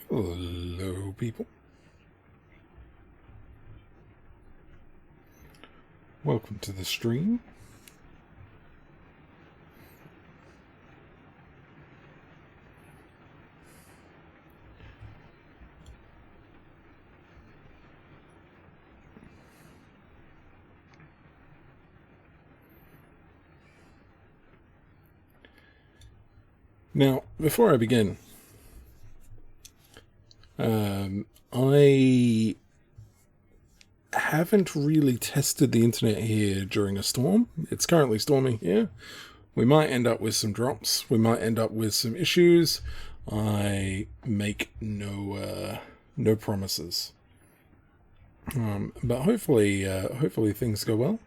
Hello, people. Welcome to the stream. Now, before I begin, I haven't really tested the internet here during a storm. It's currently storming here. We might end up with some drops. We might end up with some issues. I make no promises. But hopefully things go well.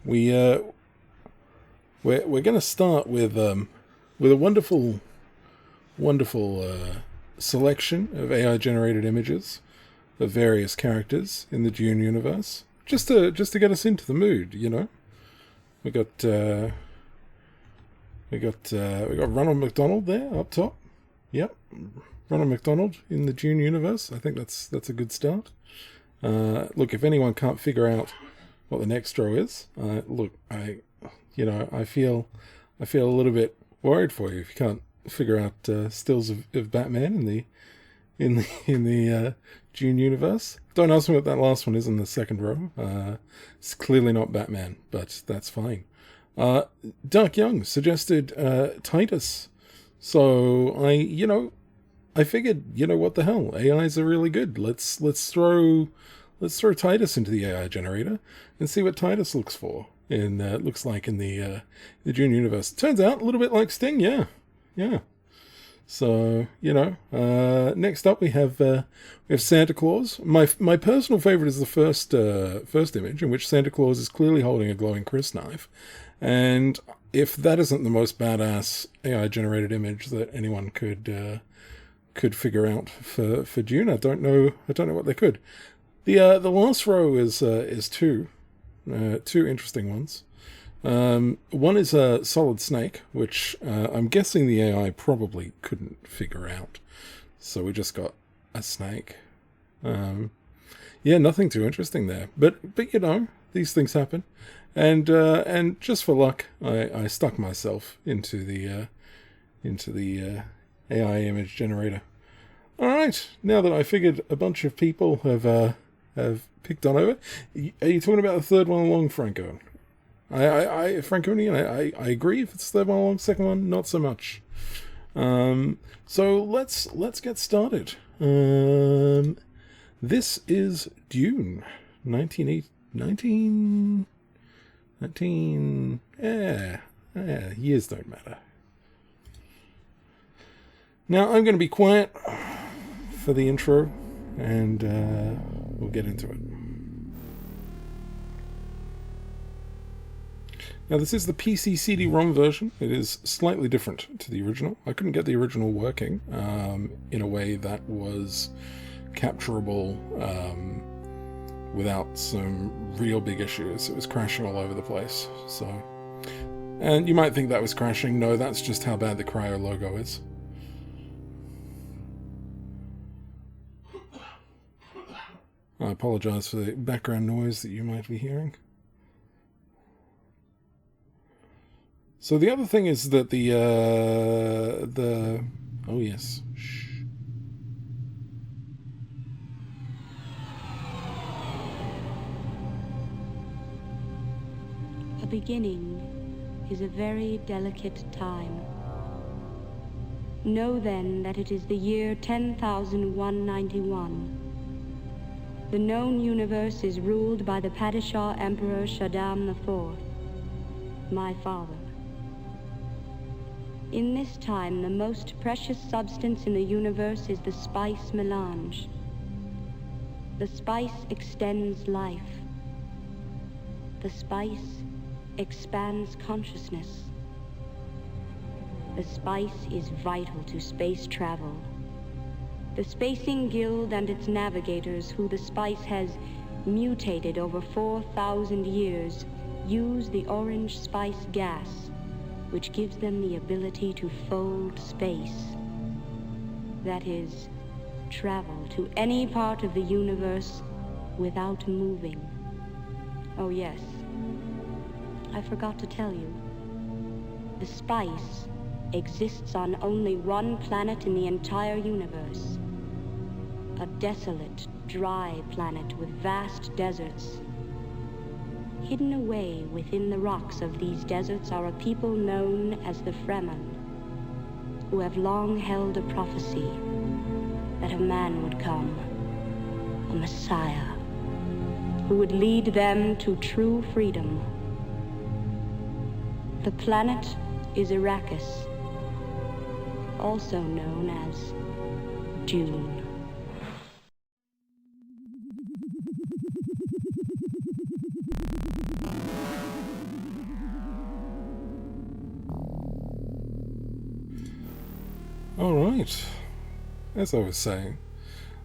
We're going to start with a wonderful selection of AI-generated images of various characters in the Dune universe, just to get us into the mood, you know. We got Ronald McDonald there up top. Yep, Ronald McDonald in the Dune universe. I think that's a good start. Look, if anyone can't figure out what the next row is, I feel a little bit worried for you if you can't figure out stills of Batman in the Dune universe. Don't ask me what that last one is in the second row. It's clearly not Batman, but that's fine. Dark Young suggested Titus, so I figured, what the hell, AIs are really good. Let's throw Titus into the AI generator and see what Titus looks like in the Dune universe. Turns out a little bit like Sting, yeah. So next up we have Santa Claus. My personal favorite is the first image, in which Santa Claus is clearly holding a glowing crysknife, and if that isn't the most badass AI generated image that anyone could figure out for Dune, I don't know what they could. The last row is two interesting ones. One is a Solid Snake, which I'm guessing the AI probably couldn't figure out. So we just got a snake. Nothing too interesting there. But these things happen. And just for luck, I stuck myself into the AI image generator. All right, now that I figured a bunch of people have picked on over, are you talking about the third one along, Franco? Franconian, I agree. If it's the third one along, second one, not so much. So let's get started. This is Dune, 19. Years don't matter. Now I'm going to be quiet for the intro, and we'll get into it. Now this is the PC CD-ROM version. It is slightly different to the original. I couldn't get the original working in a way that was capturable without some real big issues. It was crashing all over the place. And you might think that was crashing. No, that's just how bad the Cryo logo is. I apologize for the background noise that you might be hearing. So the other thing is that oh yes. Shh. A beginning is a very delicate time. Know then that it is the year 10,191. The known universe is ruled by the Padishah Emperor Shaddam IV, my father. In this time, the most precious substance in the universe is the spice melange. The spice extends life. The spice expands consciousness. The spice is vital to space travel. The Spacing Guild and its navigators, who the spice has mutated over 4,000 years, use the orange spice gas, which gives them the ability to fold space That is, travel to any part of the universe without moving. Oh yes, I forgot to tell you. The spice exists on only one planet in the entire universe. A desolate, dry planet with vast deserts. Hidden away within the rocks of these deserts are a people known as the Fremen, who have long held a prophecy that a man would come, a messiah, who would lead them to true freedom. The planet is Arrakis, also known as Dune. Alright, as I was saying,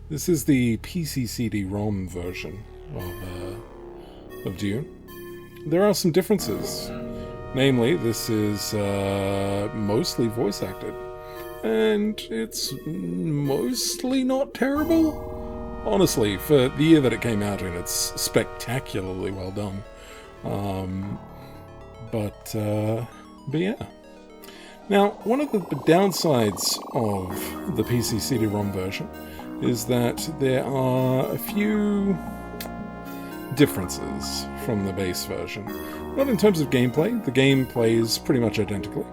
this is the PC CD-ROM version of Dune. There are some differences. Namely, this is mostly voice acted, and it's mostly not terrible. Honestly, for the year that it came out in, it's spectacularly well done. But yeah. Now, one of the downsides of the PC CD-ROM version is that there are a few differences from the base version. Not in terms of gameplay, the game plays pretty much identically,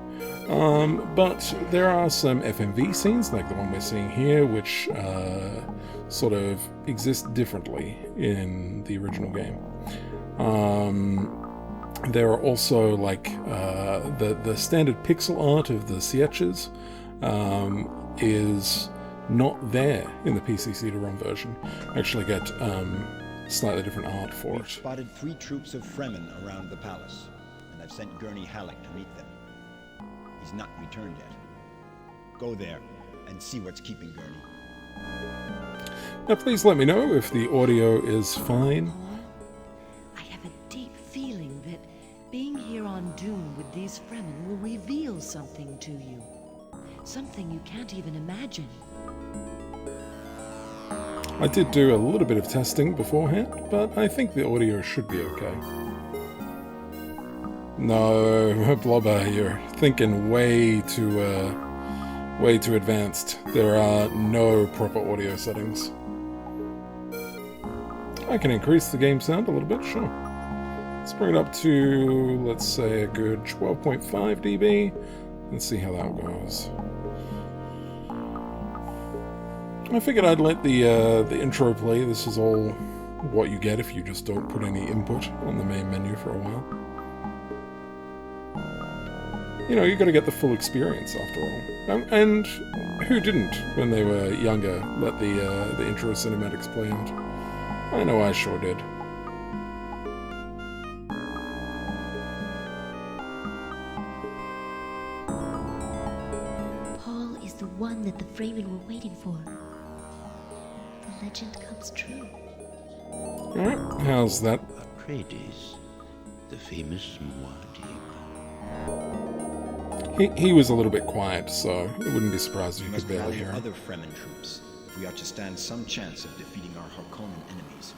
but there are some FMV scenes, like the one we're seeing here, which sort of exist differently in the original game. There are also, like, the standard pixel art of the Sietches is not there in the PC CD-ROM version. Actually get slightly different art for it. We've spotted 3 troops of Fremen around the palace, and I've sent Gurney Hallock to meet them. He's not returned yet. Go there and see what's keeping Gurney. Now please let me know if the audio is fine. I have a deep feeling that being here on Dune with these Fremen will reveal something to you. Something you can't even imagine. I did do a little bit of testing beforehand, but I think the audio should be okay. No, Blobber, you're thinking way too advanced. There are no proper audio settings. I can increase the game sound a little bit, sure. Let's bring it up to, let's say, a good 12.5 dB, and see how that goes. I figured I'd let the intro play. This is all what you get if you just don't put any input on the main menu for a while. You know, you gotta get the full experience after all. And who didn't, when they were younger, let the intro cinematics play out? I know I sure did. Paul is the one that the Fremen were waiting for. The legend comes true. Alright, how's that? Atreides, the famous Muad'Dib. He was a little bit quiet, so it wouldn't be surprised if you We could must barely rally hear him. other Fremen troops if we are to stand some chance of defeating our Harkonnen enemies.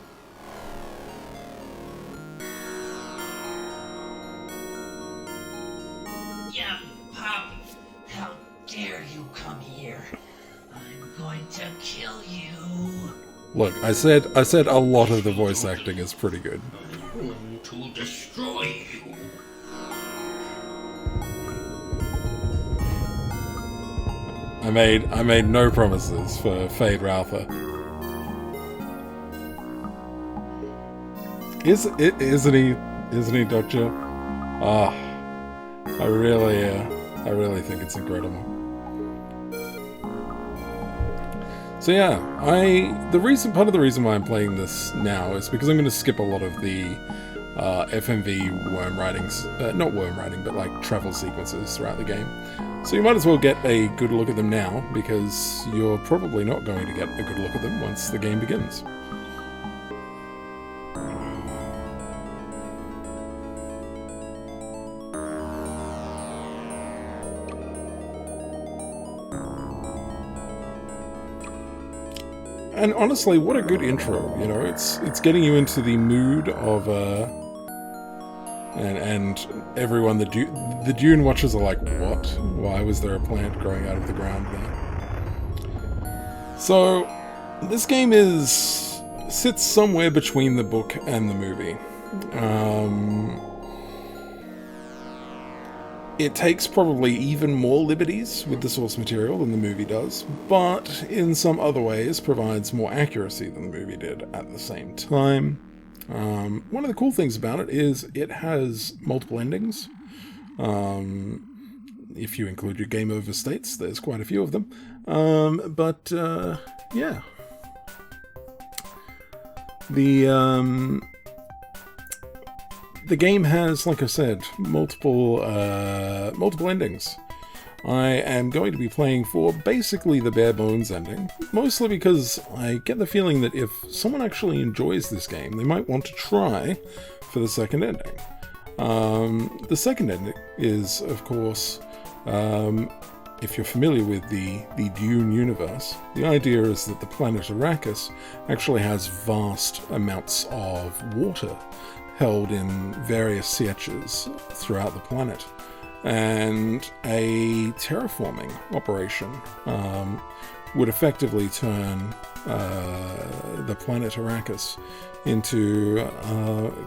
You pup! How dare you come here? I'm going to kill you. Look, I said a lot of the voice acting is pretty good. I'm going to destroy you. I made no promises for Fade Routher. Isn't he, Doctor? Ah, I really think it's incredible. So yeah, part of the reason why I'm playing this now is because I'm going to skip a lot of the FMV worm ridings, not worm riding, but like travel sequences throughout the game. So you might as well get a good look at them now, because you're probably not going to get a good look at them once the game begins. and honestly, what a good intro. You know, it's getting you into the mood of and everyone, the Dune watchers are like, what? Why was there a plant growing out of the ground there? So this game sits somewhere between the book and the movie. It takes probably even more liberties with the source material than the movie does, but in some other ways provides more accuracy than the movie did at the same time. One of the cool things about it is it has multiple endings. If you include your game over states, there's quite a few of them. Yeah. The game has, like I said, multiple endings. I am going to be playing for basically the bare bones ending, mostly because I get the feeling that if someone actually enjoys this game, they might want to try for the second ending. The second ending is, of course, if you're familiar with the Dune universe, the idea is that the planet Arrakis actually has vast amounts of water held in various sietches throughout the planet. And a terraforming operation would effectively turn the planet Arrakis into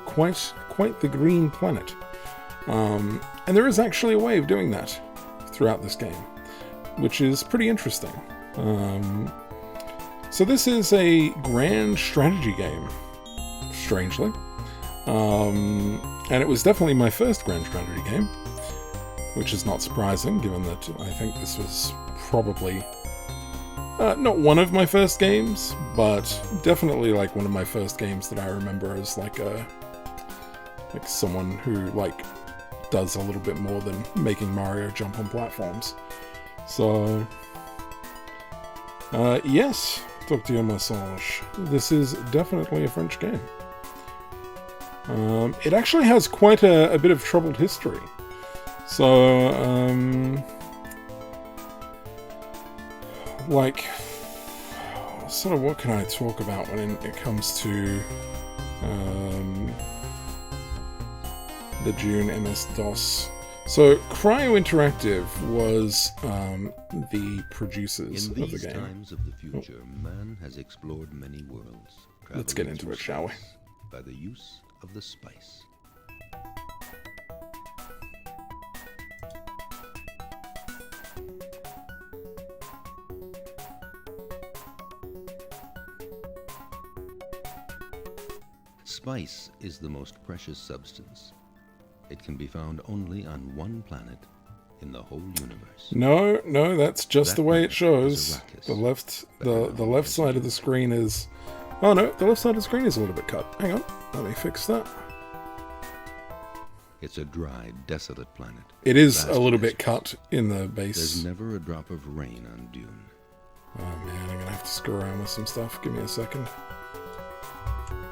quite the green planet. And there is actually a way of doing that throughout this game, which is pretty interesting. So this is a grand strategy game, strangely. And it was definitely my first grand strategy game, which is not surprising, given that I think this was probably not one of my first games, but definitely like one of my first games that I remember as like someone who like does a little bit more than making Mario jump on platforms. So yes, Dr. Massage, this is definitely a French game. It actually has quite a bit of troubled history. So, like, sort of what can I talk about when it comes to the Dune MS-DOS? So, Cryo Interactive was the producers of the game. In these times of the future, man has explored many worlds. Let's get into it, shall we? By the use of the spice. Spice is the most precious substance. It can be found only on one planet in the whole universe. No, that's just the way it shows. Arrakis. The left side of the screen is... Oh no, the left side of the screen is a little bit cut. Hang on, let me fix that. It's a dry, desolate planet. It is Vast a little bit deserts. cut in the base. There's never a drop of rain on Dune. Oh man, I'm gonna have to screw around with some stuff. Give me a second.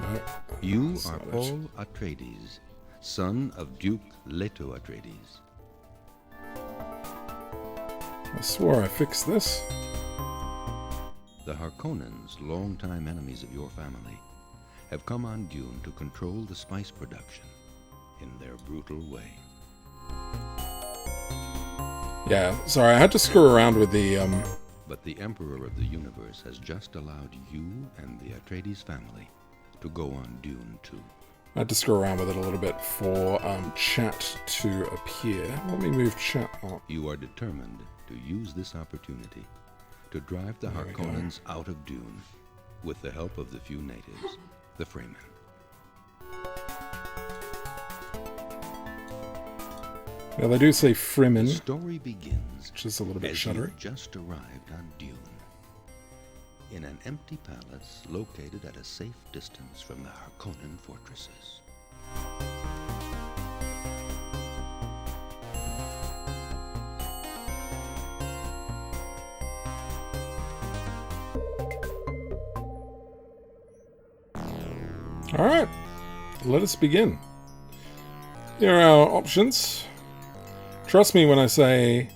No, You that's are not it. Paul Atreides, son of Duke Leto Atreides. I swore I fixed this. The Harkonnens, longtime enemies of your family, have come on Dune to control the spice production in their brutal way. Yeah, sorry, I had to screw around with the But the Emperor of the Universe has just allowed you and the Atreides family to go on Dune too. I had to screw around with it a little bit for chat to appear. Let me move chat up. You are determined to use this opportunity to drive the There we go. Harkonnens out of Dune with the help of the few natives, the Fremen. Now they do say The Fremen, story begins which is a little bit as shuddery. you just arrived on Dune, in an empty palace located at a safe distance from the Harkonnen fortresses. Alright, let us begin. Here are our options. Trust me when I say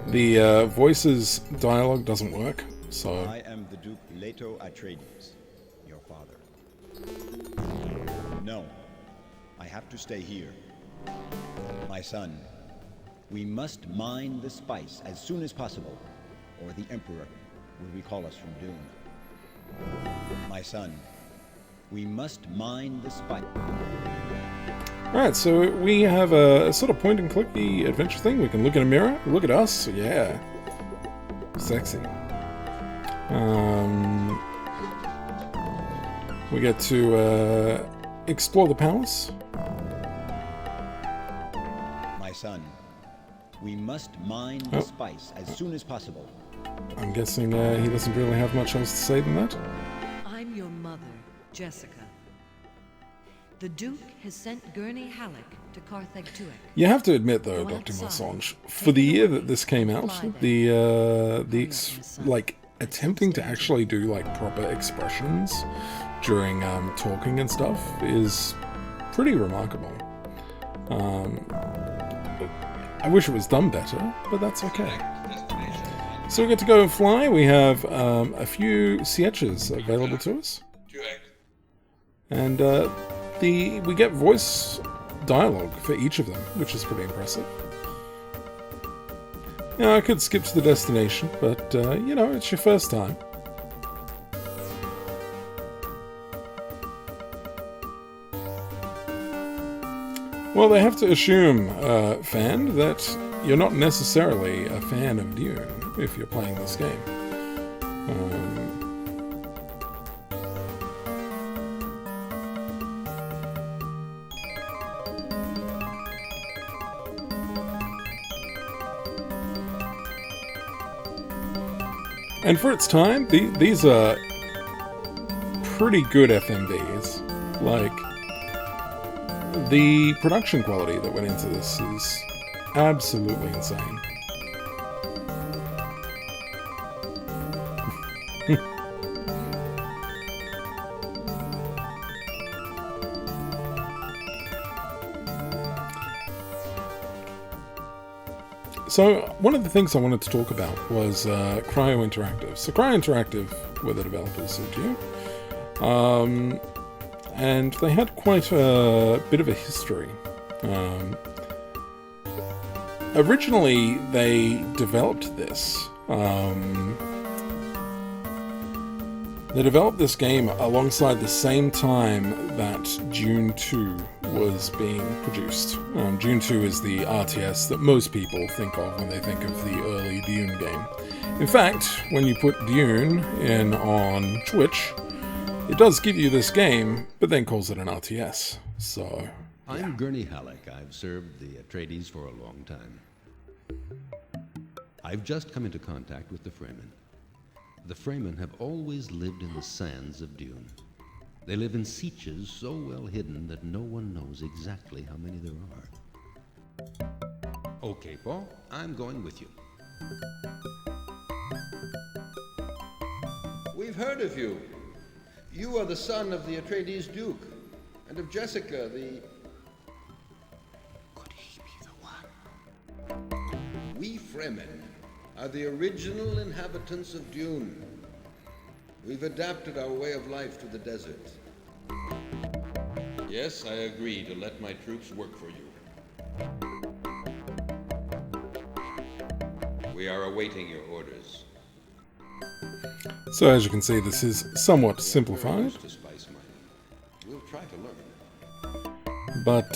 the voices dialogue doesn't work. So I am the Duke Leto Atreides, your father. No, I have to stay here. My son, we must mine the spice as soon as possible, or the Emperor will recall us from Dune. My son, we must mine the spice. Alright, so we have a sort of point and clicky adventure thing. We can look in a mirror, look at us, yeah. Sexy. We get to explore the palace. My son, we must mine the spice as soon as possible. I'm guessing he doesn't really have much else to say than that. I'm your mother, Jessica. The Duke has sent Gurney Hallock to Carthage Tuek. You have to admit, though, Dr. Massange, for the year that this came out, like attempting to actually do like proper expressions during talking and stuff is pretty remarkable. I wish it was done better, but that's okay. So we get to go and fly. We have a few sietches available to us, and we get voice dialogue for each of them, which is pretty impressive. Yeah, I could skip to the destination, but you know, it's your first time. Well, they have to assume, fan, that you're not necessarily a fan of Dune if you're playing this game. And for its time, these are pretty good FMVs. Like, the production quality that went into this is absolutely insane. So, one of the things I wanted to talk about was Cryo Interactive. So, Cryo Interactive were the developers of Dune. And they had quite a bit of a history. Originally, they developed this. They developed this game alongside the same time that Dune 2 was being produced. Dune 2 is the RTS that most people think of when they think of the early Dune game. In fact, when you put Dune in on Twitch, it does give you this game, but then calls it an RTS. So, I'm Gurney Hallock. I've served the Atreides for a long time. I've just come into contact with the Fremen. The Fremen have always lived in the sands of Dune. They live in sieges so well hidden that no one knows exactly how many there are. Okay, Paul, I'm going with you. We've heard of you. You are the son of the Atreides Duke, and of Jessica, the... Could he be the one? We Fremen are the original inhabitants of Dune. We've adapted our way of life to the desert. Yes, I agree to let my troops work for you. We are awaiting your orders. So as you can see, this is somewhat simplified. We'll try to learn. But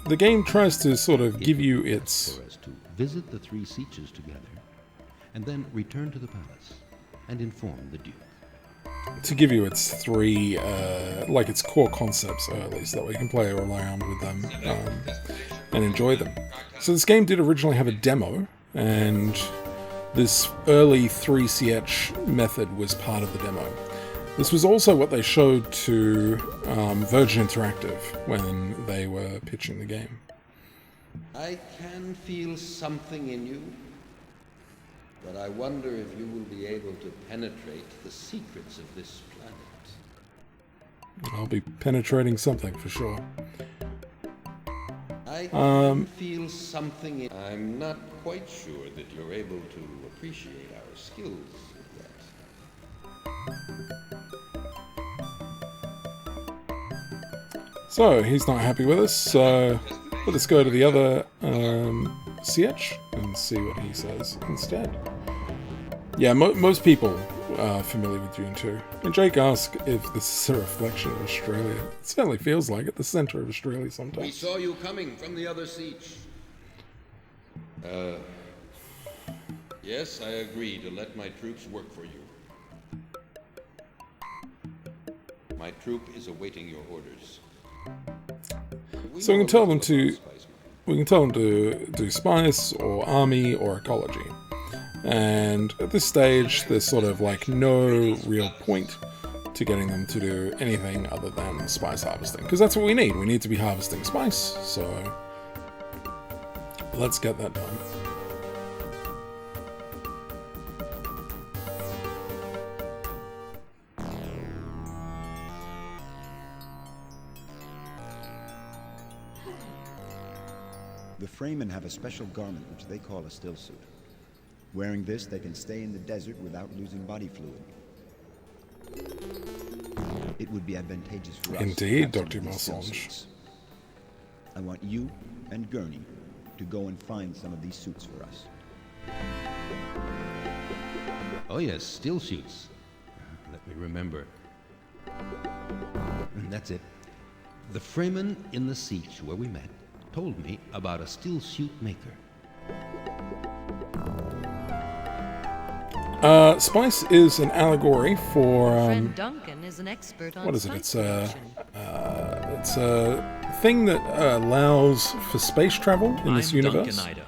the game tries to sort of give you its... For us to visit the three sieges together, and then return to the palace and inform the Duke. To give you its three, like its core concepts early, so that way you can play around with them and enjoy them. So this game did originally have a demo, and this early 3CH method was part of the demo. This was also what they showed to Virgin Interactive when they were pitching the game. I can feel something in you, but I wonder if you will be able to penetrate the secrets of this planet. I'll be penetrating something for sure. I can feel something in... I'm not quite sure that you're able to appreciate our skills yet. So, he's not happy with us, so let's go to the other CH and see what he says instead. Yeah, most people are familiar with Dune 2. And Jake asked if this is a reflection of Australia. It certainly feels like it, the centre of Australia sometimes. We saw you coming from the other siege. Yes, I agree to let my troops work for you. My troop is awaiting your orders. So we can tell them to do spice or army or ecology. And at this stage, there's sort of like no real point to getting them to do anything other than spice harvesting. Because that's what we need. We need to be harvesting spice. So let's get that done. The Fremen have a special garment which they call a still suit. Wearing this, they can stay in the desert without losing body fluid. It would be advantageous for us. Indeed, to have Dr. some of these still Malsonge. suits. I want you and Gurney to go and find some of these suits for us. Oh yes, still shoots. Let me remember. And that's it. The Fremen in the siege where we met told me about a still shoot maker. Spice is an allegory for Friend Duncan is an expert on what is it? spice It's a thing that allows for space travel in this universe. Duncan Idaho.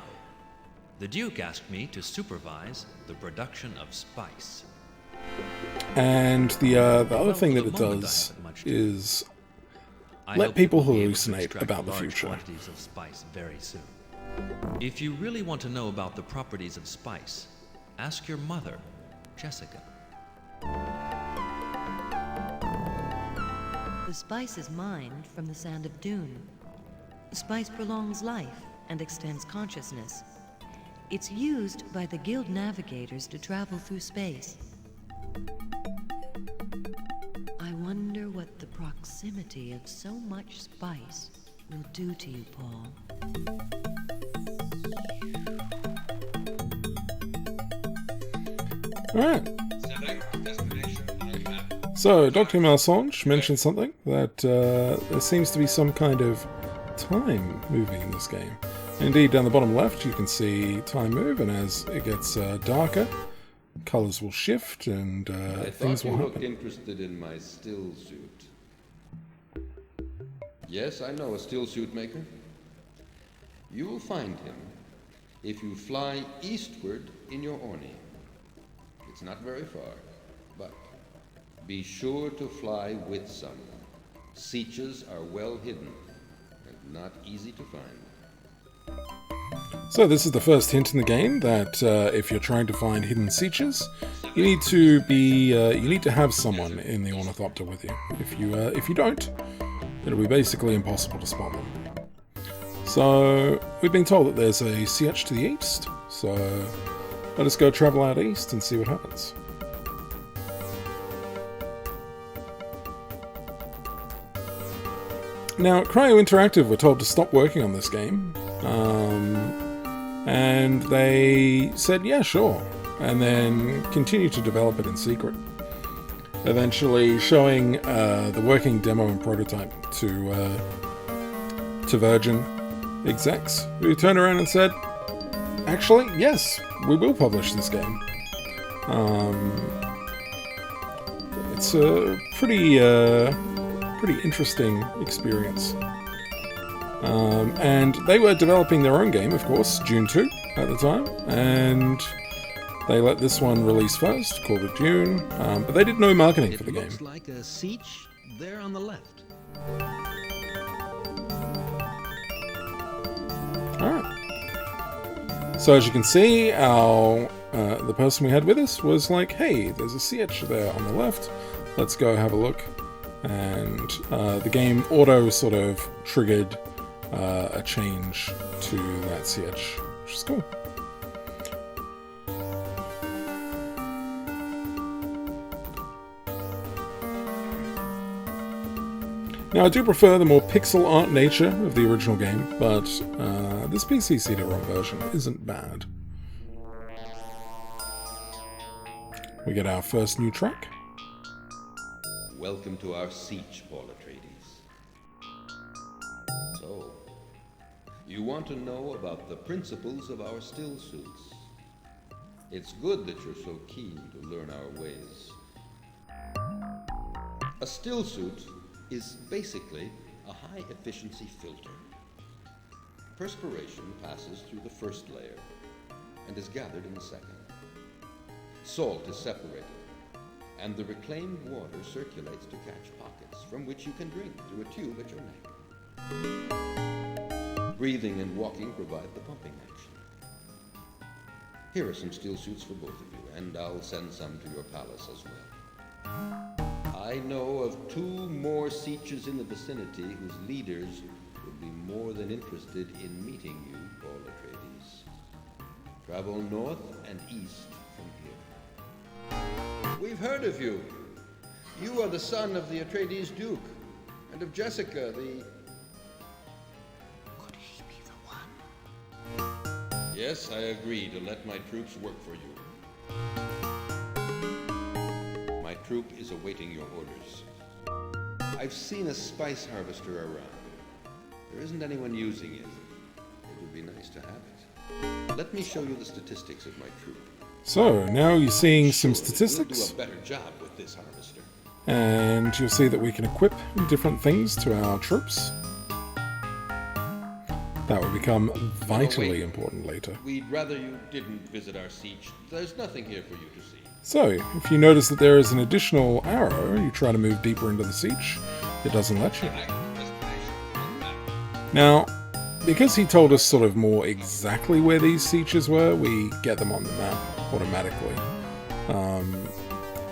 The Duke asked me to supervise the production of spice. And the other thing for that the it moment, does I haven't much to is I let hope people that we'll be able to hallucinate extract about the large future. quantities of spice very soon. If you really want to know about the properties of spice, ask your mother, Jessica. The spice is mined from the sand of Dune. Spice prolongs life and extends consciousness. It's used by the guild navigators to travel through space. I wonder what the proximity of so much spice will do to you, Paul. Alright. So, Dr. Malsonge mentioned something that there seems to be some kind of time moving in this game. Indeed, down the bottom left you can see time move, and as it gets darker, colours will shift and I things thought will you looked happen. interested in my still suit. Yes, I know a still suit maker. You will find him if you fly eastward in your Orni. It's not very far, but be sure to fly with someone. Sieges are well hidden and not easy to find. So this is the first hint in the game that if you're trying to find hidden sieges, you need to have someone in the Ornithopter with you. If you don't, it'll be basically impossible to spot them. So we've been told that there's a CH to the east, so let us go travel out east and see what happens. Now, Cryo Interactive were told to stop working on this game, and they said, yeah, sure, and then continued to develop it in secret, eventually showing the working demo and prototype to Virgin execs, who turned around and said, actually, yes, we will publish this game. It's a pretty interesting experience. And they were developing their own game, of course, Dune 2 at the time, and they let this one release first, called it Dune, but they did no marketing for the It game. looks like a siege there on the left. Alright. So as you can see, our the person we had with us was like, hey, there's a CH there on the left, let's go have a look. And the game auto sort of triggered a change to that CH, which is cool. Now, I do prefer the more pixel art nature of the original game, but this PC CD-ROM version isn't bad. We get our first new track. Welcome to our siege, Paul Atreides. So, you want to know about the principles of our still suits. It's good that you're so keen to learn our ways. A still suit is basically a high-efficiency filter. Perspiration passes through the first layer and is gathered in the second. Salt is separated, and the reclaimed water circulates to catch pockets from which you can drink through a tube at your neck. Breathing and walking provide the pumping action. Here are some steel suits for both of you, and I'll send some to your palace as well. I know of 2 more sieges in the vicinity whose leaders would be more than interested in meeting you, Paul Atreides. Travel north and east from here. We've heard of you. You are the son of the Atreides Duke, and of Jessica, the... Could he be the one? Yes, I agree to let my troops work for you. My troop is awaiting your orders. I've seen a spice harvester around. There isn't anyone using it. It would be nice to have it. Let me show you the statistics of my troop. So, now you're seeing some statistics. We'll do a better job with this harvester. And you'll see that we can equip different things to our troops. That will become vitally important later. We'd rather you didn't visit our siege. There's nothing here for you to see. So, if you notice that there is an additional arrow, you try to move deeper into the siege, it doesn't let you. Now, because he told us sort of more exactly where these sieges were, we get them on the map automatically.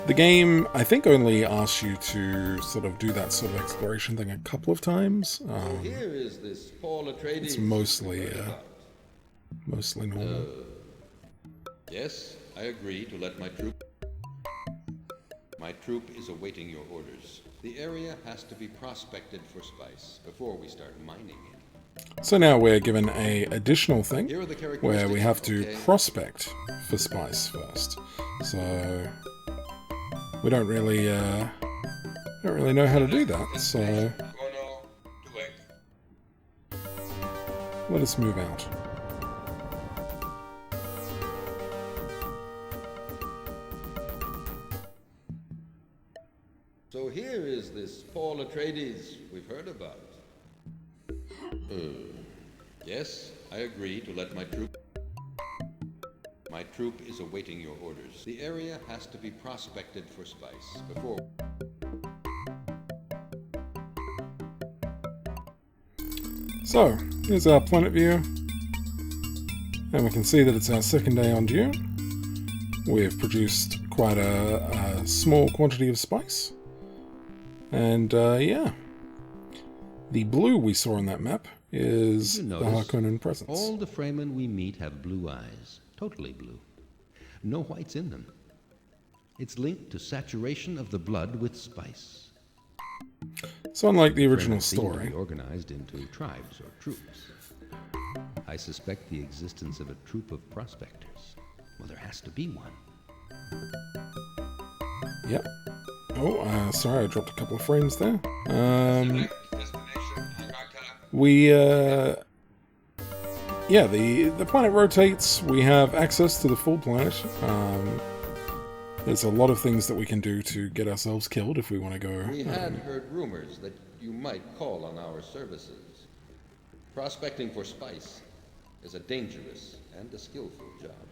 The game, I think, only asks you to sort of do that sort of exploration thing a couple of times. Here is this Paul Atreides. It's mostly normal. Yes, I agree to let my troop... My troop is awaiting your orders. The area has to be prospected for spice before we start mining it. So now we're given a additional thing Here are the where we have to characteristics, okay? prospect for spice first. So we don't really know how to do that. So let us move out. So here is this Paul Atreides we've heard about. Yes, I agree to let my troop... My troop is awaiting your orders. The area has to be prospected for spice before... So, here's our planet view. And we can see that it's our second day on Dune. We've produced quite a small quantity of spice. And, yeah. The blue we saw on that map is the Harkonnen presence. All the Fremen we meet have blue eyes. Totally blue. No whites in them. It's linked to saturation of the blood with spice. So unlike the original Fremen seem to story, be organized into tribes or troops. I suspect the existence of a troop of prospectors. Well, there has to be one. yep. Oh, sorry, I dropped a couple of frames there. Yeah, the planet rotates. We have access to the full planet. There's a lot of things that we can do to get ourselves killed if we want to go. We had heard rumors that you might call on our services. Prospecting for spice is a dangerous and a skillful job.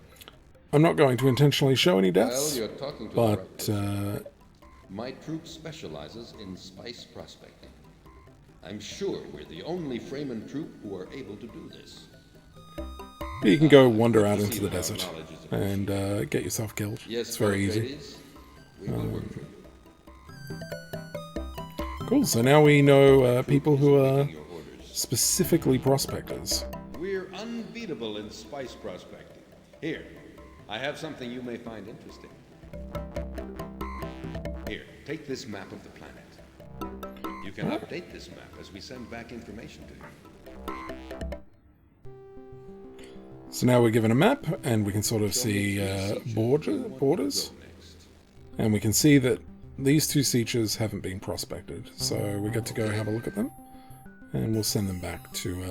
I'm not going to intentionally show any deaths, Well, you're talking to but the right person. My troop specializes in spice prospecting. I'm sure we're the only Fremen troop who are able to do this. you can go wander out into the desert and get yourself killed. Yes, it's very easy. Atreides, we will work for you. Cool, so now we know people who are Your orders. specifically prospectors. We're unbeatable in spice prospecting. Here, I have something you may find interesting. Here, take this map of the planet. You can update this map as we send back information to you. So now we're given a map, and we can sort of see borders. And we can see that these 2 sietches haven't been prospected. So we get to go have a look at them. And we'll send them back to...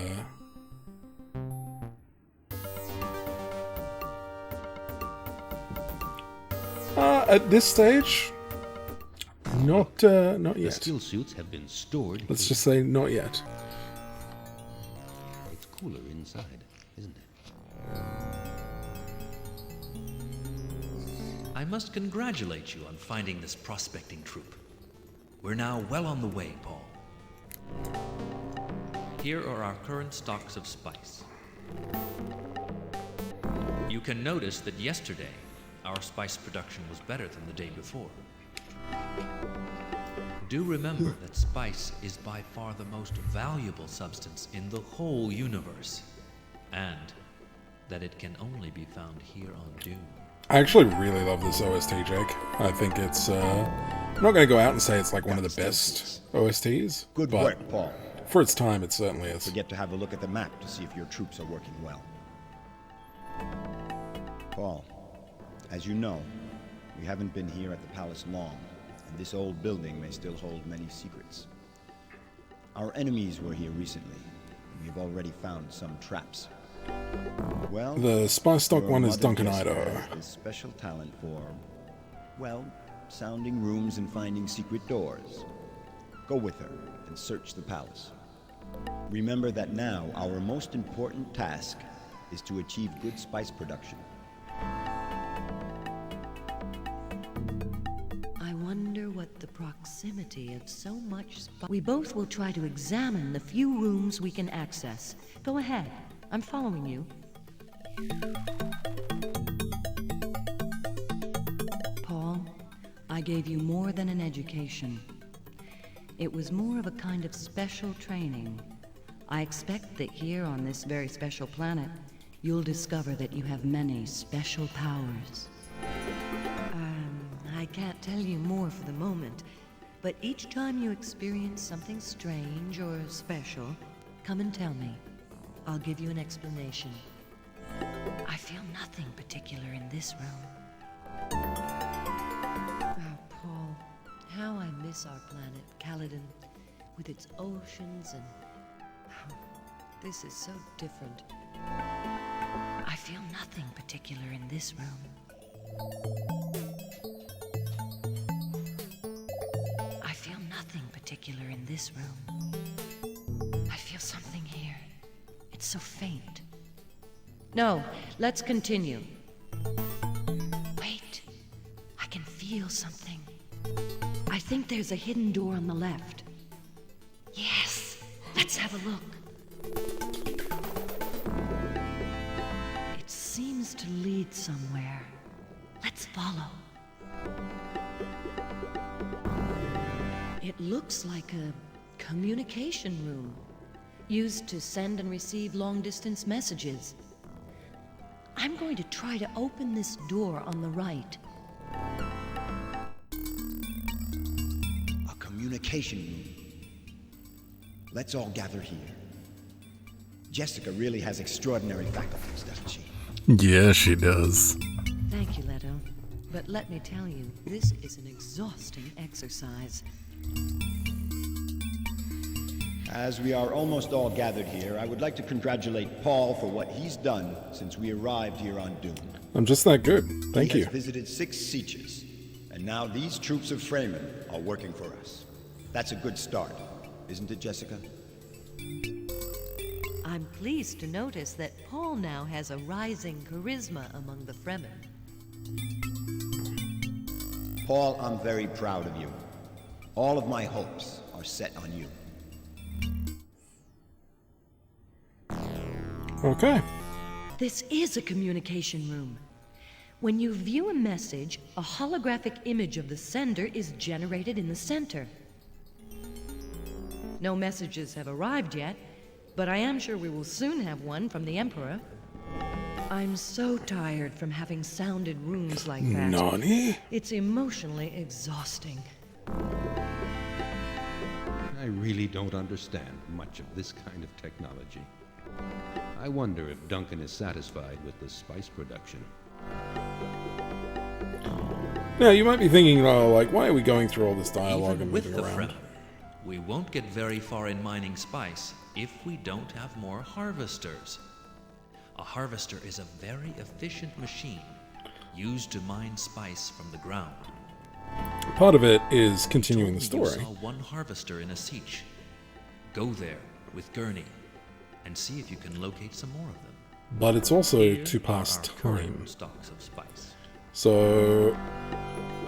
at this stage, not The yet. still suits have been stored. Let's just say not yet. It's cooler inside, isn't it? I must congratulate you on finding this prospecting troop. We're now well on the way, Paul. Here are our current stocks of spice. You can notice that yesterday, our spice production was better than the day before. Do remember that spice is by far the most valuable substance in the whole universe, and that it can only be found here on Dune. I actually really love this OST, Jake. I think it's... I'm not going to go out and say it's like one of the best OSTs. Good but work, Paul. for its time, it certainly is. Forget to have a look at the map to see if your troops are working well. Paul, as you know, we haven't been here at the palace long, and this old building may still hold many secrets. Our enemies were here recently, and we've already found some traps. Well, The spice stock your one is mother Duncan Jessica Idaho. has this special talent for, well, sounding rooms and finding secret doors. Go with her and search the palace. Remember that now our most important task is to achieve good spice production. I wonder what the proximity of so much spice... We both will try to examine the few rooms we can access. Go ahead. I'm following you. Paul, I gave you more than an education. It was more of a kind of special training. I expect that here on this very special planet, you'll discover that you have many special powers. I can't tell you more for the moment, but each time you experience something strange or special, come and tell me. I'll give you an explanation. I feel nothing particular in this room. Oh, Paul, how I miss our planet, Caladan, with its oceans and... Oh, this is so different. I feel nothing particular in this room. I feel nothing particular in this room. I feel something here. It's so faint. No, let's continue. Wait, I can feel something. I think there's a hidden door on the left. Yes, let's have a look. It seems to lead somewhere. Let's follow. It looks like a communication room, used to send and receive long-distance messages. I'm going to try to open this door on the right. A communication room. Let's all gather here. Jessica really has extraordinary faculties, doesn't she? Yeah, she does. Thank you, Leto. But let me tell you, this is an exhausting exercise. As we are almost all gathered here, I would like to congratulate Paul for what he's done since we arrived here on Dune. I'm just that good. Thank He you. has visited 6 sietches, and now these troops of Fremen are working for us. That's a good start, isn't it, Jessica? I'm pleased to notice that Paul now has a rising charisma among the Fremen. Paul, I'm very proud of you. All of my hopes are set on you. Okay. This is a communication room. When you view a message, a holographic image of the sender is generated in the center. No messages have arrived yet, but I am sure we will soon have one from the Emperor. I'm so tired from having sounded rooms like that. Nani? It's emotionally exhausting. I really don't understand much of this kind of technology. I wonder if Duncan is satisfied with the spice production. Now, you might be thinking, like, why are we going through all this dialogue Even and with moving the around? Fremen, we won't get very far in mining spice if we don't have more harvesters. A harvester is a very efficient machine used to mine spice from the ground. Part of it is continuing the story. You saw one harvester in a siege. Go there with Gurney and see if you can locate some more of them. But it's also Here to are pass our time. current stocks of spice. So,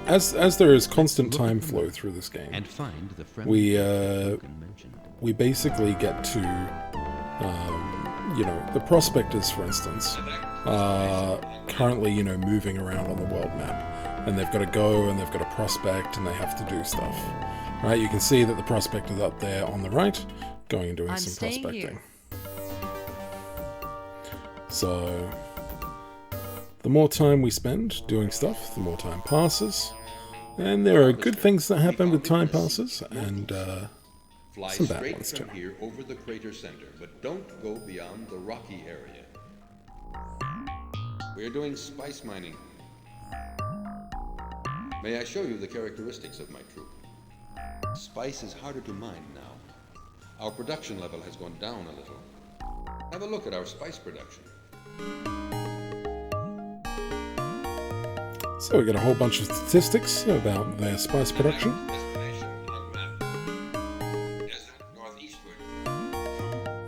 as there is constant time flow through this game, And find the Fremen we Duncan mentioned. we basically get to, you know, the prospectors, for instance, are currently, you know, moving around on the world map, and they've got to go and they've got to prospect and they have to do stuff. Right? You can see that the prospector's up there on the right, going and doing some prospecting. So, the more time we spend doing stuff, the more time passes. And there are good things that happen with time passes, and Fly some bad straight ones from too. here over the crater center, but don't go beyond the rocky area. We're doing spice mining. May I show you the characteristics of my troop? Spice is harder to mine now. Our production level has gone down a little. Have a look at our spice production. So we got a whole bunch of statistics about their spice production.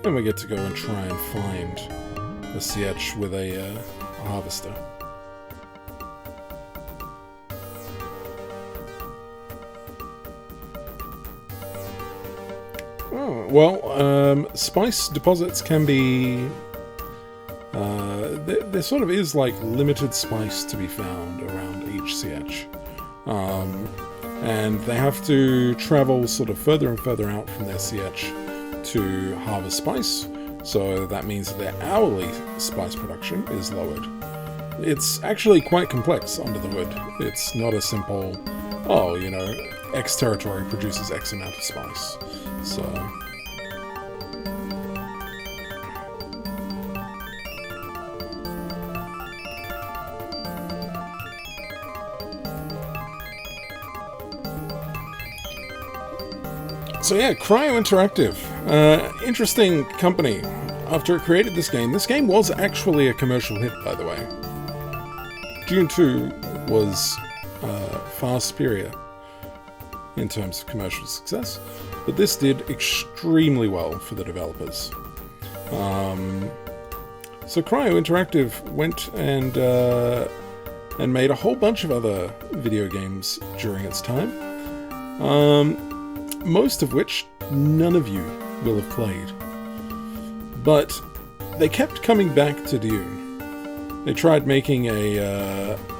And we get to go and try and find a sietch with a harvester. Oh, well, spice deposits can be... there sort of is like limited spice to be found around each sietch. And they have to travel sort of further and further out from their sietch to harvest spice, so that means that their hourly spice production is lowered. It's actually quite complex under the hood. It's not a simple, oh, you know, X territory produces X amount of spice. So... So yeah, Cryo Interactive. Interesting company. After it created this game was actually a commercial hit, by the way. Dune 2 was far superior in terms of commercial success, but this did extremely well for the developers. So Cryo Interactive went and made a whole bunch of other video games during its time. Most of which none of you will have played. But they kept coming back to Dune. They tried making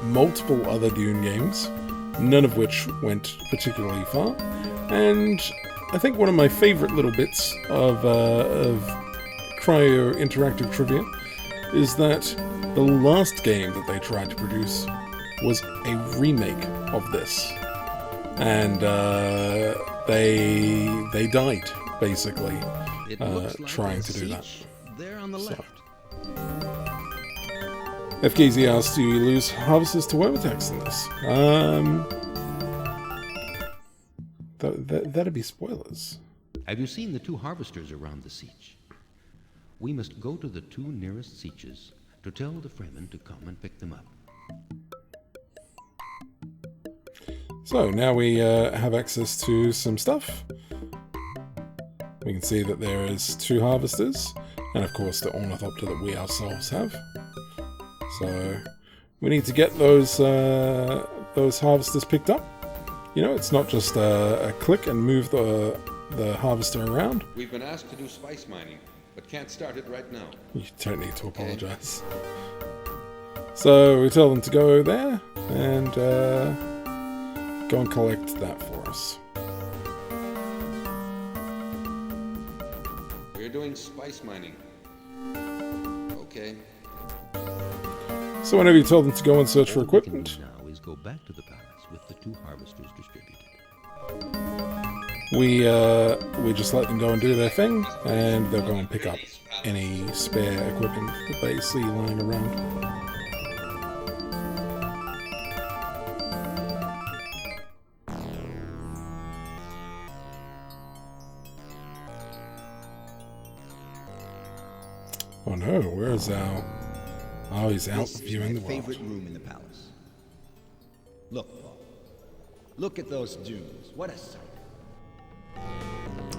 multiple other Dune games, none of which went particularly far. And I think one of my favorite little bits of Cryo Interactive trivia is that the last game that they tried to produce was a remake of this. And they died, basically, trying to do that. There on the left. FKZ asks, do you lose harvesters to worm attacks in this? That'd be spoilers. Have you seen the two harvesters around the siege? We must go to the two nearest sieges to tell the Fremen to come and pick them up. So now we have access to some stuff. We can see that there is 2 harvesters, and of course the ornithopter that we ourselves have. So we need to get those harvesters picked up. You know, it's not just a click and move the harvester around. We've been asked to do spice mining, but can't start it right now. You don't need to apologize. So we tell them to go there and go and collect that for us. We're doing spice mining. Okay. So whenever you tell them to go and search for All we can equipment, do now is go back to the palace with the 2 harvesters distributed. we just let them go and do their thing, and they'll go and pick up any spare equipment that they see lying around. Oh no, where's our... Oh, he's out viewing the world. Favorite room in the palace. Look at those dunes. What a sight.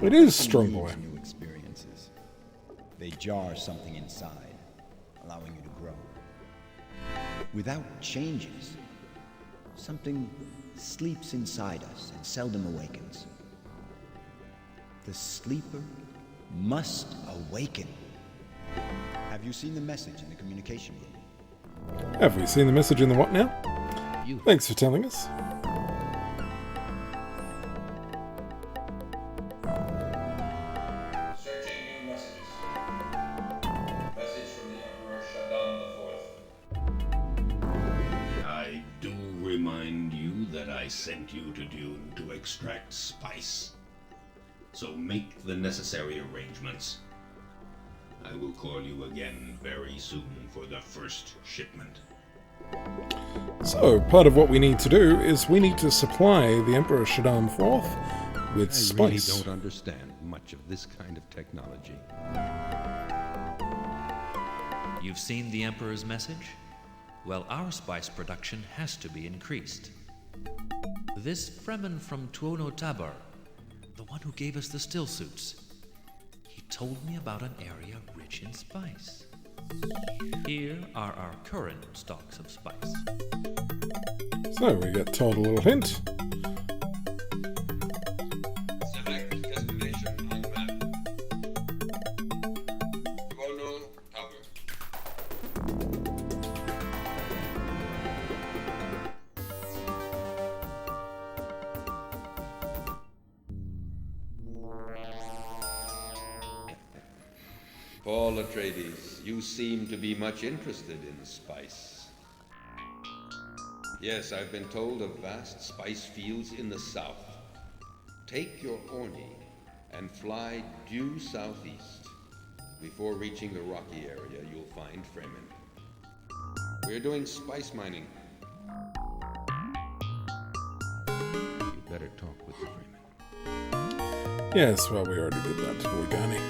It is strong boy. New experiences. They jar something inside, allowing you to grow. Without changes, something sleeps inside us and seldom awakens. The sleeper must awaken. Have you seen the message in the communication room? Have we seen the message in the what now? Thanks for telling us. I sent you to Dune to extract spice. So make the necessary arrangements. I will call you again very soon for the first shipment. So, part of what we need to do is we need to supply the Emperor Shaddam IV with spice. I really don't understand much of this kind of technology. You've seen the Emperor's message? Well, our spice production has to be increased. This Fremen from Tuono Tabar, the one who gave us the still suits, he told me about an area rich in spice. Here are our current stocks of spice. So we get told a little hint. Select destination on map. Tuono Tabar. Paul Atreides, you seem to be much interested in spice. Yes, I've been told of vast spice fields in the south. Take your Orni and fly due southeast. Before reaching the rocky area, you'll find Fremen. We're doing spice mining. You'd better talk with the Fremen. Yes, well, we already did that, didn't we, Gurney?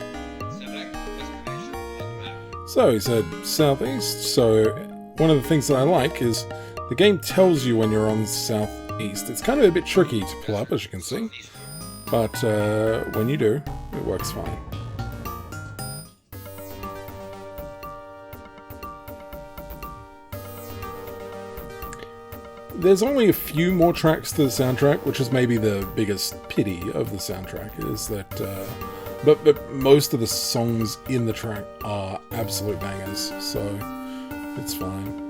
Select destination on map. So he said southeast. So one of the things that I like is the game tells you when you're on southeast. It's kind of a bit tricky to pull up, as you can see, but when you do, it works fine. There's only a few more tracks to the soundtrack, which is maybe the biggest pity of the soundtrack, is that but most of the songs in the track are absolute bangers, so it's fine.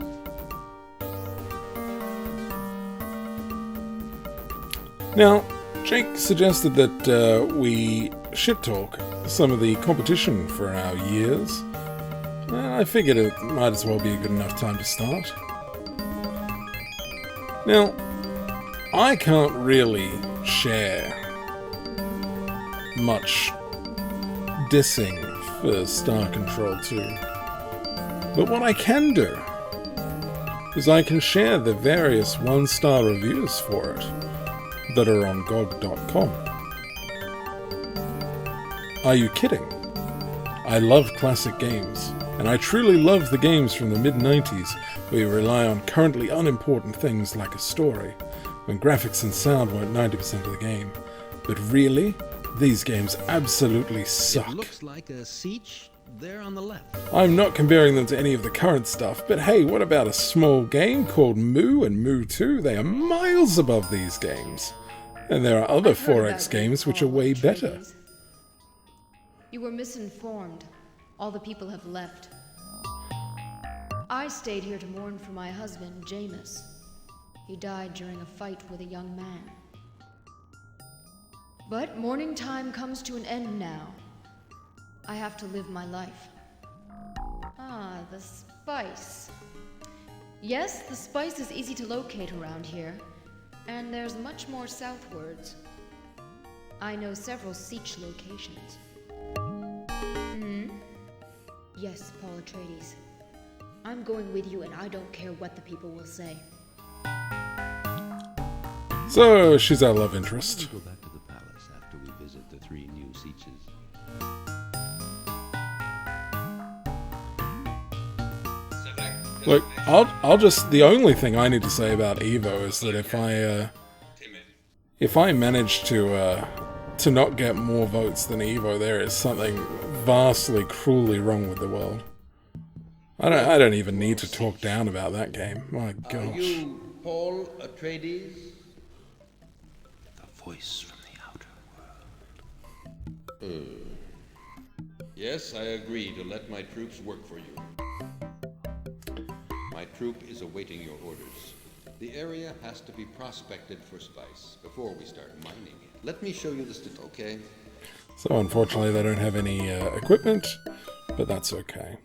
Now, Jake suggested that we shit-talk some of the competition for our years. I figured it might as well be a good enough time to start. Now, I can't really share much dissing for Star Control 2. But what I can do is I can share the various one-star reviews for it that are on GOG.com. Are you kidding? I love classic games, and I truly love the games from the mid-90s where you rely on currently unimportant things like a story, when graphics and sound weren't 90% of the game. But really, these games absolutely suck. It looks like a siege there on the left. I'm not comparing them to any of the current stuff, but hey, what about a small game called Moo and Moo 2? They are miles above these games. And there are other 4X games which are way better. You were misinformed. All the people have left. I stayed here to mourn for my husband, Jameis. He died during a fight with a young man. But mourning time comes to an end now. I have to live my life. Ah, the spice. Yes, the spice is easy to locate around here, and there's much more southwards. I know several siege locations. Yes, Paul Atreides. I'm going with you, and I don't care what the people will say. So, she's our love interest. We'll go back to the palace after we visit the 3 new sieges. Look, I'll just... The only thing I need to say about Evo is that if I manage to not get more votes than Evo, there is something vastly, cruelly wrong with the world. I don't even need to talk down about that game. My gosh. Are you Paul Atreides? The voice from the outer world. Yes, I agree to let my troops work for you. My troop is awaiting your orders. The area has to be prospected for spice before we start mining it. Let me show you the okay? So unfortunately they don't have any equipment, but that's okay.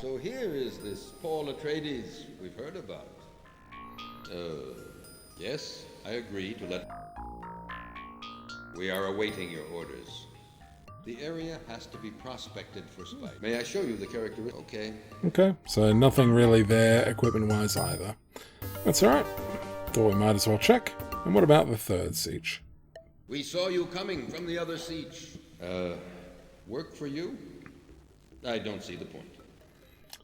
So here is this Paul Atreides we've heard about. Yes, I agree to let... We are awaiting your orders. The area has to be prospected for spice. May I show you the characteristics? Okay. Okay, so nothing really there equipment-wise either. That's alright. Thought we might as well check. And what about the 3rd siege? We saw you coming from the other siege. Work for you? I don't see the point.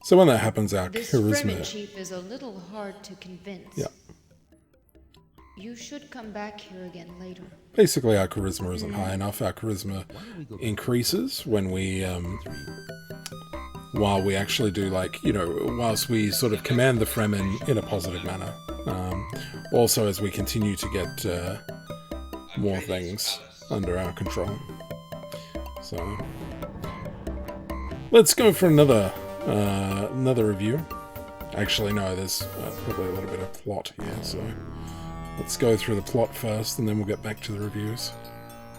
So when that happens, our This charisma... Fremen chief is a little hard to convince. Yeah. You should come back here again later. Basically, our charisma isn't high enough. Our charisma increases when we, while we actually do, like, you know, whilst we sort of command the Fremen in a positive manner. Also, as we continue to get more things under our control. So, let's go for another review. Actually, no, there's probably a little bit of plot here, so... Let's go through the plot first, and then we'll get back to the reviews.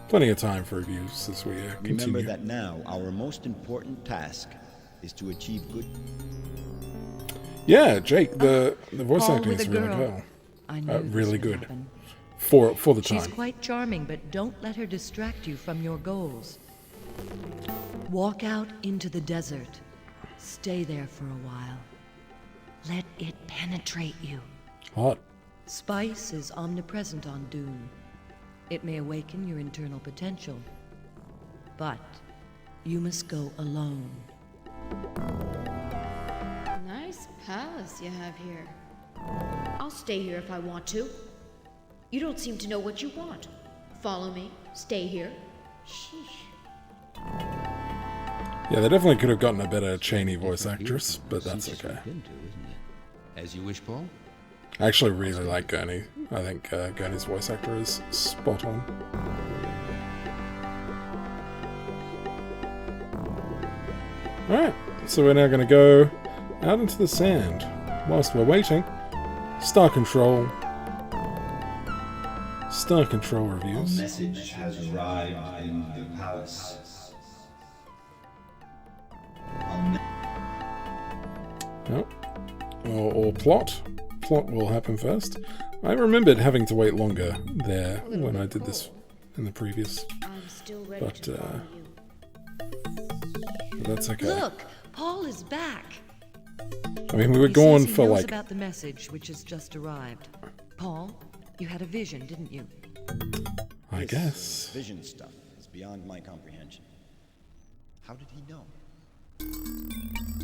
Plenty of time for reviews as we continue. Remember that now, our most important task is to achieve good... Yeah, Jake, the voice Paul acting with is a really girl. well. I knew this really would good. happen. For the time. She's quite charming, but don't let her distract you from your goals. Walk out into the desert. Stay there for a while. Let it penetrate you. Hot. Spice is omnipresent on Dune. It may awaken your internal potential. But you must go alone. Nice palace you have here. I'll stay here if I want to. You don't seem to know what you want. Follow me. Stay here. Sheesh. Yeah, they definitely could have gotten a better Cheney voice actress, but that's okay. As you wish, Paul. I actually really like Gurney. I think Gurney's voice actor is spot on. Alright, so we're now going to go out into the sand. Whilst we're waiting, Star Control reviews. A message has arrived in the palace. Oh. Or plot. Plot will happen first. I remembered having to wait longer there when I did this in the previous. I'm still ready But to follow you. that's okay. Look, Paul is back. I mean, we were He going says he for knows like... about the message which has just arrived. Paul, you had a vision, didn't you? I This guess. vision stuff is beyond my comprehension. How did he know?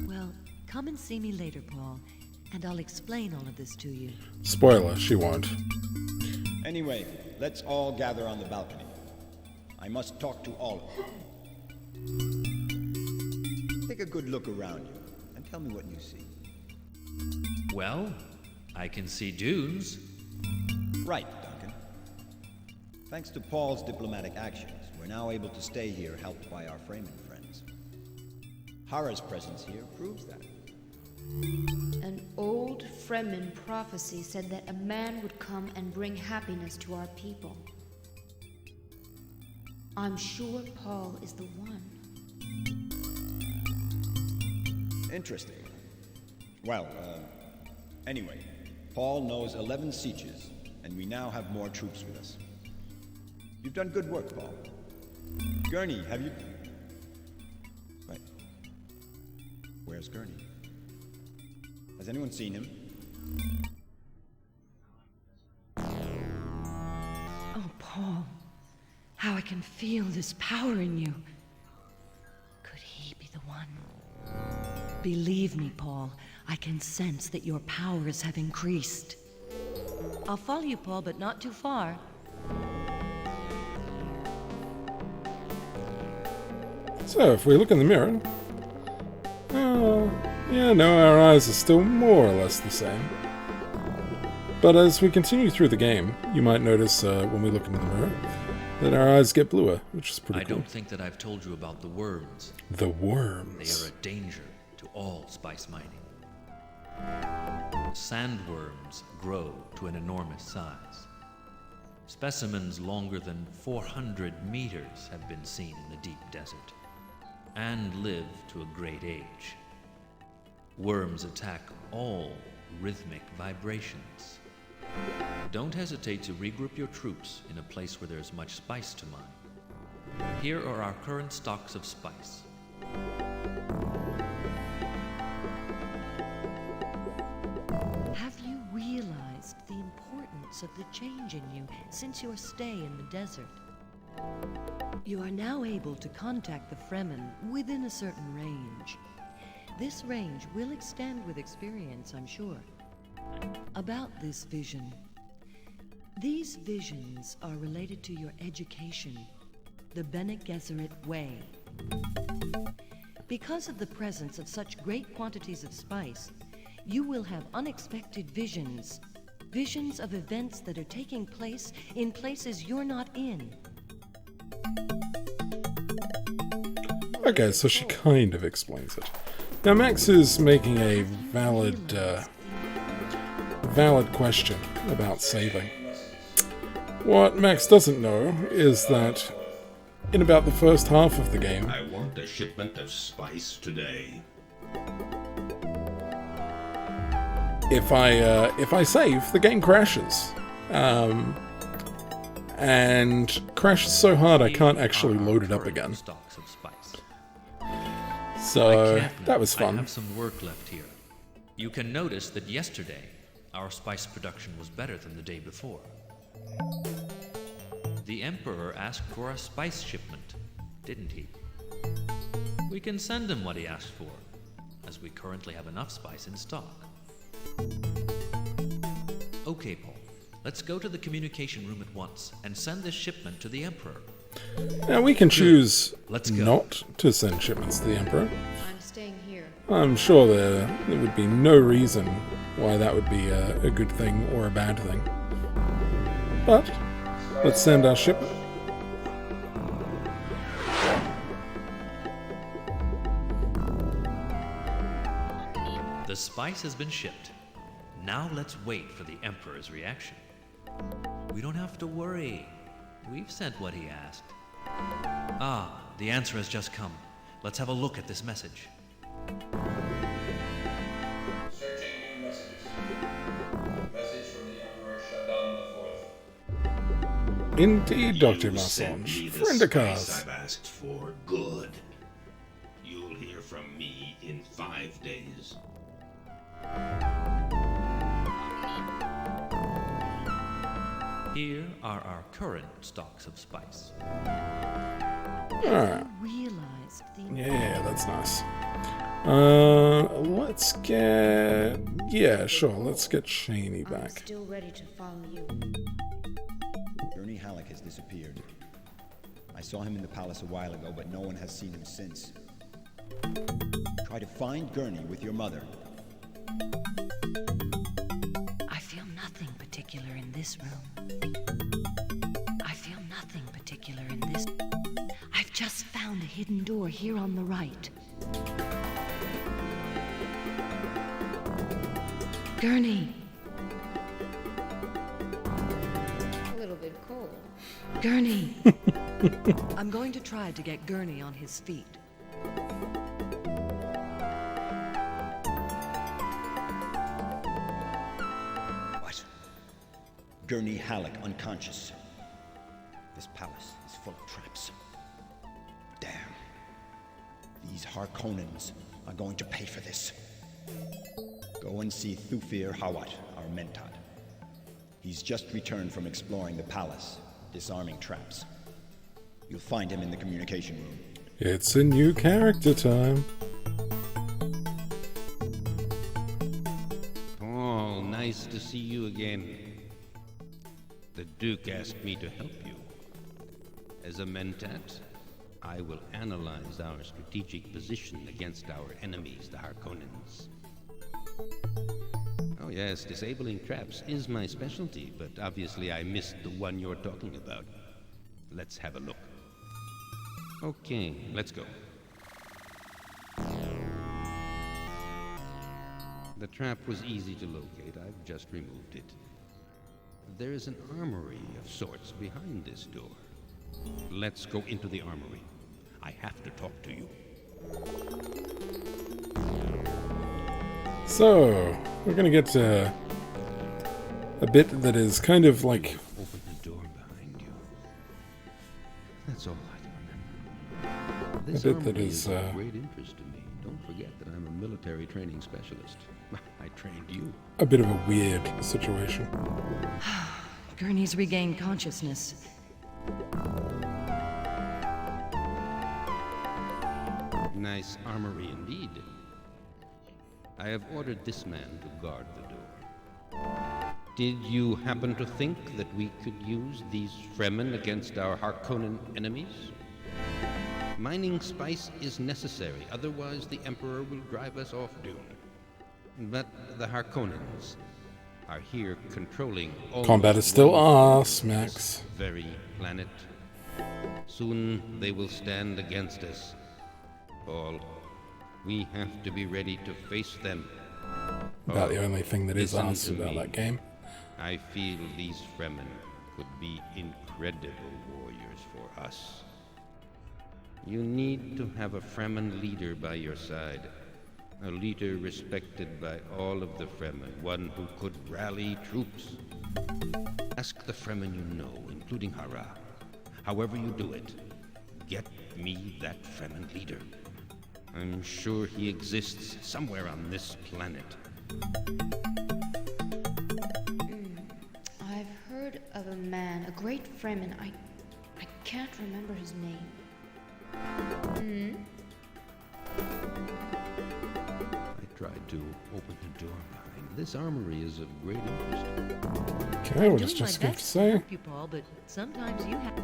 Well, come and see me later, Paul, and I'll explain all of this to you. Spoiler, she won't. Anyway, let's all gather on the balcony. I must talk to all of you. Take a good look around you and tell me what you see. Well, I can see dunes. Right, Duncan. Thanks to Paul's diplomatic actions, we're now able to stay here helped by our Fremen friends. Hara's presence here proves that. An old Fremen prophecy said that a man would come and bring happiness to our people. I'm sure Paul is the one. Interesting. Well, anyway, Paul knows 11 sieges, and we now have more troops with us. You've done good work, Paul. Gurney, have you... Wait. Where's Gurney? Has anyone seen him? Oh, Paul. How I can feel this power in you. Could he be the one? Believe me, Paul. I can sense that your powers have increased. I'll follow you, Paul, but not too far. So, if we look in the mirror... yeah, no, our eyes are still more or less the same. But as we continue through the game, you might notice when we look into the mirror that our eyes get bluer, which is pretty cool. I don't think that I've told you about the worms. The worms? They are a danger to all spice mining. Sandworms grow to an enormous size. Specimens longer than 400 meters have been seen in the deep desert, and live to a great age. Worms attack all rhythmic vibrations. Don't hesitate to regroup your troops in a place where there's much spice to mine. Here are our current stocks of spice. Have you realized the importance of the change in you since your stay in the desert? You are now able to contact the Fremen within a certain range. This range will extend with experience, I'm sure. About this vision. These visions are related to your education, the Bene Gesserit way. Because of the presence of such great quantities of spice, you will have unexpected visions. Visions of events that are taking place in places you're not in. Okay, so she kind of explains it. Now Max is making a valid question about saving. What Max doesn't know is that in about the first half of the game... I want a shipment of spice today. If I save, the game crashes. And crashes so hard I can't actually load it up again. So that was fun. I have some work left here. You can notice that yesterday our spice production was better than the day before. The Emperor asked for a spice shipment, didn't he? We can send him what he asked for, as we currently have enough spice in stock. Okay, Paul. Let's go to the communication room at once and send this shipment to the Emperor. Now we can choose Let's go. not to send shipments to the Emperor. I'm staying here. I'm sure there would be no reason why that would be a good thing or a bad thing. But let's send our shipment. The spice has been shipped. Now let's wait for the Emperor's reaction. We don't have to worry. We've sent what he asked. Ah, the answer has just come. Let's have a look at this message. Searching new messages. Message from the Emperor Shaddam IV. Indeed, Dr. You sent Massange. me the Friend of spice cars. I've asked for. Good. You'll hear from me in 5 days. Here are our current stocks of spice. Alright. Realized the Yeah, that's nice. Let's get... Yeah, sure, let's get Shaney I'm back. still ready to follow you. Gurney Hallock has disappeared. I saw him in the palace a while ago, but no one has seen him since. Try to find Gurney with your mother. I feel nothing particular in this room. I feel nothing particular in this. I've just found a hidden door here on the right. Gurney. A little bit cold. Gurney. I'm going to try to get Gurney on his feet. Gurney Hallock unconscious. This palace is full of traps. Damn. These Harkonnens are going to pay for this. Go and see Thufir Hawat, our Mentad. He's just returned from exploring the palace, disarming traps. You'll find him in the communication room. It's a new character time. Paul, nice to see you again. The Duke asked me to help you. As a Mentat, I will analyze our strategic position against our enemies, the Harkonnens. Oh yes, disabling traps is my specialty, but obviously I missed the one you're talking about. Let's have a look. Okay, let's go. The trap was easy to locate. I've just removed it. There is an armory of sorts behind this door. Let's go into the armory. I have to talk to you. So, we're gonna get a bit that is kind of like... Open the door behind you. That's all I can remember. This bit that armory is, of great interest to me. Don't forget that I'm a military training specialist. I trained you. a bit of a weird situation. Gurney's regained consciousness. Nice armory indeed. I have ordered this man to guard the door. Did you happen to think that we could use these Fremen against our Harkonnen enemies? Mining spice is necessary, otherwise the Emperor will drive us off Dune. But the Harkonnens are here controlling all Combat is still us, Max. very planet. Soon they will stand against us. Paul, we have to be ready to face them. About the only thing that is listen us to about me. that game. I feel these Fremen could be incredible warriors for us. You need to have a Fremen leader by your side. A leader respected by all of the Fremen, one who could rally troops. Ask the Fremen you know, including Hara. However you do it, get me that Fremen leader. I'm sure he exists somewhere on this planet. I've heard of a man, a great Fremen. I can't remember his name. I tried to open the door behind. This armory is of great interest. Okay, we'll Doing just my skip to best say. help you, Paul, but sometimes you have.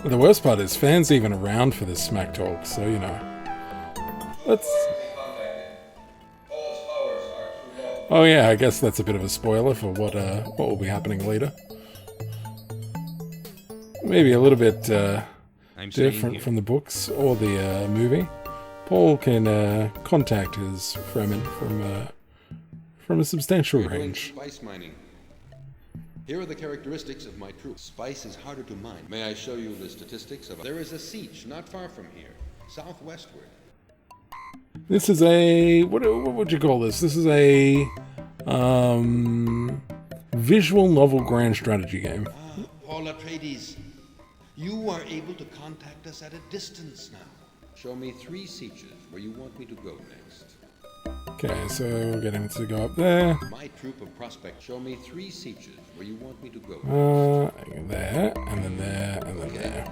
The worst part is fans even around for this smack talk, so you know. Let's. Oh yeah, I guess that's a bit of a spoiler for what will be happening later. Maybe a little bit different from the books or the movie. Paul can contact his Fremen from a substantial We're doing range. spice mining. Here are the characteristics of my troops. Spice is harder to mine. May I show you the statistics of... There is a siege not far from here, southwestward. This is a what would you call this? This is a visual novel grand strategy game. Paul Atreides, you are able to contact us at a distance now. Show me 3 sieges where you want me to go next. Okay, so we're getting to go up there. My troop of prospects. Show me 3 sieges where you want me to go There, and then there, and then there.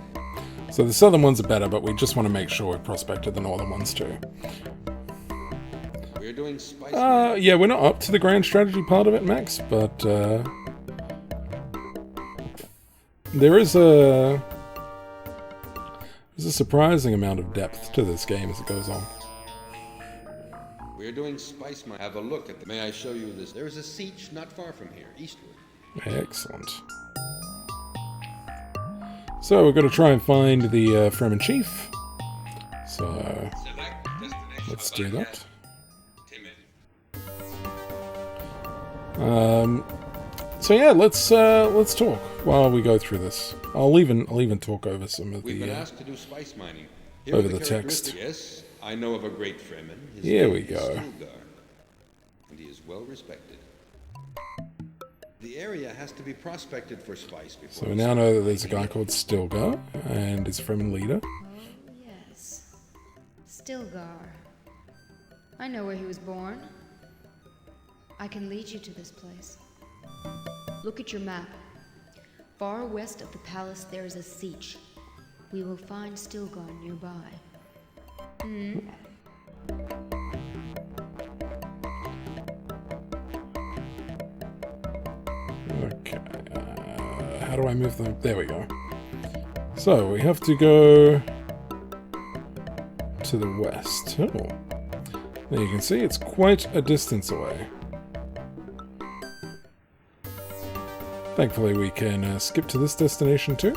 So the southern ones are better, but we just want to make sure we prospected the northern ones too. We're doing spice. Yeah, we're not up to the grand strategy part of it, Max, but there is a surprising amount of depth to this game as it goes on. We're doing spice mining. Have a look at them. May I show you this? There is a siege not far from here, eastward. Excellent. So we're going to try and find the Fremen chief. So let's do that. So yeah, let's talk while we go through this. I'll even talk over some of We've been the asked to do spice mining. Here over are the text. characteristics. Yes, I know of a great Fremen. His Here name we is go. Stilgar, and he is well respected. The area has to be prospected for spice before. So we now know that there's a guy called Stilgar, and his Fremen leader. Oh, yes. Stilgar. I know where he was born. I can lead you to this place. Look at your map. Far west of the palace there is a siege. We will find Stilgar nearby. Okay, how do I move them? There we go. So, we have to go to the west. Oh. There you can see it's quite a distance away. Thankfully we can skip to this destination too.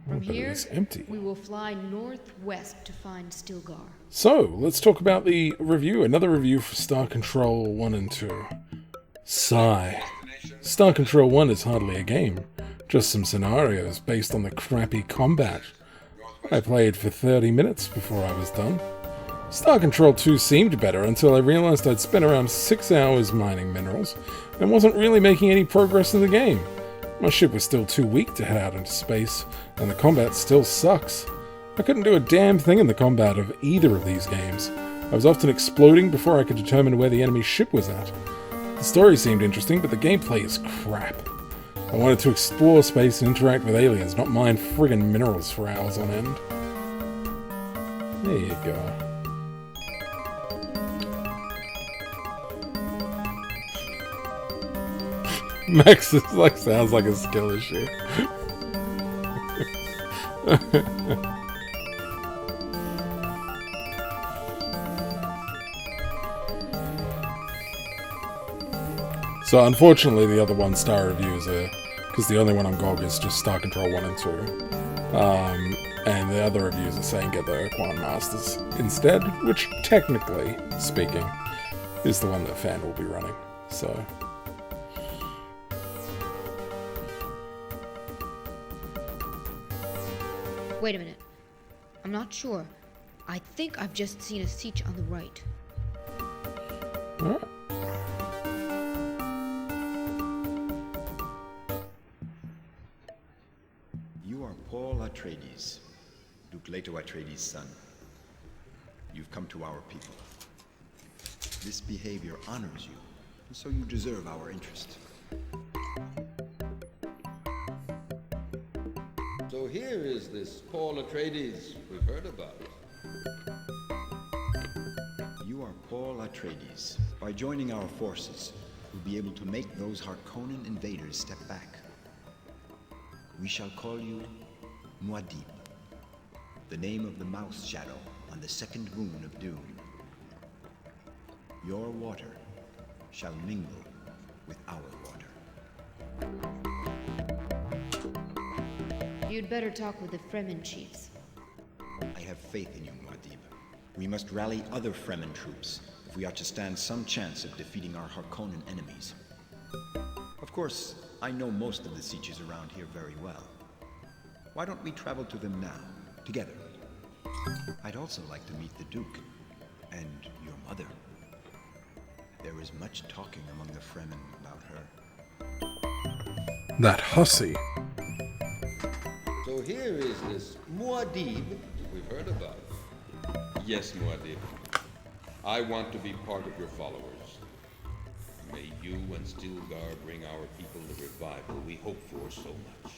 From But here, it's empty. we will fly northwest to find Stilgar. So, let's talk about the review. Another review for Star Control 1 and 2. Sigh. Star Control 1 is hardly a game. Just some scenarios based on the crappy combat. I played for 30 minutes before I was done. Star Control 2 seemed better until I realized I'd spent around 6 hours mining minerals and wasn't really making any progress in the game. My ship was still too weak to head out into space, and the combat still sucks. I couldn't do a damn thing in the combat of either of these games. I was often exploding before I could determine where the enemy ship was at. The story seemed interesting, but the gameplay is crap. I wanted to explore space and interact with aliens, not mine friggin' minerals for hours on end. There you go. Max is like sounds like a skill issue. So unfortunately the other 1-star reviews are, because the only one on GOG is just Star Control 1 and 2. And the other reviews are saying get the Urquan Masters instead, which technically speaking is the one that Fan will be running. So Wait a minute. I'm not sure. I think I've just seen a siege on the right. alright. You are Paul Atreides, Duke Leto Atreides' son. You've come to our people. This behavior honors you, and so you deserve our interest. So here is this Paul Atreides we've heard about. You are Paul Atreides. By joining our forces, you'll be able to make those Harkonnen invaders step back. We shall call you Muad'Dib, the name of the mouse shadow on the second moon of Dune. Your water shall mingle with our water. You'd better talk with the Fremen chiefs. I have faith in you, Muad'Dib. We must rally other Fremen troops if we are to stand some chance of defeating our Harkonnen enemies. Of course, I know most of the sieges around here very well. Why don't we travel to them now, together? I'd also like to meet the Duke and your mother. There is much talking among the Fremen about her. That hussy. So here is this Muad'Dib we've heard about. Yes, Muad'Dib. I want to be part of your followers. May you and Stilgar bring our people the revival we hope for so much.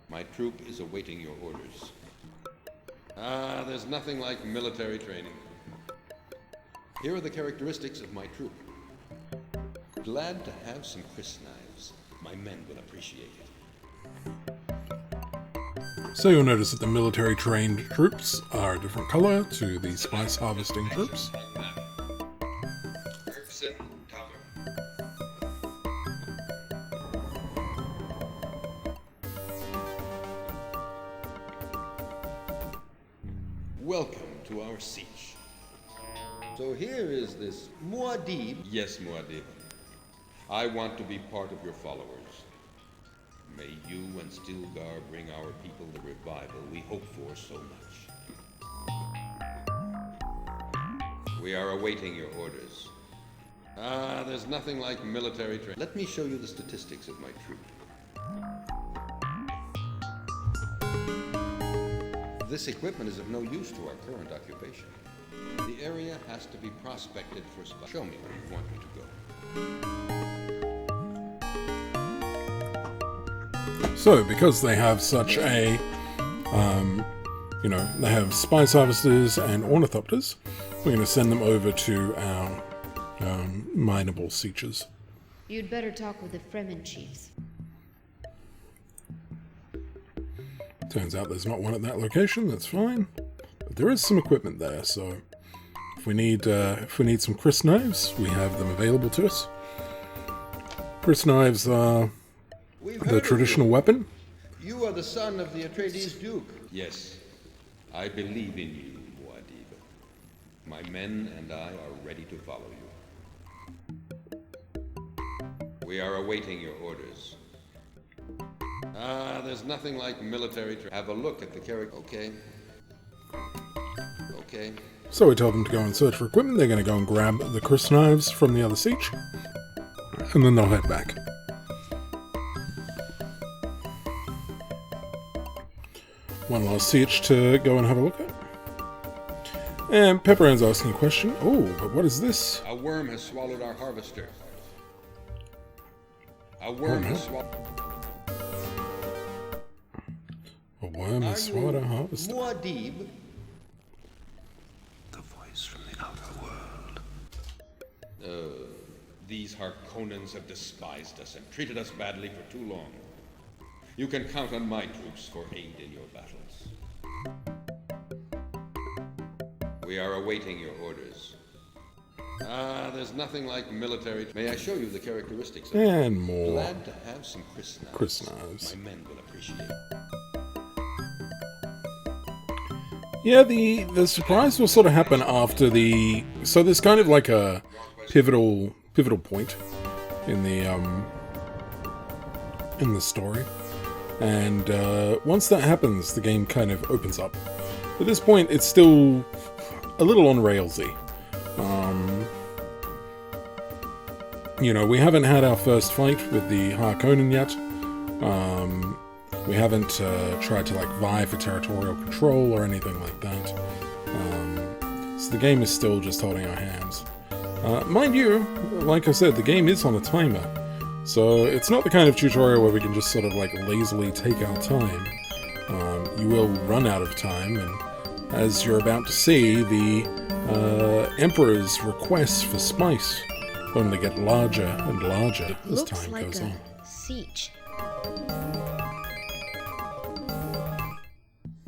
My troop is awaiting your orders. There's nothing like military training. Here are the characteristics of my troop. Glad to have some crysknives. My men will appreciate it. So you'll notice that the military trained troops are a different color to the spice harvesting troops. Welcome to our siege. So here is this Muad'Dib. Yes, Muad'Dib. I want to be part of your followers. May you and Stilgar bring our people the revival we hope for so much. We are awaiting your orders. There's nothing like military training. Let me show you the statistics of my troop. This equipment is of no use to our current occupation. The area has to be prospected for spies. Show me where you want me to go. So, because they have such a, they have spice harvesters and ornithopters, we're going to send them over to our mineable seaches. You'd better talk with the Fremen chiefs. Turns out there's not one at that location. That's fine, but there is some equipment there. So if we need some Chris knives, we have them available to us. Chris knives are the traditional weapon. You are the son of the Atreides Duke. Yes, I believe in you, Muad'Dib. My men and I are ready to follow you. We are awaiting your orders. There's nothing like military training. Have a look at the character. Okay. Okay. So we told them to go and search for equipment. They're going to go and grab the Chris knives from the other siege, and then they'll head back. One last siege to go and have a look at. And Pepperan's asking a question. Oh, but what is this? A worm has swallowed our harvester. A worm has swallowed... A worm has swallowed our harvester. Muad'Dib? The voice from the outer world. These Harkonnens have despised us and treated us badly for too long. You can count on my troops for aid in your battles. We are awaiting your orders. There's nothing like military... May I show you the characteristics of and more. Glad to have some Chris knives. Chris knives. My men will appreciate. Yeah, the surprise will sort of happen after the... So there's kind of like a pivotal point in the story. And once that happens, the game kind of opens up. At this point, it's still a little on railsy. We haven't had our first fight with the Harkonnen yet. We haven't tried to vie for territorial control or anything like that. So the game is still just holding our hands. Mind you, like I said, the game is on a timer. So it's not the kind of tutorial where we can just sort of lazily take our time. You will run out of time, and as you're about to see, the Emperor's requests for spice only get larger and larger as time goes on. Siege.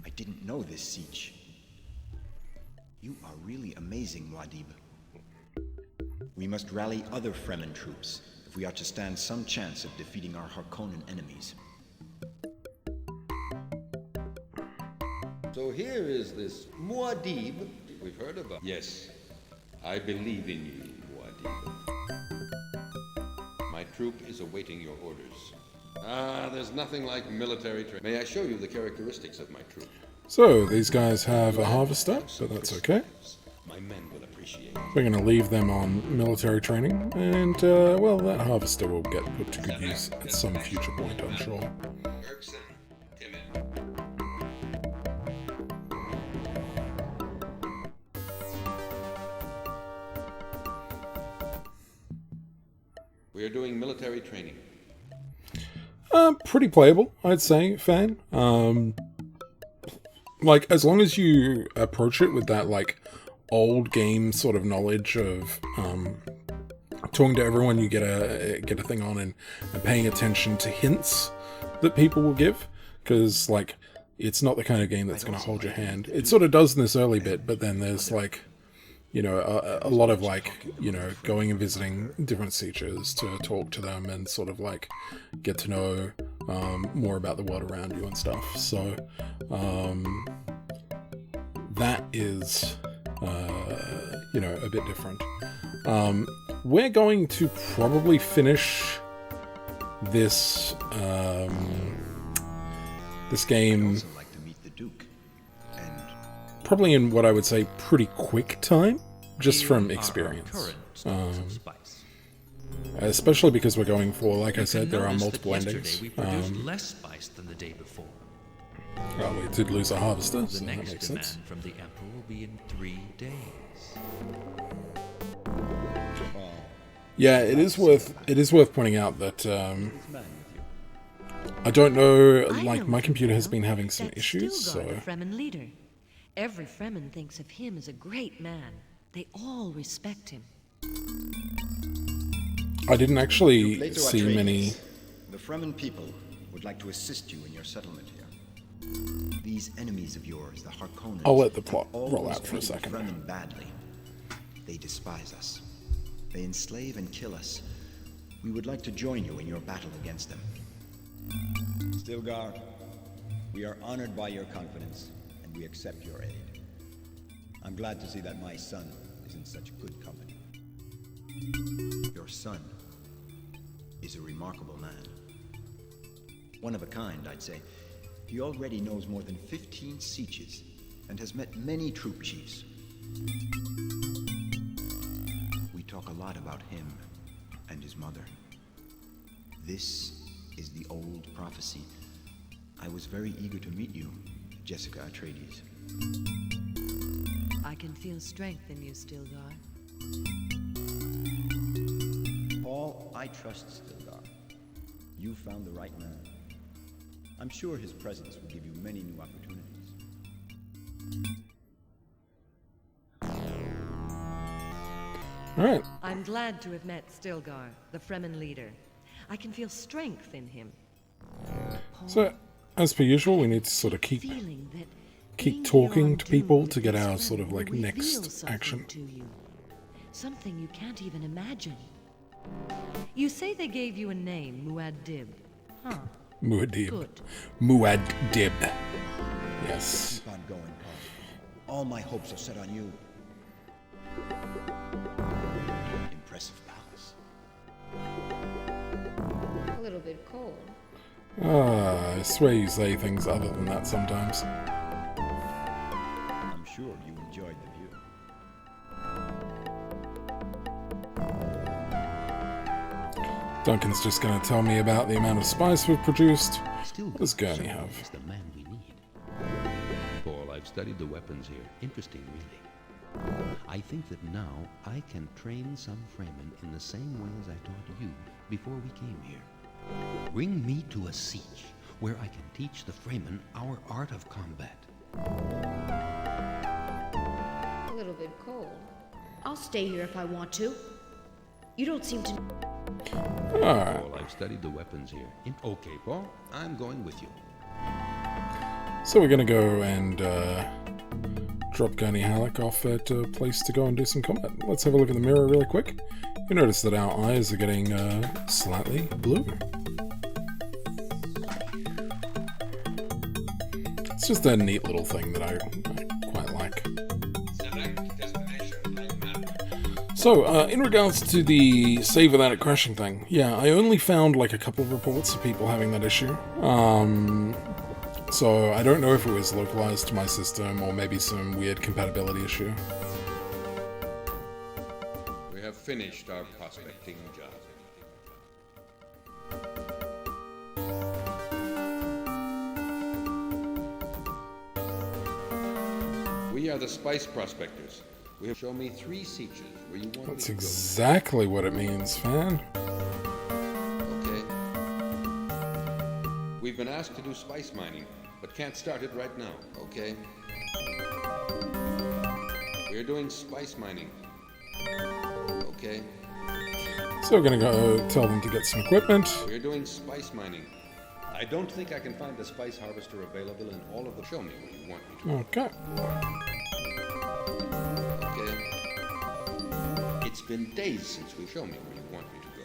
I didn't know this siege. You are really amazing, Muad'Dib. We must rally other Fremen troops if we are to stand some chance of defeating our Harkonnen enemies. So here is this Muad'Dib we've heard about. Yes, I believe in you, Muad'Dib. My troop is awaiting your orders. There's nothing like military training. May I show you the characteristics of my troop? So these guys have a harvester, but that's okay. My men will appreciate. We're going to leave them on military training, and that harvester will get put to good use at some future point, I'm sure. We are doing military training. Pretty playable, I'd say, fan. As long as you approach it with that, old game sort of knowledge of talking to everyone you get a thing on and paying attention to hints that people will give, because it's not the kind of game that's going to hold your hand. It sort of does in this early bit, but then there's a lot of going and visiting different sieges to talk to them and sort of get to know more about the world around you and stuff. So that is a bit different. We're going to probably finish this this game I'd also like to meet the Duke, and probably in what I would say pretty quick time, just Here from are our experience. current stores of spice. Especially because we're going for, like I You said, can there are notice multiple that endings. yesterday we produced less spice than the day before. Well, we did lose a harvester, The so that next makes demand sense. from the Emperor will be in 3 days. Yeah, it is worth pointing out that I don't know, like my computer has been having some issues, Stilgar, so the Fremen leader. Every Fremen thinks of him as a great man. They all respect him. I didn't actually Later see Atreides, many. The Fremen people would like to assist you in your settlement here. These enemies of yours, the Harkonnens, I'll let the plot have always roll out for a treated second. Fremen badly. They despise us. They enslave and kill us. We would like to join you in your battle against them. Stilgar, we are honored by your confidence, and we accept your aid. I'm glad to see that my son is in such good company. Your son is a remarkable man. One of a kind, I'd say. He already knows more than 15 sieges and has met many troop chiefs. We talk a lot about him and his mother. This is the old prophecy. I was very eager to meet you, Jessica Atreides. I can feel strength in you, Stilgar. Paul, I trust Stilgar. You found the right man. I'm sure his presence will give you many new opportunities. Alright, I'm glad to have met Stilgar, the Fremen leader. I can feel strength in him. so as per usual, we need to sort of keep Feeling that keep being talking here on to people Dune to get with our these sort of Fremen like will next reveal something action. to you. Something you can't even imagine. You say they gave you a name, Muad'Dib. Huh. Muad'Dib. Good. Muad'Dib. Yes. Keep on going, Paul. All my hopes are set on you. Impressive palace. A little bit cold. I swear you say things other than that sometimes. I'm sure you enjoyed the view. Duncan's just going to tell me about the amount of spice we've produced. Still, What does Gurney certainly have? is the man we need. Paul, I've studied the weapons here. Interesting, really. I think that now I can train some Fremen in the same way as I taught you before we came here. Bring me to a siege where I can teach the Fremen our art of combat. A little bit cold. I'll stay here if I want to. You don't seem to... Alright. Paul, I've studied the weapons here. Okay, Paul, I'm going with you. So we're going to go and drop Gurney Hallock off at a place to go and do some combat. Let's have a look in the mirror really quick. You notice that our eyes are getting slightly blue. It's just a neat little thing that I quite like. So, in regards to the save without it crashing thing, yeah, I only found like a couple of reports of people having that issue. So I don't know if it was localized to my system or maybe some weird compatibility issue. We have finished our prospecting job. We are the spice prospectors. We have shown me 3 sieges where you want That's me to exactly what it means, fan. go. Okay. We've been asked to do spice mining, but can't start it right now, okay? We're doing spice mining. Okay? So we're gonna go tell them to get some equipment. We're doing spice mining. I don't think I can find a spice harvester available in all of the... Show me where you want me to. Okay. Okay. It's been days since we show me where you want me to go.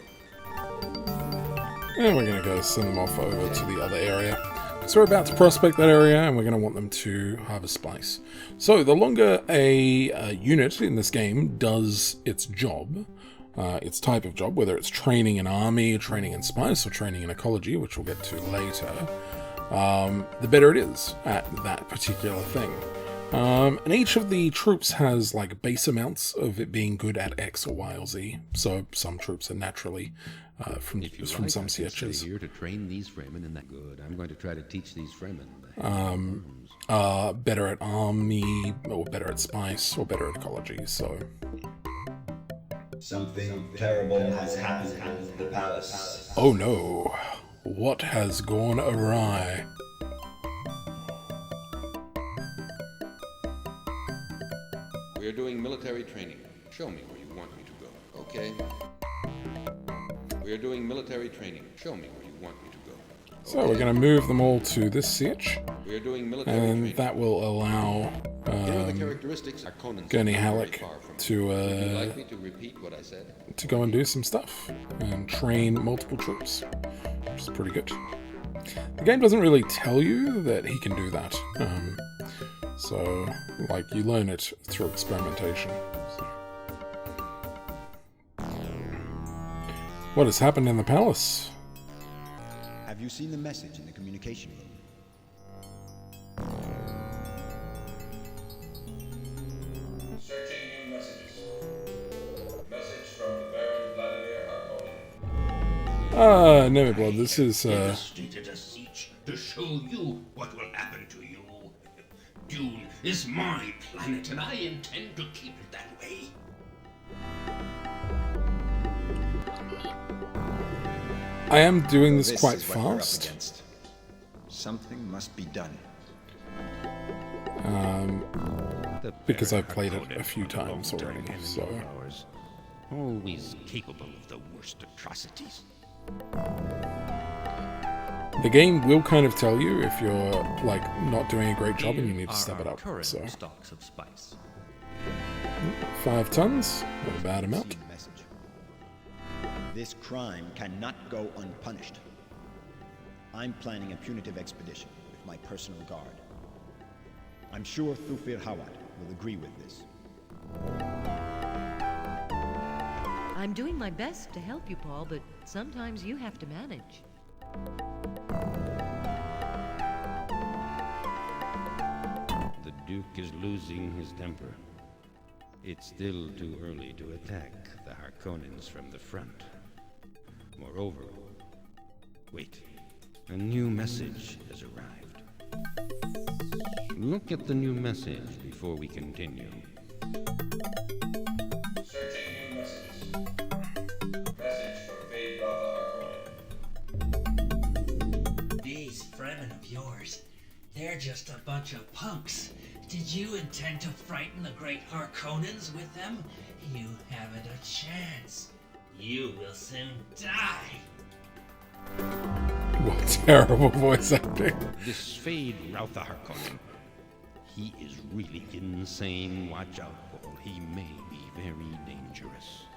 And we're gonna go send them off over to the other area. So we're about to prospect that area and we're gonna want them to harvest spice. So the longer a unit in this game does its job, its type of job, whether it's training in army, training in spice, or training in ecology, which we'll get to later, the better it is at that particular thing. And each of the troops has like base amounts of it being good at X or Y or Z. So some troops are naturally from some CHs. Here to train these Fremen in that good. I'm going to try to teach these Fremen. Better at army, or better at spice, or better at ecology. So Something terrible has happened in the palace. oh no, what has gone awry? We are doing military training. Show me where you want me to go. Okay. We are doing military training. Show me where you want me to go. So we're going to move them all to this CH, We are doing military and training. that will allow Here are the characteristics Harkonnens Gurney are very Hallock far from. to Would you like me to repeat what I said? go and do some stuff and train multiple troops, which is pretty good. The game doesn't really tell you that he can do that, so like you learn it through experimentation. So. What has happened in the palace? Have you seen the message in the communication room? Searching new messages. Message from the Baron Vladimir Harkonnen. Neverblood, this is, Devastated a siege to show you what will happen to you. Dune is my planet, and I intend to keep it that way. I am doing this This quite is what we're up fast. against. Something must be done. Because I've played it a few times already, so... Always capable of the worst atrocities. The game will kind of tell you if you're, like, not doing a great job and you need to Here step are it our up, current so... stocks of spice. 5 tons, not a bad amount. Seen the message. This crime cannot go unpunished. I'm planning a punitive expedition with my personal guard. I'm sure Thufir Hawat will agree with this. I'm doing my best to help you, Paul, but sometimes you have to manage. The Duke is losing his temper. It's still too early to attack the Harkonnens from the front. Moreover, wait, a new message has arrived. Look at the new message before we continue. Searching new messages. Message from Bane Harkonnen. These Fremen of yours, they're just a bunch of punks. Did you intend to frighten the great Harkonnens with them? You haven't a chance. You will soon die. What terrible voice acting. This Fade Routha Harkonnen, he is really insane. Watch out, Paul. He may be very dangerous.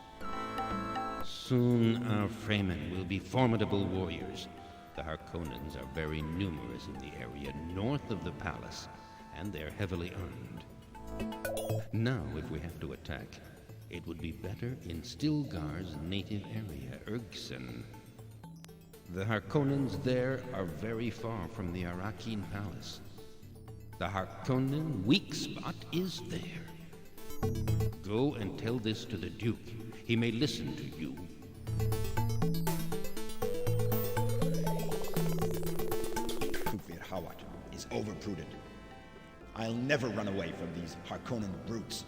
Soon our Fremen will be formidable warriors. The Harkonnens are very numerous in the area north of the palace, and they're heavily armed. Now, if we have to attack, it would be better in Stilgar's native area, Urgsen. The Harkonnens there are very far from the Arrakis palace. The Harkonnen weak spot is there. Go and tell this to the Duke. He may listen to you. Thufir Hawat is overprudent. I'll never run away from these Harkonnen brutes.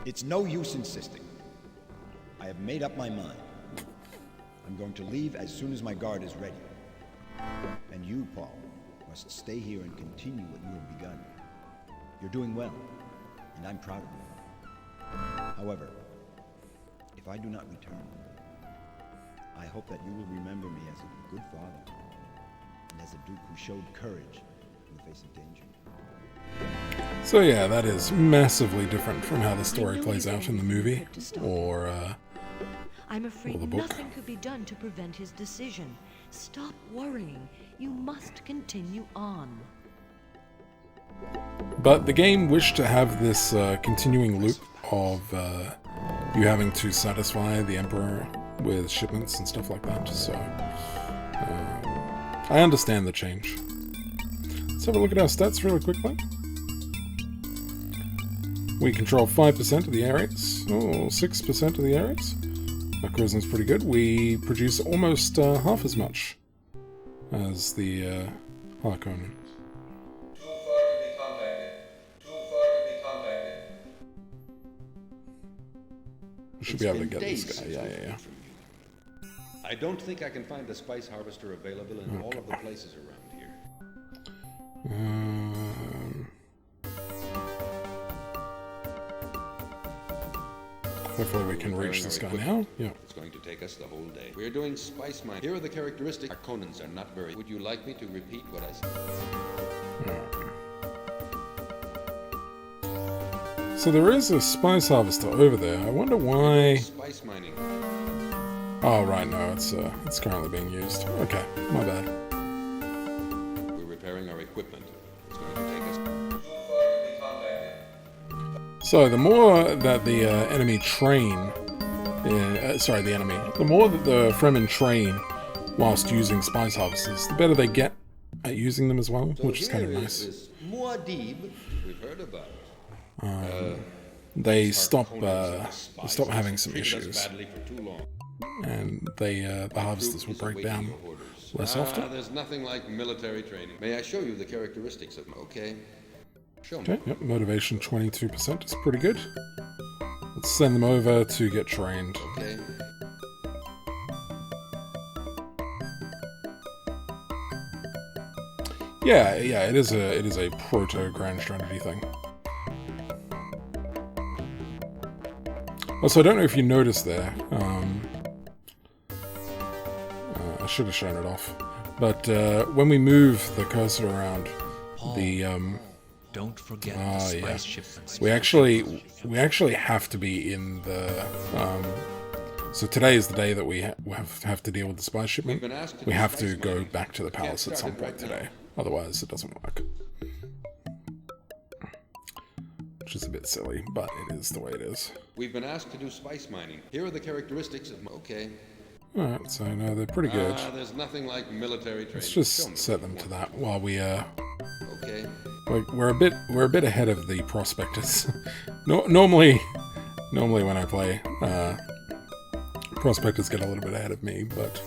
It's no use insisting. I have made up my mind. I'm going to leave as soon as my guard is ready. And you, Paul, must stay here and continue what you have begun. You're doing well, and I'm proud of you. However, if I do not return, I hope that you will remember me as a good father, and as a duke who showed courage in the face of danger. So yeah, that is massively different from how the story plays out in the movie, or I'm afraid the book. nothing could be done to prevent his decision. Stop worrying. You must continue on. But the game wished to have this continuing loop of you having to satisfy the Emperor with shipments and stuff like that. So I understand the change. Let's have a look at our stats really quickly. We control 5% of the areas, or 6% of the areas. Our charisma's pretty good. We produce almost half as much as the Harkonnen. We should be able to get this guy. Yeah. I don't think I can find a spice harvester available in all of the places around here. Hopefully we can reach this guy now. Yeah. It's going to take us the whole day. We're doing spice mining. Here are the characteristics. Harkonnens are not very... Would you like me to repeat what I said? So there is a spice harvester over there. I wonder why... Spice mining. Oh, right, no, it's currently being used. Okay, my bad. We're repairing our equipment. It's going to take us... So the more that the enemy train... the more that the Fremen train whilst using spice harvesters, the better they get at using them as well, which is kind of nice. This Muad'Dib we've heard about. They stop having some issues. And the harvesters will break down less often. There's nothing like military training. May I show you the characteristics of... Okay. Show me. Okay, yep, motivation 22% is pretty good. Let's send them over to get trained. Okay. Yeah, it is a proto-grand strategy thing. Also, I don't know if you noticed there, I should have shown it off, but when we move the cursor around, don't forget the spice shipments. We actually have to be in the. So today is the day that we have to deal with the spice shipment. We have to go back to the palace at some point today, otherwise it doesn't work. Which is a bit silly, but it is the way it is. We've been asked to do spice mining. Here are the characteristics of... Okay. Alright, so no, they're pretty good. There's nothing like military training. Let's just set them to that while we Okay. We're a bit ahead of the prospectors. Normally when I play, prospectors get a little bit ahead of me, but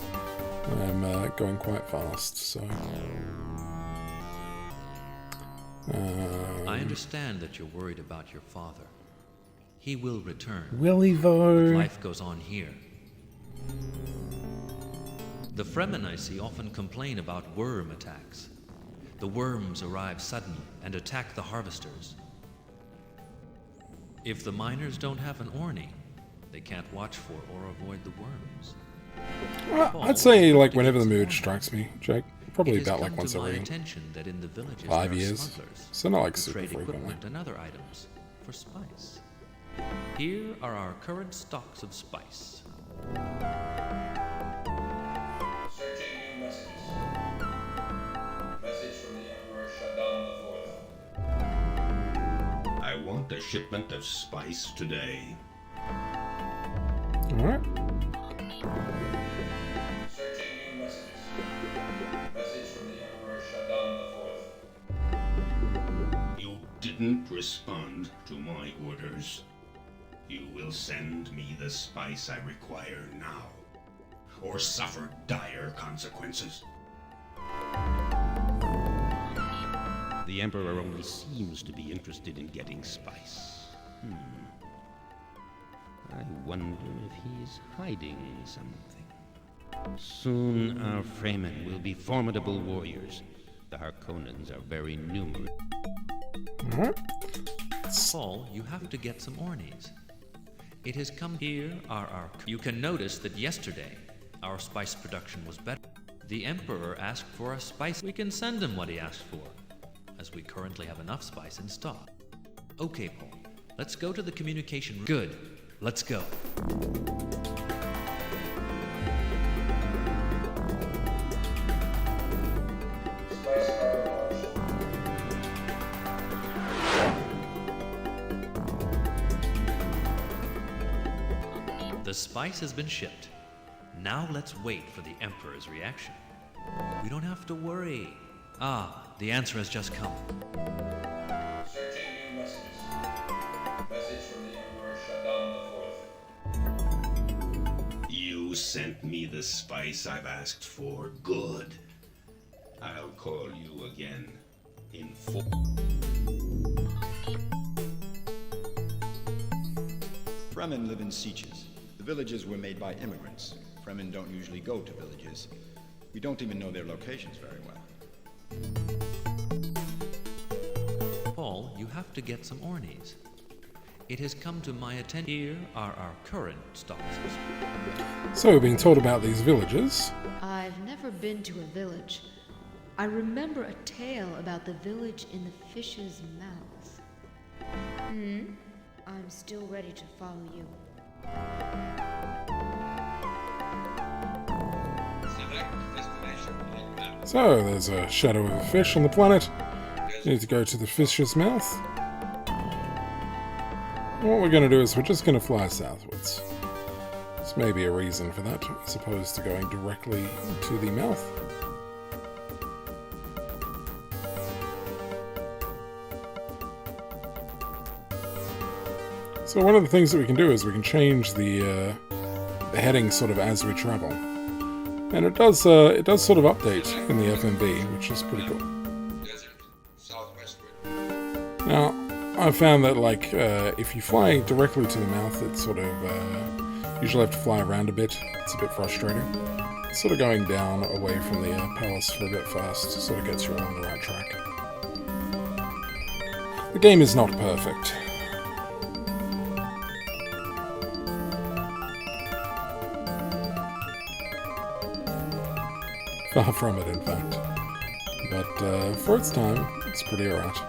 I'm going quite fast, so... I understand that you're worried about your father. He will return. Will he, though? But life goes on here. The Fremen I see often complain about worm attacks. The worms arrive suddenly and attack the harvesters. If the miners don't have an Orni, they can't watch for or avoid the worms. Well, I'd say, like, whenever the mood strikes me, Jake. Probably about like once every that in the villages 5 years. So not like super trade frequently. Equipment and other items for spice. Here are our current stocks of spice. Searching new messages. Message from the Emperor Shaddam IV. I want a shipment of spice today. Alright. Didn't respond to my orders. You will send me the spice I require now, or suffer dire consequences. The Emperor only seems to be interested in getting spice. I wonder if he's hiding something. Soon our Fremen will be formidable warriors. The Harkonnens are very numerous. Paul, you have to get some Ornis. It has come here are our... You can notice that yesterday, our spice production was better. The Emperor asked for a spice. We can send him what he asked for, as we currently have enough spice in stock. Okay, Paul, let's go to the communication room. Good, let's go. spice has been shipped. Now let's wait for the Emperor's reaction. We don't have to worry. Ah, the answer has just come. Searching new messages. Message from the Emperor Shaddam IV. You sent me the spice I've asked for. Good. I'll call you again in full. Fremen live in sieges. The villages were made by immigrants. Fremen don't usually go to villages. We don't even know their locations very well. Paul, you have to get some ornies. It has come to my attention. Here are our current stocks. So we're being told about these villages. I've never been to a village. I remember a tale about the village in the fish's mouth. I'm still ready to follow you. So there's a shadow of a fish on the planet. You need to go to the fish's mouth. What we're going to do is we're just going to fly southwards. There's maybe a reason for that, as opposed to going directly to the mouth. So one of the things that we can do is we can change the heading sort of as we travel. And it does sort of update in the FMV, which is pretty cool. Now, I found that like if you fly directly to the mouth, it's sort of usually have to fly around a bit. It's a bit frustrating. Sort of going down away from the palace for a bit fast sort of gets you on the right track. The game is not perfect. Far from it, in fact. But for its time, it's pretty alright.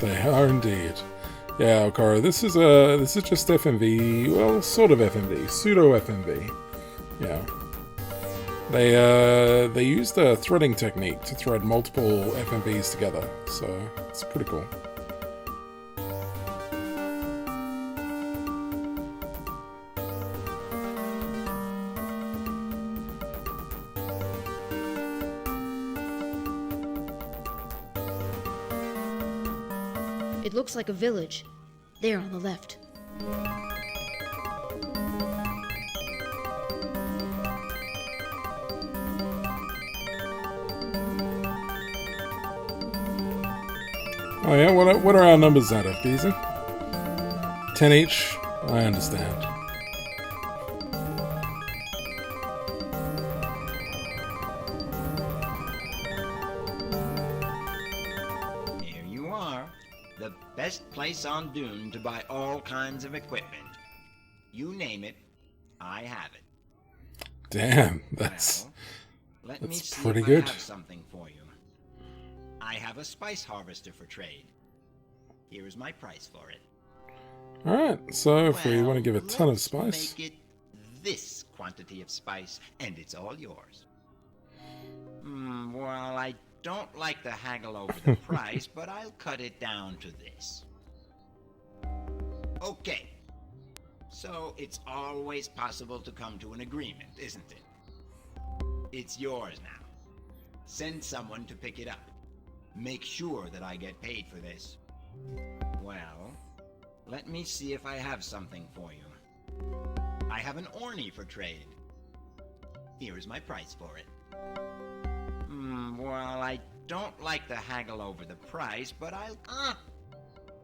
They are indeed. Yeah, Okara, this is just FMV, well, sort of FMV, pseudo FMV. Yeah. They used a threading technique to thread multiple FMVs together, so it's pretty cool. It looks like a village. There on the left. Oh yeah, what are our numbers at, FBZ? 10 each? I understand. Here you are. The best place on Dune to buy all kinds of equipment. You name it, I have it. Damn, that's Let me see pretty if good. I have something for you. I have a spice harvester for trade. Here is my price for it. Alright, so if we want to give a ton of spice... Make it this quantity of spice, and it's all yours. Well, I don't like to haggle over the price, but I'll cut it down to this. Okay. So it's always possible to come to an agreement, isn't it? It's yours now. Send someone to pick it up. Make sure that I get paid for this. Well, let me see if I have something for you. I have an orny for trade. Here is my price for it. Well, I don't like to haggle over the price, but I'll...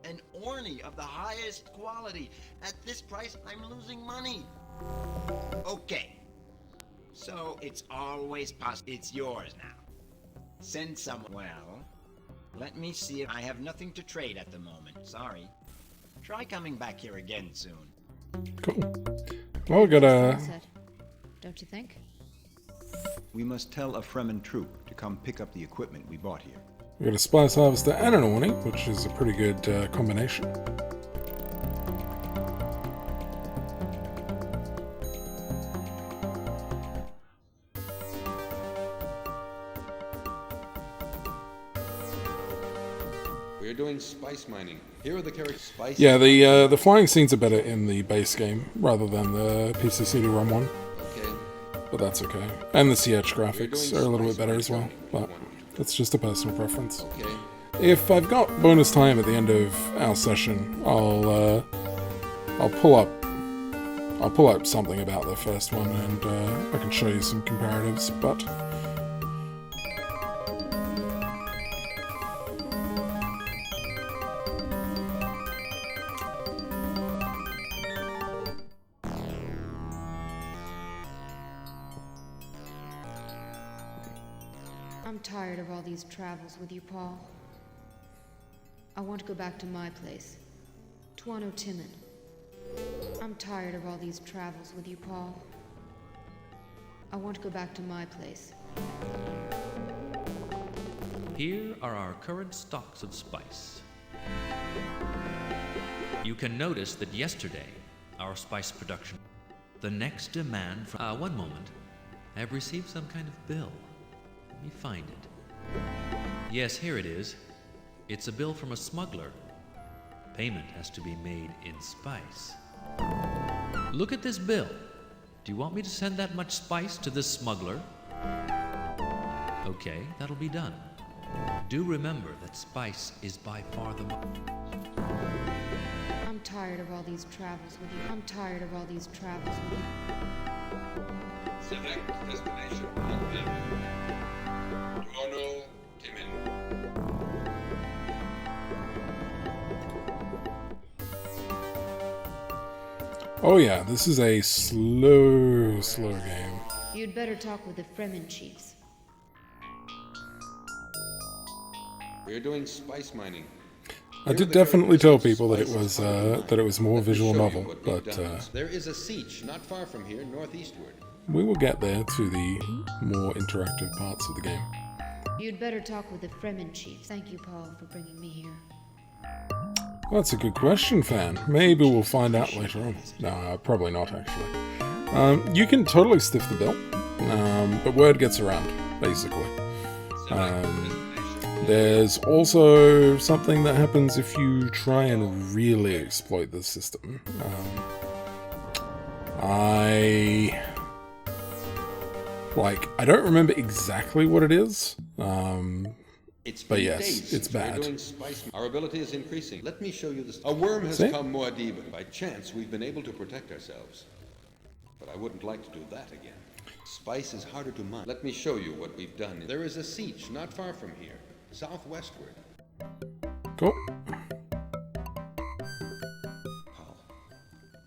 An orny of the highest quality. At this price, I'm losing money. Okay. So it's always possible. It's yours now. Send someone... Well, let me see if I have nothing to trade at the moment. Sorry. Try coming back here again soon. Cool. Well, we got a... Don't you think? We must tell a Fremen troop to come pick up the equipment we bought here. We got a spice harvester and an orny, which is a pretty good combination. We're doing spice mining. Here are the character spice. Yeah, the flying scenes are better in the base game rather than the PC CD-ROM one. Okay. But that's okay. And the CH graphics are a little bit better as well. But that's just a personal preference. Okay. If I've got bonus time at the end of our session, I'll pull up something about the first one, and I can show you some comparatives. But I'm tired of all these travels with you, Paul. I want to go back to my place, Tuano Timon. I'm tired of all these travels with you, Paul. I want to go back to my place. Here are our current stocks of spice. You can notice that yesterday, our spice production... The next demand from... one moment. I have received some kind of bill. Let me find it. Yes, here it is. It's a bill from a smuggler. Payment has to be made in spice. Look at this bill. Do you want me to send that much spice to this smuggler? Okay, that'll be done. Do remember that spice is by far the I'm tired of all these travels with you. I'm tired of all these travels with you. Select destination unknown. Tuono Timon. oh yeah, this is a slow game. You'd better talk with the Fremen chiefs. We're doing spice mining. I did definitely tell people that it was more visual novel, but there is a siege not far from here, northeastward. we will get there to the more interactive parts of the game. You'd better talk with the Fremen chiefs. Thank you, Paul, for bringing me here. That's a good question, fan. Maybe we'll find out later on. No, probably not, actually. You can totally stiff the bill, but word gets around, basically. There's also something that happens if you try and really exploit the system. I don't remember exactly what it is. But yes, it's bad. Our ability is increasing. Let me show you this. A worm has come, Muad'Dib. By chance, we've been able to protect ourselves. But I wouldn't like to do that again. Spice is harder to mine. Let me show you what we've done. There is a siege not far from here, southwestward. Cool. Paul,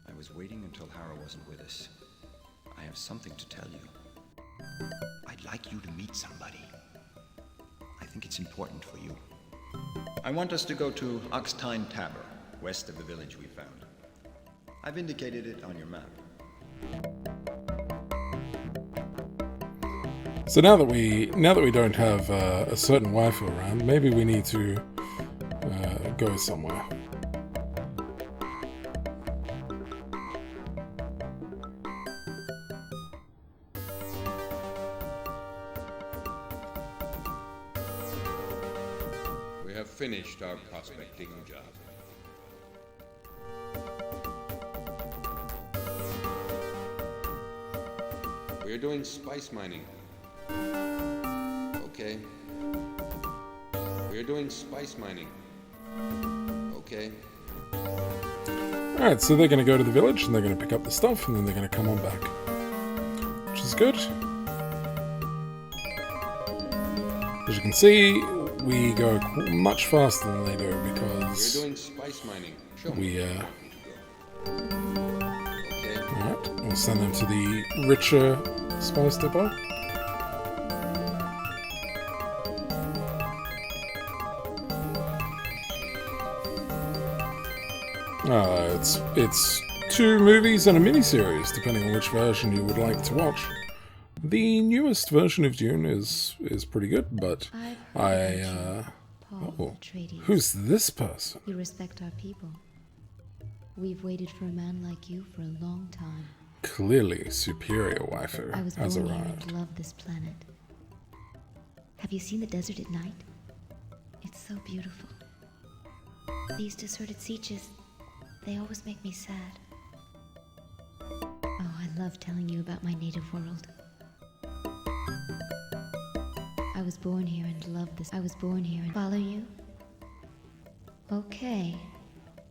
I was waiting until Hara wasn't with us. I have something to tell you. I'd like you to meet somebody. I think it's important for you. I want us to go to Oxtine Tabor, west of the village we found. I've indicated it on your map. So now that we don't have a certain waifu around, maybe we need to go somewhere. We have finished our prospecting job. We're doing spice mining. Okay. We're doing spice mining. Okay. Alright, so they're going to go to the village and they're going to pick up the stuff and then they're going to come on back. Which is good. As you can see, we go much faster than they do because we're doing spice mining. Alright, we'll send them to the richer spice depot. It's 2 movies and a miniseries, depending on which version you would like to watch. The newest version of Dune is pretty good, but Paul, who's this person? We respect our people. We've waited for a man like you for a long time. Clearly, superior waifu I was has born here arrived. and love this planet. Have you seen the desert at night? It's so beautiful. These deserted sieges, they always make me sad. Oh, I love telling you about my native world. I was born here and love this. I was born here and follow you? Okay,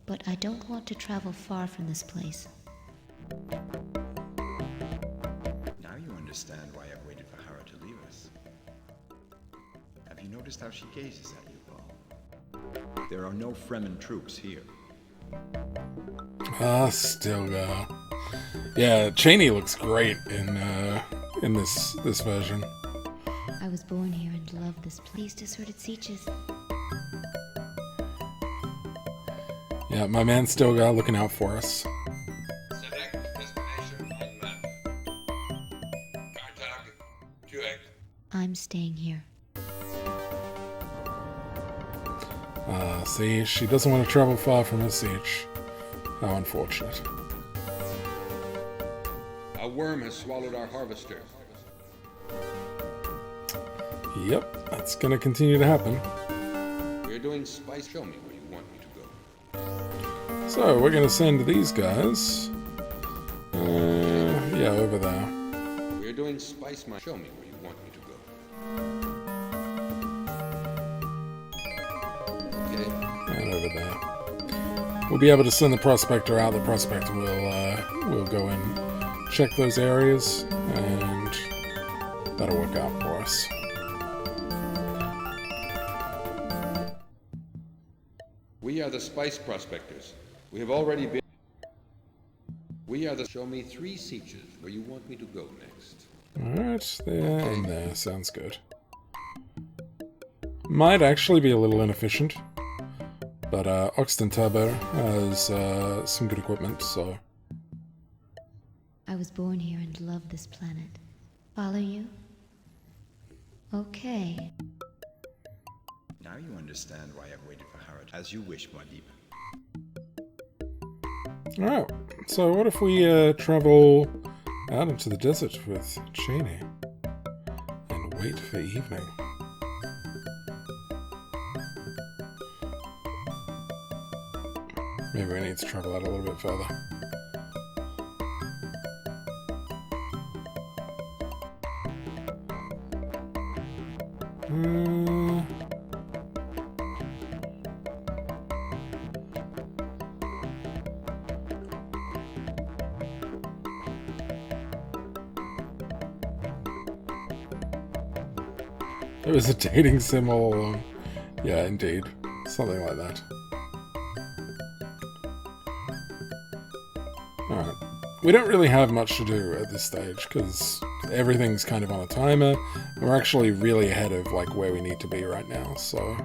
but I don't want to travel far from this place. Now you understand why I've waited for Hera to leave us. Have you noticed how she gazes at you, Paul? There are no Fremen troops here. Stilgar. Yeah, Cheney looks great in this version. I was born here and love this place. Deserted sieges. Yeah, my man Stilgar looking out for us. Select destination on map. DDRJake. I'm staying here. See, she doesn't want to travel far from her siege. How unfortunate. A worm has swallowed our harvester. Yep, that's gonna continue to happen. We're doing spice. Show me where you want me to go. So, we're gonna send these guys... yeah, over there. We're doing spice mine. Show me where you want me to go. Okay. And over there. We'll be able to send the prospector out. The prospector will go and check those areas, and that'll work out for us. We are the spice prospectors. We have already been... We are the... Show me 3 sieges where you want me to go next. Alright, there and there. Sounds good. Might actually be a little inefficient, but Oxton Turbo has some good equipment, so... I was born here and love this planet. Follow you? Okay. Now you understand why I've waited for Hera. As you wish, Muad'Dib. Alright, so what if we travel out into the desert with Cheney and wait for evening? Maybe we need to travel out a little bit further. It was a dating sim all along. Yeah, indeed. Something like that. Alright. We don't really have much to do at this stage, because everything's kind of on a timer. We're actually really ahead of like where we need to be right now, so...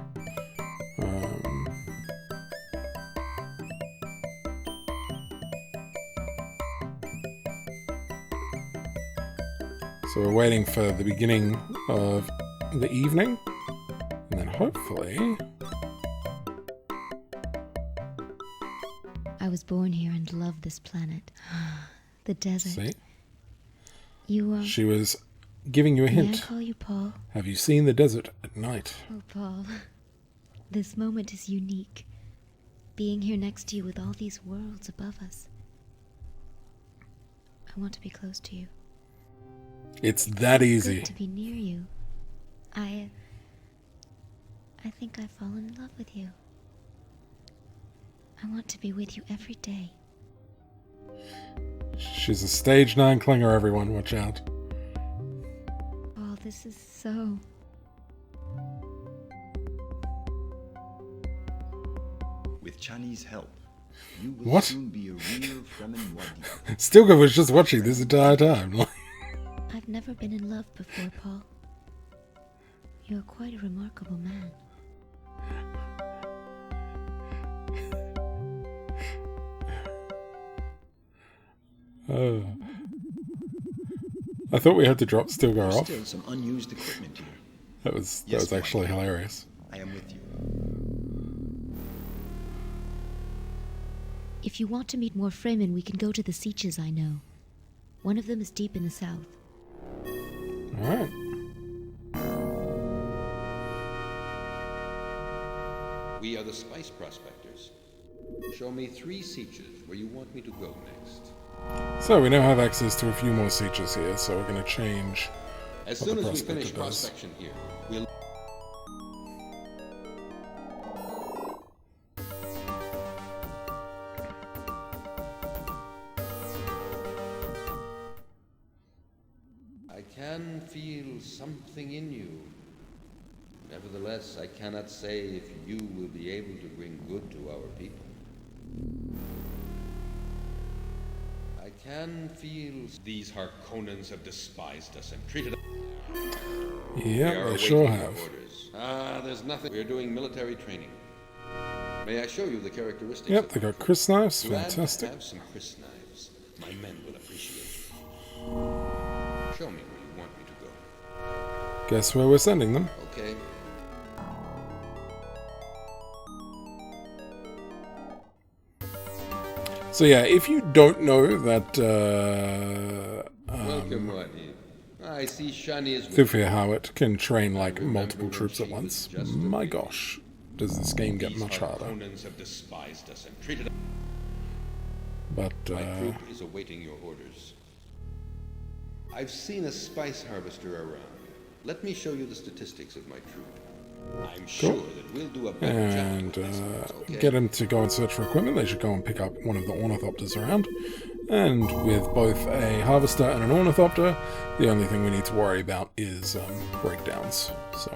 So we're waiting for the beginning of the evening, and then hopefully... I was born here and love this planet. The desert. See? You, She was giving you a hint. May I call you Paul? Have you seen the desert at night? Oh, Paul. This moment is unique. Being here next to you with all these worlds above us. I want to be close to you. It's that easy. Good to be near you. I think I've fallen in love with you. I want to be with you every day. She's a stage 9 clinger, everyone. Watch out. Oh, this is so... With Chinese help, you will What? soon be a real Fremen Muad'Dib. Stilgar was just watching this entire time. I've never been in love before, Paul. You're quite a remarkable man. I thought we had to drop Stilgar off. Still some unused equipment here. That was actually hilarious. I am with you. If you want to meet more Fremen, we can go to the sieges I know. One of them is deep in the south. Alright. We are the spice prospectors. Show me 3 sieges where you want me to go next. So we now have access to a few more sieges here, so we're going to change As what soon the as we finish prospector does. prospection here, we'll... I can feel something in you. Nevertheless, I cannot say if you will be able to bring good to our people. I can feel these Harkonnens have despised us and treated us. Yeah, they sure have. There's nothing. We're doing military training. May I show you the characteristics? Yep, they got Chris knives, Glad fantastic. to have some Chris knives. My men will appreciate. Show me where you want me to go. Guess where we're sending them? Okay. So yeah, if you don't know that Welcome, Wadi. I see Shani is with Thufir Howard can train like multiple troops at once, my gosh, does this game get much harder. Harkonnens have despised us and treated us. But My troop is awaiting your orders. I've seen a spice harvester around. Let me show you the statistics of my troop. I'm sure that we'll do a better job and with this ones, okay? get them to go and search for equipment. They should go and pick up one of the ornithopters around. And with both a harvester and an ornithopter, the only thing we need to worry about is breakdowns. So.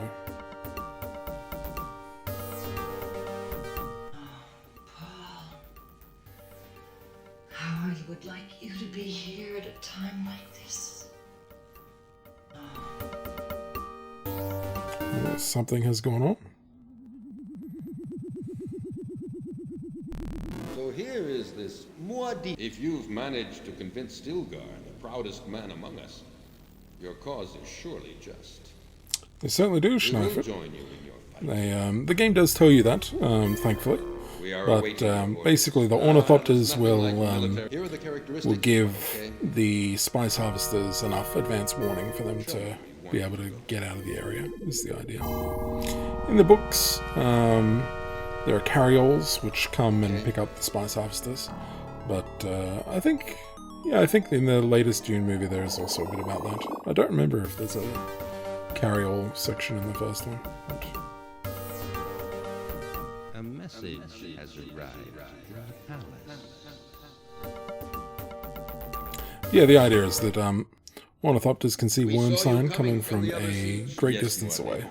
How I would like you to be here at a time like this. Something has gone on. So here is this Muad'Dib. If you've managed to convince Stilgar, the proudest man among us, your cause is surely just. They certainly do, We will Schneifert. join you in your fight. The game does tell you that, thankfully. We are But awaiting your orders. basically, the ornithopters Nothing like will military. Here are the characteristics, will give okay? the spice harvesters enough advance warning for them to be able to get out of the area, is the idea. In the books, there are carrioles which come and pick up the spice harvesters. But I think in the latest Dune movie there is also a bit about that. I don't remember if there's a carriole section in the first one. But... A message has arrived in the palace. Yeah, the idea is that ornithopters can see We worm saw you sign coming from from the other a siege. great Yes, distance Muad'Dib. away.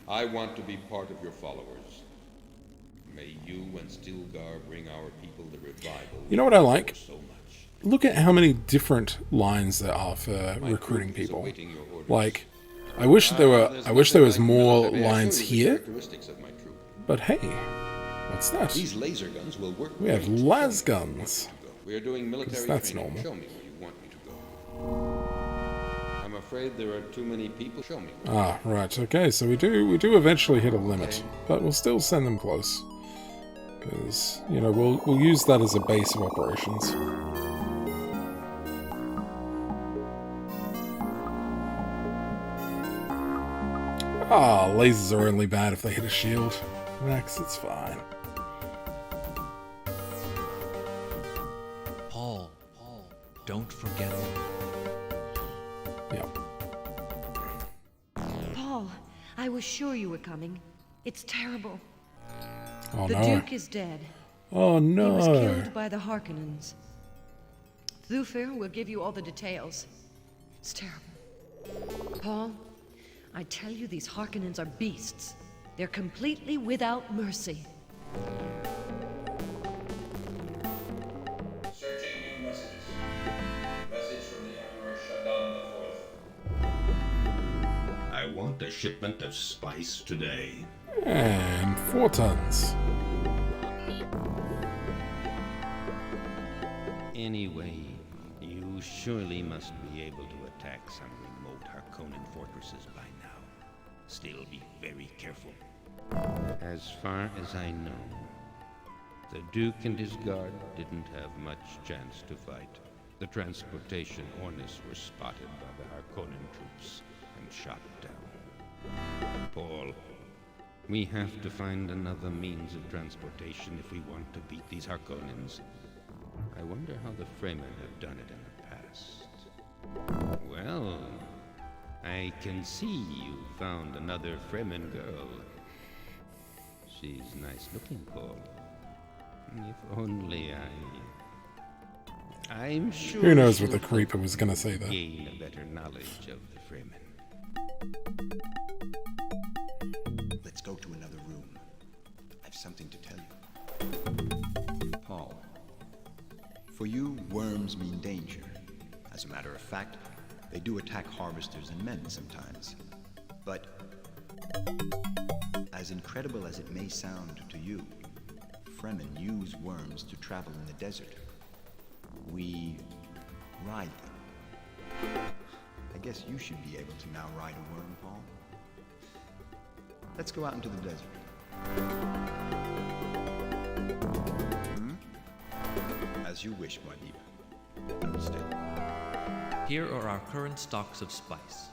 I want to be part of your followers. May you and Stilgar bring our people the revival. You know what I like? So much. Look at how many different lines there are for My recruiting troop is people. awaiting your orders. Like, I wish there were. There's I wish there was nothing like more military. May I show lines you the here. characteristics of my troop? But hey, what's that? These laser guns will work. We have great. las guns. We are doing military That's training. normal. Show me where you want me to go. I'm afraid there are too many people. Show me. Ah, right. Okay, so we do eventually hit a limit, but we'll still send them close because we'll use that as a base of operations. Ah, lasers are only bad if they hit a shield. Max, it's fine. Paul, don't forget. Yep. Paul, I was sure you were coming. It's terrible. Oh The no. Duke is dead. Oh He was no. killed by the Harkonnens. Thufir will give you all the details. It's terrible. Paul, I tell you, these Harkonnens are beasts. They're completely without mercy. Searching new messages. Message from the Emperor Shaddam IV. I want a shipment of spice today. And 4 tons. Anyway, you surely must be able to attack some remote Harkonnen fortresses by now. Still be very careful. As far as I know, the Duke and his guard didn't have much chance to fight. The transportation Ornis were spotted by the Harkonnen troops and shot down. Paul, We have to find another means of transportation if we want to beat these Harkonnens. I wonder how the Fremen have done it in the past. Well, I can see you found another Fremen girl. She's nice looking, Paul. If only I'm sure. Who knows what the creeper was going to say there. Gain a better knowledge of the Fremen. Let's go to another room. I've something to tell you. Paul, for you, worms mean danger. As a matter of fact, they do attack harvesters and men sometimes. But as incredible as it may sound to you, Fremen use worms to travel in the desert. We ride them. I guess you should be able to now ride a worm, Paul. Let's go out into the desert. As you wish, Muad'Dib. I will stay. Here are our current stocks of spice.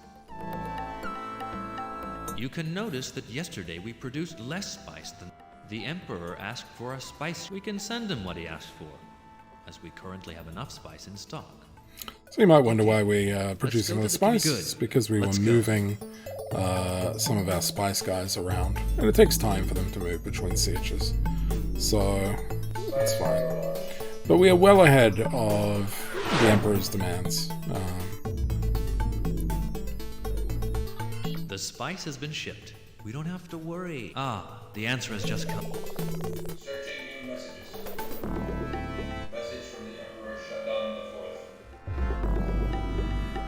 You can notice that yesterday we produced less spice than the Emperor asked for a spice. We can send him what he asked for, as we currently have enough spice in stock. So you might wonder why we producing less spice. It's because we were moving some of our spice guys around, and it takes time for them to move between sieges. So that's fine. But we are well ahead of the Emperor's demands. The spice has been shipped. We don't have to worry. Ah, the answer has just come. Searching new messages. Message from the Emperor Shaddam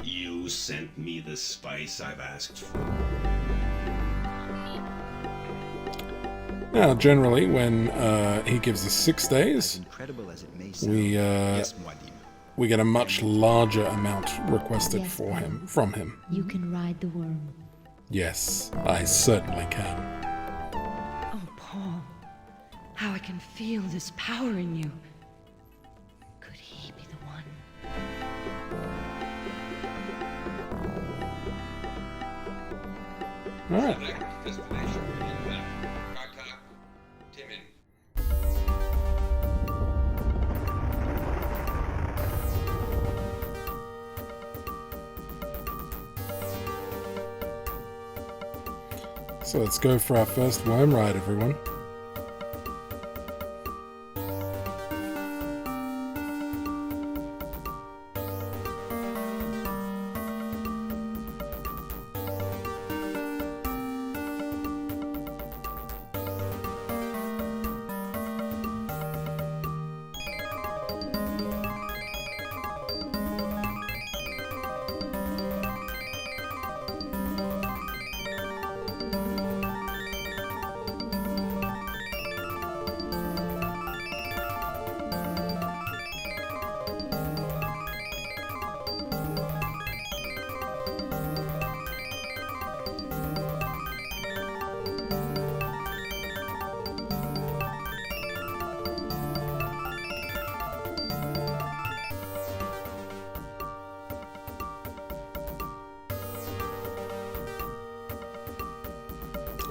IV. You sent me the spice I've asked for. Now, generally, when he gives us 6 days, Incredible as it may sound. Yes, we get a much larger amount requested from him. You can ride the worm. Yes, I certainly can. Oh, Paul, how I can feel this power in you. Could he be the one? All right. Select destination in map. Kaka, Timin. So let's go for our first worm ride, everyone.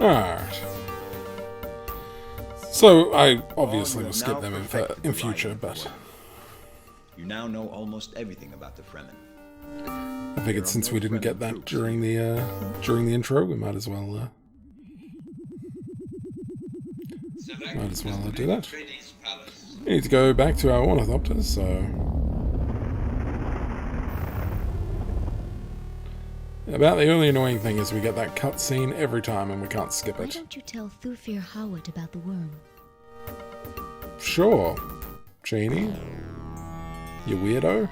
Alright. So, I obviously will skip them in future, but you now know almost everything about the Fremen. I figured since we didn't get that during the intro, we might as well do that. We need to go back to our ornithopters, so about the only annoying thing is we get that cutscene every time and we can't skip Why it. don't you tell Thufir Hawat about the worm? Sure, Janie. You weirdo.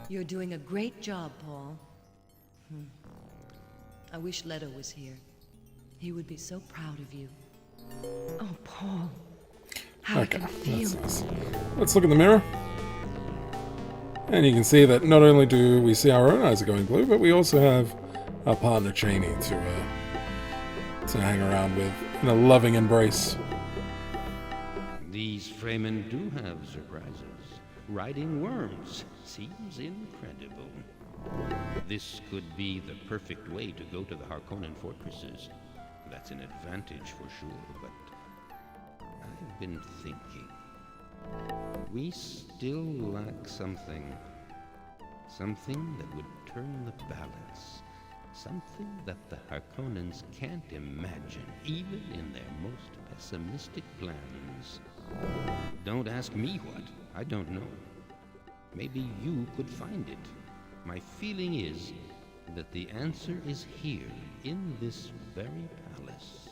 You're doing a great job, Paul. I wish Leto was here. He would be so proud of you. Oh, Paul. How Okay, I can feel that's nice. Let's look in the mirror. And you can see that not only do we see our own eyes are going blue, but we also have our partner Cheney to hang around with in a loving embrace. These Fremen do have surprises. Riding worms seems incredible. This could be the perfect way to go to the Harkonnen fortresses. That's an advantage for sure, but I've been thinking. We still lack something. Something that would turn the balance. Something that the Harkonnens can't imagine, even in their most pessimistic plans. Don't ask me what. I don't know. Maybe you could find it. My feeling is that the answer is here, in this very palace.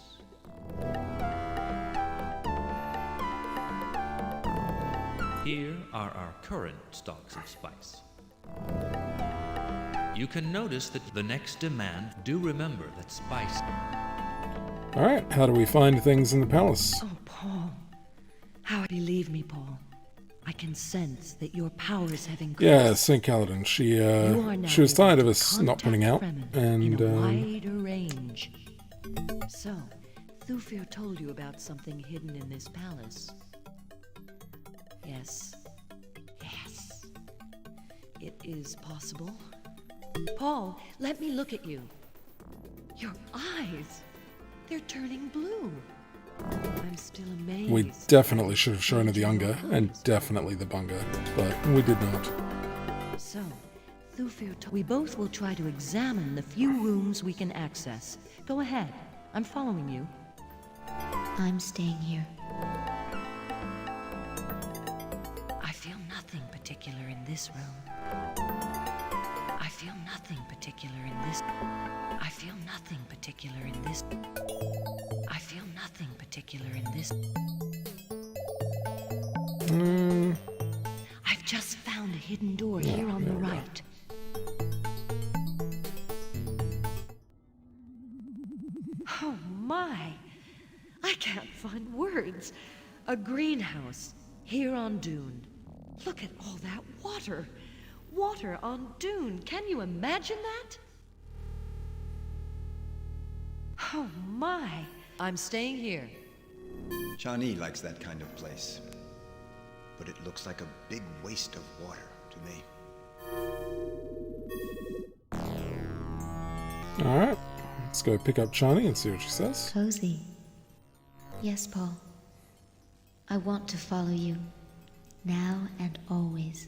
Here are our current stocks of spice. You can notice that the next demand, do remember that spice... Alright, how do we find things in the palace? Oh, Paul. How do you leave me, Paul? I can sense that your powers have increased. Yeah, St. Kaladin. She was tired of us not putting out, and in a wider range. So, Thufir told you about something hidden in this palace. Yes. Yes. It is possible. Paul, let me look at you. Your eyes. They're turning blue. I'm still amazed. we definitely should have shown her the Unga, and definitely the Bunga, but we did not. So, Thufir we both will try to examine the few rooms we can access. Go ahead. I'm following you. I'm staying here. I feel nothing particular in this room. I feel nothing particular in this. I feel nothing particular in this. I feel nothing particular in this. I've just found a hidden door here on the right. Oh my! I can't find words. A greenhouse here on Dune. Look at all that water. Water on Dune. Can you imagine that? Oh my! I'm staying here. Chani likes that kind of place. But it looks like a big waste of water to me. Alright, let's go pick up Chani and see what she says. Cozy. Yes, Paul. I want to follow you, now and always.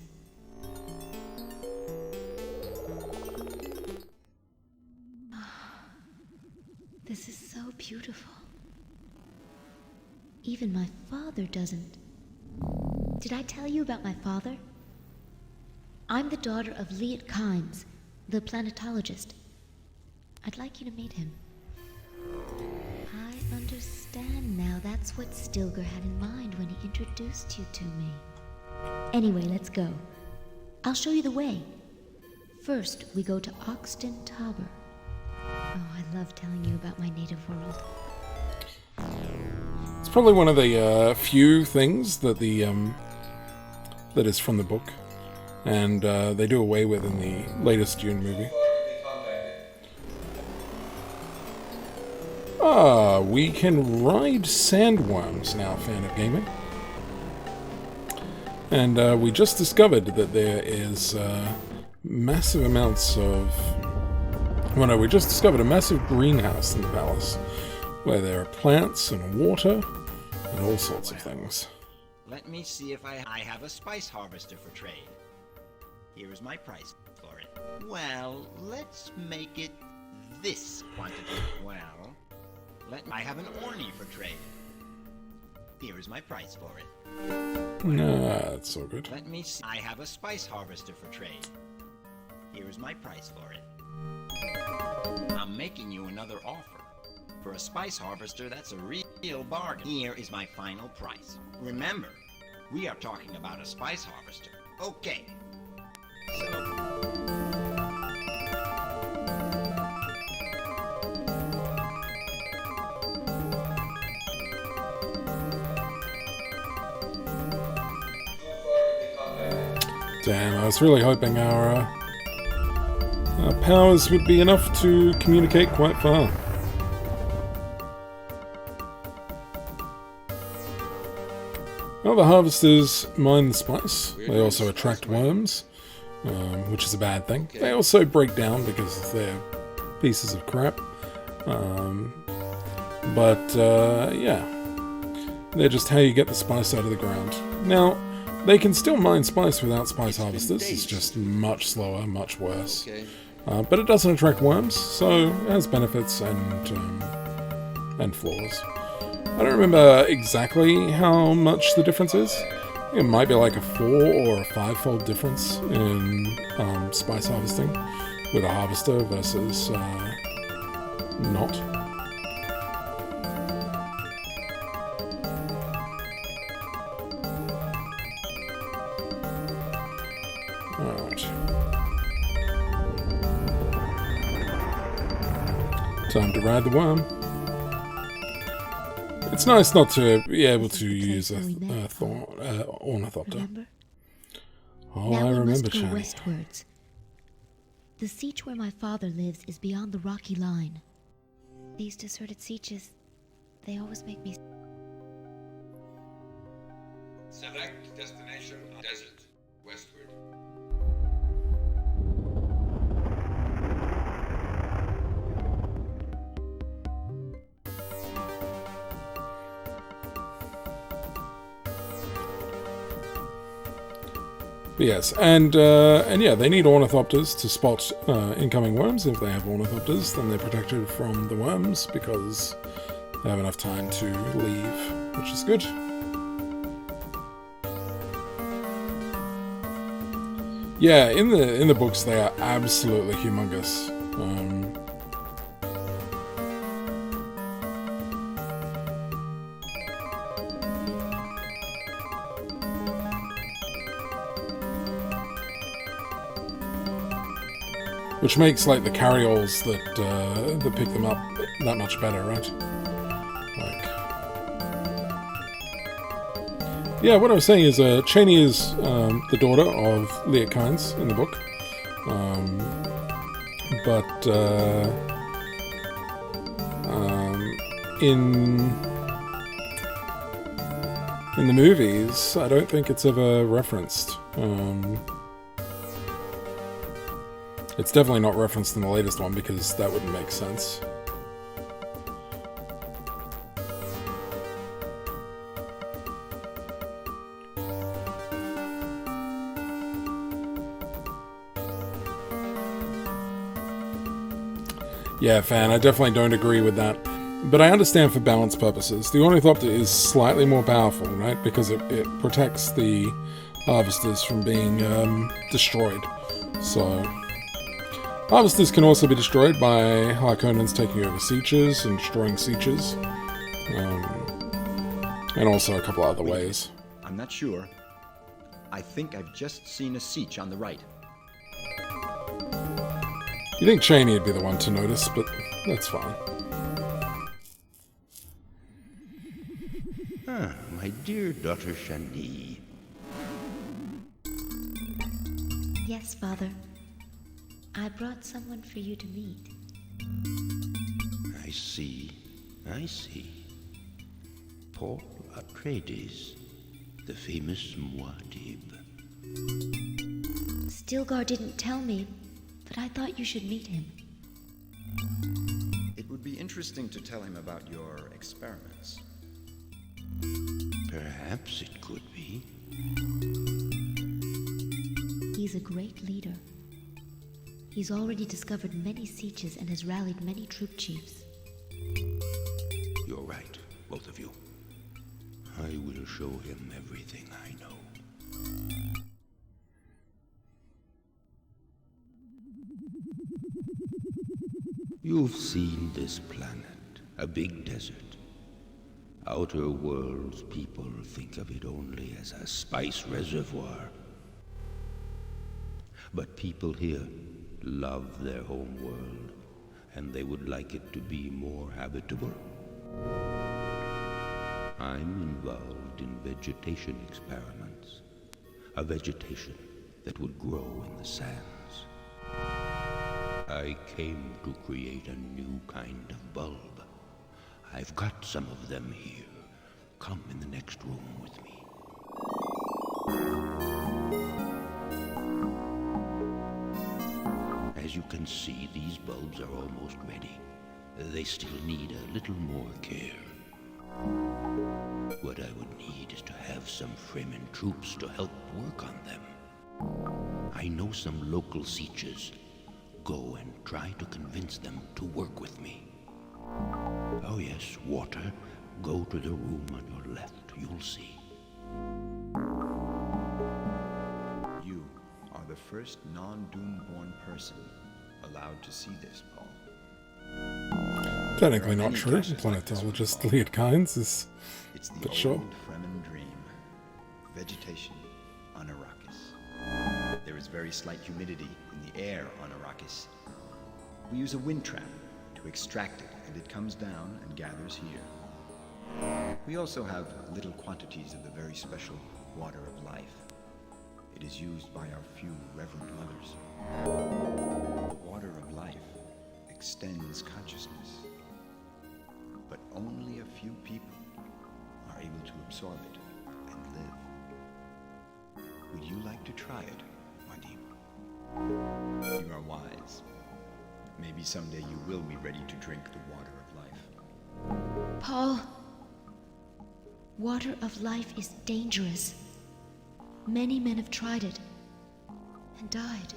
This is so beautiful. Even my father doesn't. Did I tell you about my father? I'm the daughter of Liet Kynes, the planetologist. I'd like you to meet him. I understand now. That's what Stilgar had in mind when he introduced you to me. Anyway, let's go. I'll show you the way. First, we go to Oxton Tabor. Oh, I love telling you about my native world. It's probably one of the few things that that is from the book, and they do away with in the latest Dune movie. Ah, we can ride sandworms now, fan of gaming. And we just discovered that there is massive amounts of... Well, no, we just discovered a massive greenhouse in the palace, where there are plants and water and all sorts of things. Let me see if I have a spice harvester for trade. Here is my price for it. Well, let's make it this quantity. Well, I have an orny for trade. Here is my price for it. Nah, that's so good. Let me see. I have a spice harvester for trade. Here is my price for it. I'm making you another offer. For a spice harvester, that's a real bargain. Here is my final price. Remember, we are talking about a spice harvester. Okay. Damn, I was really hoping our powers would be enough to communicate quite far. Well, the harvesters mine the spice. They also attract worms, which is a bad thing. They also break down because they're pieces of crap. Yeah, they're just how you get the spice out of the ground. Now, they can still mine spice without spice harvesters. It's just much slower, much worse. But it doesn't attract worms, so it has benefits and flaws. I don't remember exactly how much the difference is. I think it might be like a 4 or a 5-fold difference in spice harvesting with a harvester versus not. Alright. Time to ride the worm. It's nice not to be able to use a ornithopter. Remember? Oh, now I remember, we must go Chani. westwards. The siege where my father lives is beyond the rocky line. These deserted sieges, they always make me... Select destination desert, westward. Yes, and yeah, they need ornithopters to spot incoming worms. If they have ornithopters, then they're protected from the worms because they have enough time to leave, which is good. Yeah, in the books they are absolutely humongous. Which makes like the carryols that pick them up that much better, right? Like, yeah, what I was saying is Chani is the daughter of Leah Kynes in the book, but in the movies, I don't think it's ever referenced. It's definitely not referenced in the latest one because that wouldn't make sense. Yeah, fan, I definitely don't agree with that. But I understand for balance purposes. The ornithopter is slightly more powerful, right? Because it protects the harvesters from being destroyed. So... harvesters can also be destroyed by Harkonnens taking over sieges and destroying sieges. And also a couple other ways. I'm not sure. I think I've just seen a siege on the right. You think Chani would be the one to notice, but that's fine. Ah, my dear daughter Shani. Yes, Father. I brought someone for you to meet. I see. Paul Atreides, the famous Muad'Dib. Stilgar didn't tell me, but I thought you should meet him. It would be interesting to tell him about your experiments. Perhaps it could be. He's a great leader. He's already discovered many sieges and has rallied many troop chiefs. You're right, both of you. I will show him everything I know. You've seen this planet, a big desert. Outer worlds people think of it only as a spice reservoir. But people here love their home world, and they would like it to be more habitable. I'm involved in vegetation experiments. A vegetation that would grow in the sands. I came to create a new kind of bulb. I've got some of them here. Come in the next room with me. As you can see, these bulbs are almost ready. They still need a little more care. What I would need is to have some Fremen troops to help work on them. I know some local sieges. Go and try to convince them to work with me. Oh yes, Water. Go to the room on your left. You'll see. You are the first non-Dune-born person allowed to see this, Paul. Technically not true. Planetologist Lead Kynes is It's a the bit old short. Fremen dream. Vegetation on Arrakis. There is very slight humidity in the air on Arrakis. We use a wind trap to extract it, and it comes down and gathers here. We also have little quantities of the very special water of life. It is used by our few reverend mothers. The water of life extends consciousness, but only a few people are able to absorb it and live. Would you like to try it, Wadim? You are wise. Maybe someday you will be ready to drink the water of life. Paul, water of life is dangerous. Many men have tried it and died.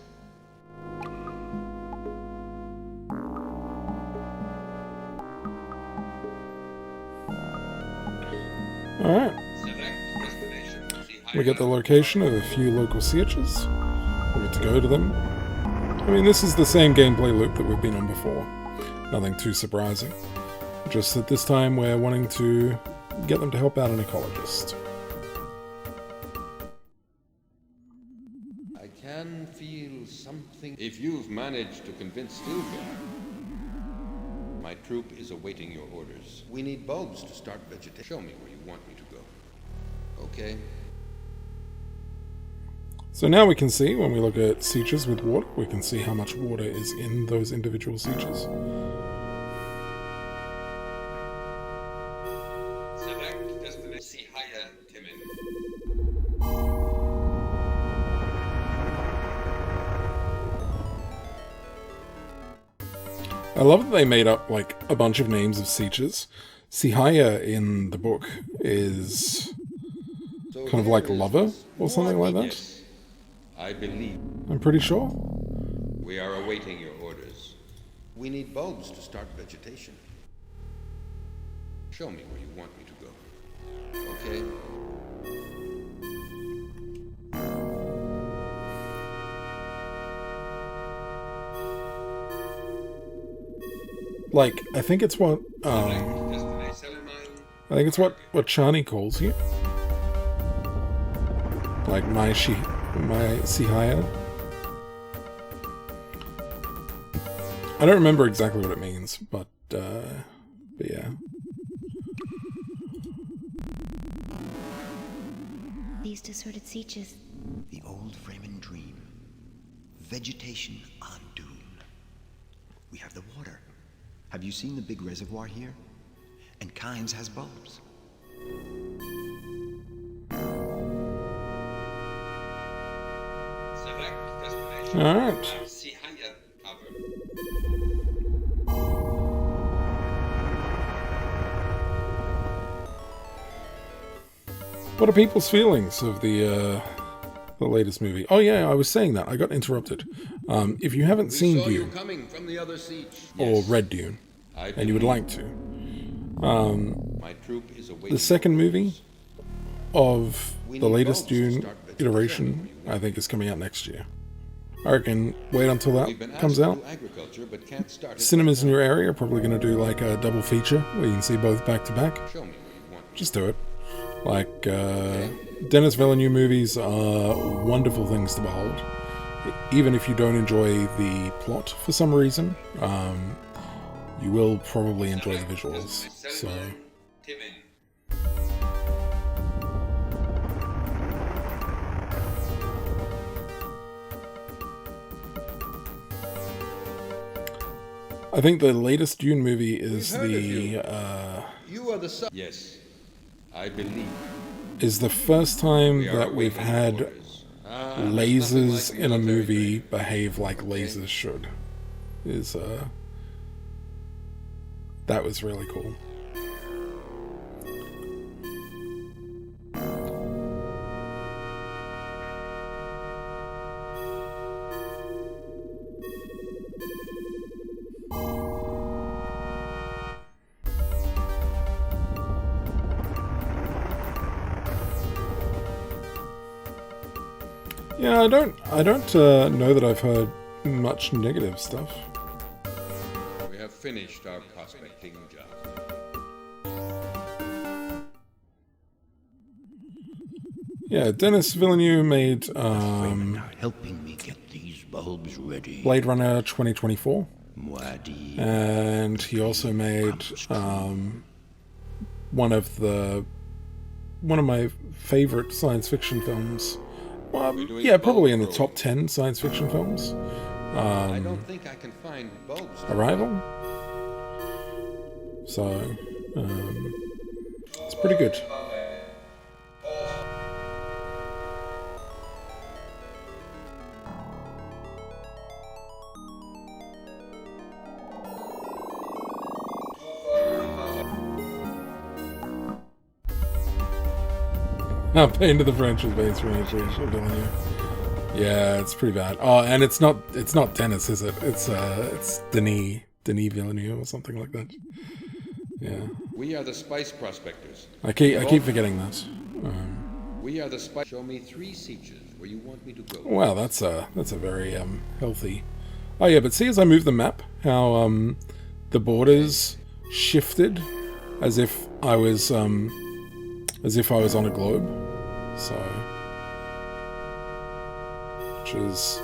Alright. We get the location of a few local sieges. We get to go to them. I mean, this is the same gameplay loop that we've been on before. Nothing too surprising. Just that this time we're wanting to get them to help out an ecologist. I can feel something. If you've managed to convince Stilgar, my troop is awaiting your orders. We need bulbs to start vegetation. Show me where you want me to go. Okay? So now we can see, when we look at sieges with water, we can see how much water is in those individual sieges. Select destination. See higher, Timon. I love that they made up, like, a bunch of names of sieges. Sihaya in the book is kind of like lover, or something like that. I believe. I'm pretty sure. We are awaiting your orders. We need bulbs to start vegetation. Show me where you want me to go. Okay? Like, I think it's what, I think it's what Chani calls you. Like, my Sihaya. I don't remember exactly what it means, but yeah. These deserted sieges. The old Fremen dream. Vegetation on Dune. We have the water. Have you seen the big reservoir here? And Kynes has bulbs. Select destination. Alright. See higher, cover. What are people's feelings of the latest movie? Oh yeah, I was saying that. I got interrupted. If you haven't seen We saw you Dune, coming from the other siege. or Yes. read Dune, I and you would like to, My troop is awaiting the second your movie orders. of We the need latest bulbs to Dune start vegetation. iteration, I think, is coming out next year. I reckon wait until We've that been comes asked to out. do agriculture, but can't start it Cinemas right in your area are probably going to do like a double feature where you can see both back to back. now. Show me where you want me. Just do it. Like, Denis Villeneuve movies are wonderful things to behold. Even if you don't enjoy the plot for some reason, you will probably enjoy the visuals. So, Timon. I think the latest Dune movie is We've heard of the You are the son. Yes, I believe. first time We are that we've awaiting had orders. There's nothing lasers like in a military movie training. behave like lasers should. is that was really cool. Yeah, I don't know that I've heard much negative stuff. We have finished our prospecting job. Yeah, Denis Villeneuve made helping me get these bulbs ready. Blade Runner 2024. And he also made one of my favorite science fiction films. Well, yeah, probably in the top 10 science fiction films. I don't think I can find bulbs. Arrival. So, it's pretty good. Bane to the French is based from Villeneuve. Yeah, it's pretty bad. Oh, and it's not Dennis, is it? It's Denis Villeneuve or something like that. Yeah. We are the spice prospectors. I keep forgetting that. We are the spice. Show me 3 sieges where you want me to go. Wow, that's a very healthy. Oh yeah, but see, as I move the map, how the borders shifted as if I was on a globe. So, which is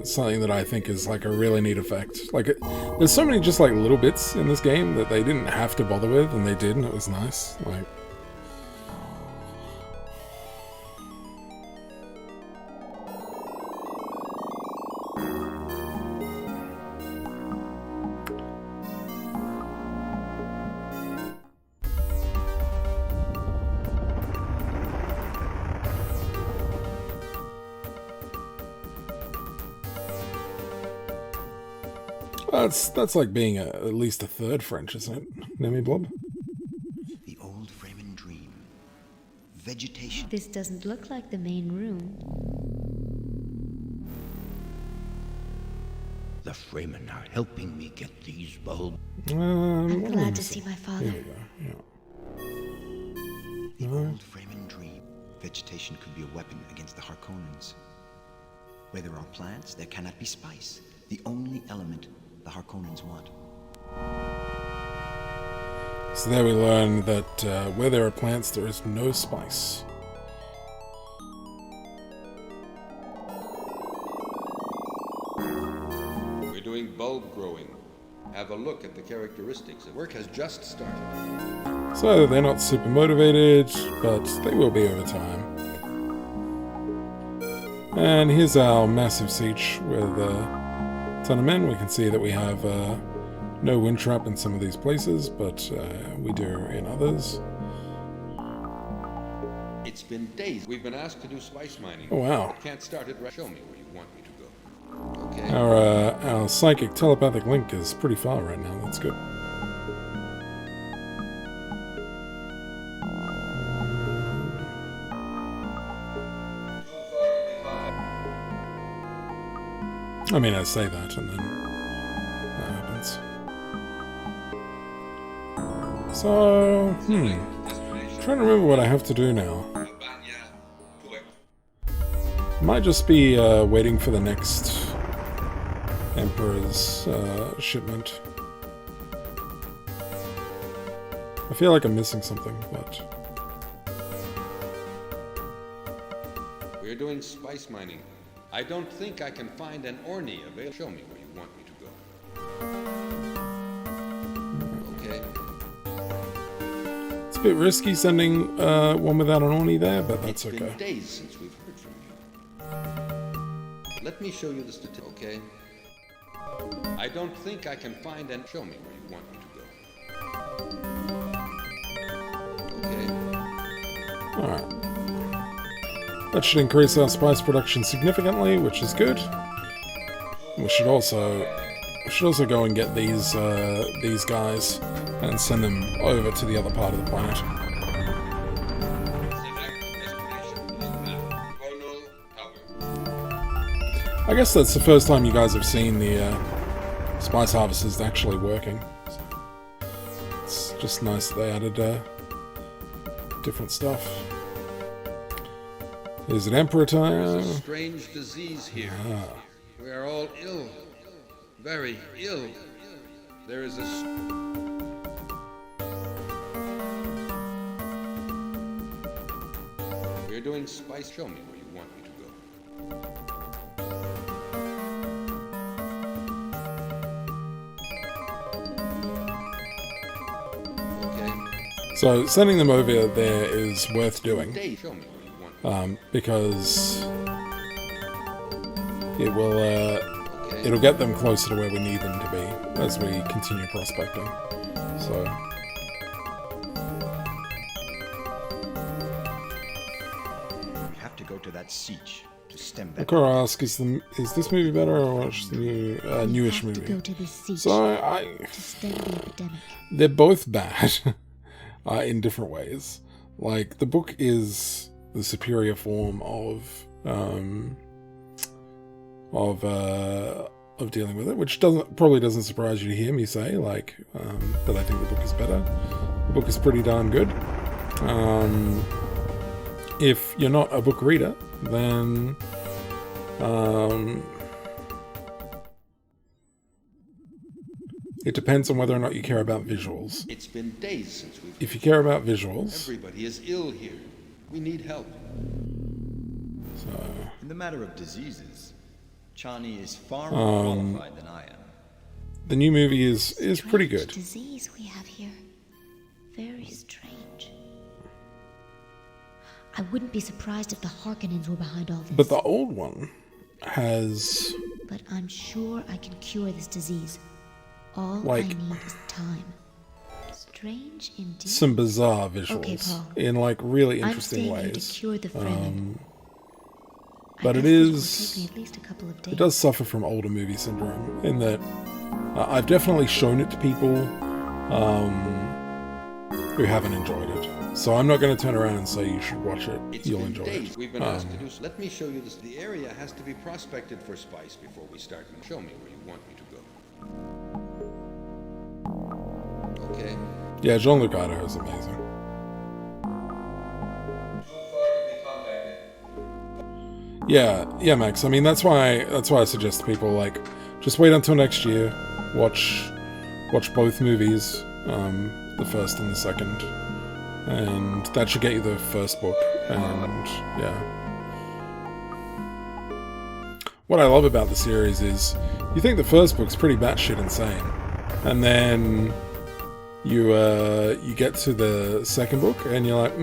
something that I think is like a really neat effect. Like, there's so many just like little bits in this game that they didn't have to bother with, and they did, and it was nice. Like, that's like being at least a third French, isn't it? Nemi Blob? The old Fremen dream. Vegetation. This doesn't look like the main room. The Fremen are helping me get these bulbs. I'm glad to see my father. Here we go. Yeah. The old Fremen dream. Vegetation could be a weapon against the Harkonnens. Where there are plants, there cannot be spice. The only element the Harkonnens want. So there we learn that where there are plants, there is no spice. We're doing bulb growing. Have a look at the characteristics. The work has just started. So they're not super motivated, but they will be over time. And here's our massive siege with a ton of men. We can see that we have no wind trap in some of these places, but we do in others. It's been days. We've been asked to do spice mining. Oh, wow. Can't start it right. Show me where you want me to go. Okay. Our psychic telepathic link is pretty far right now. That's good. I mean, I say that, and then that happens. So, trying to remember what I have to do now. Might just be waiting for the next Emperor's shipment. I feel like I'm missing something, but... We're doing spice mining. I don't think I can find an Orny available. Show me where you want me to go. Okay. It's a bit risky sending one without an Orny there, but that's okay. It's been days since we've heard from you. Let me show you the statistics, okay? I don't think I can find an... Show me where you want me to go. Okay. Alright. That should increase our spice production significantly, which is good. We should also should also go and get these guys and send them over to the other part of the planet. I guess that's the first time you guys have seen the spice harvesters actually working. So it's just nice that they added different stuff. Is it Emperor time? There's a strange disease here. We are all ill. Very ill. There is a... We're doing spice. Show me where you want me to go. Okay. So sending them over there is worth doing. Show me where you want me. Because it will it'll get them closer to where we need them to be as we continue prospecting. So We have to go to that siege to stem that. Makara asks, is this movie better or watch the new newish We have movie? to go to this siege So to stem the epidemic. they're both bad in different ways. Like the book is the superior form of dealing with it, which probably doesn't surprise you to hear me say, like, that I think the book is better. The book is pretty darn good. If you're not a book reader, then it depends on whether or not you care about visuals. It's been days since we've... If you care about visuals... Everybody is ill here. We need help. So... In the matter of diseases, Chani is far more qualified than I am. The new movie is pretty good. Disease we have here. Very strange. I wouldn't be surprised if the Harkonnens were behind all this. But the old one has... But I'm sure I can cure this disease. All like, I need is time. Strange indeed. Some bizarre visuals. Okay, Paul. In, like, really I'm interesting staying here ways. to cure the Fremen. But I it guess this will is... take me at least a couple of days. It does suffer from older movie syndrome, in that I've definitely shown it to people who haven't enjoyed it. So I'm not going to turn around and say you should watch it. You'll enjoy it. We've been asked to do so. Let me show you this. The area has to be prospected for spice before we start. Show me where you want me to go. Okay. Yeah, Jean-Luc Godard is amazing. Yeah, Max. I mean, that's why I suggest to people, like, just wait until next year. Watch both movies, the first and the second, and that should get you the first book. And yeah, what I love about the series is you think the first book's pretty batshit insane, and then you get to the second book and you're like,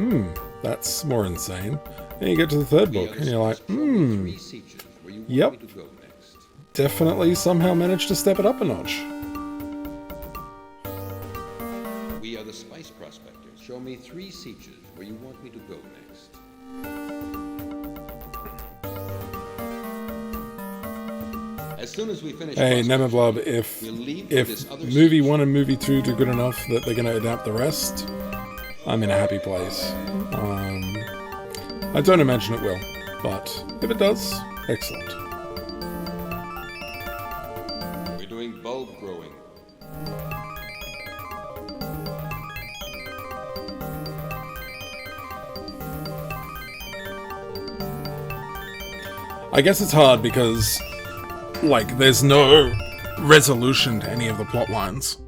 that's more insane. And you get to the third book, and you're like, yep, definitely somehow managed to step it up a notch. We are the spice prospectors. Show me 3 sieges where you want me to go next. As soon as we finish... Hey, Nemeblob, if movie 1 and movie 2 do good enough that they're going to adapt the rest, I'm in a happy place. I don't imagine it will, but if it does, excellent. We're doing bulb growing. I guess it's hard because, like, there's no resolution to any of the plot lines.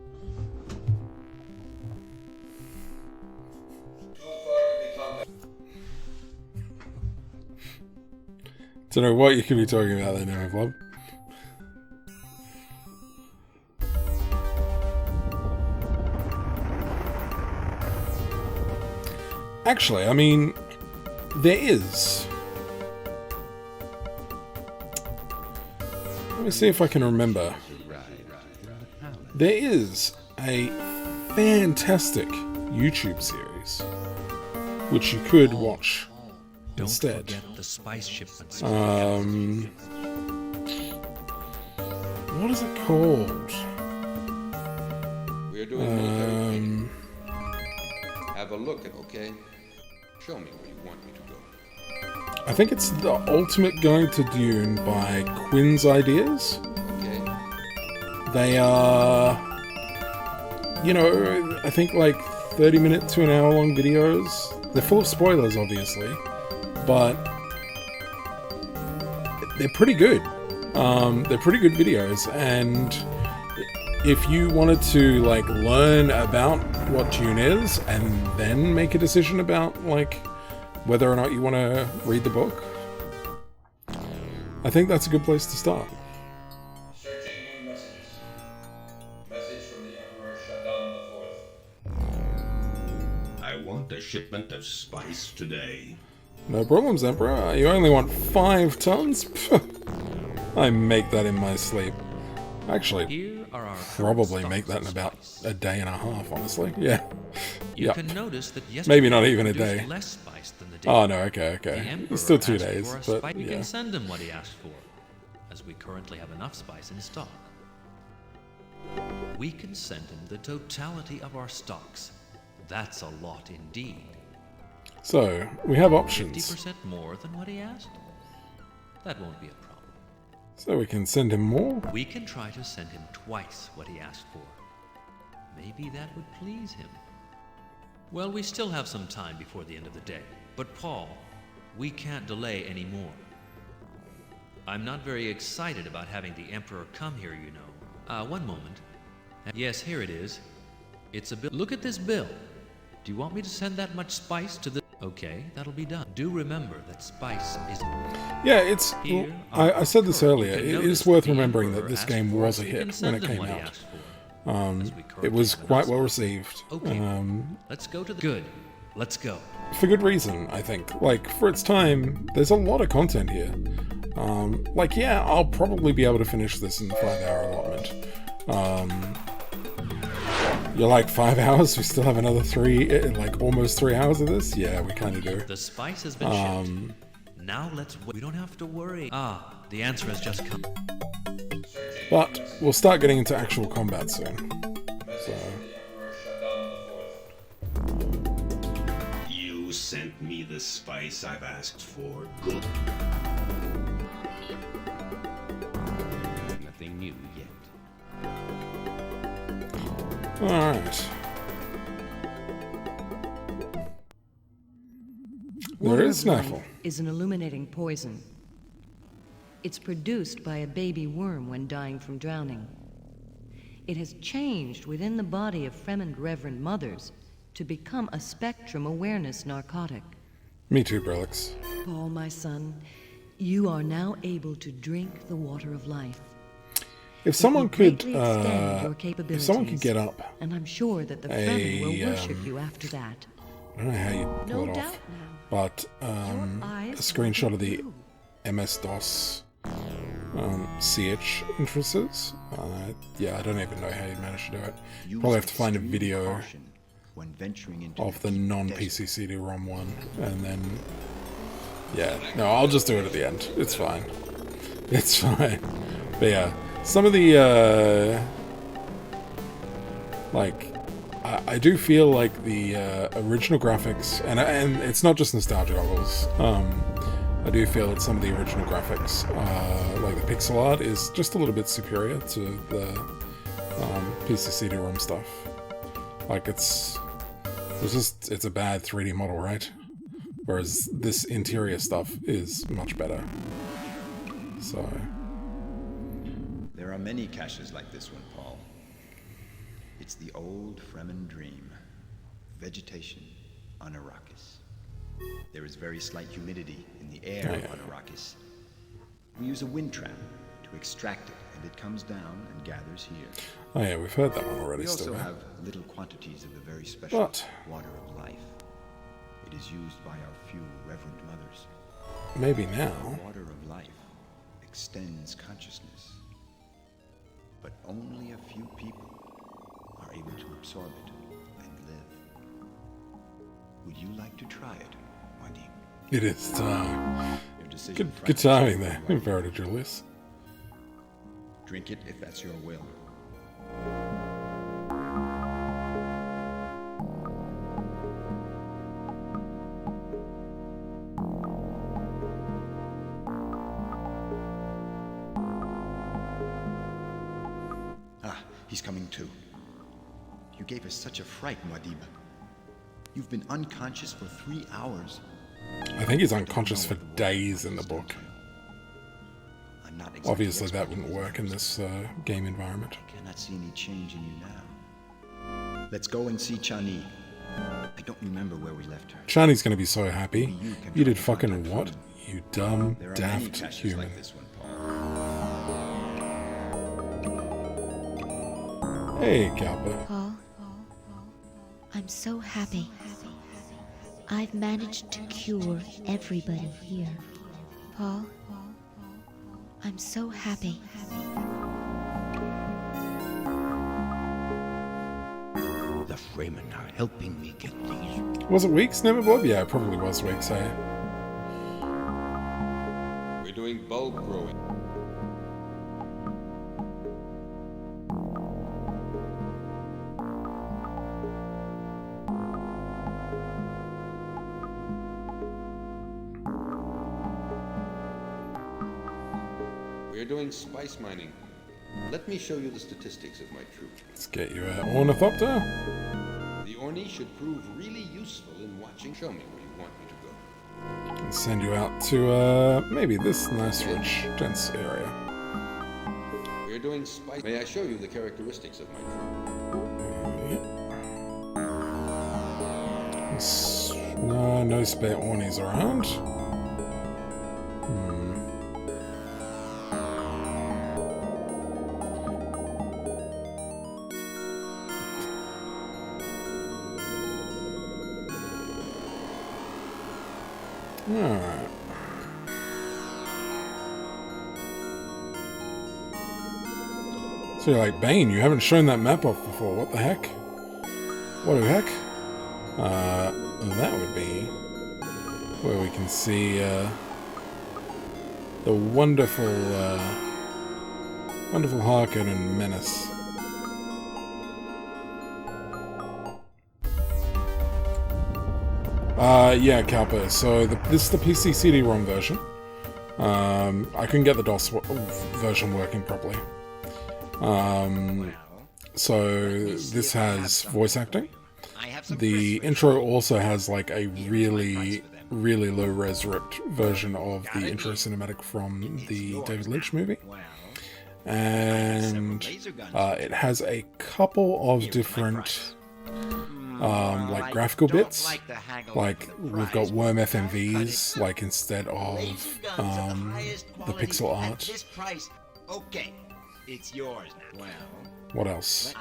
Don't know what you could be talking about there, Nemo Club. Actually, I mean, there is. Let me see if I can remember. There is a fantastic YouTube series which you could watch instead. Don't forget the spice shipments. What what is it called? We're doing military training. Have a look at, okay? Show me where you want me to go. I think it's The Ultimate Guide to Dune by Quinn's Ideas. Okay. They are, you know, I think like 30-minute to an hour long videos. They're full of spoilers, obviously, but they're pretty good. They're pretty good videos, and if you wanted to like learn about what Dune is and then make a decision about like whether or not you want to read the book, I think that's a good place to start. Searching new messages. Message from the Emperor Shaddam IV. I want a shipment of spice today. No problems, Emperor. You only want 5 tons? I make that in my sleep. Actually, Here are our probably current make stocks that in of about spice. a day and a half, honestly. Yeah. You Yep. can notice that Maybe not yesterday even a produced day. less spice than the day. Oh, no, okay. The Emperor Still 2 asked days, for a but spice. We yeah. can send him what he asked for, as we currently have enough spice in stock. We can send him the totality of our stocks. That's a lot indeed. So, we have options. 50% more than what he asked? That won't be a problem. So we can send him more? We can try to send him twice what he asked for. Maybe that would please him. Well, we still have some time before the end of the day. But Paul, we can't delay any more. I'm not very excited about having the Emperor come here, you know. One moment. Yes, here it is. It's a bill. Look at this bill. Do you want me to send that much spice to the... Okay, that'll be done. Do remember that spice is... Yeah, it's... Here I said this earlier. You can It notice is worth the remembering that Emperor this asked game for was it, a so you can hit when send it him came what he out. asked for, as we It currently was have quite enough well spice. received. Okay, let's go to the... Good. Let's go. For good reason, I think. Like, for its time, there's a lot of content here. Like, yeah, I'll probably be able to finish this in the 5-hour allotment. You're like, 5 hours? We still have another 3, like, almost 3 hours of this? Yeah, we kind of do. The spice has been shipped. Now let's... We don't have to worry. Ah, the answer has just come. But we'll start getting into actual combat soon. So... You sent me the spice I've asked for. Good. Nothing new yet. Alright. There is Snaffle. Is an illuminating poison. It's produced by a baby worm when dying from drowning. It has changed within the body of Fremen Reverend Mothers to become a spectrum awareness narcotic. Me too, Brelix. Paul, my son, you are now able to drink the water of life. If someone could, greatly extend your if someone could capabilities, get up and I'm sure that the Fremen will worship you after that. I don't know how you pull No it doubt off, now. but a eyes screenshot of the will MS-DOS CH entrances. Yeah, I don't even know how you managed to do it. Use Probably have to find a extreme video caution when venturing into of the deep non-PC desert. CD-ROM one, and then... Yeah, no, I'll just do it at the end. It's fine. It's fine. But yeah, some of the, like... I do feel like the original graphics, and it's not just nostalgia goggles, I do feel that some of the original graphics, like the pixel art, is just a little bit superior to the PC CD-ROM stuff. Like it's a bad 3D model, right? Whereas this interior stuff is much better. So... There are many caches like this one, Paul. It's the old Fremen dream. Vegetation on Arrakis. There is very slight humidity in the air on Arrakis. We use a wind trap to extract it, and it comes down and gathers here. Oh yeah, we've heard that one already. We also still, have little quantities of the very special water of life. It is used by our few reverend mothers. Maybe now. The water of life extends consciousness, but only a few people are able to absorb it and live. Would you like to try it, Wadim? It is time. Your decision Good timing there, Imperator Julius. Drink it if that's your will. Ah, he's coming too. You gave us such a fright, Muad'Dib. You've been unconscious for 3 hours. I think he's unconscious for days in the book. I'm not exactly Obviously, that wouldn't work in this game environment. I cannot see any change in you now. Let's go and see Chani. I don't remember where we left her. Chani's gonna be so happy. You did fucking what? You dumb, daft human. Like this one, Paul. Hey, Kappa. Paul, I'm so happy. I've managed to cure everybody here. Paul, I'm so happy. The Fremen are helping me get these. Was it weeks, Neverbob? Yeah, it probably was weeks, eh? We're doing bulb growing. We're doing spice mining. Let me show you the statistics of my troop. Let's get you an ornithopter. The Orni should prove really useful in watching. Show me where you want me to go. And send you out to maybe this nice, rich, dense area. We're doing spice. May I show you the characteristics of my troop? No spare Ornies around. Alright. So you're like, Bane, you haven't shown that map off before. What the heck? What the heck? That would be where we can see the wonderful Harkonnen menace. Yeah, Kappa. So this is the PC CD-ROM version. I couldn't get the DOS version working properly. So this has voice acting. The intro also has like a really low-res ripped version of the intro cinematic from the David Lynch movie. And it has a couple of different like graphical bits, like we've got worm FMVs, like instead of the pixel art. Okay, it's yours now. Well, what else?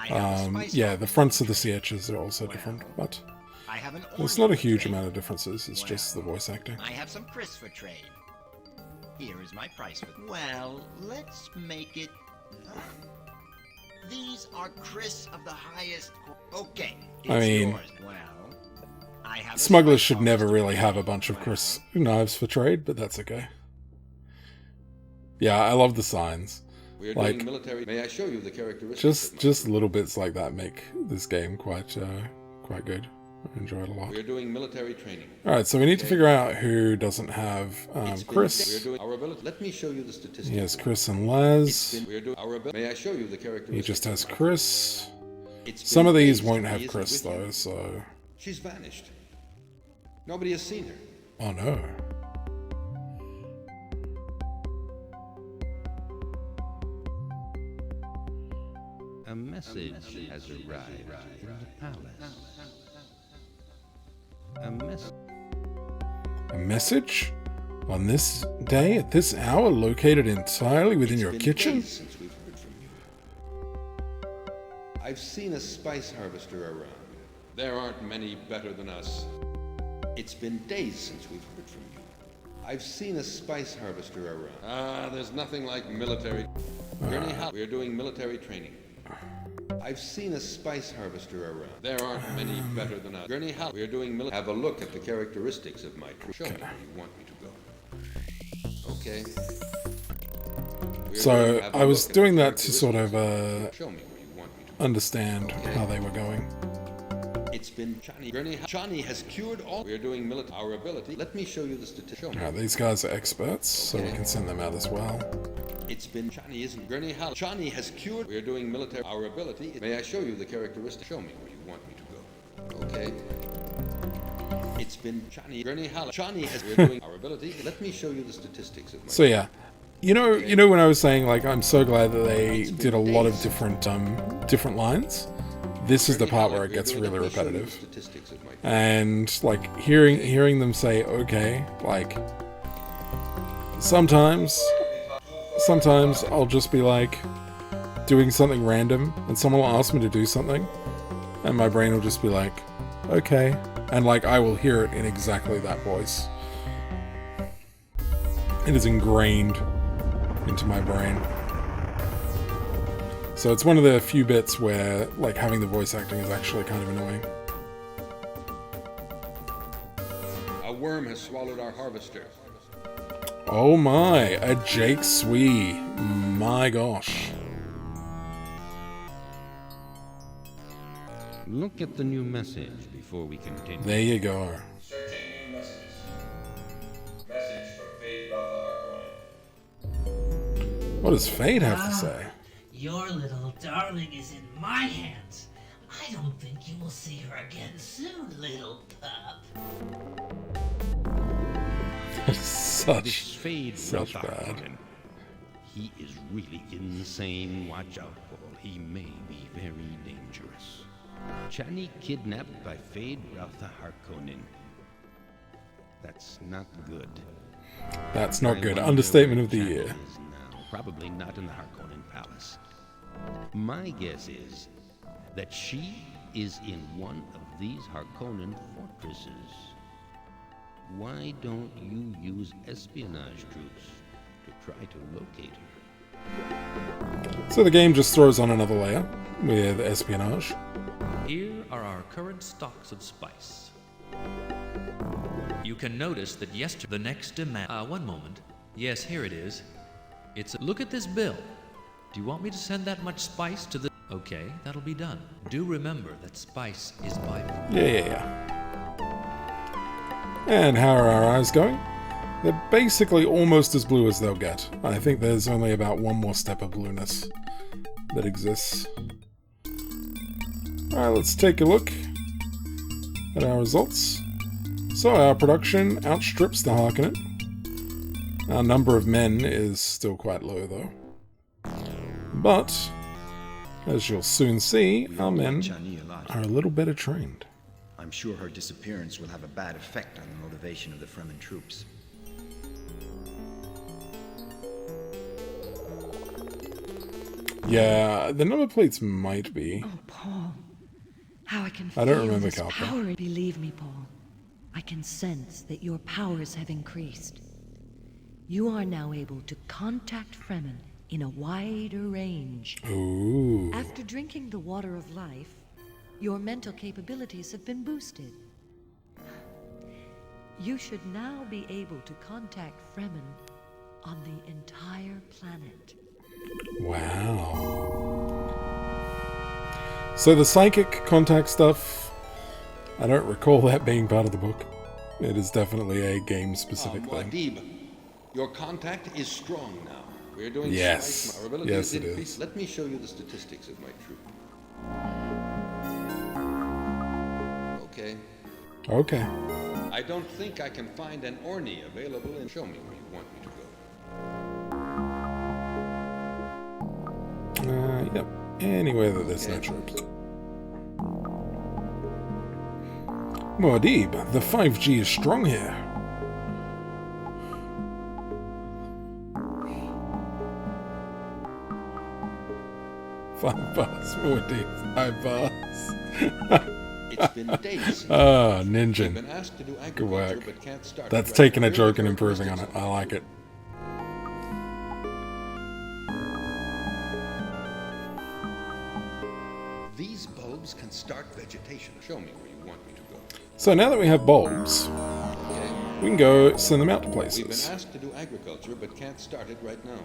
Yeah, the fronts of the sea etches are also different, but there's not a huge amount of differences. It's just the voice acting. I have some Chris for trade. Here is my price for. Well, let's make it. These are Chris of the highest. Okay. I mean, smugglers should never really have a bunch of Chris knives for trade, but that's okay. Yeah, I love the signs. We're like, doing military. May I show you the characteristics? Just little bits like that make this game quite good. I enjoy it a lot. We're doing military training. Alright, so we need to figure out who doesn't have Chris. We're doing our ability. Let me show you the statistics. He has Chris and Laz. We're doing our ability. May I show you the characteristics? He just has Chris. Some of these won't have Chris though, so. She's vanished. Nobody has seen her. Oh no. A message has arrived in the palace. A message? On this day, at this hour, located entirely within your kitchen? Since we've heard from you. I've seen a spice harvester around. There aren't many better than us. It's been days since we've heard from you. I've seen a spice harvester around. There's nothing like military. Gurney Hallock. We're doing military training. I've seen a spice harvester around. There aren't many better than us. Gurney Hallock. We're doing military. Have a look at the characteristics of my troop. Show me where you want me to go. Okay. So I was doing that to sort of understand how they were going. It's been Johnny has cured all. We're doing our ability. Let me show you the statistics. Alright, these guys are experts, so we can send them out as well. It's been Johnny isn't Gurney Hallock. Johnny has cured. We're doing military our ability. May I show you the characteristics? Show me where you want me to go. Okay. It's been Gurney Hallock. Johnny has we're doing our ability. Let me show you the statistics of my. So yeah. You know when I was saying, like, I'm so glad that they did a lot of different lines. This is the part where it gets really repetitive. And like hearing them say okay, like sometimes I'll just be like doing something random and someone will ask me to do something and my brain will just be like, okay, and like I will hear it in exactly that voice. It is ingrained into my brain. So it's one of the few bits where like having the voice acting is actually kind of annoying. A worm has swallowed our harvester. Oh my, a Jake Swee. My gosh. Look at the new message before we continue. There you go. Searching new messages. Message from Fade Brother Harkonnen. What does Fade have to say? Your little darling is in my hands. I don't think you will see her again soon, little pup. Such bad. bad. He is really insane. Watch out, Paul. He may be very dangerous. Chani kidnapped by Fade Rotha Harkonnen. That's not good. That's not good. Understatement of the year. Now. Probably not in the Harkonnen Palace. My guess is that she is in one of these Harkonnen fortresses. Why don't you use espionage troops to try to locate her? So the game just throws on another layer with espionage. Here are our current stocks of spice. You can notice that the next demand... one moment. Yes, here it is. Look at this bill. Do you want me to send that much spice to the... Okay, that'll be done. Do remember that spice is by... Yeah. And how are our eyes going? They're basically almost as blue as they'll get. I think there's only about one more step of blueness that exists. Alright, let's take a look at our results. So our production outstrips the Harkonnen. Our number of men is still quite low though. But, as you'll soon see, our men are a little better trained. I'm sure her disappearance will have a bad effect on the motivation of the Fremen troops. Yeah, the number plates might be. Oh, Paul. How I can I don't feel remember this Kalpa. power. Believe me, Paul. I can sense that your powers have increased. You are now able to contact Fremen in a wider range. Ooh. After drinking the water of life, your mental capabilities have been boosted. You should now be able to contact Fremen on the entire planet. Wow. So the psychic contact stuff, I don't recall that being part of the book. It is definitely a game-specific thing. Muad'Dib, your contact is strong now. We're doing Yes. Our ability Yes, is it increased. is. Let me show you the statistics of my troop. Okay. Okay. I don't think I can find an Orni available and show me where you want me to go. Yep. Anywhere that there's no troops. Muad'Dib, the 5G is strong here. $5, Muad'Dib, $5. It's been days. Ah, You've Ninja. been asked to do Good work. agriculture, but can't start That's it right taking now. a Here are joke the and improving on it. characteristics. I like it. These bulbs can start vegetation. Show me where you want me to go. So now that we have bulbs, Okay. we can go send them out to We've been places. asked to do agriculture, but can't start it right now.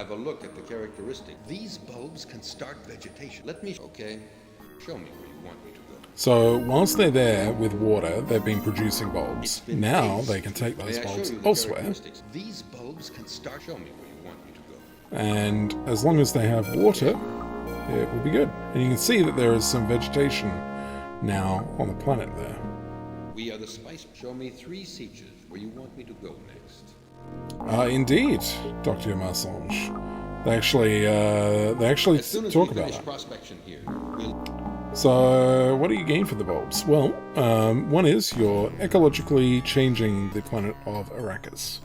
have a look at the characteristic. These bulbs can start vegetation. Let me... Okay. Show me where you want me to go. So whilst they're there with water, they've been producing bulbs. Now they can take those bulbs elsewhere. These bulbs can start. Show me where you want me to go. And as long as they have water, it will be good. And you can see that there is some vegetation now on the planet there. We are the spice. Show me 3 sieges where you want me to go next. Indeed, Dr. Massange. They actually talk about that. Prospection here, So, what do you gain for the bulbs? Well, one is you're ecologically changing the planet of Arrakis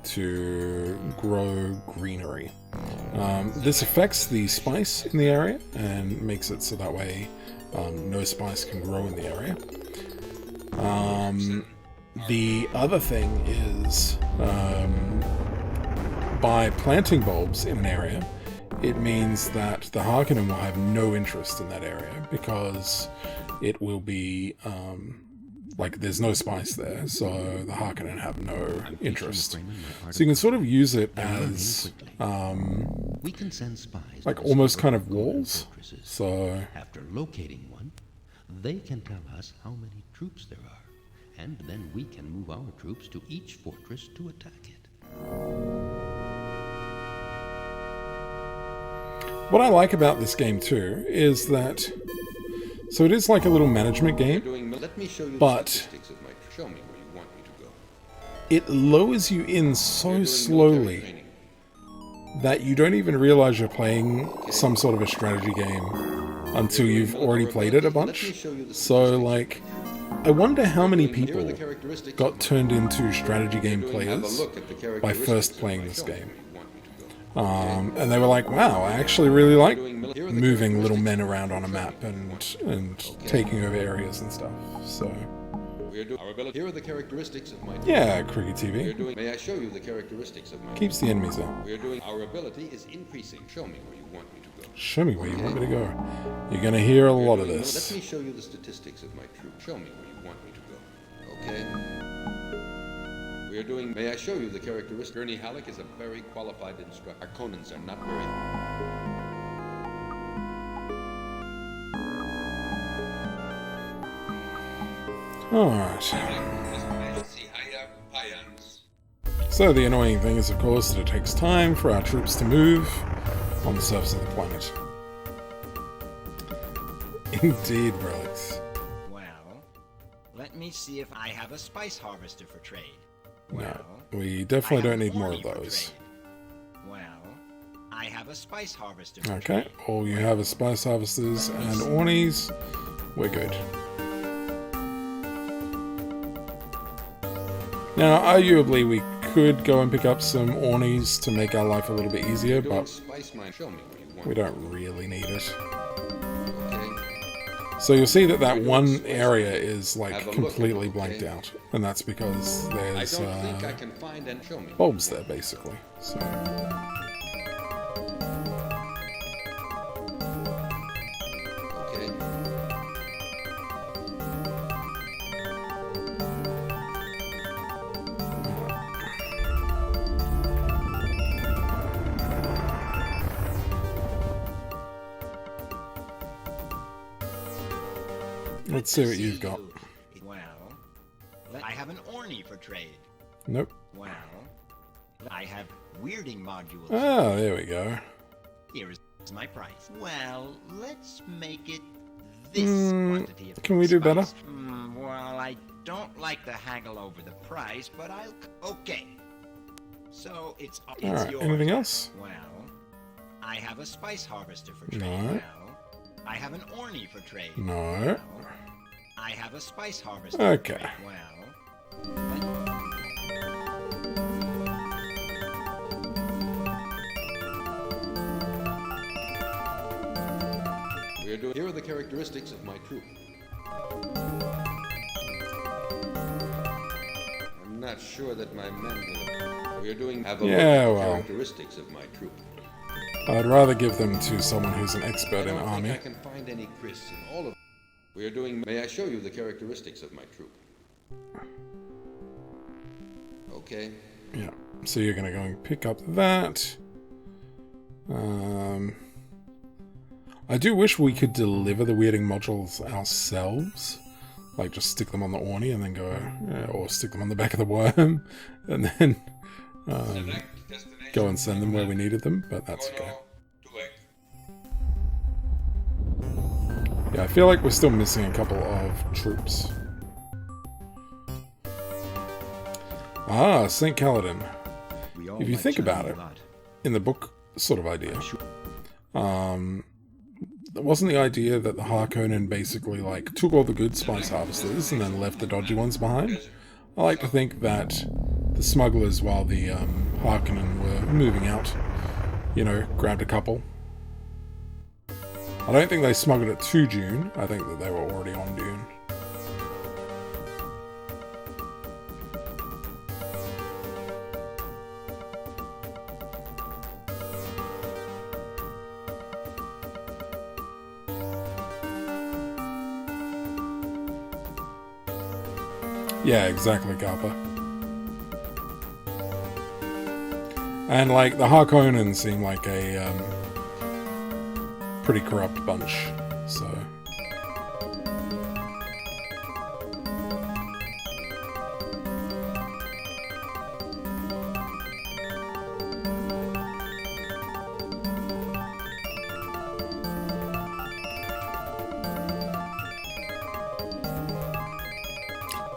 to grow greenery. This affects the spice in the area and makes it so that way no spice can grow in the area. The other thing is by planting bulbs in an area, it means that the Harkonnen will have no interest in that area because it will be like there's no spice there, so the Harkonnen have no interest. So you can sort of use it as we can send spies like almost kind of walls. So after locating one, they can tell us how many troops there are, and then we can move our troops to each fortress to attack it. What I like about this game too is that, so it is like a little management game, but it lowers you in so slowly that you don't even realize you're playing some sort of a strategy game until you've already played it a bunch. So like, I wonder how many people got turned into strategy game players by first playing this game. And they were like, wow, I actually really like moving little men around on a map and taking over areas and stuff. So here are the characteristics of my yeah, Cricket TV. May I show you the characteristics of my keeps the enemies out. We are doing our ability is increasing. Show me where you want me to go. Show me where you want me to go. You're gonna hear a lot of this. Let me show you the statistics of my troop. Show me where you want me to go. Okay. We are doing... May I show you the characteristics? Gurney Hallock is a very qualified instructor. Harkonnens are not very... Alright. So the annoying thing is, of course, that it takes time for our troops to move on the surface of the planet. Indeed, relics. Well, let me see if I have a spice harvester for trade. No, we definitely don't need more of those. Well, I have a spice harvester. Okay, all you have is spice harvesters and ornies. We're good. Now, arguably, we could go and pick up some ornies to make our life a little bit easier, but we don't really need it. So you'll see that that one area is like completely blanked out, and that's because there's bulbs there basically. So. Let's see what you've got. Well, I have an orny for trade. Nope. Well, I have weirding modules. Ah, there we go. Here is my price. Well, let's make it this quantity of Can we do better? Well, I don't like to haggle over the price, but I'll... Okay. So, it's Alright, yours. anything else? Well, I have a spice harvester for trade. No. Well, I have an orny for trade. No. Well, I have a spice harvester. Okay. Here are the characteristics of my troop. I'm not sure that my men will... We are doing... Have a look at the characteristics of my troop. I'd rather give them to someone who's an expert in army. I can find any Chris in all of... We are doing... May I show you the characteristics of my troop? Okay. Yeah. So you're going to go and pick up that. I do wish we could deliver the weirding modules ourselves. Like, just stick them on the Orny and then go... or stick them on the back of the worm. And then... go and send them where we needed them. But that's okay. Yeah, I feel like we're still missing a couple of troops. Ah, St. Kaladin. If you think about it, in the book sort of idea, wasn't the idea that the Harkonnen basically like took all the good spice harvesters and then left the dodgy ones behind? I like to think that the smugglers, while the Harkonnen were moving out, you know, grabbed a couple. I don't think they smuggled it to Dune. I think that they were already on Dune. Yeah, exactly, Garpa. And, like, the Harkonnens seem like a, pretty corrupt bunch, so...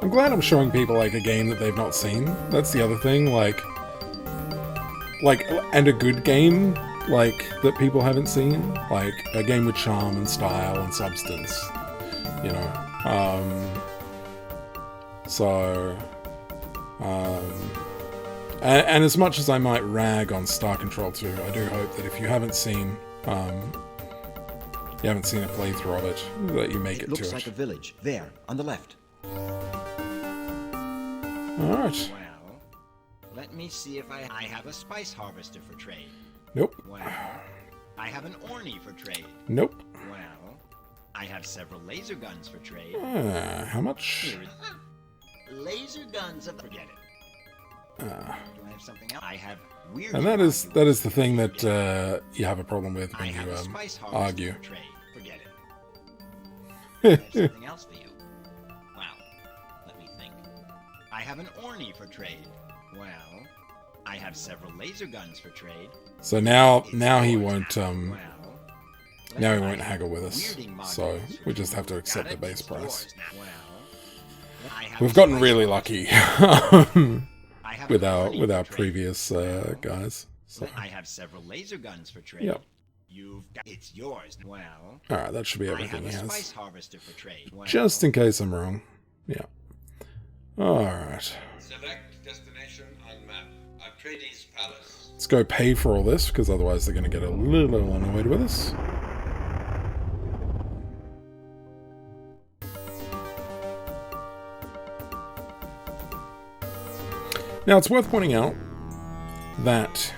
I'm glad I'm showing people, like, a game that they've not seen. That's the other thing, like, and a good game, like, that people haven't seen. Like, a game with charm and style and substance, you know. And as much as I might rag on Star Control 2, I do hope that if you haven't seen, a playthrough of it, that you make it to it. It looks like a village, there, on the left. Alright. Well, let me see if I have a spice harvester for trade. Nope. Well, I have an Orny for trade. Nope. Well, I have several laser guns for trade. How much? Laser guns of... Forget it. Do I have something else? I have weird... And that is the thing that you have a problem with when you argue. For trade. Forget it. I have something else for you. I have an Orny for trade. Well, I have several laser guns for trade. So now he won't now he won't haggle with us. So we just have to accept the base price. We've gotten really lucky with our previous guys. So. I have several laser guns for trade. Yep. It's yours. Well, alright, that should be everything he has. Spice harvester for trade. Well, just in case I'm wrong. Yeah. Alright. Select destination on map. Atreides Palace. Let's go pay for all this, because otherwise they're going to get a little annoyed with us. Now, it's worth pointing out that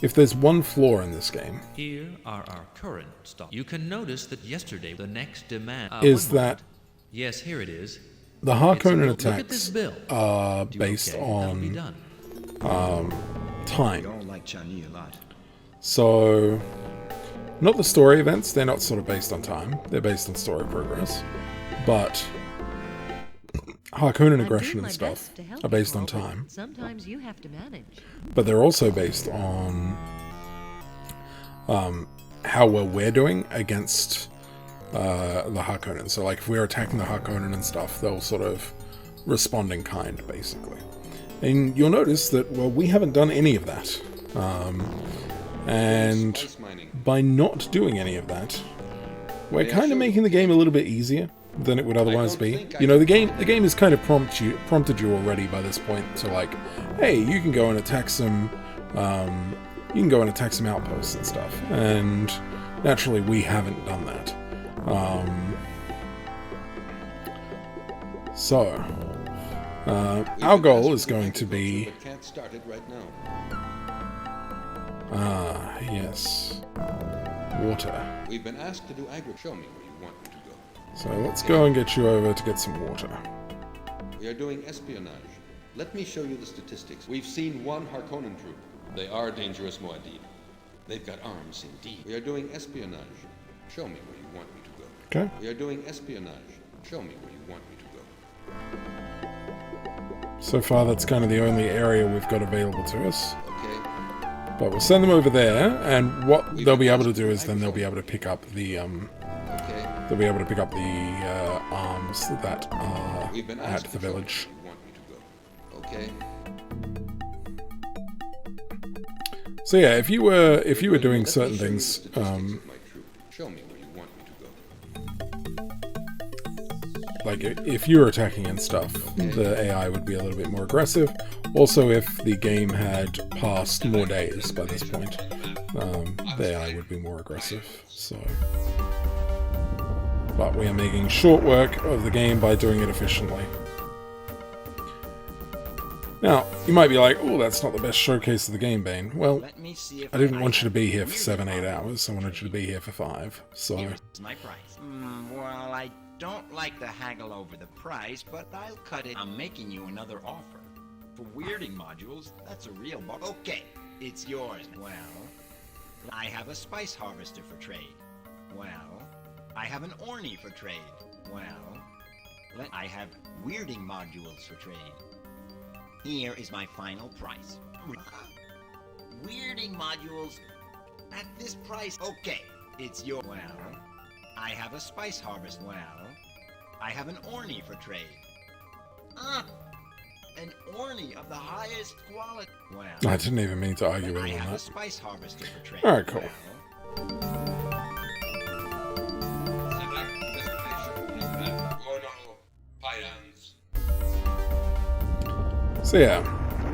if there's one flaw in this game... Here are our current stock. You can notice that yesterday the next demand... is that... Yes, here it is. The Harkonnen attacks are based on time. So, not the story events, they're not sort of based on time, they're based on story progress. But Harkonnen aggression and stuff are based on time. Sometimes you have to manage. But they're also based on how well we're doing against the Harkonnen. So like if we're attacking the Harkonnen and stuff, they'll sort of respond in kind, basically. And you'll notice that, well, we haven't done any of that. And by not doing any of that, we're kind of making the game a little bit easier than it would otherwise be. You know, the game has kind of prompted you already by this point to like, hey, you can go and attack some outposts and stuff. And naturally, we haven't done that. Our goal is going to be... yes. Water. We've been asked to do show me where you want me to go. So let's go and get you over to get some water. We are doing espionage. Let me show you the statistics. We've seen one Harkonnen troop. They are dangerous, Muad'Dib. They've got arms, indeed. We are doing espionage. Show me where you want me to go. Okay. We are doing espionage. Show me where you want me to go. So far, that's kind of the only area we've got available to us. Okay. But we'll send them over there, and what they'll be able to do is then they'll be able to pick up the Okay. they'll be able to pick up the arms that are We've been at asked the to show me village. where you want me to go. Okay. So yeah, if you were doing Let me certain show you the things, statistics of my troop. Show me where you want me to go. like if you were attacking and stuff, the AI would be a little bit more aggressive. Also, if the game had passed more days by this point, the AI would be more aggressive. So, but we are making short work of the game by doing it efficiently. Now, you might be like, oh, that's not the best showcase of the game, Bane. Well, Let me see if I didn't want you to be here for 7-8 hours. I wanted you to be here for 5. So, Here's my price. Well, I don't like to haggle over the price, but I'll cut it. I'm making you another offer. For weirding modules, that's a real bar. Okay, it's yours. Well, I have a spice harvester for trade. Well, I have an orny for trade. Well, I have weirding modules for trade. Here is my final price. Weirding modules at this price. Okay, it's your. Well, I have a spice harvest. Well, I have an orny for trade. An orny of the highest quality. Well, I didn't even mean to argue with I you on have a that. spice harvester for trade. Alright, cool. So yeah,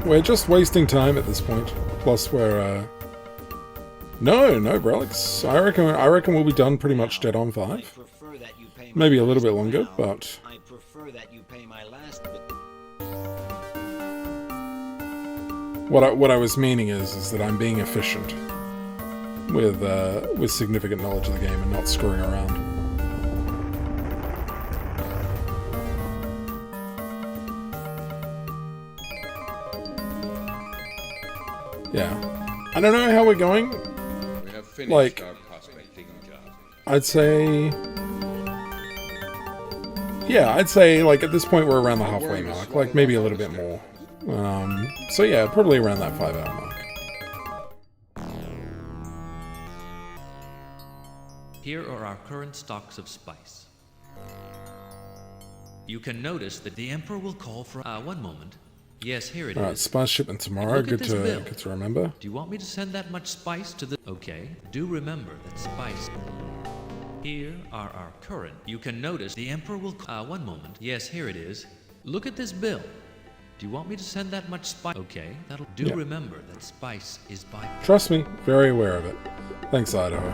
we're just wasting time at this point. Plus we're, No, Brelix. I reckon we'll be done pretty much dead on 5. Maybe a little bit longer, but... I prefer that you pay my last bit. What I was meaning is that I'm being efficient with significant knowledge of the game and not screwing around. Yeah, I don't know how we're going. We have finished Like, our prospecting job. I'd say, yeah, I'd say like at this point we're around the halfway mark, like maybe a little bit more. So yeah, probably around that 5-hour mark. Here are our current stocks of spice. You can notice that the Emperor will call for... one moment. Yes, here it is. Alright, spice shipment tomorrow. Look at Good this to bill. good to remember. Do you want me to send that much spice to the... Okay, do remember that spice... Here are our current... You can notice the Emperor will... one moment. Yes, here it is. Look at this bill. Do you want me to send that much spice? Okay, that'll... Do Yeah. remember that spice is by... Trust me, very aware of it. Thanks, Idaho.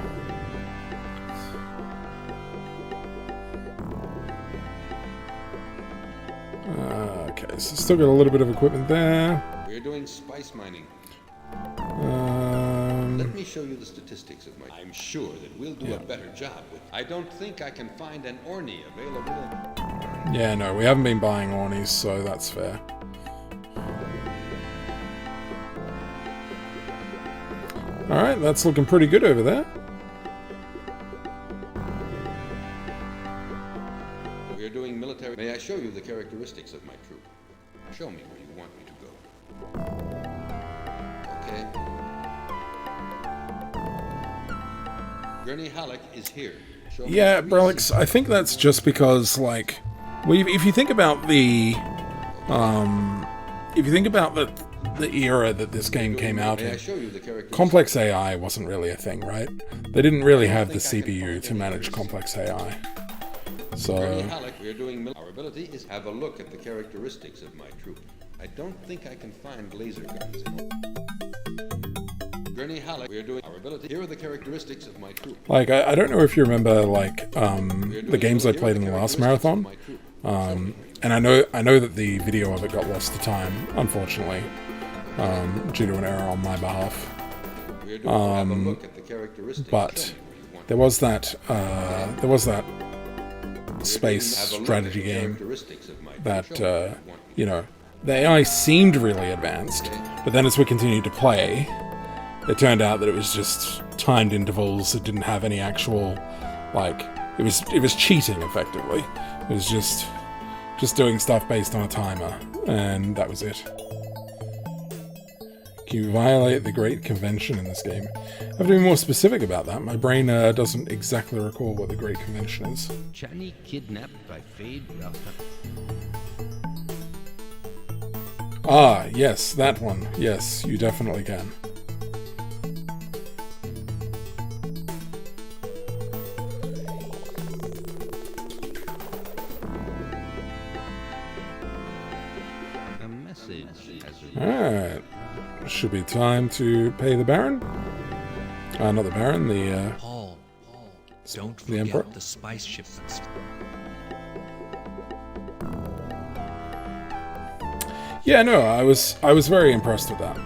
Okay, so still got a little bit of equipment there. We're doing spice mining. Let me show you the statistics of my... I'm sure that we'll do a better job with... I don't think I can find an orny available in... Yeah, no, we haven't been buying ornies, so that's fair. Alright, that's looking pretty good over there. We are doing military... May I show you the characteristics of my troop? Show me where you want me to go. Okay. Gurney Hallock is here. Show me Yeah, 3 Brelix, I think that's just because, like, if you think about the, the era that this game came out in, complex AI wasn't really a thing, right? They didn't really have the CPU to manage complex AI. So, Gurney Hallock, we are doing... Our ability is have a look at the characteristics of my troop. I don't think I can find laser guns in... Gurney Hallock, we are doing... Our ability... Here are the characteristics of my troop. like, I don't know if you remember, like, the games I played in the last marathon, and I know that the video of it got lost to time, unfortunately, due to an error on my behalf. But there was that space strategy game that, you know, the AI seemed really advanced, but then as we continued to play, it turned out that it was just timed intervals. It didn't have any actual, like, it was cheating effectively. It was just doing stuff based on a timer, and that was it. Can you violate the great convention in this game? I have to be more specific about that. My brain doesn't exactly recall what the great convention is. Chani kidnapped by Fade Ralph. Ah, yes, that one. Yes, you definitely can. A message has Alright. Should be time to pay the Baron. Not the Baron, the Paul, don't the forget Emperor. the spice shipments. Yeah, no, I was very impressed with that.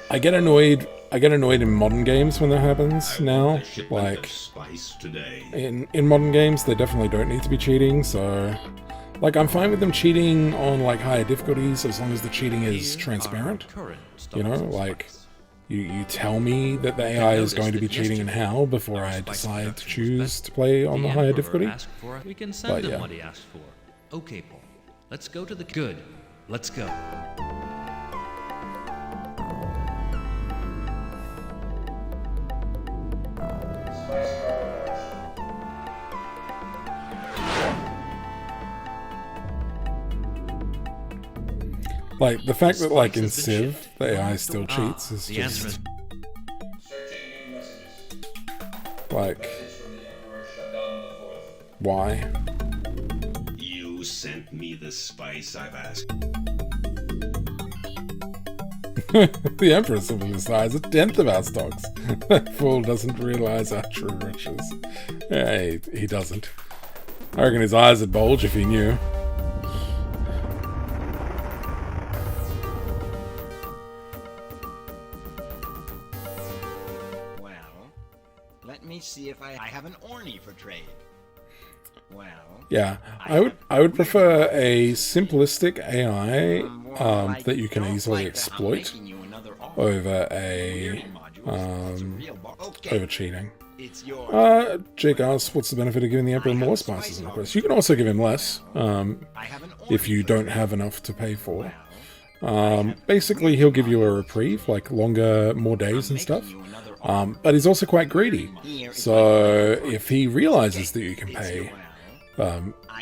I get annoyed in modern games when that happens now. Like Spice today. in modern games, they definitely don't need to be cheating, so like I'm fine with them cheating on like higher difficulties as long as the cheating is transparent. You know, like you tell me that the AI is going to be cheating and how before I decide to choose to play on the higher difficulty. We can send But him yeah. what he asked for. Okay, Paul. Let's go to the good. Let's go. Like the fact that like in Civ the AI still cheats is The answer just is Searching new messages. like Message from the Emperor Shaddam IV. why? You sent me the spice I've asked. The Emperor simply decides 1/10 of our stocks. That fool doesn't realize our true riches. Yeah, he doesn't. I reckon his eyes would bulge if he knew. Well, let me see if I have an Orny for trade. Well, Yeah, I would prefer a simplistic AI that you can easily exploit over a over cheating. it's yours. Jake asks, what's the benefit of giving the Emperor more spices in the quest? You can also give him less, if you don't have enough to pay for. Basically, he'll give you a reprieve, like longer, more days and stuff. But he's also quite greedy. So if he realizes that you can pay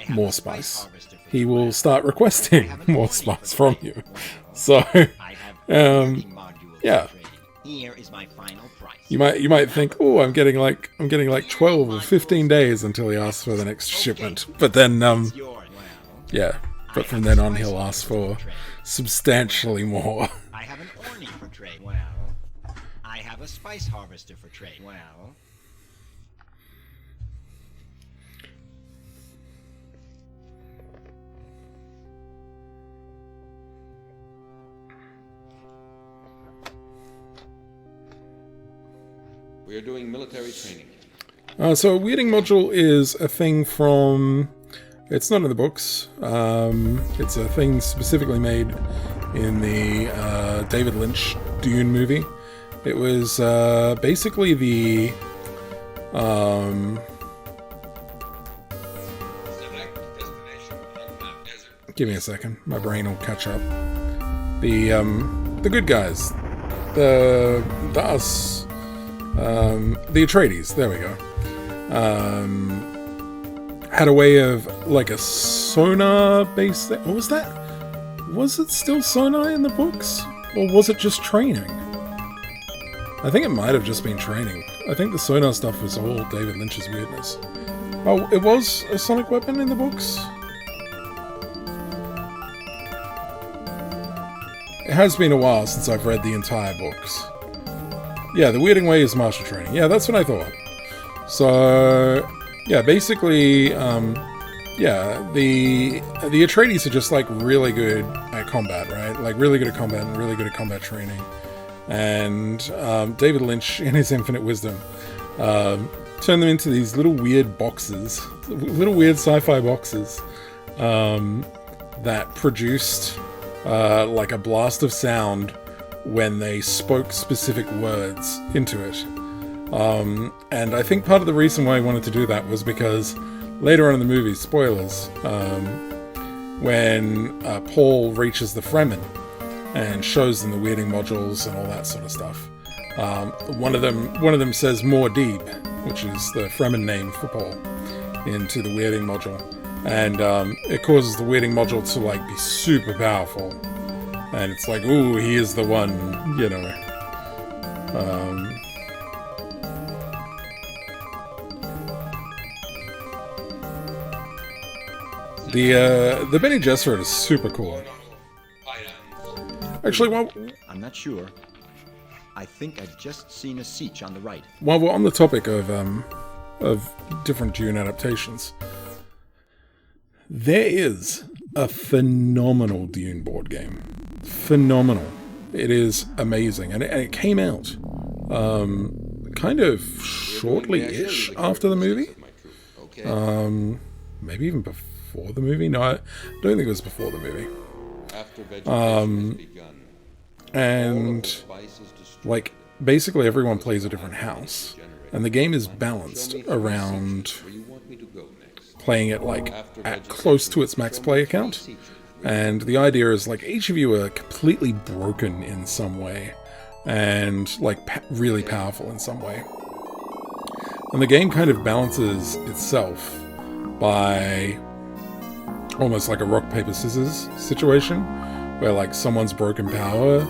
more spice, he will start requesting more spice from you. So, yeah. Here is my final price. You might think, oh, I'm getting like 12 or 15 days until he asks for the next shipment. But then, yeah. But from then on, he'll ask for substantially more. I have an Orny for trade. Well, I have a spice harvester for trade. Well, We are doing military training. So a weirding module is a thing from... It's not in the books. It's a thing specifically made in the David Lynch Dune movie. It was basically the... give me a second. My brain will catch up. The good guys. The us... the Atreides, there we go. Had a way of, like, a sonar-based thing. What was that? Was it still sonar in the books? Or was it just training? I think it might have just been training. I think the sonar stuff was all David Lynch's weirdness. Oh, it was a sonic weapon in the books? It has been a while since I've read the entire books. Yeah, the weirding way is martial training. Yeah, that's what I thought. So, yeah, basically, yeah, the Atreides are just, like, really good at combat, right? Like, really good at combat and really good at combat training. And David Lynch, in his infinite wisdom, turned them into these little weird boxes, little weird sci-fi boxes, that produced like a blast of sound when they spoke specific words into it. And I think part of the reason why I wanted to do that was because later on in the movie, spoilers, when Paul reaches the Fremen and shows them the weirding modules and all that sort of stuff, one of them says "more deep," which is the Fremen name for Paul, into the weirding module, and it causes the weirding module to like be super powerful, and it's like, ooh, he is the one, you know. The Bene Gesserit is super cool. Actually, well, I'm not sure. I think I've just seen a siege on the right. While we're on the topic of different Dune adaptations, there is a phenomenal Dune board game. Phenomenal. It is amazing, and it came out kind of shortly-ish after the movie. Maybe even before the movie. No, I don't think it was before the movie. And like basically everyone plays a different house, and the game is balanced around playing it like at close to its max play count. And the idea is like each of you are completely broken in some way, and like really powerful in some way. And the game kind of balances itself by almost like a rock, paper, scissors situation, where like someone's broken power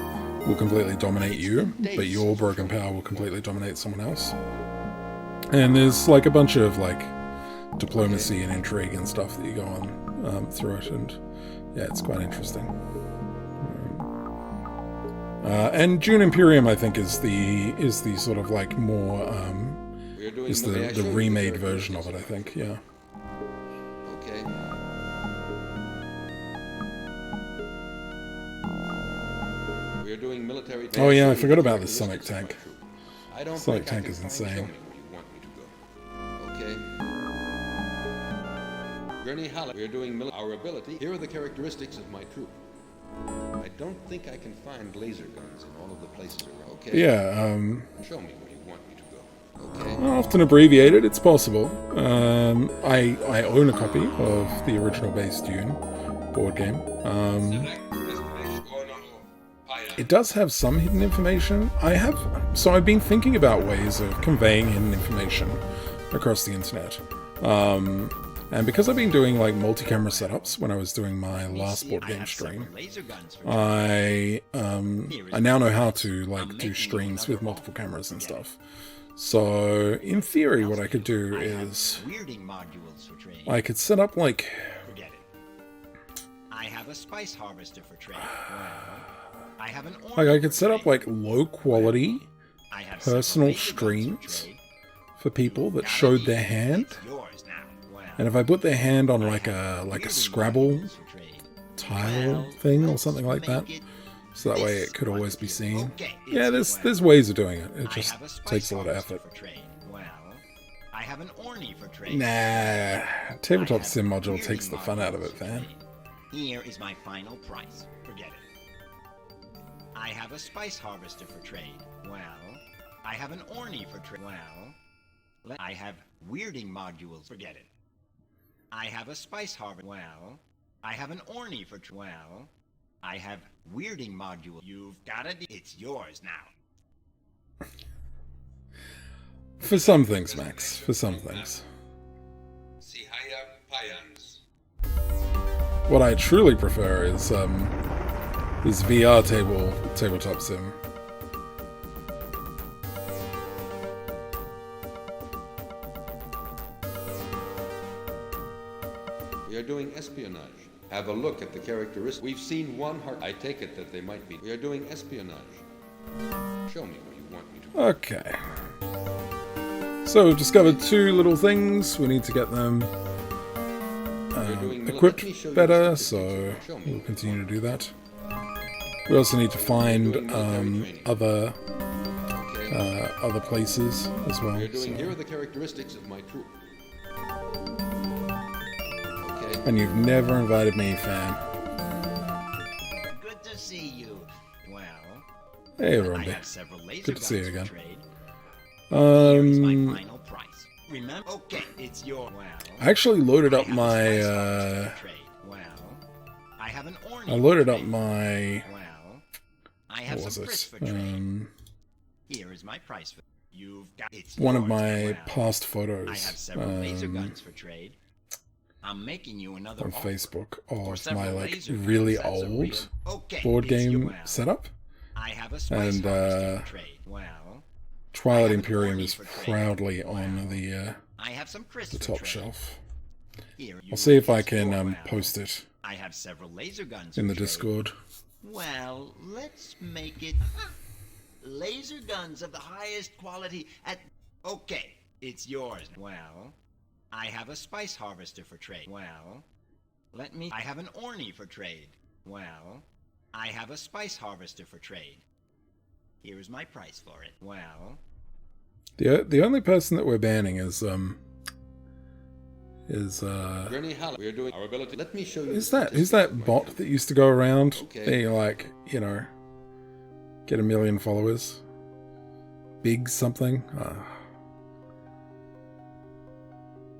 will completely dominate you, but your broken power will completely dominate someone else. And there's like a bunch of like diplomacy and intrigue and stuff that you go on through it, and yeah, it's quite interesting. And Dune Imperium, I think, is the sort of like more is the remade version of it, I think. Yeah. Okay. We're doing military. Oh yeah, I forgot about the Sonic tank. I don't Sonic think I tank can is find insane. Show me where you want me to go. Okay. Gurney Hallock. We're doing our ability. Here are the characteristics of my troop. I don't think I can find laser guns in all of the places around. Okay. Yeah. Show me where you want me to go. Okay. Often abbreviated, it's possible. I own a copy of the original base Dune board game. It does have some hidden information. I've been thinking about ways of conveying hidden information across the internet. And because I've been doing like multi-camera setups when I was doing my last board game stream, I now know how to like do streams with multiple cameras and stuff. So in theory, what I could do is I could set up like I have a spice harvester for trade. I have an I could set up like low quality personal streams for people that showed their hand. And if I put their hand on like a Scrabble tile thing or something like that, so that way it could always be seen. Yeah, there's ways of doing it. It just takes a lot of effort. I have an Orny for trade. Nah, tabletop sim module takes the fun out of it, man. Here is my final price. Forget it. I have a spice harvester for trade. Well, I have an Orny for trade. Well, I have weirding modules. Forget it. I have a spice harvester. Well, I have an Orny for trade. Well, I have weirding module. You've got it. It's yours now. For some things, Max. For some things. What I truly prefer is VR tabletop sim. We are doing espionage. Have a look at the characteristics. We've seen one heart. I take it that they might be. We are doing espionage. Show me where you want me to. Okay. So we've discovered two little things. We need to get them equipped better, so we'll continue to do that. We also need to find other places as well. Here are the characteristics of my troop. And you've never invited me, fam. Hey, I Romby. have several laser Good to see you guns for again. trade. Here is my Um, final price. Remember? Okay, it's your. Well, I actually loaded up I have a my, spice harvester for trade. Well, I have an ornament. I loaded for up trade. my, Well, I have what was some crisps it? for trade. Here is my price for. You've got. It's One of yours. my Well, past I photos have several laser guns for trade. I'm making you another on offer. Facebook For of several my like laser guns, really that's a old real- Okay, board it's your- game well, setup. I have a spice And harvester for trade. Well, Twilight I have an Imperium ornament is for trade. proudly on I have some crisps the for top trade. shelf. Here, I'll see if I it's can your- well, post it I have several laser guns in for the trade. Discord. Well, let's make it laser guns of the highest quality at. Okay, it's yours. Well, I have a spice harvester for trade. Well, let me. I have an orny for trade. Well, I have a spice harvester for trade. Here's my price for it. Well, The only person that we're banning is Gurney Hallock, we are doing our ability. Let me show you. who's the that? Who's statistics that of my bot troop. that used to go around? Okay. They like, you know, get 1 million followers. Big something.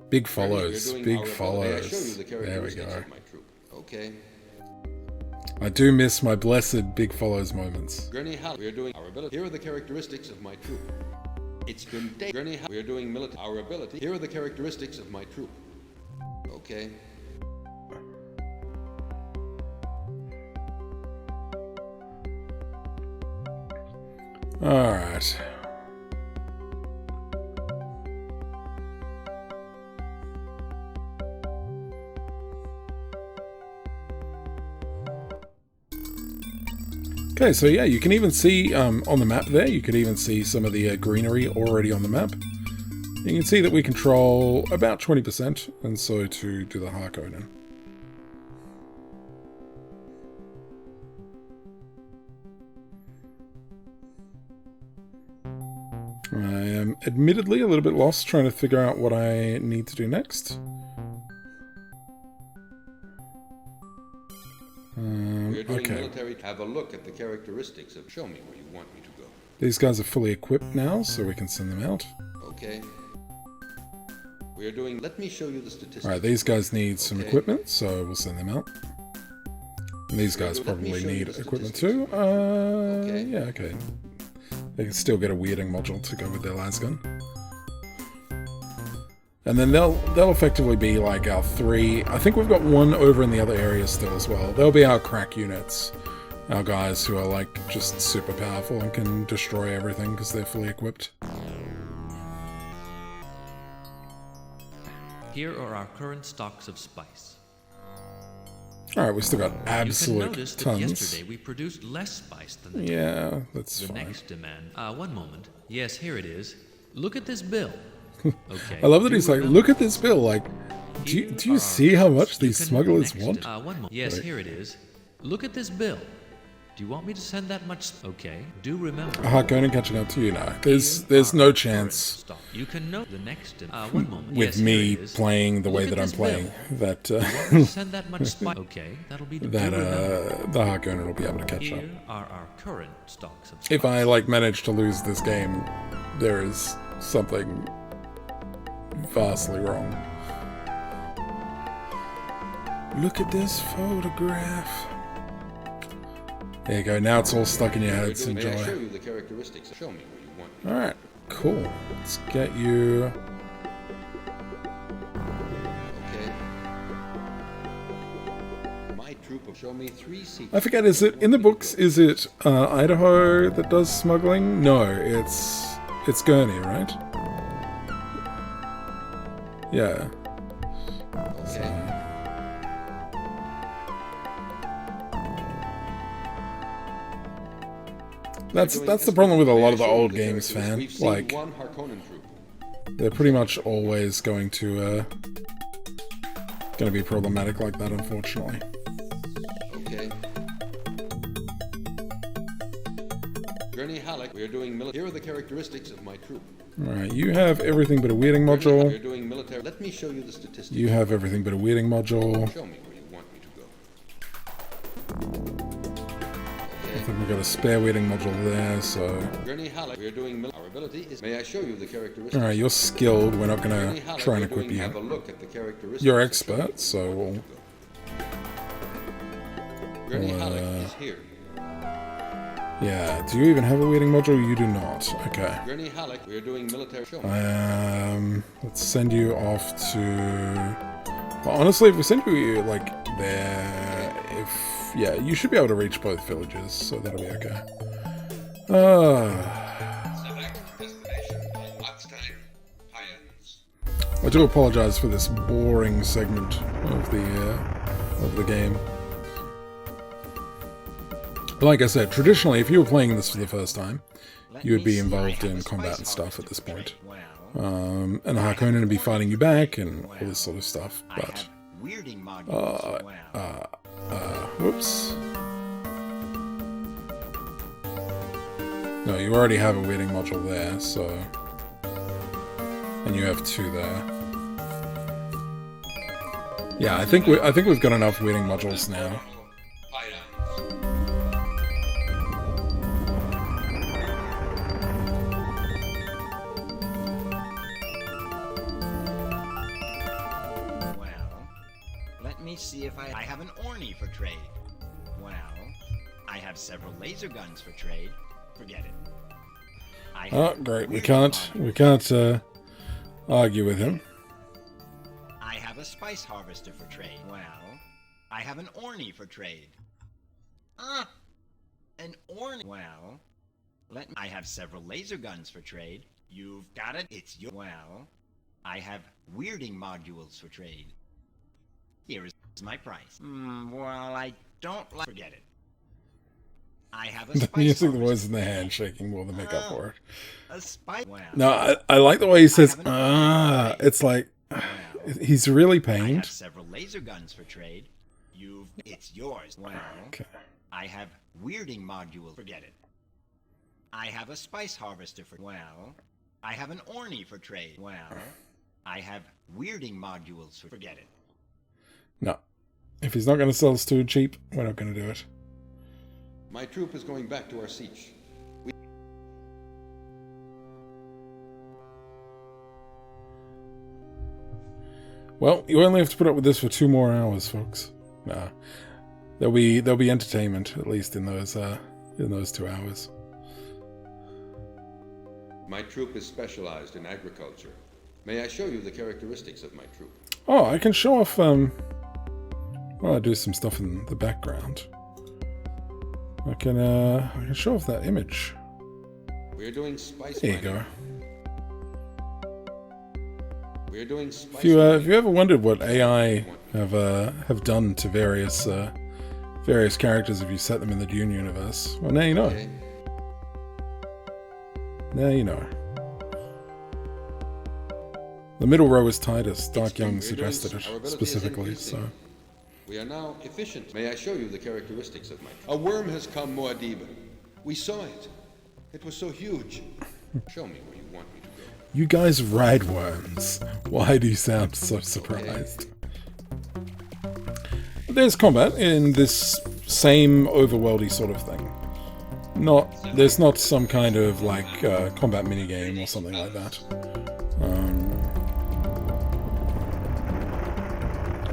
Big Gurney, we are follows. doing Big our ability. I follows. show you the There we characteristics go. of my troop. Okay. I do miss my blessed big follows moments. Gurney Hallock, we are doing our ability. Here are the characteristics of my troop. It's been days. Gurney Hallock, we are doing military. Our ability. Here are the characteristics of my troop. Okay. Alright. Okay, so yeah, you can even see on the map there, you can even see some of the greenery already on the map. You can see that we control about 20%, and so to do the Harkonnen. I am admittedly a little bit lost trying to figure out what I need to do next. We are doing Okay. military. Have a look at the characteristics of. Show me where you want me to go. These guys are fully equipped now, so we can send them out. Okay. We are doing. Let me show you the statistics. Alright, these guys need some Okay. equipment, so we'll send them out. And these guys Let me probably show you need the equipment statistics. too. Okay. Yeah, okay. They can still get a weirding module to go with their lasgun. And then they'll effectively be like our 3. I think we've got 1 over in the other area still as well. They'll be our crack units. Our guys who are like just super powerful and can destroy everything because they're fully equipped. Here are our current stocks of spice. Alright, we still got You can absolute notice that tons. yesterday we produced less spice than the Yeah, that's The fine. next demand. One moment. Yes, here it is. Look at this bill. Okay. I love that do he's like, remember- look at this bill. Like, do you see how much these You can smugglers next- want? One moment. Yes, Right. here it is. Look at this bill. Do you want me to send that much? Okay. Do remember. Harkonnen catching up to you now. There's no chance You can note the next. One moment. with Yes, here me it is. playing the way Look that at I'm this playing that Do you want me to send that much spice? Okay, that'll be. that do remember. the Harkonnen will be able to catch up. Here are our current stocks of spice. If I like manage to lose this game, there is something vastly wrong. Look at this photograph. There you go. Now it's all stuck in your heads. May I show Enjoy. you the characteristics? Show me where you want me. All right. Cool. Let's get you. Okay. My troop of. Show me 3 seats. I forget. Is it in the books? Is it Idaho that does smuggling? No, it's Gurney, right? Yeah. Okay. That's the problem with a lot of the May I show you old the games, fan. characteristics? We've Like, seen 1 Harkonnen troop. they're pretty much always going to be problematic like that, unfortunately. Okay. Gurney Hallock, we are doing military. Here are the characteristics of my troop. All right, you have everything but a weirding We are module. doing military. Let me show you the statistics. You have everything but a weirding module. Show me where you want me to go. I think we've got a spare weighting module there, so... Gurney Hallock, we're doing our ability is... May I show you the characteristics? Alright, you're skilled. We're not going to try and equip Have a you. look at the characteristics. You're expert, so we'll... Gurney Hallock is here. Yeah, do you even have a weighting module? You do not. Okay. Gurney Hallock, we're doing military show. Let's send you off to... Well, honestly, if we send you, like, there... Yeah, you should be able to reach both villages, so that'll be okay. I do apologize for this boring segment of the game. Like I said, traditionally, if you were playing this for the first time, you would be involved in combat and stuff at this point. And the Harkonnen would be fighting you back and all this sort of stuff, but... whoops. No, you already have a weighting module there, so... And you have 2 there. Yeah, I think we've got enough weighting modules now. See if I have an Orny for trade. Well, I have several laser guns for trade. Forget it. Oh, great. We can't argue with him. I have a spice harvester for trade. Well, I have an Orny for trade. An Orny. Well, I have several laser guns for trade. You've got it. It's your. Well, I have weirding modules for trade. Here is my price. Well, I don't like... Forget it. I have a spice Using the voice in the hand shaking more than make up for it. A spice... Well, no, I like the way he says, it's like, he's really pained. I have several laser guns for trade. It's yours. Well, okay. I have weirding module. Forget it. I have a spice harvester for... Well, I have an Orny for trade. Well, I have weirding modules for... Forget it. No. If he's not going to sell us too cheap, we're not going to do it. My troop is going back to our siege. Well, you only have to put up with this for 2 more hours, folks. Nah. There'll be entertainment, at least in those 2 hours. My troop is specialized in agriculture. May I show you the characteristics of my troop? Oh, I can show off, well, I do some stuff in the background. I can show off that image. We're doing spice. There you go. We're doing spice. If you ever wondered what AI have done to various characters if you set them in the Dune universe, well, now you know. Okay. Now you know. The middle row is Titus. Dark Young suggested it specifically, so. We are now efficient. May I show you the characteristics of my... A worm has come, Muad'Dib. We saw it. It was so huge. Show me where you want me to go. You guys ride worms. Why do you sound so surprised? There's combat in this same overworldy sort of thing. There's not some kind of like combat minigame or something like that.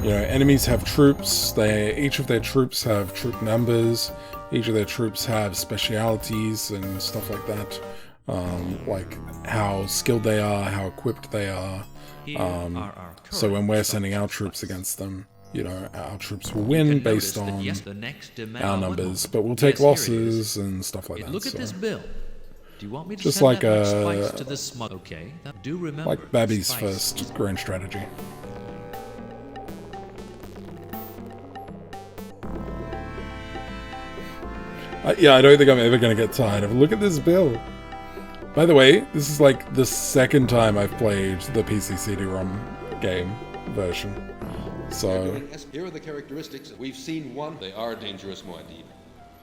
You know, enemies have troops. Each of their troops have troop numbers. Each of their troops have specialities and stuff like that. Like how skilled they are, how equipped they are. So when we're sending our troops against them, you know, our troops will win based on our numbers, but we'll take losses and stuff like that. Look at this bill. Do you want me to just send like that spice to the smug? Okay. Do remember, like Babby's first grand strategy. Yeah, I don't think I'm ever going to get tired of. Look at this bill. By the way, this is like the 2nd time I've played the PC CD-ROM game version. So here are the characteristics. We've seen one. They are dangerous, Muad'Dib.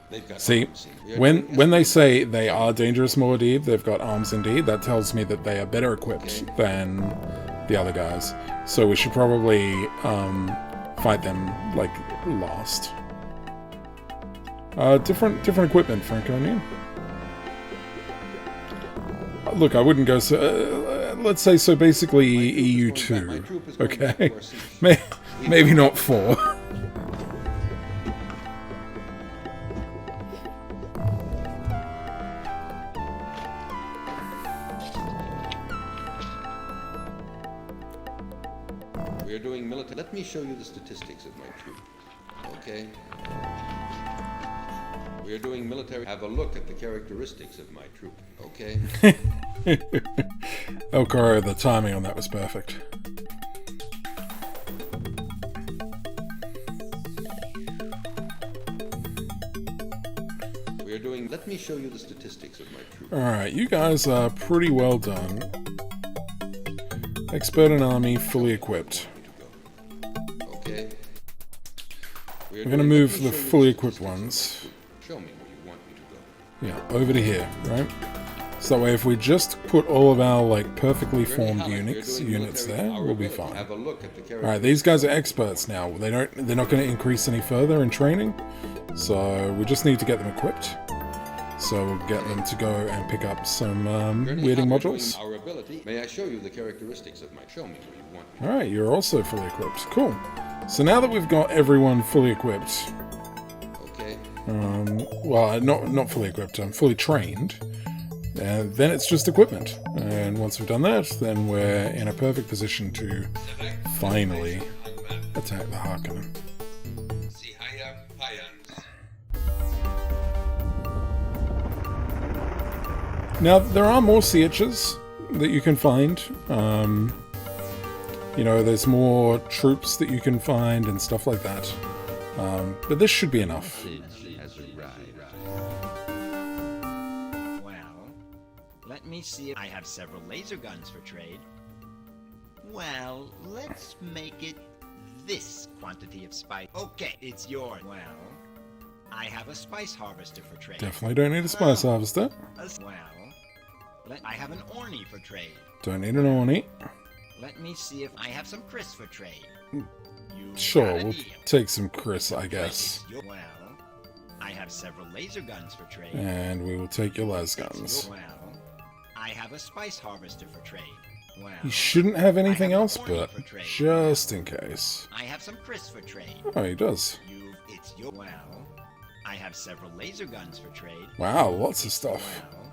They've got see, arms. when they say they are dangerous, Muad'Dib, they've got arms indeed. That tells me that they are better equipped than the other guys. So we should probably fight them like last. Different equipment, Franconian. Look, I wouldn't go so... let's say so basically EU2. Okay? Maybe not 4. We're doing military... Let me show you the statistics of my troop. Okay? We're doing military... Have a look at the characteristics of my troop. Okay? Elcoro, the timing on that was perfect. We're doing... Let me show you the statistics of my troop. Alright, you guys are pretty well done. Expert in army, fully equipped. Okay? We're going to move the fully equipped ones. Show me where you want me to go. Yeah, over to here, right? So that way if we just put all of our, like, perfectly formed units there, we'll be fine. Alright, these guys are experts now. They're not going to increase any further in training. So we just need to get them equipped. So we'll get them to go and pick up some weirding modules. Our ability. May I show you the characteristics of my... Show me where you want me. Alright, you're also fully equipped. Cool. So now that we've got everyone fully equipped... Okay. Well, not fully equipped, fully trained. Then it's just equipment. And once we've done that, then we're in a perfect position to finally attack the Harkonnen. Now, there are more sietches that you can find. You know, there's more troops that you can find and stuff like that. But this should be enough. Well, let me see if I have several laser guns for trade. Well, let's make it this quantity of spice. Okay, it's yours. Well, I have a spice harvester for trade. Definitely don't need a spice harvester. I have an Orny for trade. Don't need an Orny. Let me see if I have some Chris for trade. Sure, we'll take some Chris, I guess. Well, I have several laser guns for trade. And we will take your las guns. Well, I have a spice harvester for trade. Well, you shouldn't have anything else, but just in case. I have some Chris for trade. Oh, he does. Well, I have several laser guns for trade. Wow, lots of stuff. Well,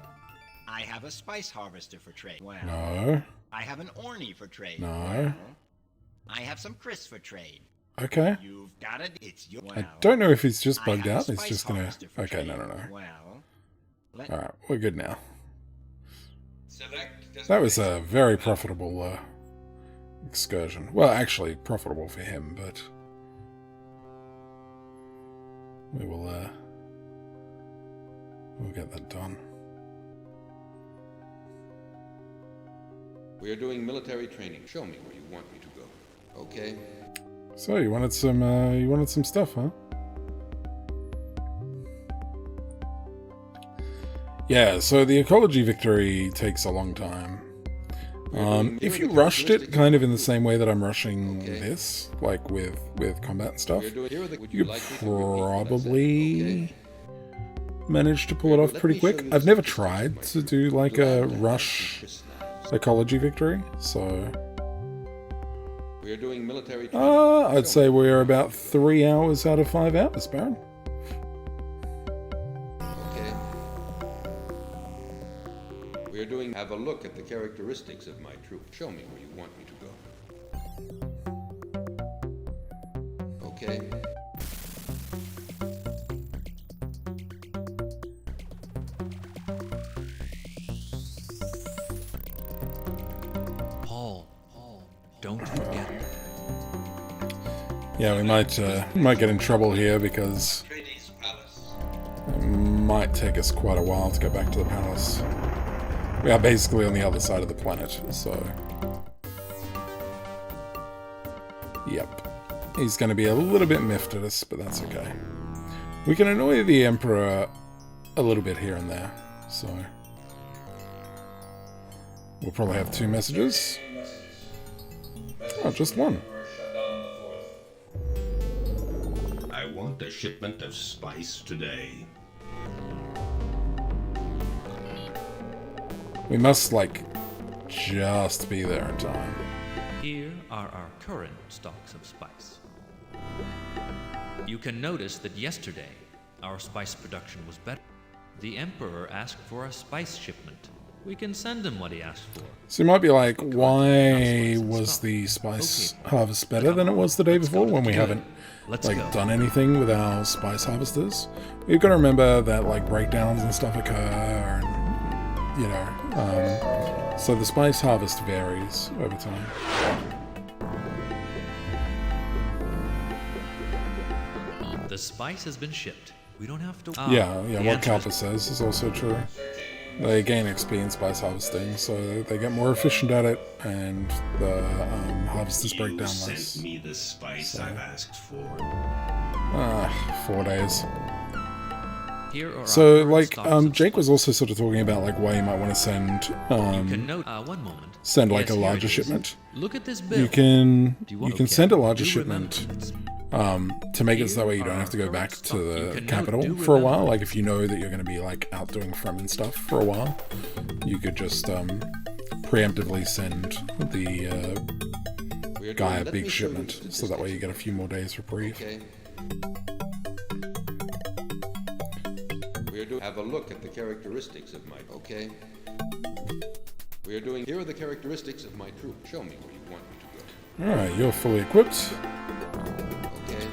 I have a spice harvester for trade. Well, no. I have an Orny for trade. No. Well, I have some Chris for trade. Okay. You've got it. It's your. Well, I don't know if he's just bugged out. He's just gonna. Okay, no. Well, alright, we're good now. That was a very profitable excursion. Well, actually, profitable for him, but we will. We'll get that done. We are doing military training. Show me where you want me to go. Okay. So you wanted some stuff, huh? Yeah, so the ecology victory takes a long time. If you rushed it kind of in the same way that I'm rushing this, like with combat and stuff, you probably manage to pull it off pretty quick. I've never tried to do like a rush ecology victory, so we are doing military I'd say we're about 3 hours out of 5 hours, Baron. Okay. We are doing... Have a look at the characteristics of my troop. Show me where you want me to go. Okay. Don't forget. Yeah, we might get in trouble here because it might take us quite a while to get back to the palace. We are basically on the other side of the planet, so... Yep. He's going to be a little bit miffed at us, but that's okay. We can annoy the Emperor a little bit here and there, so... We'll probably have 2 messages. Oh, just 1. I I want a shipment of spice today. We must, like, just be there in time. Here are our current stocks of spice. You can notice that yesterday, our spice production was better. The Emperor asked for a spice shipment. We can send him what he asked for. So you might be like, why was the spice harvest better than it was the day before when we haven't done anything with our spice harvesters? You've got to remember that like breakdowns and stuff occur, and you know, so the spice harvest varies over time. The spice has been shipped. We don't have to. Yeah, what Kalpa says is also true. They gain XP in spice harvesting, so they get more efficient at it, and the harvesters break down less. You sent me the spice I've asked for. 4 days. Here are So, like, Jake was also sort of talking about like why you might want to send one moment. Send like a larger shipment. Look at this bill. You can send a larger shipment. To make it so that way you don't have to go back to the capital for a while. Like if you know that you're going to be like out doing Fremen stuff for a while, you could just preemptively send the guy a big shipment, so that way you get a few more days reprieve. Okay. Have a look at the characteristics of my... Okay. We are doing... Here are the characteristics of my troop. Show me where you want me to go. Alright, you're fully equipped. Okay.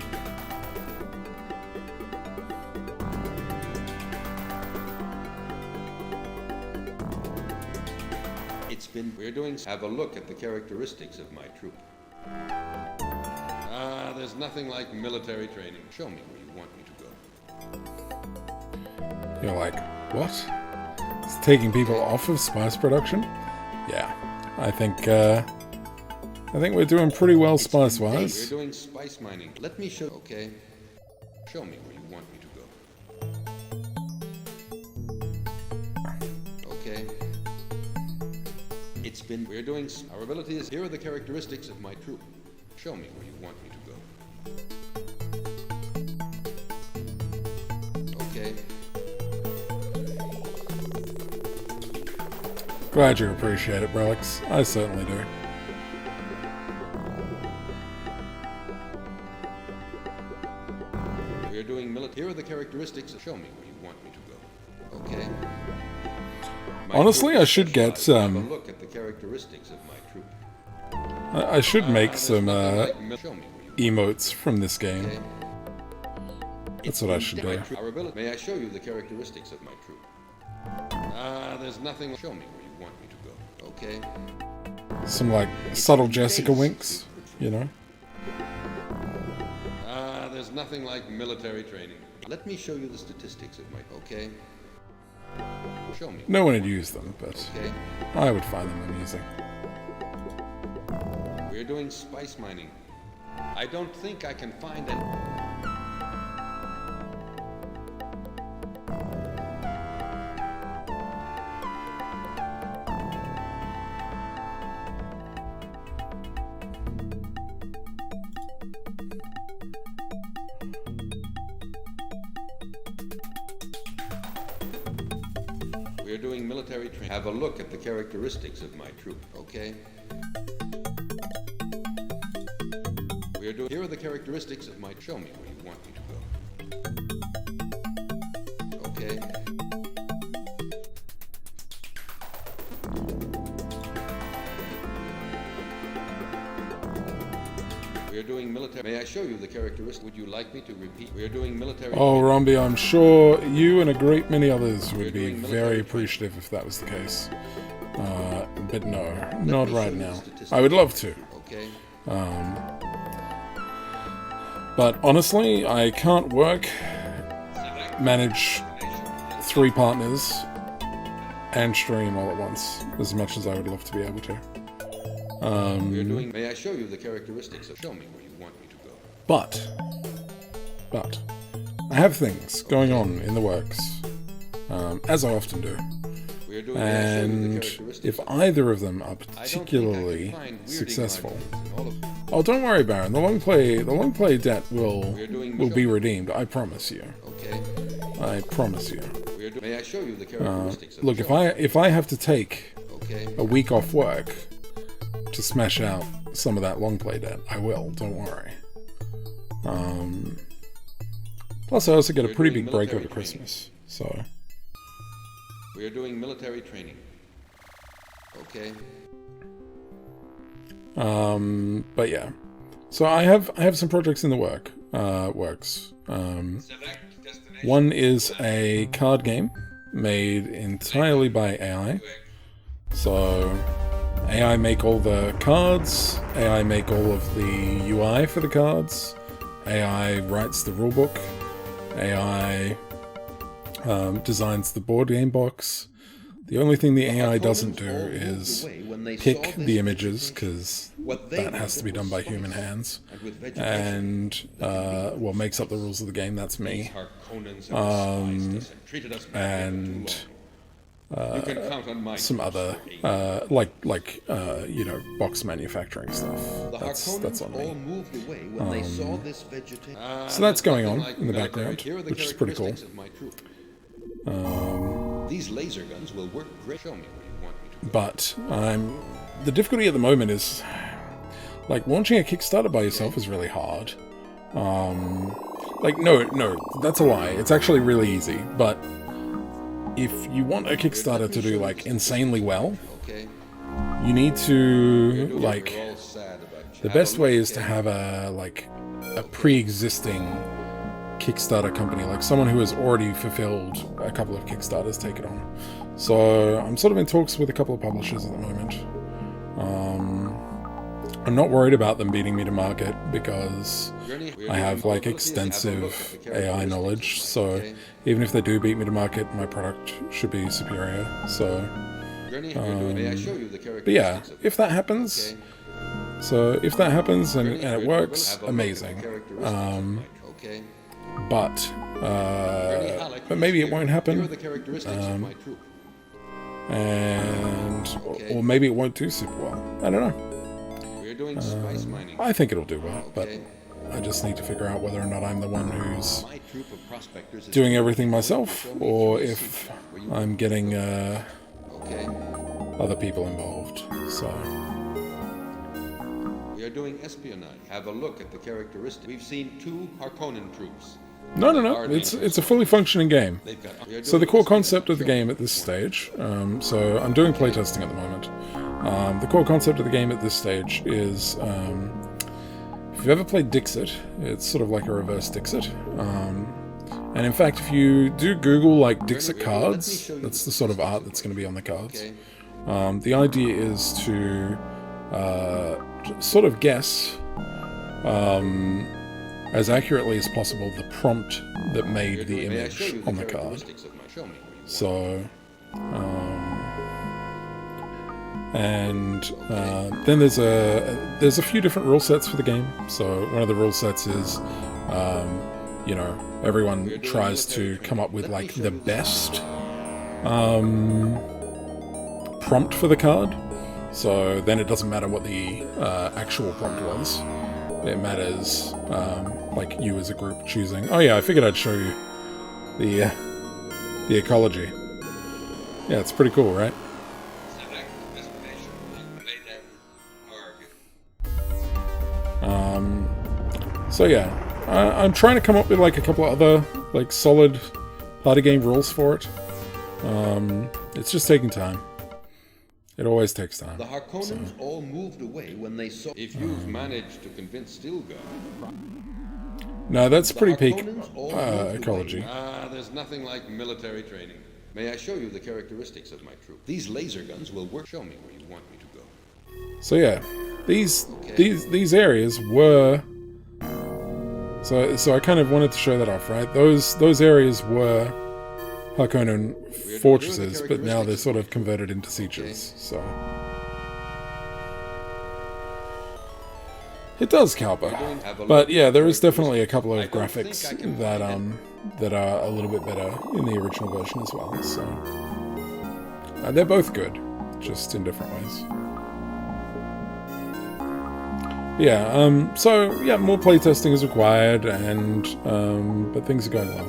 It's been... We're doing... Have a look at the characteristics of my troop. There's nothing like military training. Show me where you want me to go. You're like, what? It's taking people off of spice production? Yeah, I think we're doing pretty well spice-wise. We're doing spice mining. Let me show... Okay. Show me where you want me to go. Okay. It's been... We're doing... Our ability is... Here are the characteristics of my troop. Show me where you want me to go. Okay. Glad you appreciate it, Brelix. I certainly do. We're doing military. Here are the characteristics. Show me where you want me to go. Okay. Honestly, I should get Have a look at the characteristics of my troop. I should make some emotes from this game. Okay. That's what I should do. May I show you the characteristics of my troop? There's nothing. Show me where you want me to go. Okay. Some like subtle Jessica winks, you know. There's nothing like military training. Let me show you the statistics of my... Okay. Show me. No one had used them, but okay. I would find them amusing. We're doing spice mining. I don't think I can find any... We're doing military training. Have a look at the characteristics of my troop, okay? We're doing... Here are the characteristics of my... Show me where you want me to go. Okay. We're doing military... May I show you the characteristics? Would you like me to repeat? We're doing military... Oh, Romby, I'm sure you and a great many others would be very appreciative if that was the case. But no, not right now. I would love to. Okay. But honestly, I can't manage 3 partners and stream all at once as much as I would love to be able to. We're doing... May I show you the characteristics of... Show me where you want me to go. But I have things going on in the works, as I often do. And if either of them are particularly successful, Oh, don't worry, Baron. The long play debt will be redeemed. I promise you. Okay. I promise you. May I show you the characteristics of Look, the if I have to take Okay. a week off work to smash out some of that long play debt, I will. Don't worry. Plus, I also get a pretty big break over Christmas, so. We are doing military training. Okay. But yeah. So I have some projects in the works. One is a card game made entirely by AI. So AI make all the cards, AI make all of the UI for the cards, AI writes the rulebook, AI designs the board game box. The only thing the AI doesn't do is pick the images, because that has to be done by human hands, and well, makes up the rules of the game. That's me. And some other you know, box manufacturing stuff. That's on me. So that's going on in the background, which is pretty cool. These laser guns will work great. Show me where you want me to go. But the difficulty at the moment is, like, launching a Kickstarter by yourself is really hard. Like, no, that's a lie. It's actually really easy. But if you want a Kickstarter to do, like, insanely well, you need to, like, the best way is to have a pre-existing Kickstarter company, like someone who has already fulfilled a couple of Kickstarters, take it on. So I'm sort of in talks with a couple of publishers at the moment. I'm not worried about them beating me to market because I have, like, extensive AI knowledge, so even if they do beat me to market, my product should be superior. So but yeah, if that happens, and it works, amazing. But maybe it won't happen, or maybe it won't do super well. I don't know. I think it'll do well, but I just need to figure out whether or not I'm the one who's doing everything myself, or if I'm getting other people involved. So. We are doing espionage. Have a look at the characteristics. We've seen 2 Harkonnen troops. No. It's a fully functioning game. So the core concept of the game at this stage, so I'm doing playtesting at the moment. The core concept of the game at this stage is, if you've ever played Dixit, it's sort of like a reverse Dixit. And in fact, if you do Google, like, Dixit cards, that's the sort of art that's going to be on the cards. The idea is to sort of guess as accurately as possible the prompt that made the image on the card. So, and then there's a few different rule sets for the game. So one of the rule sets is, you know, everyone tries to come up with, like, the best prompt for the card. So then it doesn't matter what the actual prompt was. It matters, like, you as a group choosing. Oh yeah, I figured I'd show you the ecology. Yeah, it's pretty cool, right? So yeah, I'm trying to come up with, like, a couple of other, like, solid party game rules for it. It's just taking time. It always takes time. The Harkonnens all moved away when they saw. If you've managed to convince Stilgar. No, that's pretty peak ecology. There's nothing like military training. May I show you the characteristics of my troop? These laser guns will work. Show me where you want me to go. So yeah, these areas were. So I kind of wanted to show that off, right? Those areas were Harkonnen fortresses, but now they're sort of converted into sieges, so. It does, Kalpa. But yeah, there is definitely a couple of graphics that are a little bit better in the original version as well, so. They're both good, just in different ways. Yeah, so yeah, more playtesting is required, and but things are going well.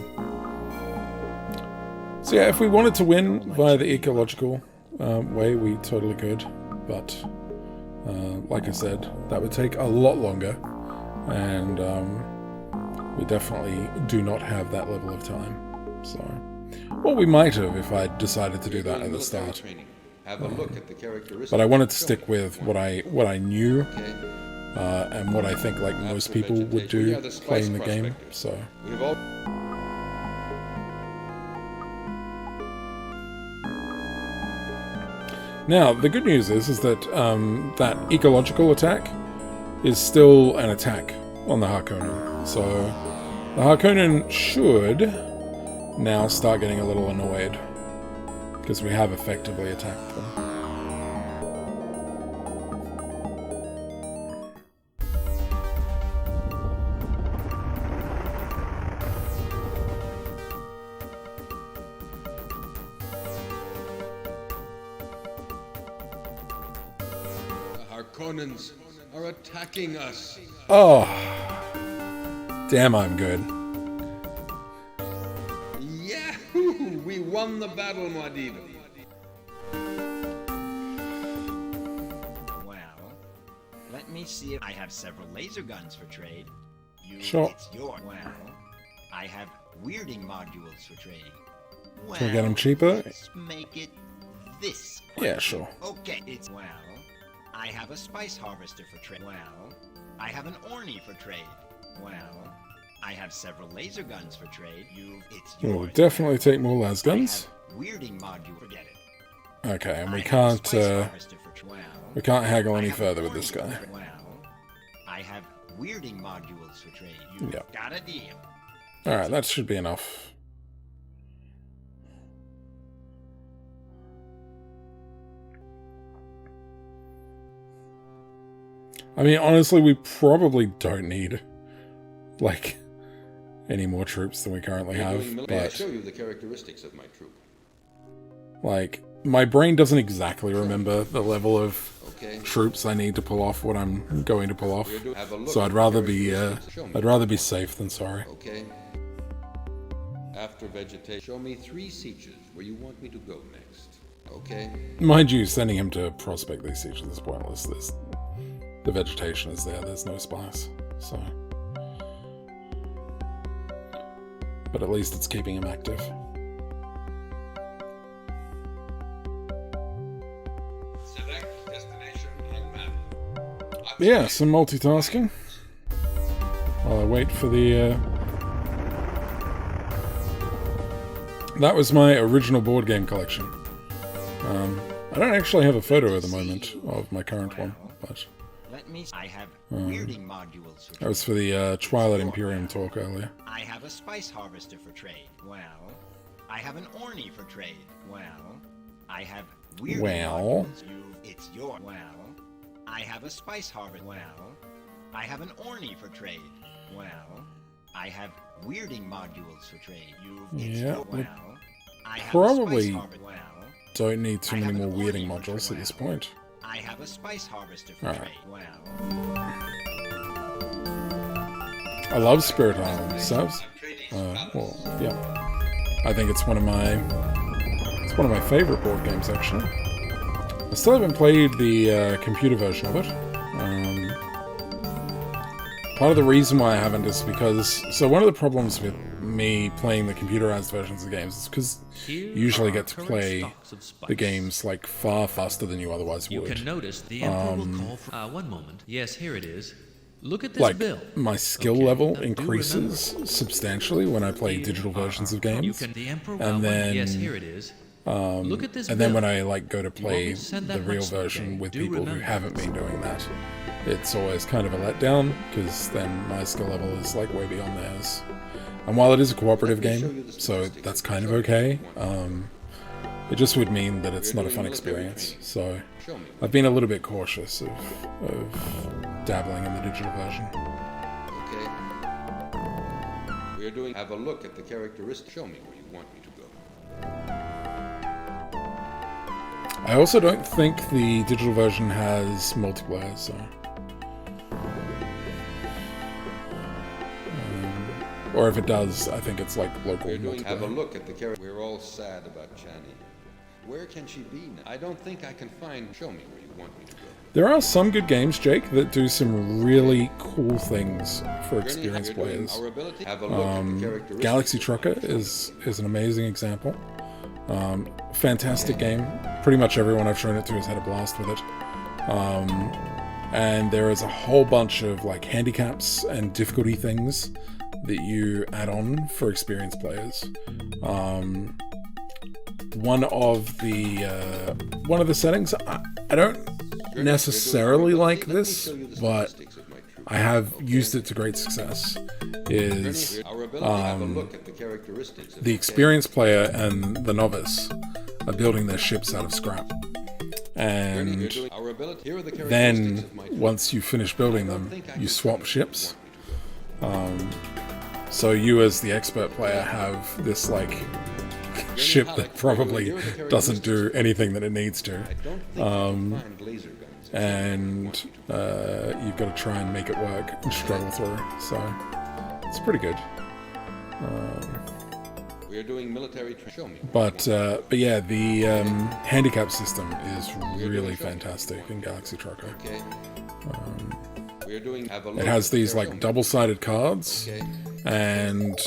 So yeah, if we wanted to win via the ecological way, we totally could, but like I said, that would take a lot longer, and we definitely do not have that level of time. So, well, we might have if I decided to do that at the start. But I wanted to stick with what I knew. And what I think like most people would do playing the game, so... Now, the good news is that that ecological attack is still an attack on the Harkonnen. So, the Harkonnen should now start getting a little annoyed, because we have effectively attacked them. Harkonnens are attacking us. Oh, damn! I'm good. Yahoo! We won the battle, Muad'Dib. Well, let me see if I have several laser guns for trade. Sure. It's your. Well, I have weirding modules for trade. Well, Can we get them cheaper? Let's make it this. Yeah, sure. Okay, it's well. I have a spice harvester for trade. Well, I have an orny for trade. Well, I have several laser guns for trade. It's yours. We'll definitely take more las guns. Weirding module. Forget it. Okay, and we can't haggle any further with this guy. Well, I have weirding modules for trade. You got a deal. All right, that should be enough. I mean, honestly, we probably don't need, like, any more troops than we currently have, May I show you the characteristics of my troop? Like, my brain doesn't exactly remember the level of troops I need to pull off what I'm going to pull off, so I'd rather be safe than sorry. Okay. After vegetation, show me 3 sieges where you want me to go next. Okay. Mind you, sending him to prospect these sieges is pointless. The vegetation is there, there's no spice, so... But at least it's keeping him active. Select destination and map. Yeah, some multitasking. While I wait for the... That was my original board game collection. I don't actually have a photo at the moment of my current one, but... I have weirding modules for trade. That was for the Twilight Imperium talk earlier. I have a spice harvester for trade. Well, I have an orny for trade. Well, I have weirding modules. It's your. Well, I have a spice harvester. Well, I have an orny for trade. Well, I have weirding modules for trade. I have probably well, don't need too many more weirding modules at this point. I have a spice harvester for trade. Well, I love Spirit Island, Savs. Well, yeah. I think it's one of my favorite board games, actually. I still haven't played the computer version of it. Part of the reason why I haven't is because... So one of the problems with me playing the computerized versions of games is because you usually get to play the games like far faster than you otherwise would. You can notice the Emperor will call for... one moment. Yes, here it is. Look at this like, bill. My skill level increases substantially when I play digital versions of games. And then... Yes, here it is. Look at this and then when I like go to play the real version with people who haven't been doing that, it's always kind of a letdown, because then my skill level is like way beyond theirs. And while it is a cooperative game, so that's kind of okay, it just would mean that it's not a fun experience. So I've been a little bit cautious of dabbling in the digital version. Okay. We're doing... Have a look at the characteristics. Show me where you want me to go. I also don't think the digital version has multiplayer, so... Or if it does, I think it's like local multiplayer. Have a look at the character. We're all sad about Chani. Where can she be now? I don't think I can find... Show me where you want me to go. There are some good games, Jake, that do some really cool things for experienced players. Galaxy Trucker is an amazing example. Fantastic game. Pretty much everyone I've shown it to has had a blast with it. And there is a whole bunch of like handicaps and difficulty things that you add on for experienced players. One of the settings, I don't necessarily like this, but I have used it to great success, is the experienced player and the novice are building their ships out of scrap. And then, once you finish building them, you swap ships. So you as the expert player have this like ship that probably doesn't do anything that it needs to. And you've got to try and make it work and struggle through. So it's pretty good. We're doing military training. But yeah, the handicap system is really fantastic in Galaxy Trucker. It has these like double-sided cards, and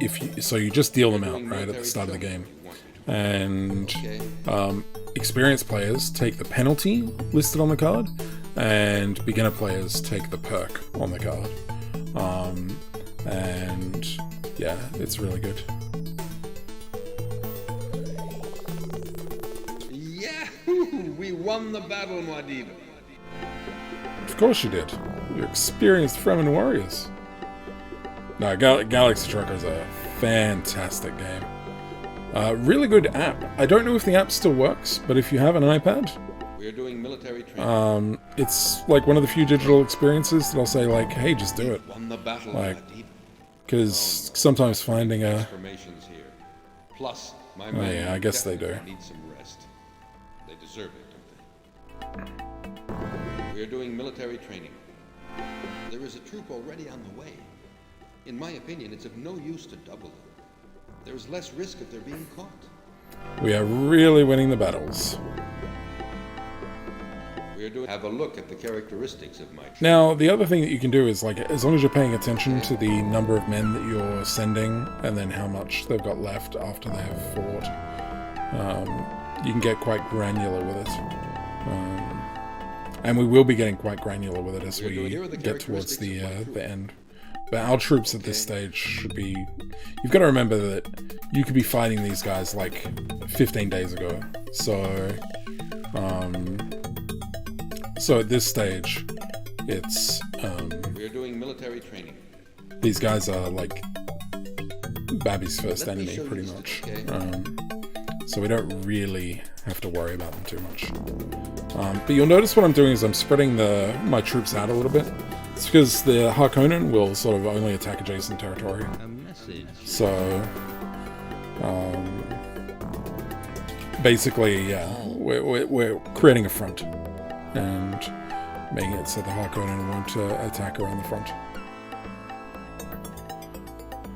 you just deal them out right at the start of the game, and experienced players take the penalty listed on the card, and beginner players take the perk on the card. And yeah, it's really good. Yahoo! We won the battle, Muad'Dib. Of course you did. You're experienced Fremen warriors. No, Galaxy Trucker is a fantastic game. Really good app. I don't know if the app still works, but if you have an iPad, we're doing military training. It's like one of the few digital experiences that I'll say like, hey, just do it. Like, because sometimes finding a... Plus, my oh yeah, I guess they do. Need some rest. They deserve it, don't they? We're doing military training. There is a troop already on the way. In my opinion, it's of no use to double them. There's less risk of their being caught. We are really winning the battles. Have a look at the characteristics of my troop. Now, the other thing that you can do is, like, as long as you're paying attention to the number of men that you're sending, and then how much they've got left after they have fought, you can get quite granular with it. And we will be getting quite granular with it as we get towards the end. But our troops at this stage should be... You've got to remember that you could be fighting these guys like 15 days ago. So at this stage, it's... We're doing military training. These guys are like Babby's first enemy, pretty much. So we don't really have to worry about them too much. But you'll notice what I'm doing is I'm spreading my troops out a little bit. It's because the Harkonnen will sort of only attack adjacent territory. So, basically, yeah, we're creating a front and making it so the Harkonnen won't attack around the front.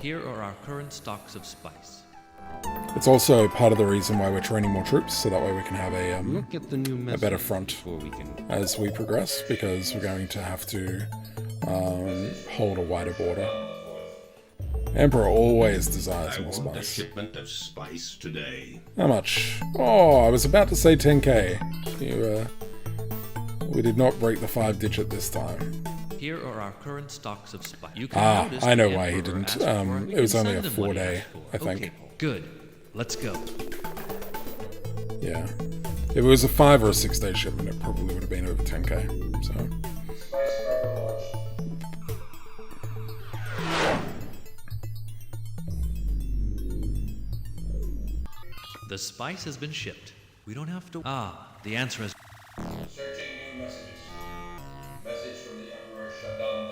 Here are our current stocks of spice. It's also part of the reason why we're training more troops, so that way we can have a better front as we progress, because we're going to have to hold a wider border. Emperor always desires more spice. A shipment of spice today. How much? Oh, I was about to say 10k. We did not break the 5-digit this time. Here are our current stocks of spice. I know why he didn't. It was only a 4-day, I think. Okay, good. Let's go. Yeah. If it was a 5 or a 6-day shipment, it probably would have been over 10k. So. The spice has been shipped. We don't have to... the answer is... Searching new messages. Message from the Emperor Shaddam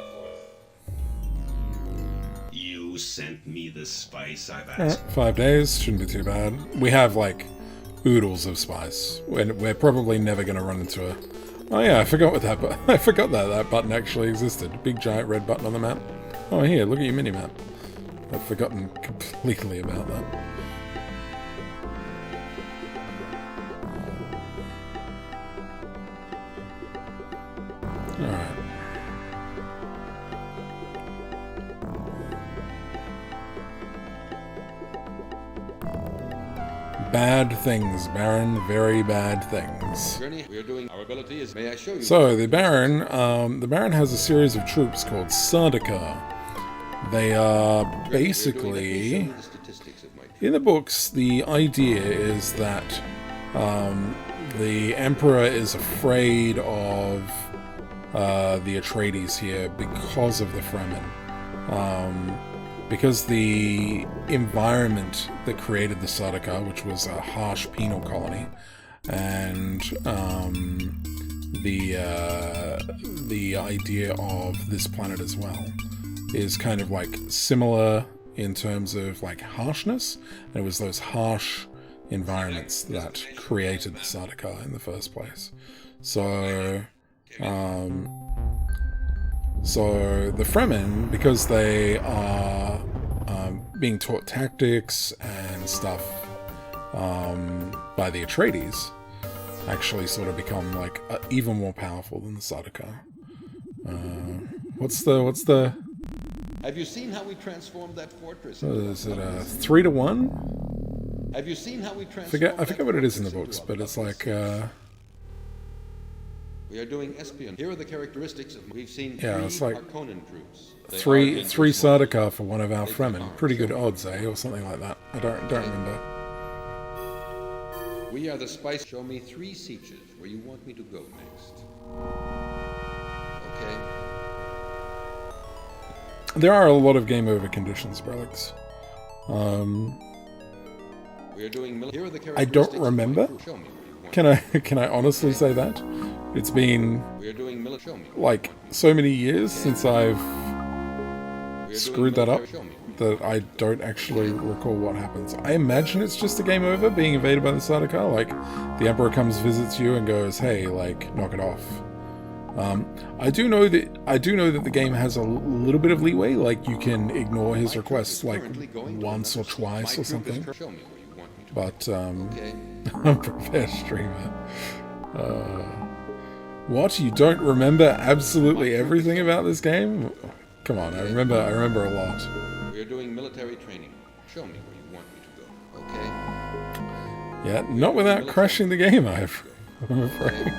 IV. You sent me the spice I've asked. 5 days, shouldn't be too bad. We have, like, oodles of spice. We're probably never going to run into a... Oh yeah, I forgot what that button... I forgot that button actually existed. Big giant red button on the map. Oh, here, look at your mini-map. I've forgotten completely about that. Alright. Bad things, Baron. Very bad things. Gurney, we are doing our ability is. May I show you? So the Baron has a series of troops called Sardaukar. They are basically, in the books, the idea is that the Emperor is afraid of the Atreides here because of the Fremen. Because the environment that created the Sardaukar, which was a harsh penal colony, and the idea of this planet as well, is kind of like similar in terms of like harshness. And it was those harsh environments that created the Sardaukar in the first place. So the Fremen, because they are being taught tactics and stuff by the Atreides, actually sort of become like even more powerful than the Sardaukar. What's the? Have you seen how we transformed that fortress? Is it 3-1? Have you seen how we transformed? I forget what it is in the books, but it's like. We are doing espion. Here are the characteristics of. We've seen it's like Harkonnen troops. Three Sardaukar for one of our Fremen. Pretty good odds, eh, or something like that. I don't remember. We are the spice. Show me 3 sieges where you want me to go next. Okay. There are a lot of game over conditions, Brelix. We are doing. Here are the I don't remember. Show me. Can I honestly say that? It's been like so many years since I've screwed that up that I don't actually recall what happens. I imagine it's just a game over, being invaded by the Sardaukar. Like, the Emperor comes, visits you, and goes, "Hey, like, knock it off." I do know that the game has a little bit of leeway. Like, you can ignore his requests like once or twice or something. But I'm a prepared streamer. What? You don't remember absolutely everything about this game? Come on, I remember a lot. We are doing military training. Show me where you want me to go. Okay. Yeah, not without crashing the game, I'm afraid.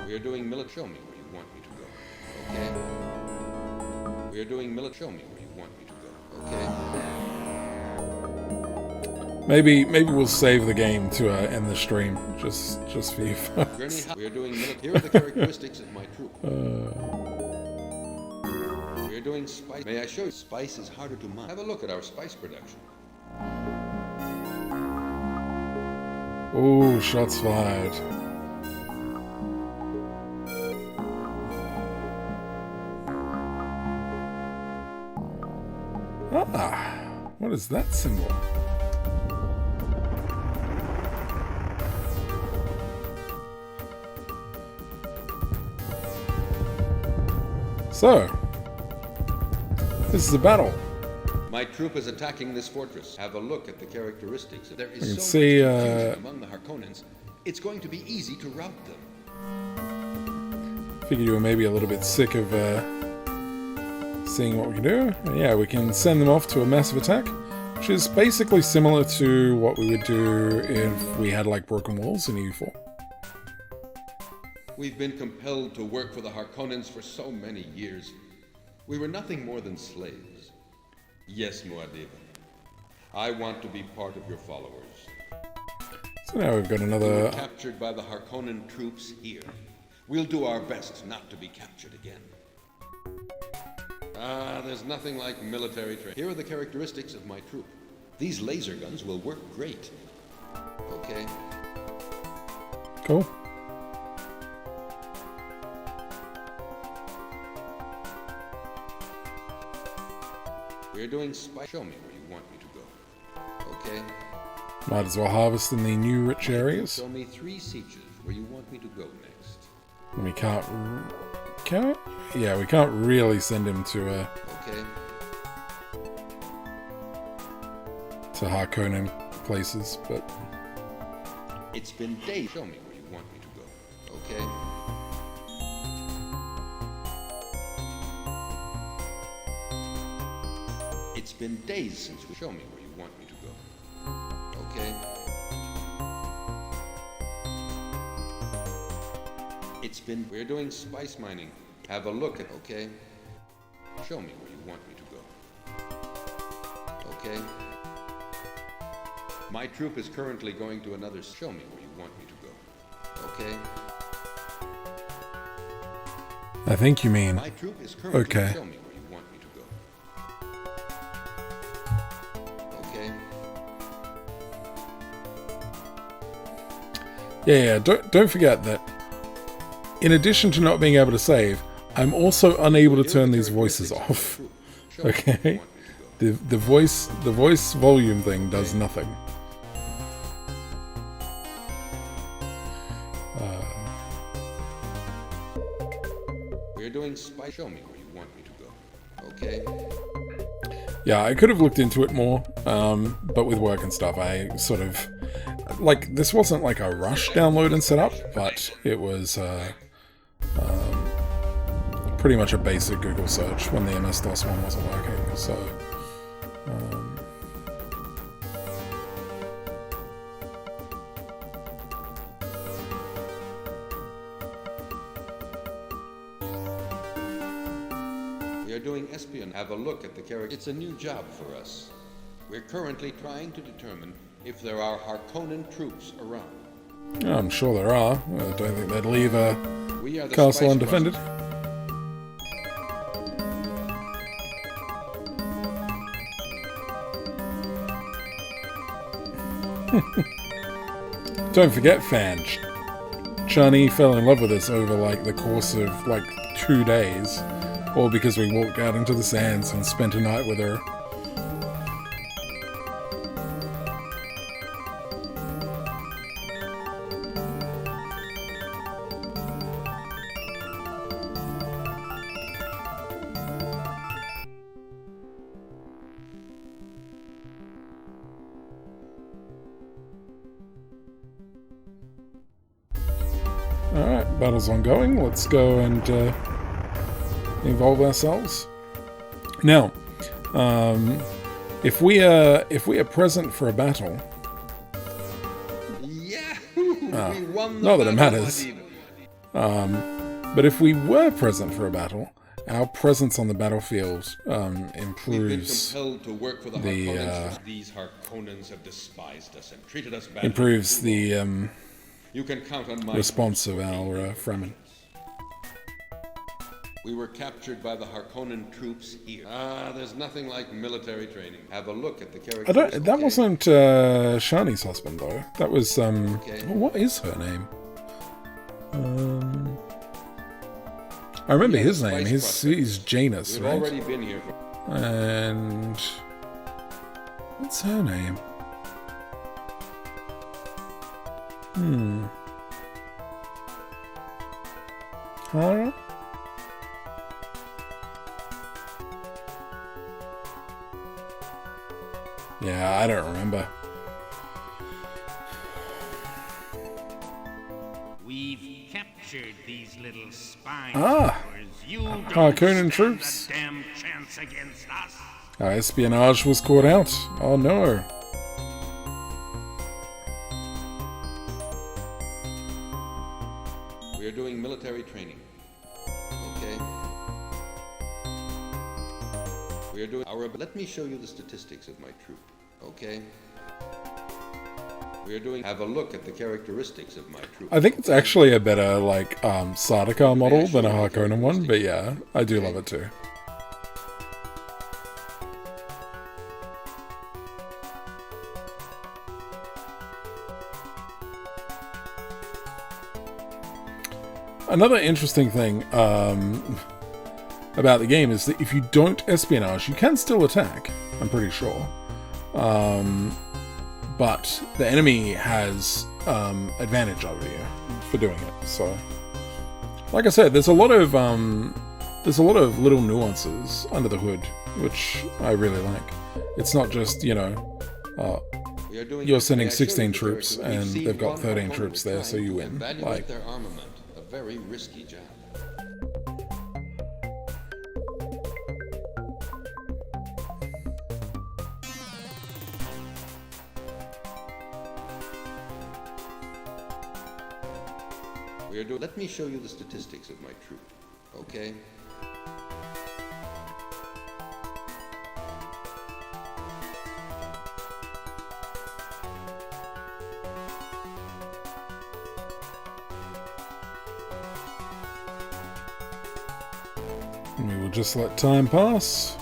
We are doing military. Show me where you want me to go. Okay. We are doing military. Show me where you want me to go. Okay. Maybe we'll save the game to end the stream, just for you folks. We are doing military. Here are the characteristics of my troop. We are doing spice. May I show you? Spice is harder to mine. Have a look at our spice production. Oh, shots fired. What is that symbol? So, this is a battle. My troop is attacking this fortress. Have a look at the characteristics. There is can so see, much confusion among the Harkonnens. It's going to be easy to rout them. Figured you were maybe a little bit sick of seeing what we can do. Yeah, we can send them off to a massive attack, which is basically similar to what we would do if we had like broken walls in EU4. We've been compelled to work for the Harkonnens for so many years. We were nothing more than slaves. Yes, Muad'Dib. I want to be part of your followers. So now we've got We another... were captured by the Harkonnen troops here. We'll do our best not to be captured again. There's nothing like military training. Here are the characteristics of my troop. These laser guns will work great. Okay. Cool. We're doing spy. Show me where you want me to go. Okay. Might as well harvest in the new rich areas. Show me 3 sieges where you want me to go next. And we can't... Can we? Yeah, we can't really send him to Okay. to Harkonnen places, but It's been days. Show me where you want me to go, okay? It's been days since we show me where you want me to go, okay? It's been, we're doing spice mining. Have a look at, okay? Show me where you want me to go, okay? My troop is currently going to another. Show me where you want me to go, okay? I think you mean, My troop is currently. okay. Show me where you want me to go, okay? Yeah, don't forget that in addition to not being able to save, I'm also unable to turn these voices off. Okay? The voice volume thing does nothing. We're doing spy. Show me where you want me to go, okay? Yeah, I could have looked into it more, but with work and stuff, I sort of... Like, this wasn't like a rush download and setup, but it was pretty much a basic Google search when the MS-DOS one wasn't working, so... We are doing espionage. Have a look at the character. It's a new job for us. We're currently trying to determine if there are Harkonnen troops around. I'm sure there are. I don't think they'd leave a We are the castle spice undefended. Don't forget, Fange. Chani fell in love with us over like the course of like 2 days, all because we walked out into the sands and spent a night with her. Alright, battle's ongoing. Let's go and involve ourselves. Now, if we are present for a battle, We won the not that it battle, matters, Adina. but if we were present for a battle, our presence on the battlefield We've been improves compelled to work for the the Harkonnens. These Harkonnens have despised us and treated us badly. improves the You can count on my response of our Fremen. We were captured by the Harkonnen troops here. There's nothing like military training. Have a look at the character. I don't. That wasn't Shani's husband though. That was what is her name? I remember his name. He's Janus, We've right? already been here for... And what's her name? Hara? Yeah, I don't remember. We've captured these little spies. You Harkonnen troops. damn chance against us. Our espionage was caught out. Oh no. We are doing military training. Okay? We are doing our... Let me show you the statistics of my troop. Okay? We are doing... Have a look at the characteristics of my troop. I think it's actually a better, like, Sardaukar model than a Harkonnen one, but yeah, I do love it too. Another interesting thing about the game is that if you don't espionage, you can still attack, I'm pretty sure. But the enemy has advantage over you for doing it. So, like I said, there's a lot of little nuances under the hood, which I really like. It's not just, you know, We are doing you're sending may I show you 16 the troops, character? We've and seen they've got one 13 Harkonnen troops there, so trying you to win. evaluate Like, their armament. A very risky job. Let me show you the statistics of my troop, okay? we will just let time pass.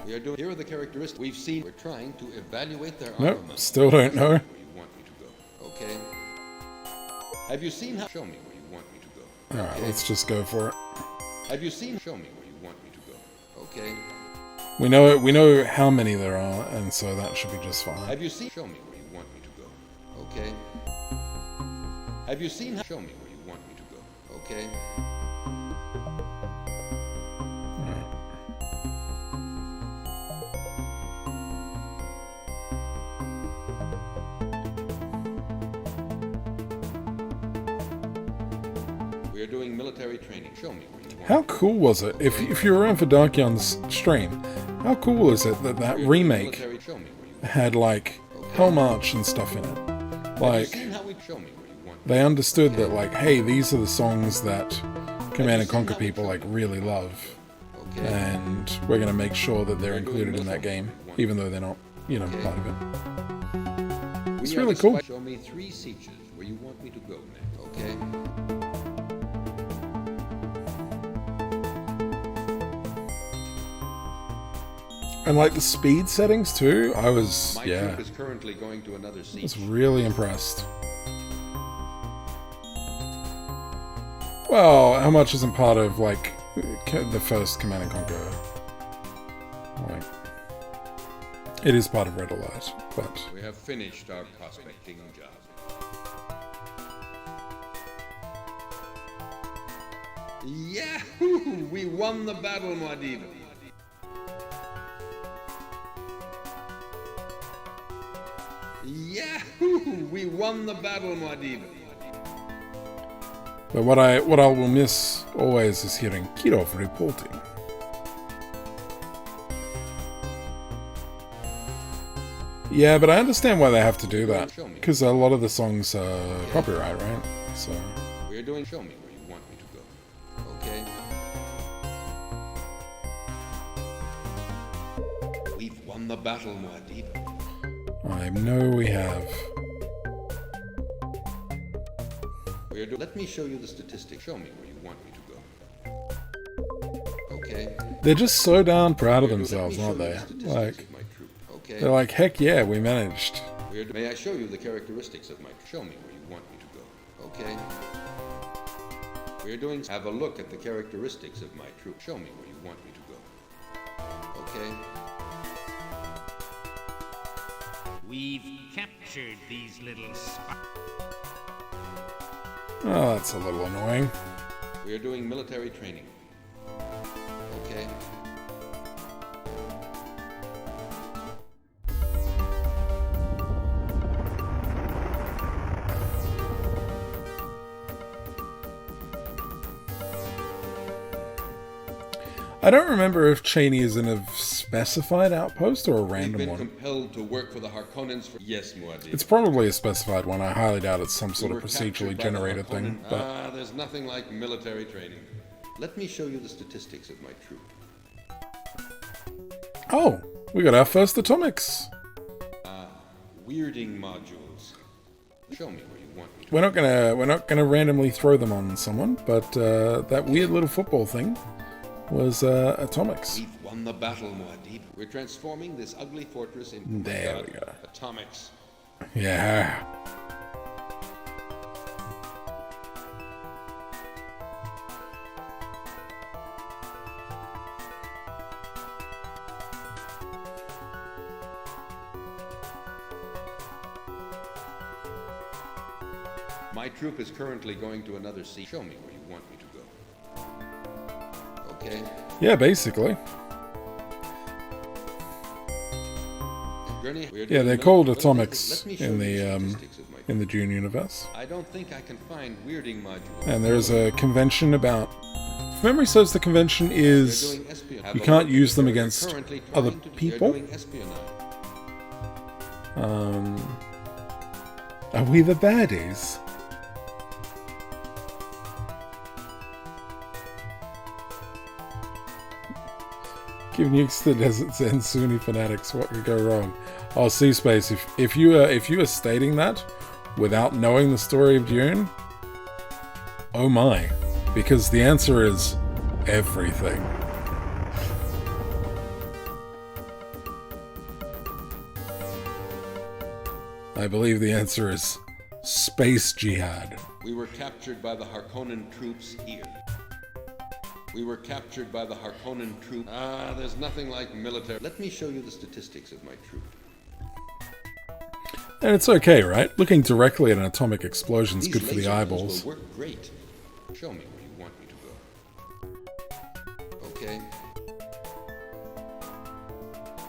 Here are the characteristics we've seen. We're trying to evaluate their Nope, armament. still don't know. Where you want me to go, okay? Have you seen how? Show me where you want me to go. Alright, let's just go for it. Have you seen? Show me where you want me to go, okay? We know how many there are, and so that should be just fine. Have you seen? Show me where you want me to go, okay? Have you seen? Show me where you want me to go, okay? We are doing military training. Show me where you want. How cool was it? If you're around for Darkyon's stream, how cool is it that remake had like Hell March and stuff in it? Like, they understood that, like, hey, these are the songs that Command and Conquer people like really love, and we're gonna make sure that they're included in that game, even though they're not, you know, part of it. It's really cool. Show me 3 sieges where you want me to go next, okay? And like the speed settings too, I was, My yeah, troop is currently going to another siege. I was really impressed. Well, how much isn't part of like the first Command and Conquer? Like, it is part of Red Alert, but We have finished our prospecting job. Yahoo! We won the battle, Muad'Dib. Yahoo! We won the battle, Muad'Dib. but what I will miss always is hearing Kirov reporting. Yeah, but I understand why they have to do that, because a lot of the songs are copyright, right? So We are doing. Show me where you want me to go, okay? We've won the battle, Muad'Dib. I know we have. Let me show you the statistics. Show me where you want me to go. Okay? They're just so darn proud of themselves, aren't they? Like, Okay? they're like, heck yeah, we managed. May I show you the characteristics of my... Show me where you want me to go. Okay? We're doing... Have a look at the characteristics of my troop. Show me where you want me to go. Okay? We've captured these little spies. Oh, that's a little annoying. We are doing military training. Okay? I don't remember if Cheney is in a specified outpost or a We've random been one. compelled to work for the Harkonnens for... Yes, Muad'Dib. It's probably a specified one. I highly doubt it's some sort We of were procedurally captured by the generated thing. Harkonnen. But There's nothing like military training. Let me show you the statistics of my troop. oh, we got our first atomics. Weirding modules. Show me where you want me to. We're not gonna randomly throw them on someone, but that weird little football thing was atomics. We've won the battle, Muad'Dib. We're transforming this ugly fortress into... There we go. Atomics. Yeah. My troop is currently going to another sea. Show me where you want me to go. Okay? Yeah, basically. Yeah, they're called atomics in the Dune universe. I don't think I can find weirding modules. And there is a convention about... If memory serves, the convention is you can't use them against other people. Are we the baddies? Give nukes to the deserts and Sunni fanatics. What could go wrong? Oh, C-Space. If you are stating that without knowing the story of Dune, oh my, because the answer is everything. I believe the answer is space jihad. We were captured by the Harkonnen troops here. We were captured by the Harkonnen troop. There's nothing like military. Let me show you the statistics of my troop. And it's okay, right? Looking directly at an atomic explosion is good for the These laser guns eyeballs. will work great. Show me where you want me to go. Okay.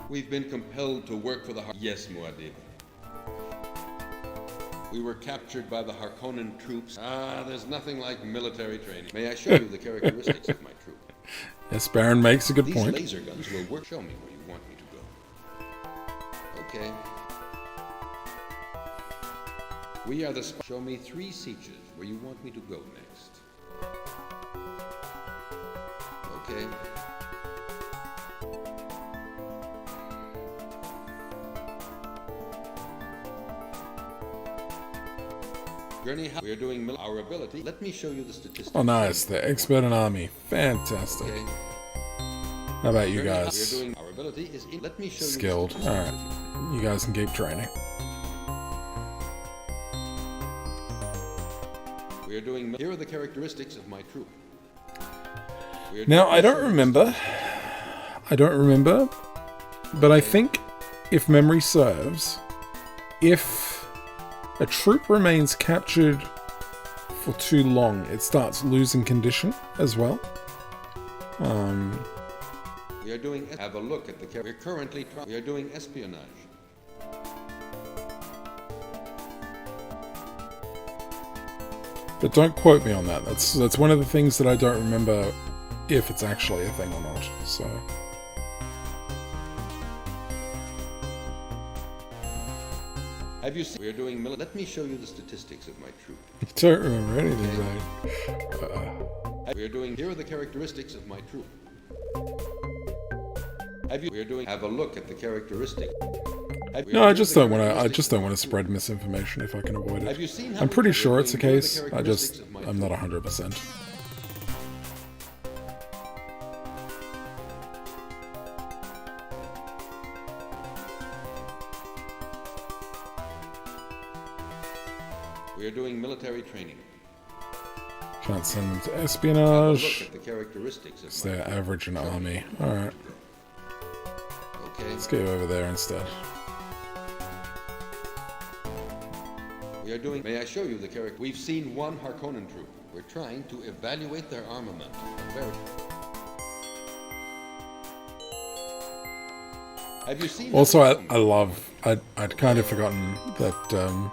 We've been compelled to work for the Yes, Muad'Dib. We were captured by the Harkonnen troops. There's nothing like military training. May I show you the characteristics of my troop? Yes, Baron makes a good point. These laser guns will work. Show me where you want me to go. Okay. We are the Show me 3 sieges where you want me to go next. Okay. Gurney Hallock. We are doing our ability. Let me show you the statistics. Oh, nice. The expert in army. Fantastic. Okay. How about you Gurney Hallock. guys? We are doing our ability is in. Let me show Skilled. you. Alright. You guys can keep training. We are doing. Here are the characteristics of my troop. Now, I don't remember, but I think, if memory serves, if a troop remains captured for too long, it starts losing condition as well. We are doing. Have a look at the. We're currently. We are doing espionage. But don't quote me on that. That's one of the things that I don't remember if it's actually a thing or not. So. Have you seen? We are doing. Let me show you the statistics of my troop. I don't remember anything, though. We are doing. Here are the characteristics of my troop. Have you? We are doing. Have a look at the characteristics. No, I just don't want to. I just don't want to spread misinformation if I can avoid it. Have you seen how I'm pretty we sure it's the doing the case. characteristics of my I'm not 100%. We are doing military training. Can't send them to Have a espionage. look at the characteristics of It's my their troop. average in army. Alright. Okay. Let's go over there instead. We are doing. May I show you the character? We've seen one Harkonnen troop. We're trying to evaluate their armament. Very. Have you seen? Also, I'd kind of forgotten that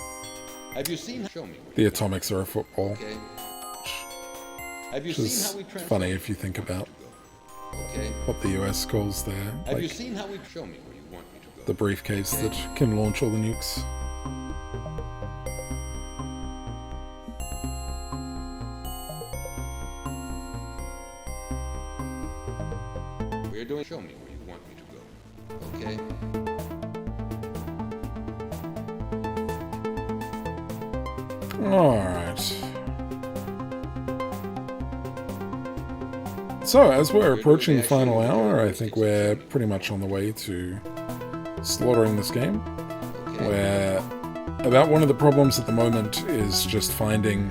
Have you seen? Show me. the atomics are a football. Okay. Have you Which seen is how we translate? funny if you think about Okay. what the US calls their, Have you like, seen how we show me where you want me to go? the briefcase that can launch all the nukes. We're doing. Show me where you want me to go. Okay. Alright. So, as we're approaching the final hour, I think we're pretty much on the way to slaughtering this game. Where about one of the problems at the moment is just finding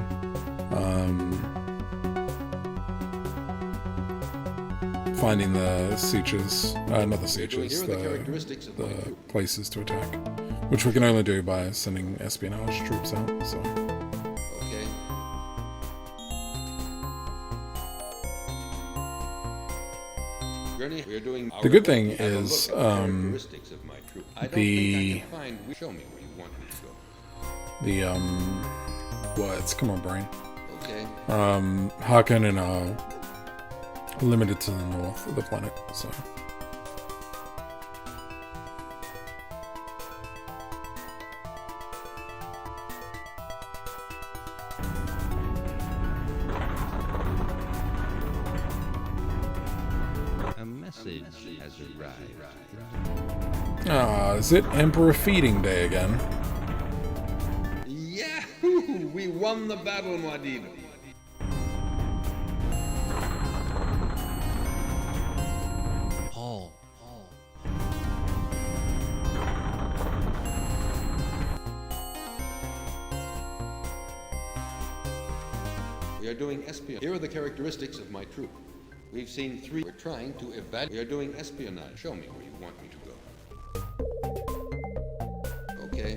finding the sieges, not the sieges, the places to attack, which we can only do by sending espionage troops out. So. Okay. Gurney We're doing The good thing have a is, look at the characteristics of my troop. I don't think I can find. Show me where you want me to go. Words, come on, brain. Okay. Harkonnen are limited to the north of the planet, so. A message has arrived. Ah, is it Emperor Feeding Day again? Yahoo! We won the battle, Muad'Dib. Paul. We are doing espionage. Here are the characteristics of my troop. We've seen 3. We're trying to evaluate. We are doing espionage. Show me where you want me to go. Okay.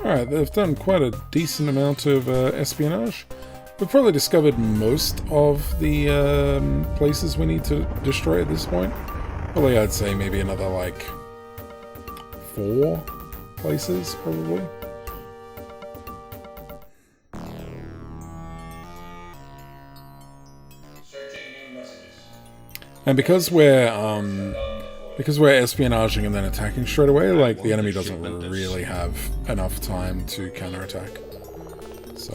Alright, they've done quite a decent amount of espionage. We've probably discovered most of the places we need to destroy at this point. Probably I'd say maybe another, like, 4 places, probably. And because we're espionaging and then attacking straight away, like, the enemy doesn't really have enough time to counterattack. So.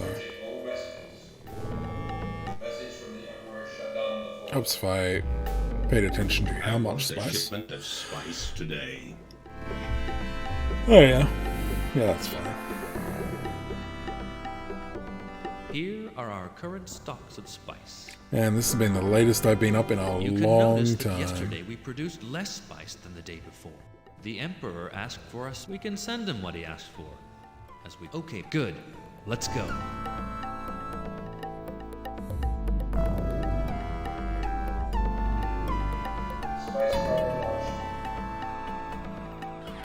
Oops, if I paid attention to how much spice. Shipment of spice today. Oh yeah. Yeah, that's fine. Here are our current stocks of spice. And this has been the latest I've been up in a You can long notice that time. yesterday we produced less spice than the day before. The Emperor asked for us. We can send him what he asked for. Okay, good. Let's go.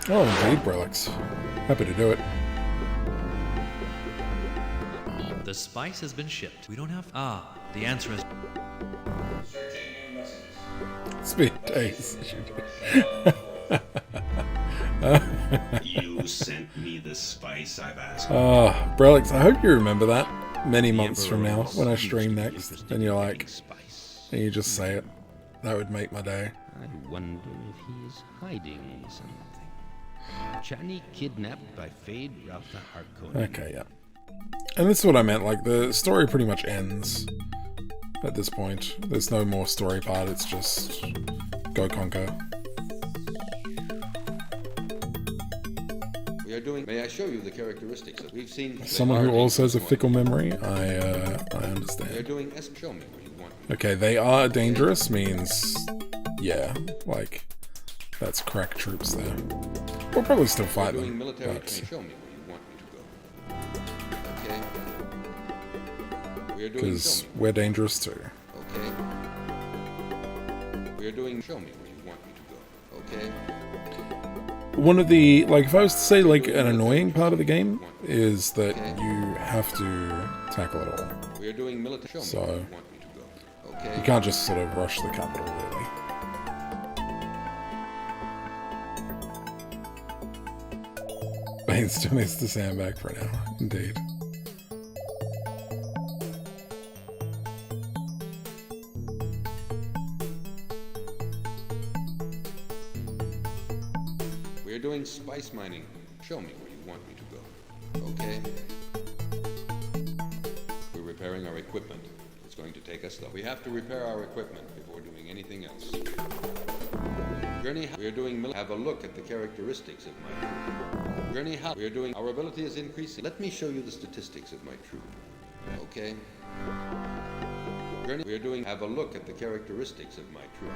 Oh, indeed, Brelix. Happy to do it. The spice has been shipped. We don't have. The answer is. It's been days. You sent me the spice I've asked. Brelix, I hope you remember that many months from now when I stream next. And you're like, and you just say it. That would make my day. I wonder if he's hiding something. Chani kidnapped by Fade Ralph Harkonnen. Okay, yeah. And this is what I meant, like, the story pretty much ends at this point. There's no more story part, it's just go conquer. We are doing. May I show you the characteristics that we've seen? Someone who also has a fickle memory, I We are understand. doing. Show me where you want me. Okay, they are dangerous means, yeah, like, that's crack troops there. We'll probably still fight We're doing them, military but training. Show me where you want me to go. Okay. We are doing. because we're dangerous too. Okay. We are doing. Show me where you want me to go. Okay. One of the, like, if I was to say, like, an annoying part of the game is that you have to tackle it all. We are doing military. Show me So, where you want me to go. Okay. you can't just sort of rush the capital, really. Bane still needs to sandbag for now, indeed. We are doing spice mining. Show me where you want me to go. Okay. We're repairing our equipment. It's going to take us though. We have to repair our equipment before doing anything else. Gurney, we are doing. Have a look at the characteristics of my troop. Gurney Hallock, we are doing. Our ability is increasing. Let me show you the statistics of my troop. Okay. Gurney, we are doing. Have a look at the characteristics of my troop.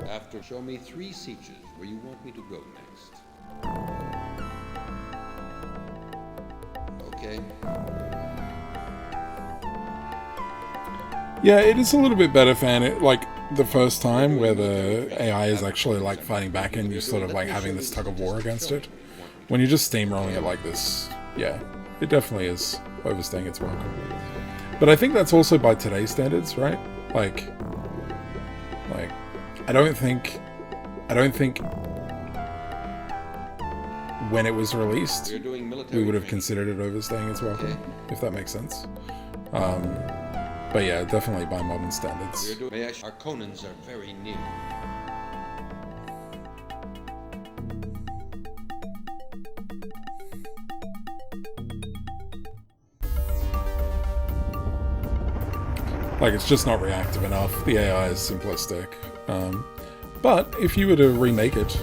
After, show me 3 sieges where you want me to go next. Okay. Yeah, it is a little bit better, fan. It, like, the first time where the AI is actually, like, fighting back and you're sort of, like, having this tug of war against it. When you're just steamrolling it like this, yeah, it definitely is overstaying its welcome. But I think that's also by today's standards, right? Like, I don't think when it was released, we would have considered it overstaying its welcome, if that makes sense. But yeah, definitely by modern standards. Harkonnens are very new. Like, it's just not reactive enough. The AI is simplistic. But if you were to remake it,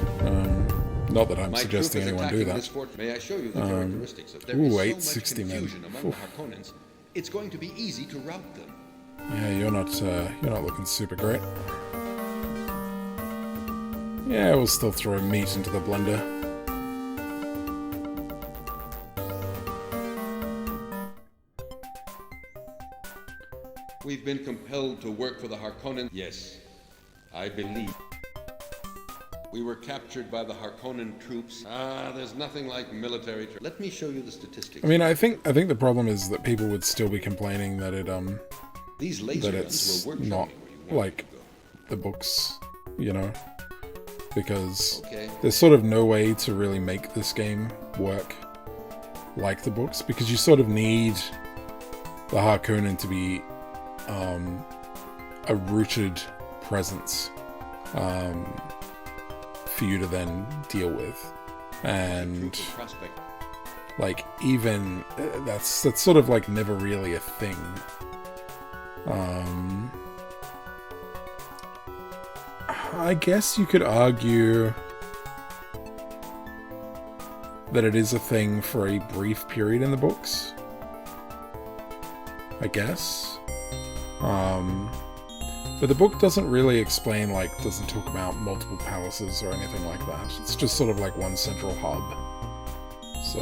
not that I'm suggesting anyone do that. May I show you the characteristics of there is so much confusion among the Harkonnens, it's going to be easy to route them. Yeah, you're not looking super great. Yeah, we'll still throw meat into the blender. We've been compelled to work for the Harkonnen. Yes, I believe. We were captured by the Harkonnen troops. There's nothing like military. Let me show you the statistics. I mean, I think the problem is that people would still be complaining that these laser that it's guns will work not like the books, you know, because there's sort of no way to really make this game work like the books, because you sort of need the Harkonnen to be a rooted presence for you to then deal with, and like even that's sort of like never really a thing. I guess you could argue that it is a thing for a brief period in the books, I guess. But the book doesn't really explain, like, doesn't talk about multiple palaces or anything like that. It's just sort of like one central hub. So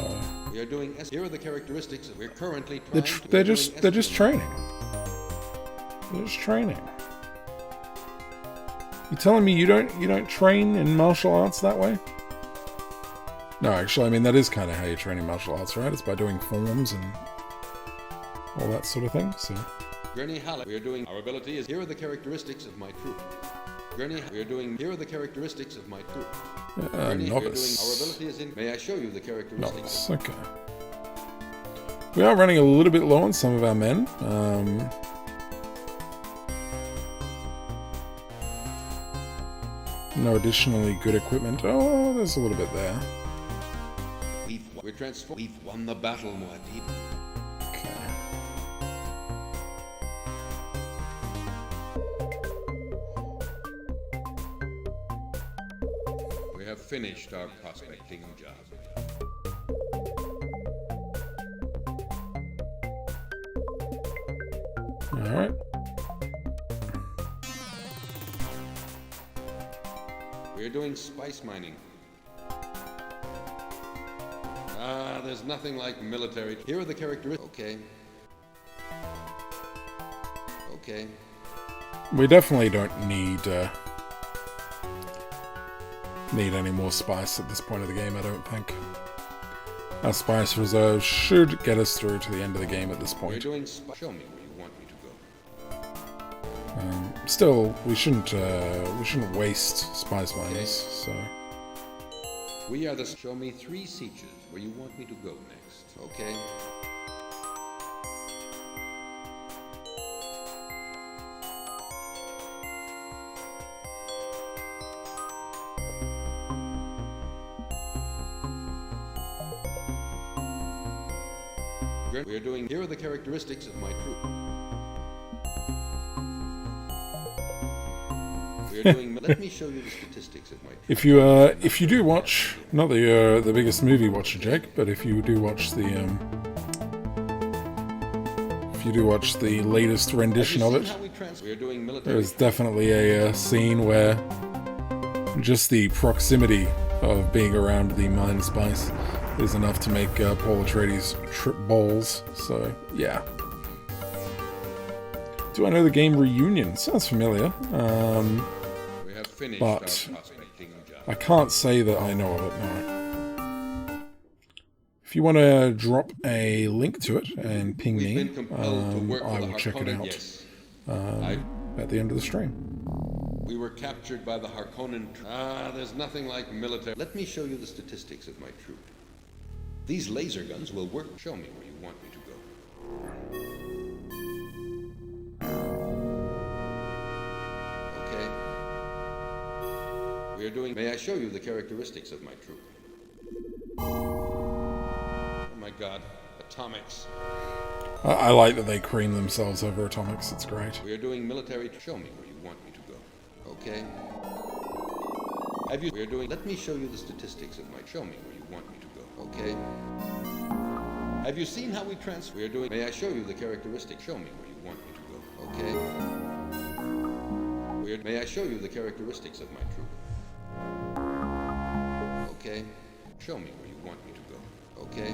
we are doing. Here are the characteristics we're currently they're just training. They're just training. You telling me you don't train in martial arts that way? No, actually, I mean that is kind of how you train in martial arts, right? It's by doing forms and all that sort of thing. So. Gurney Hallock, we are doing. Our ability is. Here are the characteristics of my troop. Gurney, we are doing. Here are the characteristics of my troop. Gurney, Novice. Our ability is in. May I show you the characteristics? Novice. Okay. We are running a little bit low on some of our men. No additionally good equipment. Oh, there's a little bit there. We've won the battle, Muad'Dib. Okay. We have finished our prospecting job. All right. We're doing spice mining. There's nothing like military. Here are the characteristics. Okay. We definitely don't need any more spice at this point of the game, I don't think. Our spice reserve should get us through to the end of the game at this point. We're doing show me where you want me to go. Still, we shouldn't waste spice miners, so... We are the... Show me 3 sieges where you want me to go next. Okay. We are doing... Here are the characteristics of my troop. Let me show you the statistics of my troop. If you do watch, not that you're the biggest movie watcher, Jake, but if you do watch the latest rendition of it, there's definitely a scene where just the proximity of being around the mine spice is enough to make Paul Atreides trip balls. So yeah. Do I know the game Reunion? Sounds familiar. But I can't say that I know of it, no. if you want to drop a link to it and ping me, We've been compelled to work I with will the check it Harkonnen, out yes. at the end of the stream. We were captured by the Harkonnen. There's nothing like military. Let me show you the statistics of my troop. These laser guns will work. Show me where you want me to go. Okay. We are doing... May I show you the characteristics of my troop? Oh my god. Atomics. I like that they cream themselves over atomics. It's great. We are doing military... Show me where you want me to go. Okay. Have you... We are doing... Let me show you the statistics of my... Show me where you want me to go. Okay. Have you seen how we trans... We are doing... May I show you the characteristics? Show me where you want me to go. Okay. May I show you the characteristics of my troop? Okay. Show me where you want me to go. Okay.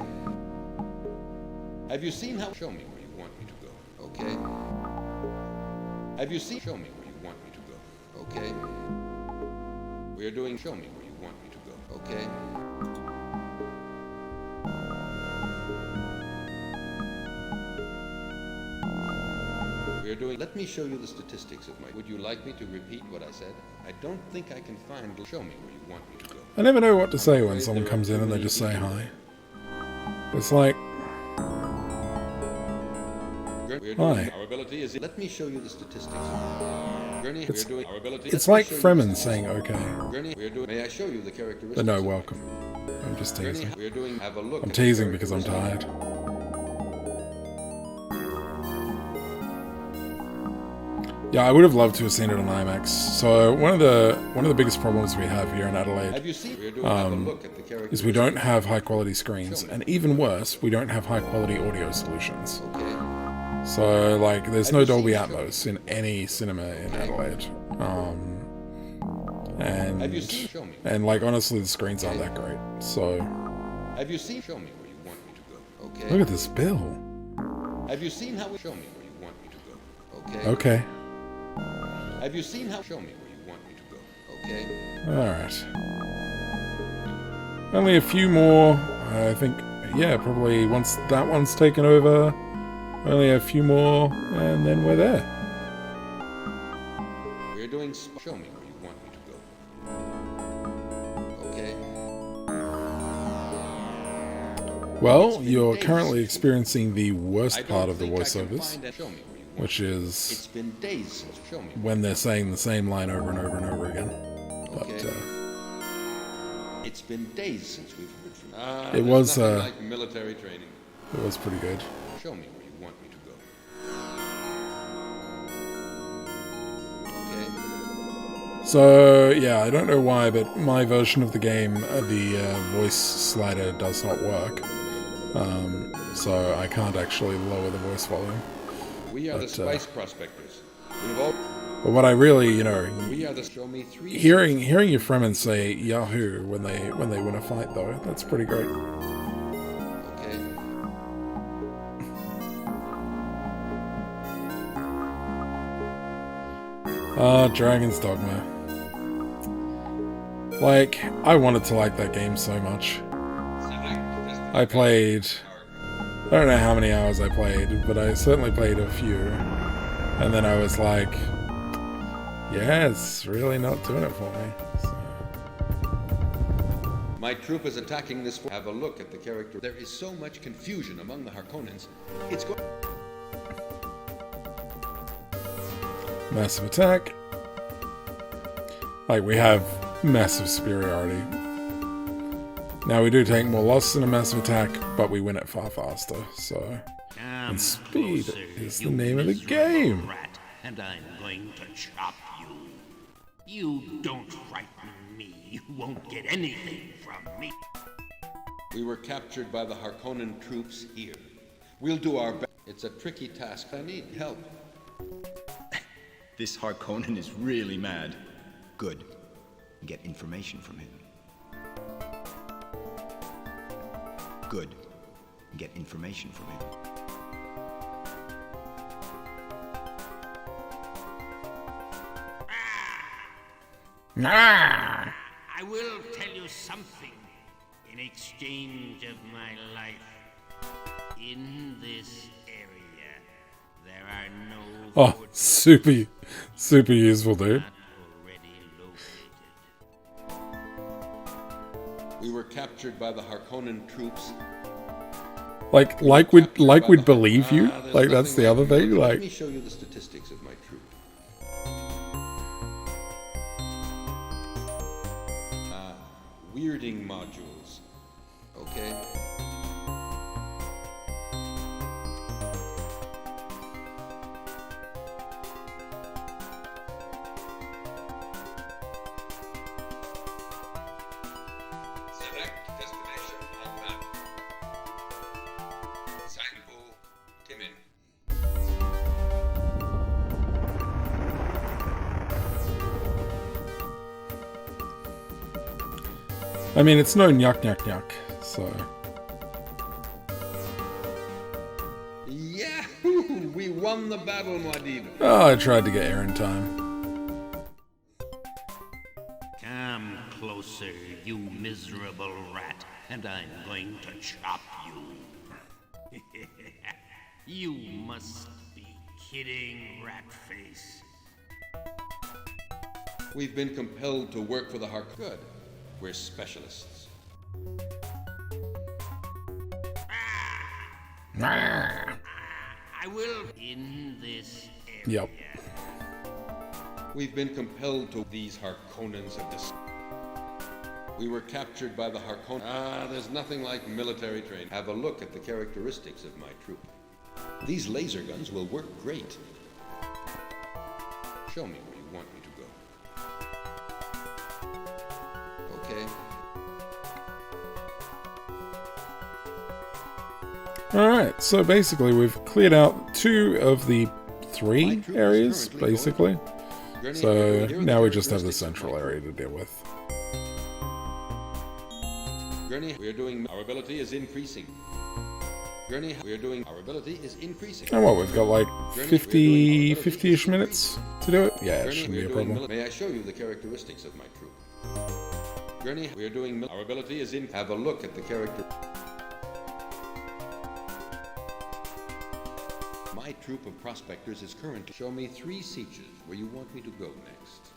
Have you seen how... Show me where you want me to go. Okay. Have you seen... Show me where you want me to go. Okay. We are doing... Show me where you want me to go. Okay. We are doing... Let me show you the statistics of my... Would you like me to repeat what I said? I don't think I can find... Show me where you want me to go. I never know what to say when someone comes in and they just say hi. It's like... Hi. Our ability is... Let me show you the statistics. Gurney, It's, we are doing our ability. it's like Fremen saying okay. Gurney, we are doing... May I show you the characteristics? But no, welcome. I'm just teasing. Gurney, we are doing... Have a look. I'm teasing because I'm tired. Yeah, I would have loved to have seen it on IMAX. So one of the biggest problems we have here in Adelaide is we don't have high quality screens, and even worse, we don't have high quality audio solutions. So like, there's no Dolby Atmos in any cinema in Adelaide, and like honestly, the screens aren't that great. So have you seen? Show me where you want me to go. Okay. Look at this bill. Have you seen how? Show me where you want me to go. Okay. Okay. Have you seen how? Show me where you want me to go. Okay. Alright. Only a few more, I think. Yeah, probably once that one's taken over. Only a few more, and then we're there. We're doing... Show me where you want me to go. Okay. Well, you're currently experiencing the worst part of the voiceovers. Which is it's been days since show me when they're saying the same line over and over and over again. Okay. But it's been days since we've heard from you. It was like military training. It was pretty good. Show me where you want me to go. Okay. So yeah, I don't know why, but my version of the game, the voice slider does not work. So I can't actually lower the voice volume. We are the spice prospectors. But what I really, we are the show me three. Hearing your Fremen say Yahoo when they win a fight, though, that's pretty great. Okay. Dragon's Dogma. Like, I wanted to like that game so much. I played... I don't know how many hours I played, but I certainly played a few. And then I was like, yeah, it's really not doing it for me. So. My troop is attacking this... Have a look at the character. There is so much confusion among the Harkonnens. It's going... Massive attack. Like, we have massive superiority. Now, we do take more losses in a massive attack, but we win it far faster, so... And speed is the name of the game! Rat, and I'm going to chop you. You don't frighten me. You won't get anything from me. We were captured by the Harkonnen troops here. We'll do our best. It's a tricky task. I need help. This Harkonnen is really mad. Good. Get information from him. Good. Get information from him. I will tell you something. in exchange of my life. In this area, there are no Oh, super useful, dude. We were captured by the Harkonnen troops. Like we'd believe you. Like that's the other thing. Let Like me show you the statistics of my troop. Weirding modules. Okay. Select destination on map. Signpool, Timin. I mean, it's no nyuk nyuk nyuk. So Yahoo! We won the battle, Muad'Dib. oh, I tried to get here in time. Come closer, you miserable rat, and I'm going to chop you. You must be kidding, Ratface. We've been compelled to work for the Hark. Good. We're specialists. I will in this area. Yep. We've been compelled to. These Harkonnens have We were captured by the Harkonnen. There's nothing like military training. Have a look at the characteristics of my troop. These laser guns will work great. Show me where you want me to go. Okay. Alright, so basically we've cleared out 2 of the 3 areas, basically. So now we just have the central area to deal with. Gurney, we are doing. Our ability is increasing. Gurney, we are doing. Our ability is increasing. And what, we've got like 50-ish minutes to do it? Yeah, it shouldn't be a problem. May I show you the characteristics of my troop? Gurney, we are doing. Our ability is in. Have a look at the character. My troop of prospectors is currently. Show me 3 sieges where you want me to go next.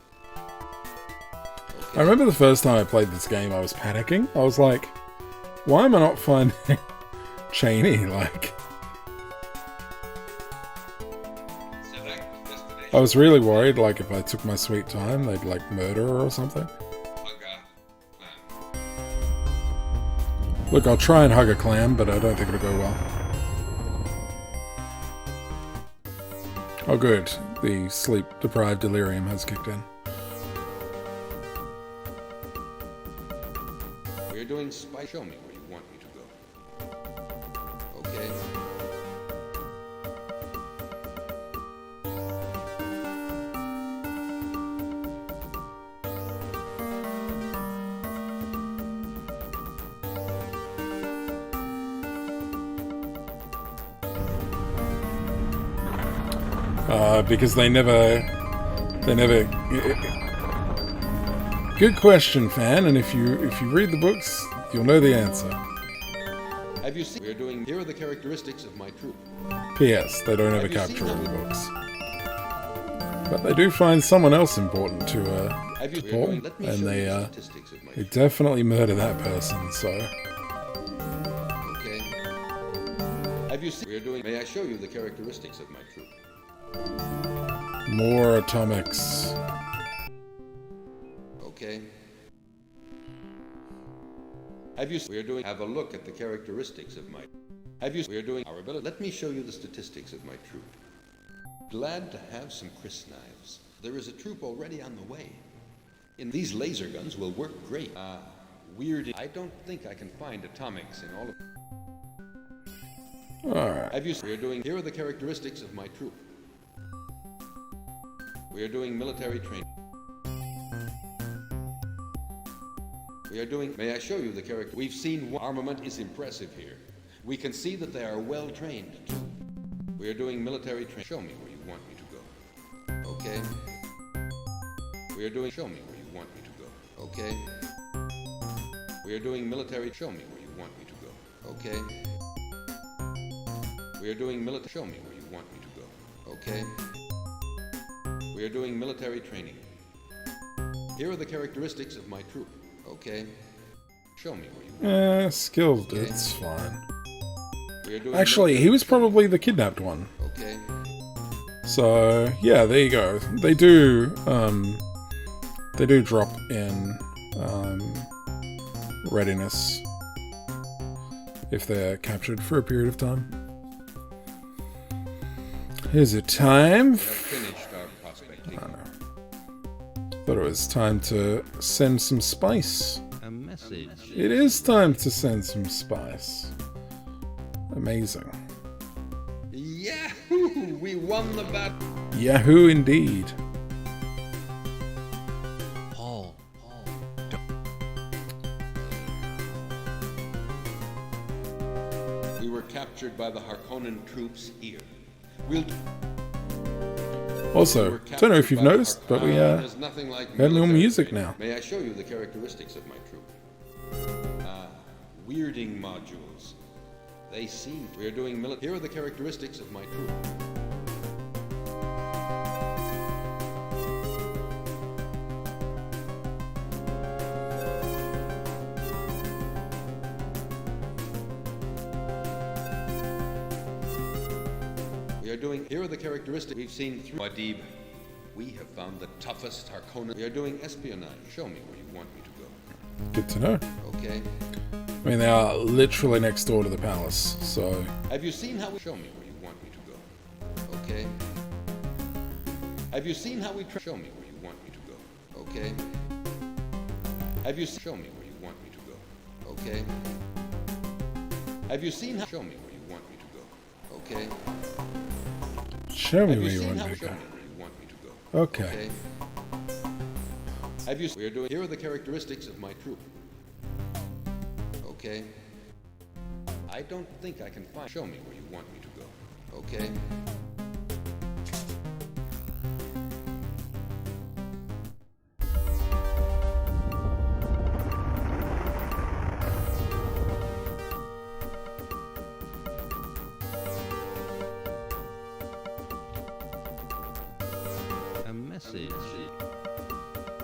I remember the first time I played this game, I was panicking. I was like, why am I not finding Cheney? Like, I was really worried, like, if I took my sweet time, they'd, like, murder her or something. Look, I'll try and hug a clam, but I don't think it'll go well. Oh good, the sleep-deprived delirium has kicked in. We're doing spy. Show me where you want me to go. Okay. Because they never... Good question, fan, and if you read the books, you'll know the answer. Have you seen? We're doing. Here are the characteristics of my troop. P.S. They don't ever capture all the books. But they do find someone else important to Paul, and they definitely murder that person, so... Okay. Have you seen? We're doing. May I show you the characteristics of my troop? More atomics. Okay. Have you? We're doing. Have a look at the characteristics of my. Have you? We're doing our ability. Let me show you the statistics of my troop. Glad to have some Chris knives. There is a troop already on the way. In these laser guns will work great. Weird. I don't think I can find atomics in all of. Alright. Have you? We're doing. Here are the characteristics of my troop. We are doing military training. We are doing. May I show you the character? We've seen armament is impressive here. We can see that they are well trained too. We are doing military training. Show me where you want me to go. Okay. We are doing. Show me where you want me to go. Okay. We are doing military. Show me where you want me to go. Okay. We are doing military. Show me where you want me to go. Okay. We are doing military training. Here are the characteristics of my troop. Okay. Show me where you want. Skilled. Okay. It's fine. We are doing Actually, he was probably the kidnapped one. Okay. So yeah, there you go. They do drop in readiness if they're captured for a period of time. Is it time? We have finished our prospecting. Thought it was time to send some spice. A message. It is time to send some spice. Amazing. Yahoo! We won the battle. Yahoo indeed. Paul. We were captured by the Harkonnen troops here. Also, don't know if you've noticed, but we There's nothing like have little military music training. now. May I show you the characteristics of my troop? Weirding modules. They seem. We are doing military. Here are the characteristics of my troop. Here are the characteristics we've seen through Wadib. We have found the toughest Harkonnen. We are doing espionage. Show me where you want me to go. Good to know. Okay. I mean, they are literally next door to the palace, so... Have you seen how we... Show me where you want me to go. Okay. Have you seen how we... Show me where you want me to go. Okay. Have you... Show me where you want me to go. Okay. Have you seen how... Show me where you want me to go. Okay. Show me Have where you you seen want how me to show go. me where you want me to go. Okay. Have you? We are doing. Here are the characteristics of my troop. Okay. I don't think I can find. Show me where you want me to go. Okay.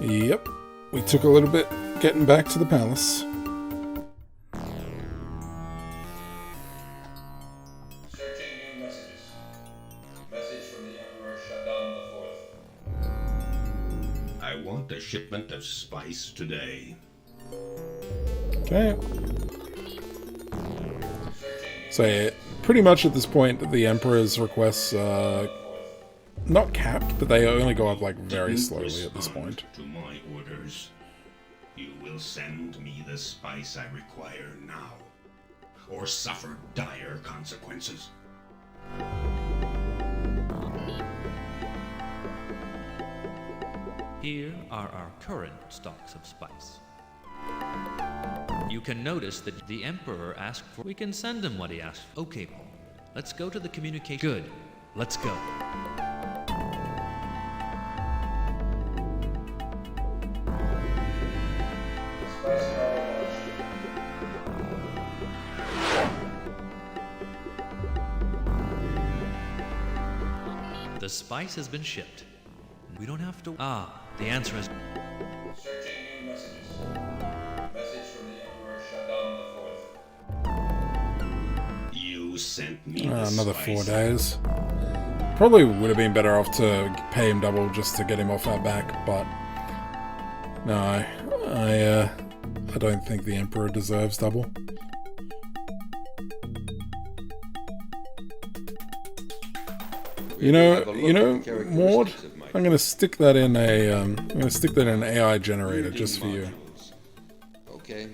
Yep. We took a little bit getting back to the palace. Searching new messages. Message from the Emperor Shaddam IV. I want a shipment of spice today. Okay. So yeah, pretty much at this point, the Emperor's requests are not capped, but they only go up like very slowly at this point. To my orders, you will send me the spice I require now, or suffer dire consequences. Here are our current stocks of spice. You can notice that the Emperor asked for... We can send him what he asked for. Okay, Paul. Let's go to the communication... Good. Let's go. The spice has been shipped. We don't have to... Ah, the answer is... Searching new messages. Message from the Emperor Shaddam IV. You sent me Another spice. 4 days. Probably would have been better off to pay him double just to get him off our back, but... No, I don't think the Emperor deserves double. You know, Maud, I'm gonna stick that in an AI generator just for you. Okay.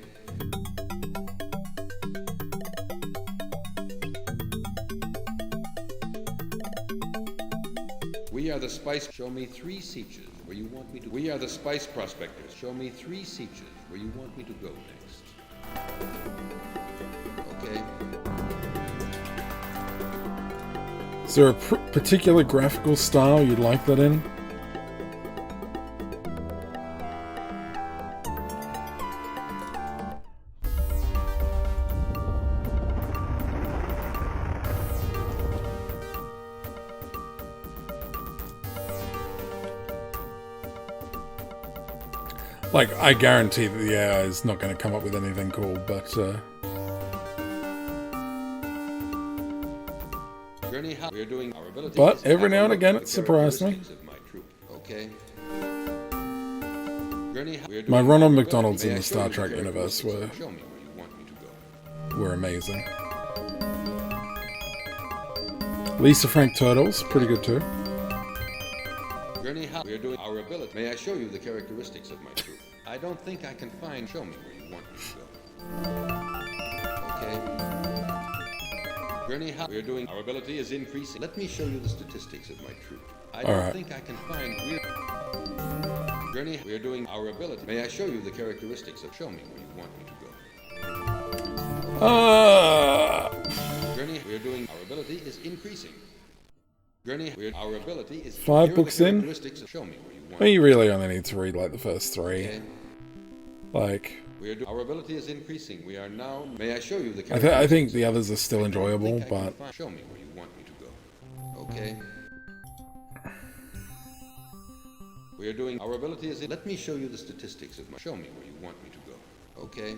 We are the spice. Show me 3 sieges where you want me to. We are the spice prospectors. Show me 3 sieges where you want me to go next. Okay. Is there a particular graphical style you'd like that in? Like, I guarantee that the AI is not going to come up with anything cool, but Gurney Hallock, we're doing our abilities. but every Have a now and look again at it the surprised me. characteristics of my troop, okay? Gurney Hallock, we're My doing run on our McDonald's in abilities. the May I Star show you Trek the universe characteristics? Show me where you want me to go. were amazing. Lisa Frank Turtles, pretty good too. Gurney Hallock, we're doing our ability. May I show you the characteristics of my troop? I don't think I can find. Show me where you want me to go. Okay. Gurney Hallock, we're doing our ability is increasing. Let me show you the statistics of my troop. I don't think I can find real. Gurney, we're doing our ability. May I show you the characteristics of? Show me where you want me to go. Gurney, we're doing our ability is increasing. Gurney, our ability is 5 books in. Show me where you want. Well, you really only need to read like the first 3. Okay. Like, our ability is increasing. We are now. May I show you the? I think the others are still enjoyable, but Show me where you want me to go. Okay. We are doing. Our ability is. Let me show you the statistics of my. Show me where you want me to go. Okay.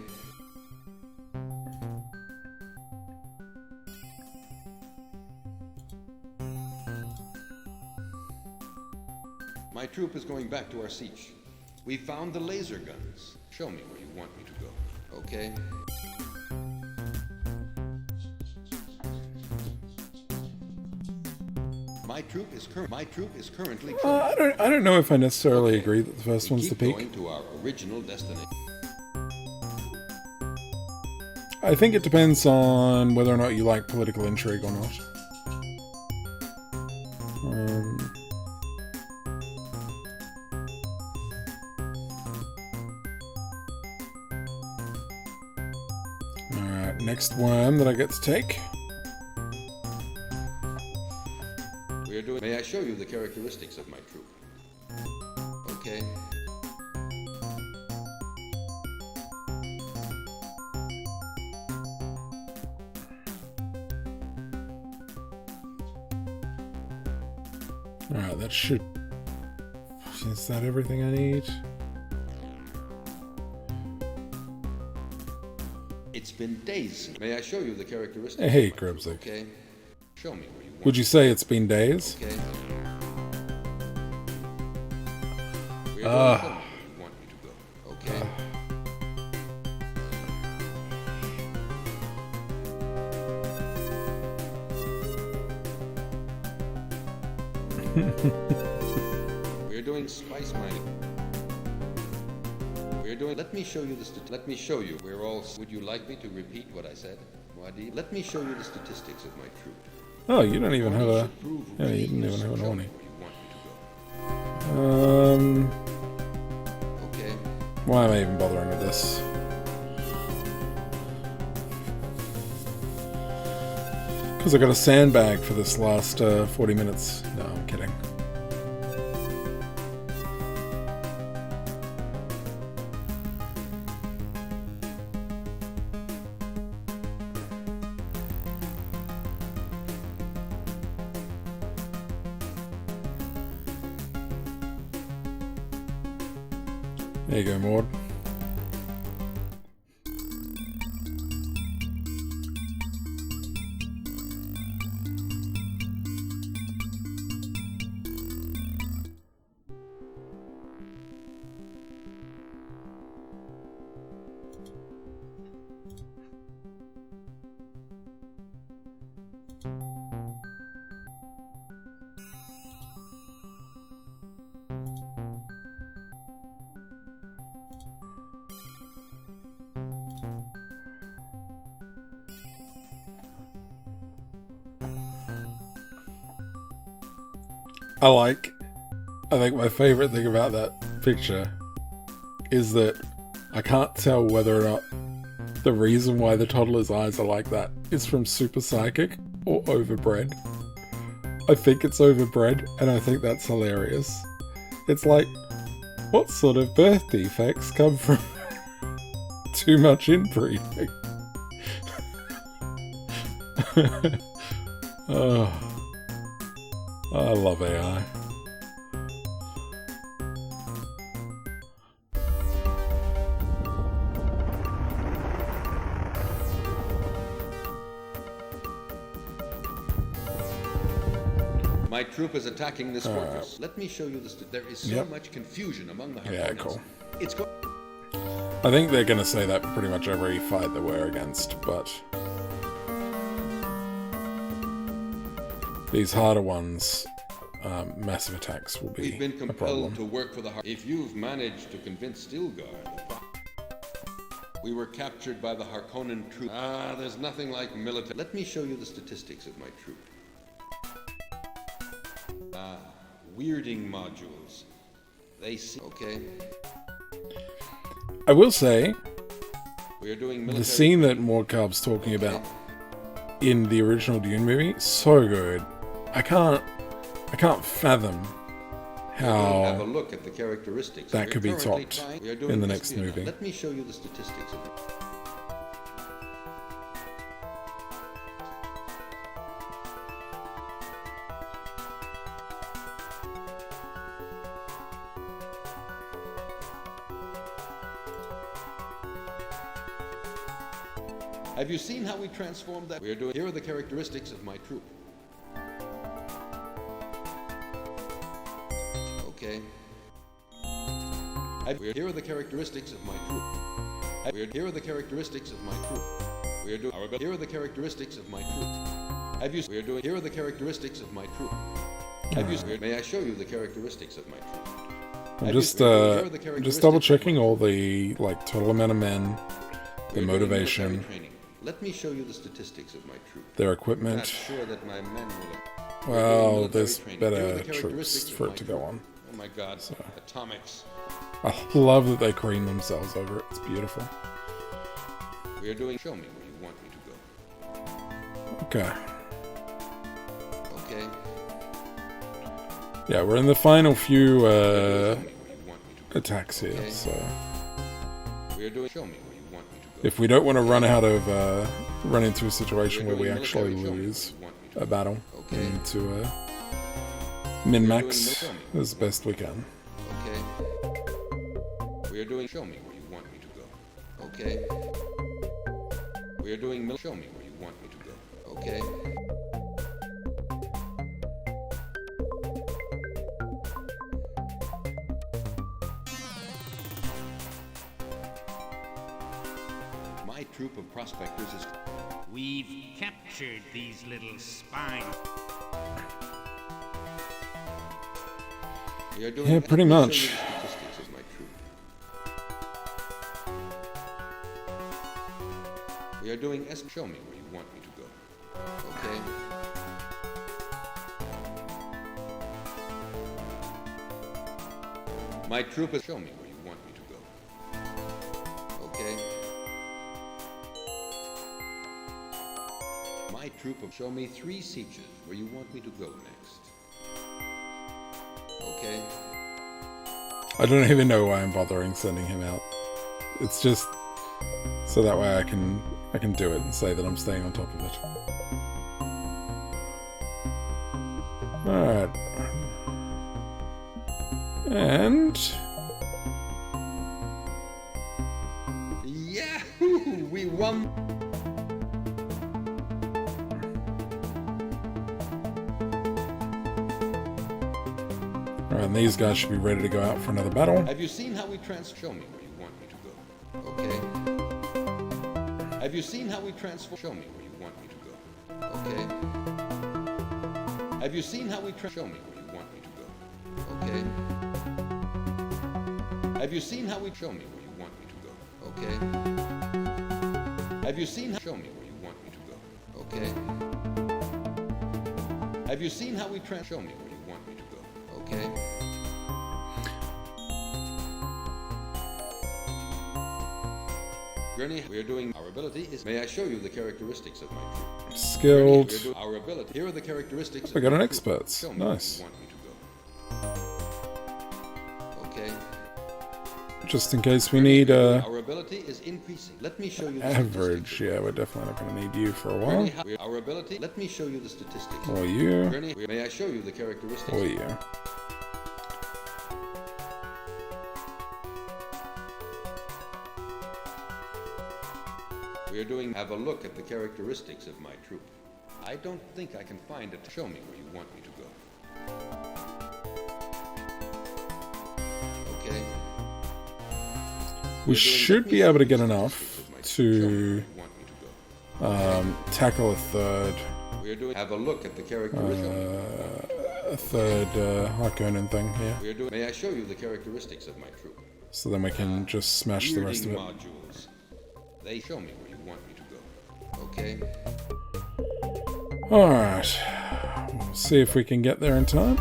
My troop is going back to our siege. We found the laser guns. Show me where you want me to go. Okay. My troop is currently. I don't know if I necessarily agree that the first one's the peak. Going to our original destination. I think it depends on whether or not you like political intrigue or not. Alright, next worm that I get to take. May I show you the characteristics of my troop? Okay. Alright, that should... Is that everything I need? It's been days. May I show you the characteristics? Hey, Gribsy. Okay. Show me where you want. Would you say it's been days? Okay. Show me where you want me to go. Okay. We're doing spice mining. We're doing. Let me show you the. Let me show you. We're all. Would you like me to repeat what I said, Wadi? Let me show you the statistics of my troop. Oh, you don't even have a... Yeah, you didn't even have an Orny. Okay. Why am I even bothering with this? Because I got a sandbag for this last 40 minutes. No, I'm kidding. There you go, Maud. I think my favorite thing about that picture is that I can't tell whether or not the reason why the toddler's eyes are like that is from super psychic or overbred. I think it's overbred, and I think that's hilarious. It's like, what sort of birth defects come from too much inbreeding? Oh, I love AI. My troop is attacking this fortress. Let me show you this. There is so much confusion among the Harkonnens. Yeah, cool. It's I think they're going to say that pretty much every fight that we're against, but these harder ones, massive attacks will be We've been a problem. compelled to work for the If you've managed to convince Stilgar, we were captured by the Harkonnen troop. There's nothing like military. Let me show you the statistics of my troop. Weirding modules. They see. Okay. I will say, We are doing the military. scene that Morkab's talking about in the original Dune movie, so good. I can't fathom Have a how look at the characteristics. that We're could be currently topped trying- we are doing in the next espionage. movie. Let me show you the statistics of it. Have you seen how we transformed that? We are doing. Here are the characteristics of my troop. Okay. Here are the characteristics of my troop. Here are the characteristics of my troop. We are doing. Here are the characteristics of my troop. Have you? We are doing. Here are the characteristics of my troop. Have you? May I show you the characteristics of my troop? I'm just double checking all the total amount of men, the motivation, Let me show you the statistics of my troop. their I'm equipment. not sure that my men will. Well, there's Here are better the troops characteristics of for my it to go troop. on. Oh my God! Atomics. I love that they cream themselves over it. It's beautiful. We are doing. Show me where you want me to go. Okay. Okay. Yeah, we're in the final few attacks here, Okay. so We are doing. Show me where you want me to go. if we don't want to run into a situation where we actually lose a battle, we need to min-max as best we can. Okay. We are doing. Show me where you want me to go. Okay. We are doing. Show me where you want me to go. Okay. My troop of prospectors is. We've captured these little spies. We are doing. Yeah, pretty let me much. show you the statistics of my troop. We are doing. Show me where you want me to go. Okay. My troop is. Show me where you want me to go. Okay. My troop of. Show me 3 sieges where you want me to go next. Okay. I don't even know why I'm bothering sending him out. It's just so that way I can do it and say that I'm staying on top of it. Alright. And Yahoo! We won! alright, and these guys should be ready to go out for another battle. Have you seen how we show me where you want me to go? Okay. Have you seen how we transform? Show me where you want me to go. Okay. Have you seen how we show me where you want me to go? Okay. Have you seen how we show me where you want me to go? Okay. Have you seen show me where you want me to go? Okay. Have you seen how we show me where you want me to go? Okay. Gurney, we are doing our ability is. May I show you the characteristics of my troop? Skilled. Gurney, we are doing our ability. Here are the characteristics. We got of an my expert. troop. Show me Nice. where you want me to go. Okay. Just in case we need Our ability is increasing. Let me show you the average. Yeah, we're definitely not going to need you for a while. Gurney, our ability. Let me show you the statistics. Or you. Gurney, may I show you the characteristics? Or you. We are doing. Have a look at the characteristics of my troop. I don't think I can find it. Show me where you want me to go. we should be able to get enough to tackle a third. Have a look at the characteristics. A third Harkonnen thing here. May I show you the characteristics of my troop? So then we can just smash the rest of it. Modules. They show me where you want me to go. Okay. Alright. We'll see if we can get there in time.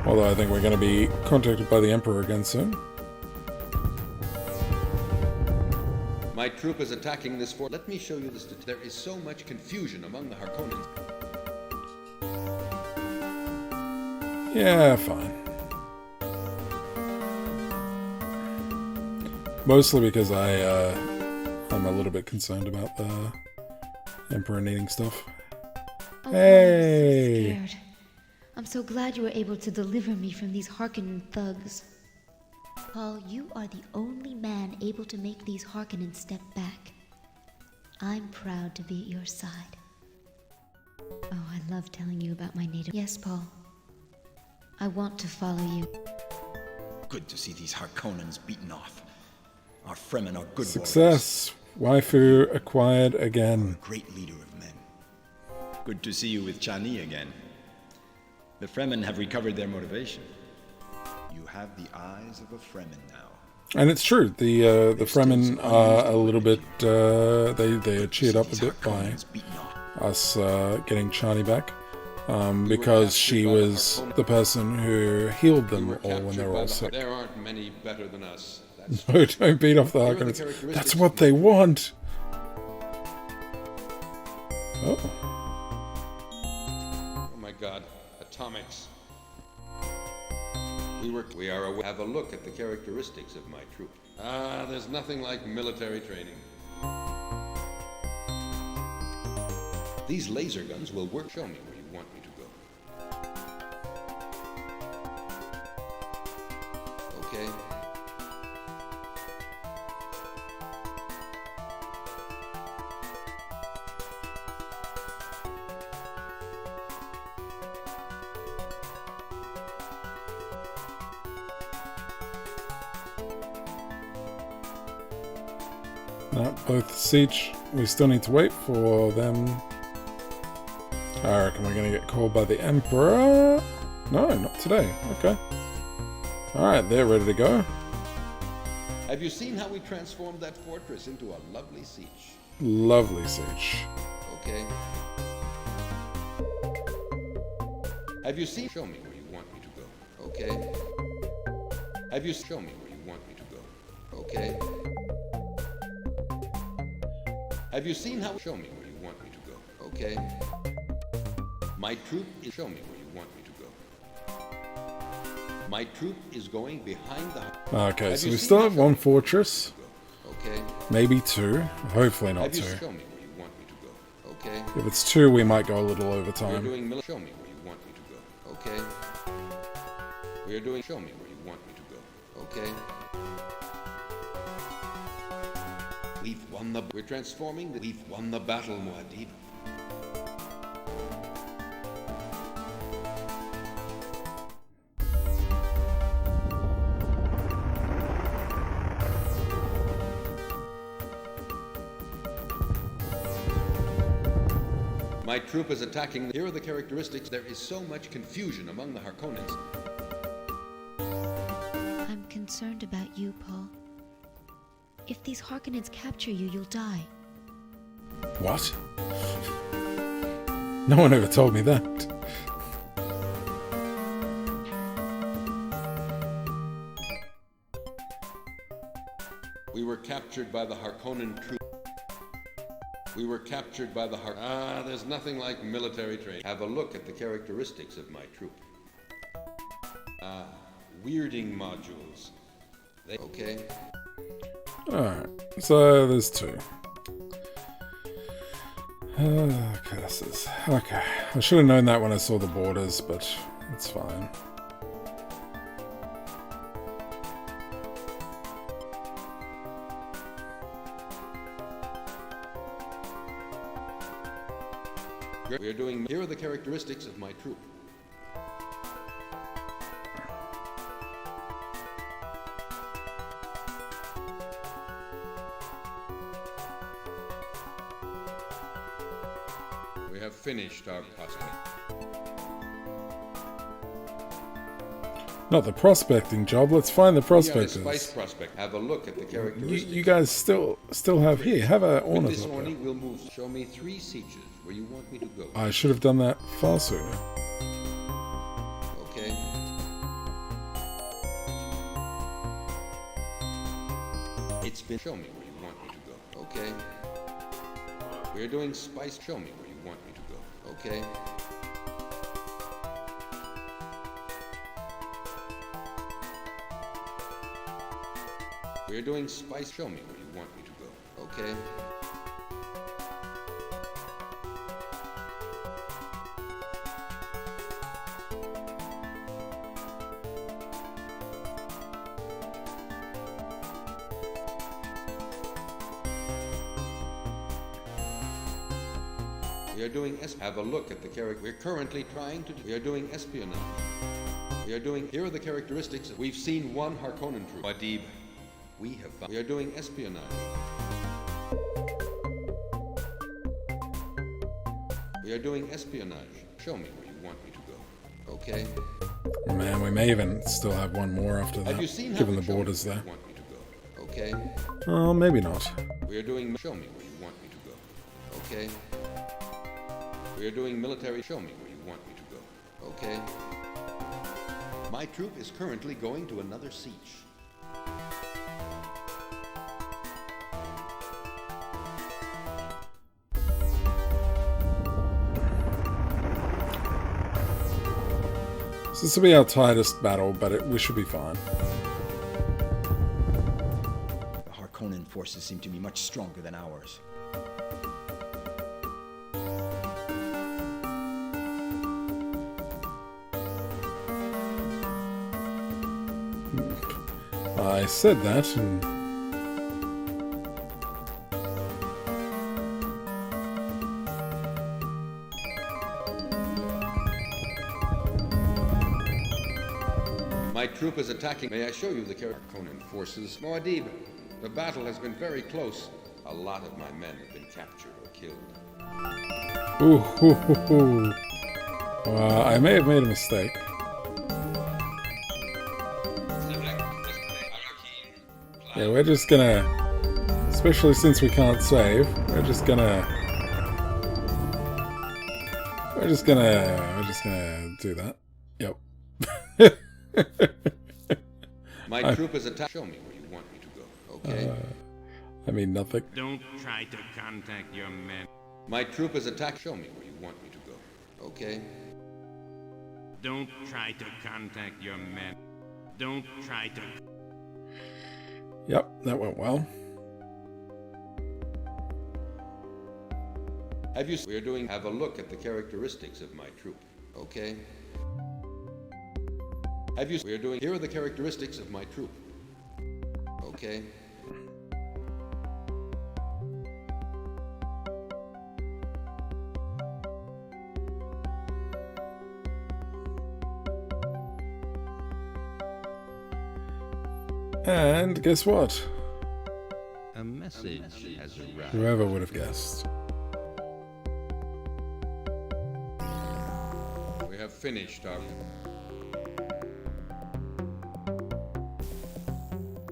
Although I think we're going to be contacted by the Emperor again soon. My troop is attacking this fort. Let me show you this. There is so much confusion among the Harkonnens. Yeah, fine. Mostly because I'm a little bit concerned about the Emperor needing stuff. Oh, Hey! I'm so scared. I'm so glad you were able to deliver me from these Harkonnen thugs. Paul, you are the only man able to make these Harkonnen step back. I'm proud to be at your side. Oh, I love telling you about my native... Yes, Paul. I want to follow you. Good to see these Harkonnens beaten off. Our Fremen are good Success! Waifu acquired again. warriors. Great leader of men. Good to see you with Chani again. The Fremen have recovered their motivation. You have the eyes of a Fremen now. And it's true, the Fremen are a little bit, they are cheered up a bit by us getting Chani back. Because she was the person who healed them all when they were all sick. There aren't many better than us. No, don't beat off the Harkonnens. That's what they want! Oh. Oh my god, atomics. Have a look at the characteristics of my troop. There's nothing like military training. These laser guns will work. Show me where you want me to go. Okay. No, both siege. We still need to wait for them. I reckon we're going to get called by the Emperor. No, not today. Okay. Alright, they're ready to go. Have you seen how we transformed that fortress into a lovely siege? Lovely siege. Okay. Have you seen... Show me where you want me to go. Okay. Have you... Show me where you want me to go. Okay. Have you seen how... Show me where you want me to go. Okay. My troop is... Show me where you want me to go. My troop is going behind the... Okay, so we still have one fortress. Okay. Maybe two. Hopefully not Have you... two. Show me where you want me to go. Okay. If it's two, we might go a little over We're time. doing... Show me where you want me to go. Okay. We're doing... Show me where you want me to go. Okay. We've won the... We're transforming the... We've won the battle, Muad'Dib. My troop is attacking... Here are the characteristics. There is so much confusion among the Harkonnens. I'm concerned about you, Paul. If these Harkonnens capture you, you'll die. What? No one ever told me that. We were captured by the Harkonnen troop. We were captured by the there's nothing like military training. Have a look at the characteristics of my troop. Weirding modules. Okay. Alright, so there's two. Curses. Okay, I should have known that when I saw the borders, but it's fine. We're doing... Here are the characteristics of my troop. We have finished our prospect. Not the prospecting job. Let's find the prospectors. Yeah, the spice prospect. Have a look at the characteristics. You guys still have here. Have a With this ornament. ornament, we'll move. Show me 3 sieges where you want me to go. I should have done that far sooner. Okay. It's been. Show me where you want me to go. Okay. We're doing spice. Show me where you want me to go. Okay. We're doing spice. Show me where you want me to go. Okay. We are doing have a look at the character. We're currently trying to. We are doing espionage. We are doing. Here are the characteristics. We've seen 1 Harkonnen troop. Adib. We have found. We are doing espionage. We are doing espionage. Show me where you want me to go. Okay. Man, we may even still have 1 more after that. Have you seen given how the borders there. want me to go? Okay. Oh, maybe not. We are doing. Show me where you want me to go. Okay. We are doing military. Show me where you want me to go. Okay. My troop is currently going to another siege. So this will be our tightest battle, but we should be fine. The Harkonnen forces seem to be much stronger than ours. I said that, and My troop is attacking. May I show you the Harkonnen forces? Muad'Dib, the battle has been very close. A lot of my men have been captured or killed. ooh, hoo, hoo, hoo. I may have made a mistake. Yeah, we're just gonna, especially since we can't save, we're just gonna do that. Yep. My troop is attacked. Show me where you want me to go. Okay. I mean nothing. Don't try to contact your men. My troop is attacked. Show me where you want me to go. Okay. Don't try to contact your men. Don't try to. Yep, that went well. Have you? We're doing. Have a look at the characteristics of my troop. Okay. Have you? We're doing. Here are the characteristics of my troop. Okay. And guess what? A message has arrived. Whoever would have guessed. We have finished our.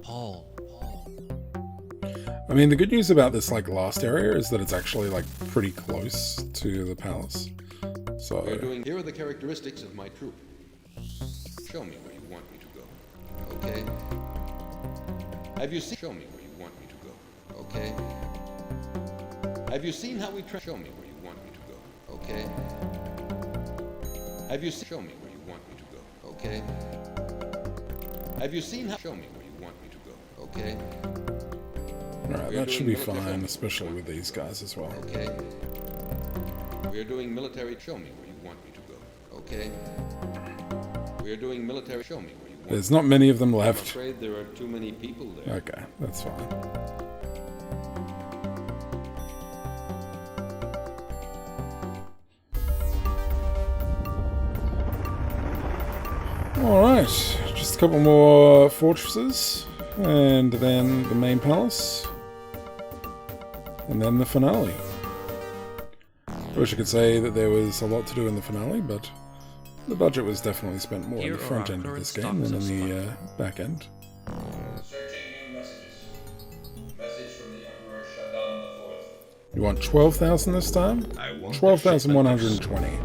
Paul. I mean, the good news about this last area is that it's actually pretty close to the palace. So We're doing. Here are the characteristics of my troop. Show me where you want me to go. Okay. Have you seen? Show me where you want me to go. Okay. Have you seen how we show me where you want me to go. Okay. Have you seen? Show me where you want me to go. Okay. Have you seen how? Show me where you want me to go. Okay. Alright, that should be fine, especially with these guys as well. Okay. We are doing military. Show me where you want me to go. Okay. We are doing military. Show me where you want. There's not many of them I'm left. afraid there are too many people there. Okay, that's fine. Alright, just a couple more fortresses, and then the main palace, and then the finale. I wish I could say that there was a lot to do in the finale, but the budget was definitely spent more in the front end of this game than in the back end. Searching new messages. Message from the Emperor Shaddam IV. You want 12,000 this time? I want 12,120.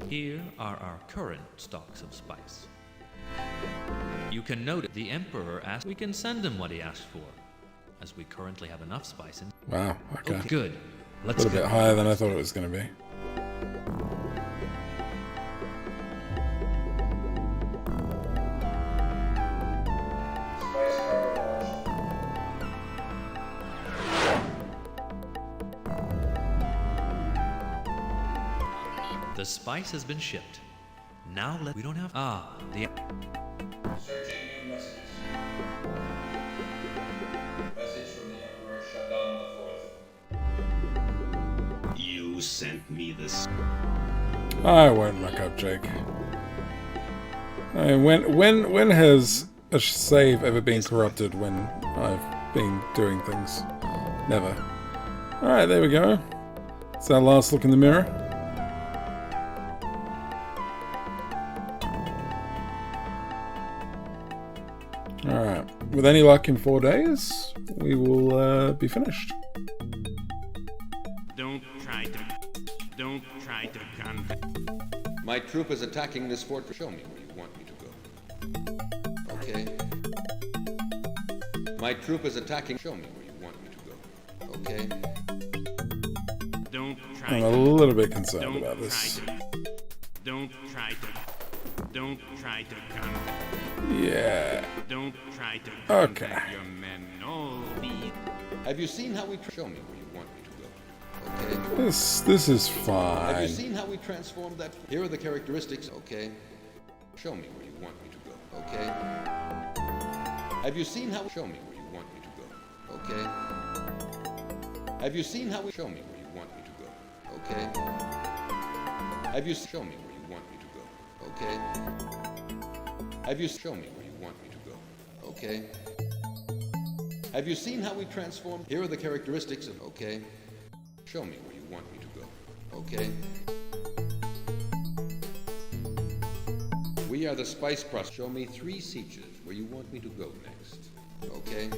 Here are our current stocks of spice. You can note the Emperor asked we can send him what he asked for, as we currently have enough spice in. Wow, okay. Good. A Let's little bit higher than I thought it was going to be. The spice has been shipped. Now we don't have the Searching new messages. Message from the Emperor Shaddam IV. You sent me this. I won't muck up, Jake. I mean, when has a save ever been corrupted when I've been doing things? Never. Alright, there we go. It's our last look in the mirror. Alright, with any luck in 4 days, we will be finished. Don't try to My troop is attacking this fortress. Show me where you want me to go. Okay. My troop is attacking. Show me where you want me to go. Okay. I'm a little bit concerned about this. Don't try to Yeah. Don't try to Okay. your men. No, Have you seen how we show me where you want me to go? Okay. This is Have you fine. seen how we transformed that? Here are the characteristics. Okay. Show me where you want me to go. Okay. Have you seen how? Show me where you want me to go. Okay. Have you seen how we show me where you want me to go? Okay. Have you show me where you want me to go? Okay. Have you show me where you want me to go? Okay. Have you seen how we transformed? Here are the characteristics of okay. Show me where you want me to go. Okay. We are the spice process. Show me 3 sieges where you want me to go next. Okay.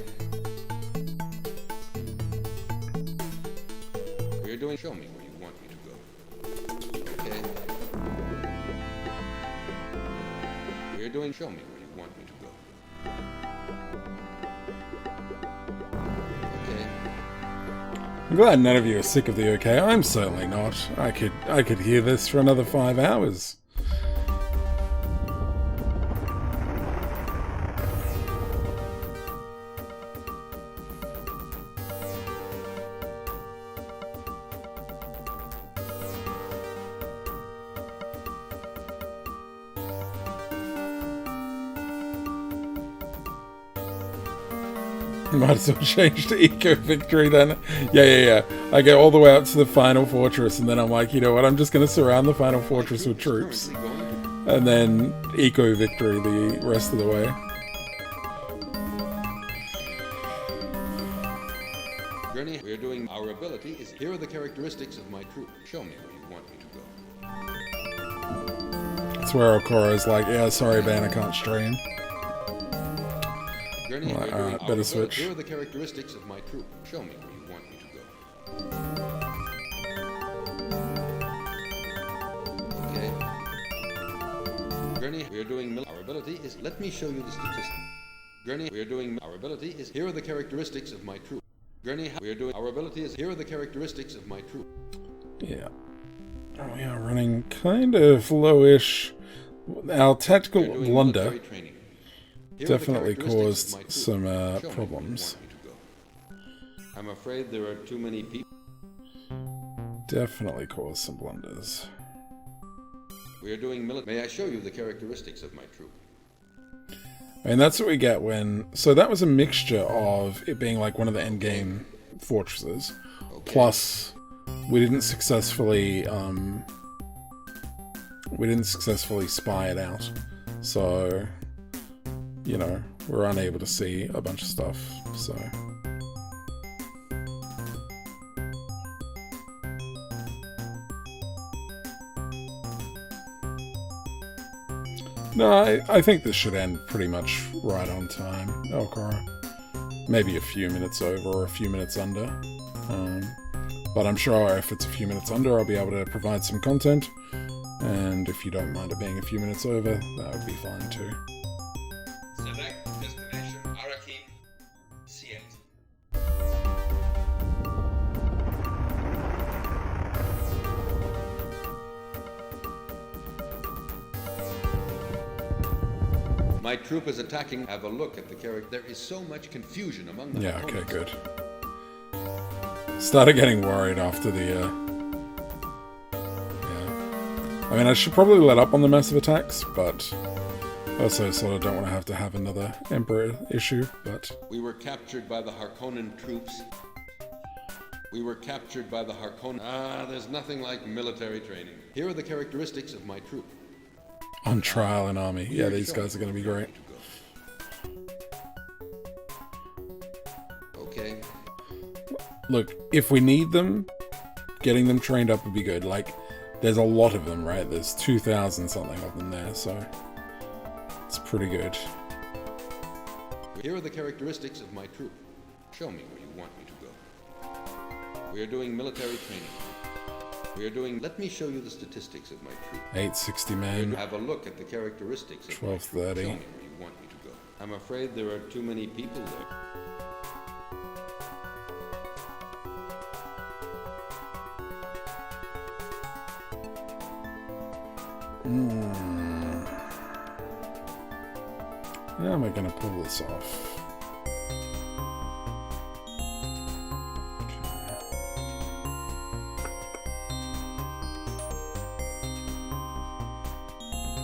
We're doing show me where you want me to go. Okay. We're doing show me where you want me to go. Okay. I'm glad none of you are sick of the OK. I'm certainly not. I could hear this for another 5 hours. Might as well change to Eco Victory then. Yeah. I get all the way up to the final fortress and then I'm like, you know what, I'm just going to surround the final fortress with troops. And then Eco Victory the rest of the way. Gurney, we're doing our ability is here are the characteristics of my troop. Show me where you want me to go. That's where Okoro's like, yeah, sorry, Bane, I can't stream. Gurney, Well, alright, better switch. Here are the characteristics of my troop. Show me where you want me to go. Okay. Gurney, we are doing our ability is let me show you the statistics. Gurney, we are doing our ability is here are the characteristics of my troop. Gurney, we are doing our ability is here are the characteristics of my troop. Yeah. We are running kind of lowish. Our tactical blunder definitely caused some problems. I'm afraid there are too many people. Definitely caused some blunders. We are doing military. May I show you the characteristics of my troop? I mean, that's what we get when... So that was a mixture of it being like one of the endgame fortresses, plus we didn't successfully spy it out. So, you know, we're unable to see a bunch of stuff, so... No, I think this should end pretty much right on time. Okra. Maybe a few minutes over or a few minutes under. But I'm sure if it's a few minutes under, I'll be able to provide some content. And if you don't mind it being a few minutes over, that would be fine too. Select destination Arrakis. See it. My troop is attacking. Have a look at the character. There is so much confusion among them. Yeah, okay, good. Started getting worried after the, yeah. I mean, I should probably let up on the massive attacks, but also sort of don't want to have another Emperor issue, but... We were captured by the Harkonnen troops. We were captured by the Harkonnen... there's nothing like military training. Here are the characteristics of my troop. On trial in army. Yeah, these guys are going to be great. Okay. Look, if we need them, getting them trained up would be good. Like, there's a lot of them, right? There's 2,000 something of them there, so it's pretty good. Here are the characteristics of my troop. Show me where you want me to go. We are doing military training. We are doing... Let me show you the statistics of my troop. 860 men. Have a look at the characteristics of 1230. Show me where you want me to go. I'm afraid there are too many people there. How am I going to pull this off?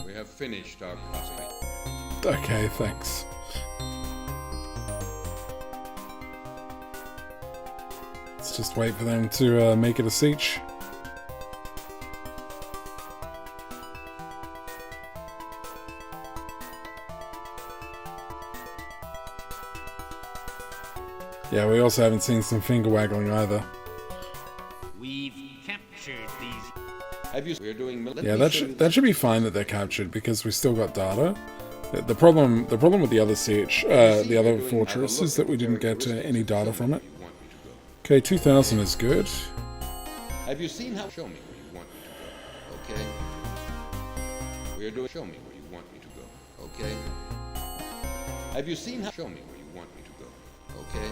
We have finished our prospect. Okay, thanks. Let's just wait for them to make it a siege. Yeah, we also haven't seen some finger waggling either. We've captured these. Have you? We're doing. Yeah, that should be fine that they're captured because we still got data. The problem with the other siege, the other fortress, is that we didn't get any data from it. Okay, 2,000 is good. Have you seen how? Show me where you want me to go. Okay. We are doing. Show me where you want me to go. Okay. Have you seen how? Show me where you want me to go. Okay.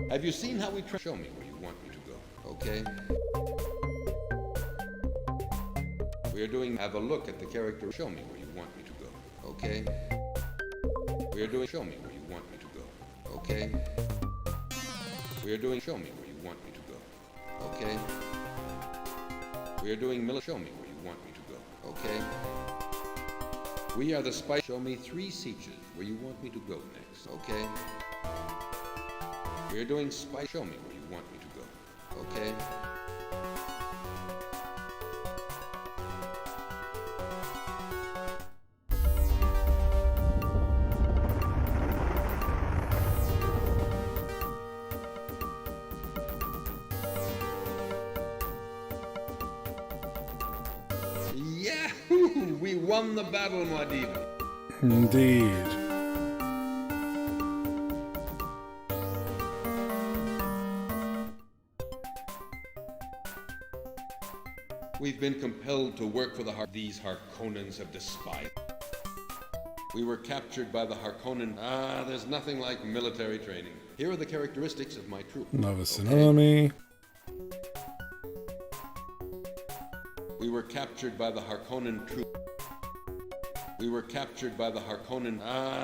Have you seen how we show me where you want me to go? Okay. We are doing. Have a look at the character. Show me where you want me to go. Okay. We are doing. Show me where you want me to go. Okay. We are doing. Show me where you want me to go. Okay. We are doing. Show me where you want me to go. Okay. We are the spy. Show me 3 sieges where you want me to go next. Okay. We are doing spy. Show me where you want me to go. Okay. Yahoo! We won the battle, Muad'Dib. Indeed. We've been compelled to work for these Harkonnens have despised. We were captured by the Harkonnen. There's nothing like military training. Here are the characteristics of my troop. Novice in army. We were captured by the Harkonnen troop. We were captured by the Harkonnen.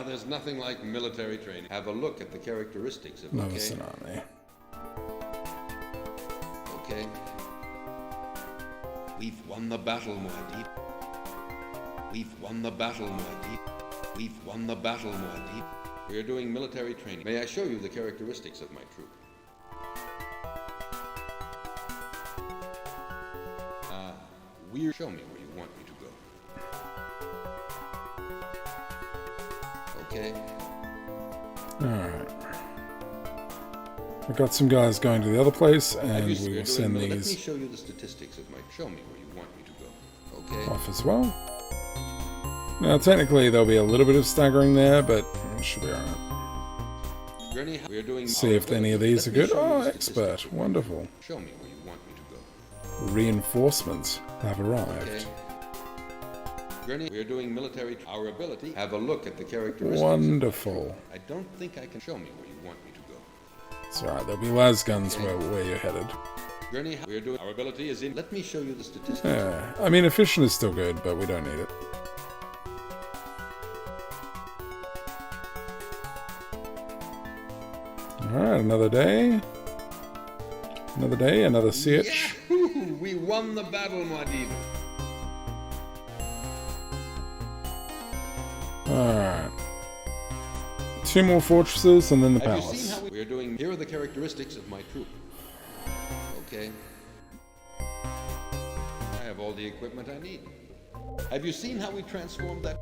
There's nothing like military training. Have a look at the characteristics of Novice in army. Okay. We've won the battle, Muad'Dib. We've won the battle, Muad'Dib. We've won the battle, Muad'Dib. We are doing military training. May I show you the characteristics of my troop? Show me where you want me to go. Okay. Alright. We've got some guys going to the other place, and we will send these... Let me show you the statistics of my... Show me where you want me to go. Okay. Off as well. Now, technically, there'll be a little bit of staggering there, but it should be alright. Gurney, we're doing. See if any of these are good. Oh, expert. statistics. Wonderful. Show me where you want me to go. Reinforcements have arrived. Okay. Gurney, we're doing military. Our ability. Have a look at the characteristics. Wonderful. I don't think I can show me where you want me to go. It's alright, there'll be las guns where you're headed. Gurney, we're doing. Our ability is in. Let me show you the statistics. Yeah, I mean, efficient is still good, but we don't need it. Alright, another day. Another day, another siege. Yahoo! We won the battle, Muad'Dib. Alright. 2 more fortresses and then the Have you palace. seen how we're doing? Here are the characteristics of my troop. Okay. I have all the equipment I need. Have you seen how we transformed that?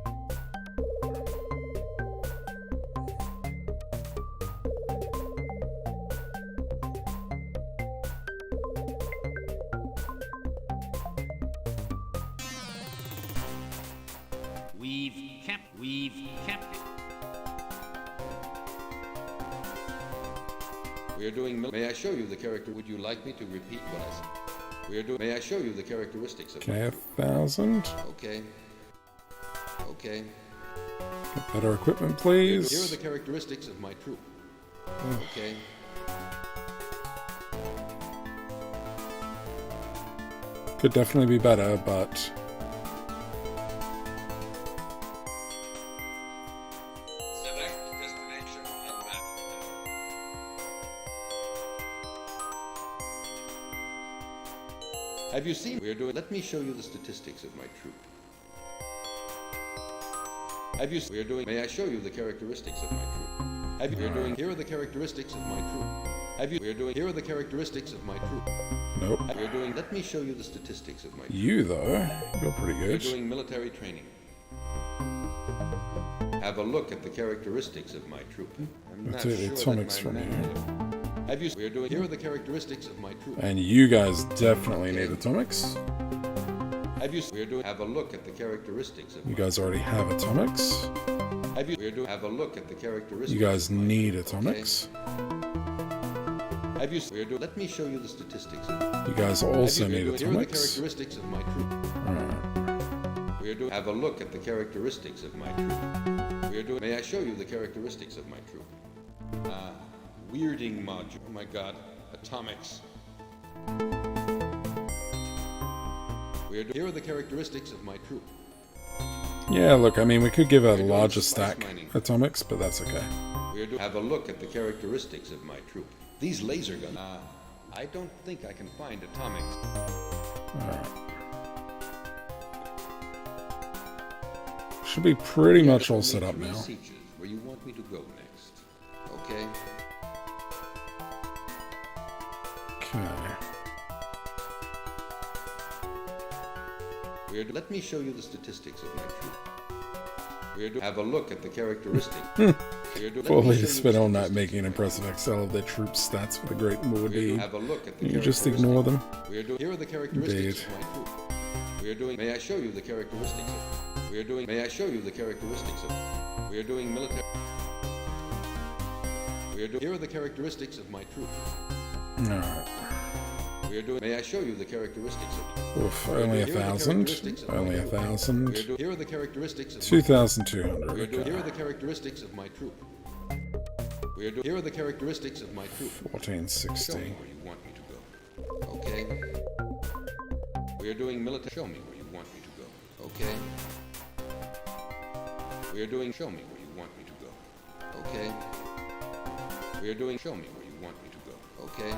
We've kept it. We are doing. May I show you the character? Would you like me to repeat what I said? We are doing. May I show you the characteristics of? Okay, 1,000. Okay. Okay. Get better equipment, please. Here are the characteristics of my troop. Okay. Could definitely be better, but Have you seen? We are doing. Let me show you the statistics of my troop. Have you? We are doing. May I show you the characteristics of my troop? Have you? We are doing. Here are the characteristics of my troop. Have you? We are doing. Here are the characteristics of my troop. Nope. We are doing. Let me show you the statistics of my troop. You though, you're pretty We are good. doing military training. Have a look at the characteristics of my troop. I'm I'll not take the sure atomics that my from men you. will. Have you? We are doing. Here are the characteristics of my troop. And you guys definitely need atomics. Have you? We are doing. Have a look at the characteristics of. You guys already have atomics. Have you? We are doing. Have a look at the characteristics. You guys need atomics. Have you? We are doing. Let me show you the statistics. You guys also Have you? need Here are the atomics. characteristics of my troop. Alright. We are doing. Have a look at the characteristics of my troop. We are doing. May I show you the characteristics of my troop? Weirding module. Oh my God. Atomics. Here are the characteristics of my troop. Yeah, look, I mean, we could give a larger stack atomics, but that's okay. We are have a look at the characteristics of my troop. These laser guns. I don't think I can find atomics. Alright. Should be pretty much all set up now. Sieges where you want me to go next. Okay. Okay. Let me show you the statistics of my troop. Have a look at the characteristics. Poor leaders spent all night making an impressive Excel of their troops' stats for the Great Mordi. Have a look at the You just ignore them. Here are the characteristics Indeed. of my troop. We are doing. May I show you the characteristics of? We are doing. May I show you the characteristics of? We are doing military. We are doing. Here are the characteristics of my troop. Alright. We are doing. May I show you the characteristics of? Oof, only Here are the 1,000. characteristics of my Only troop. 1,000. We are doing. Here are the characteristics of. 2,200. We are doing. Okay. Here are the characteristics of my troop. We are doing. Here are the characteristics of my troop. 1460. Show me where you want me to go. Okay. We are doing military. Show me where you want me to go. Okay. We are doing. Show me where you want me to go. Okay. We are doing. Show me where you want me to go. Okay.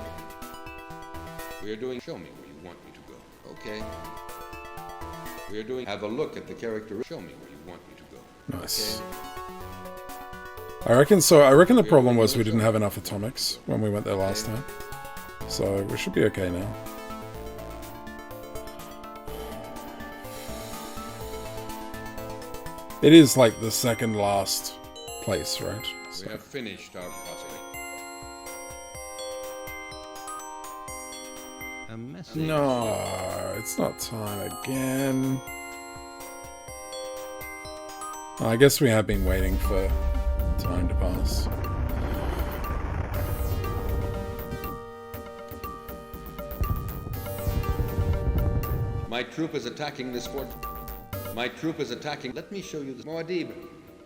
We are doing. Show me where you want me to go. Okay. We are doing. Have a look at the character. Show me where you want me to go. Nice. Okay. I reckon the problem was we didn't have enough atomics when we went there last time. So we should be okay now. It is like the second last place, right? So. We have finished our puzzle. A message. No, it's not time again. I guess we have been waiting for time to pass. My troop is attacking this fort. My troop is attacking. Let me show you this. Muad'Dib,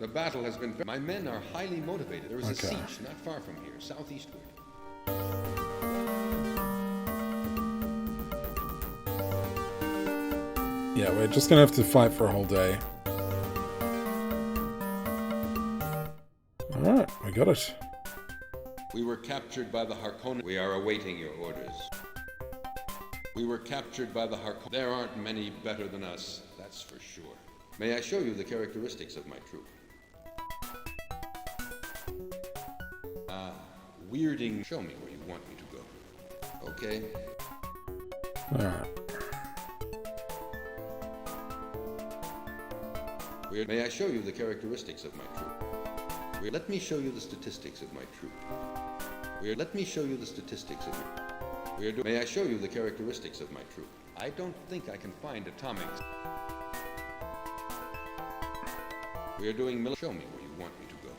the battle has been. My men are highly motivated. There is a siege not far from here, southeastward. Yeah, we're just gonna have to fight for a whole day. Alright, we got it. We were captured by the Harkonnens. We are awaiting your orders. We were captured by the Harkonnens. There aren't many better than us, that's for sure. May I show you the characteristics of my troop? Weirding. Show me where you want me to go. Okay? Alright. May I show you the characteristics of my troop? Let me show you the statistics of my troop. Let me show you the statistics of my... May I show you the characteristics of my troop? I don't think I can find atomics. We are doing Show me where you want me to go.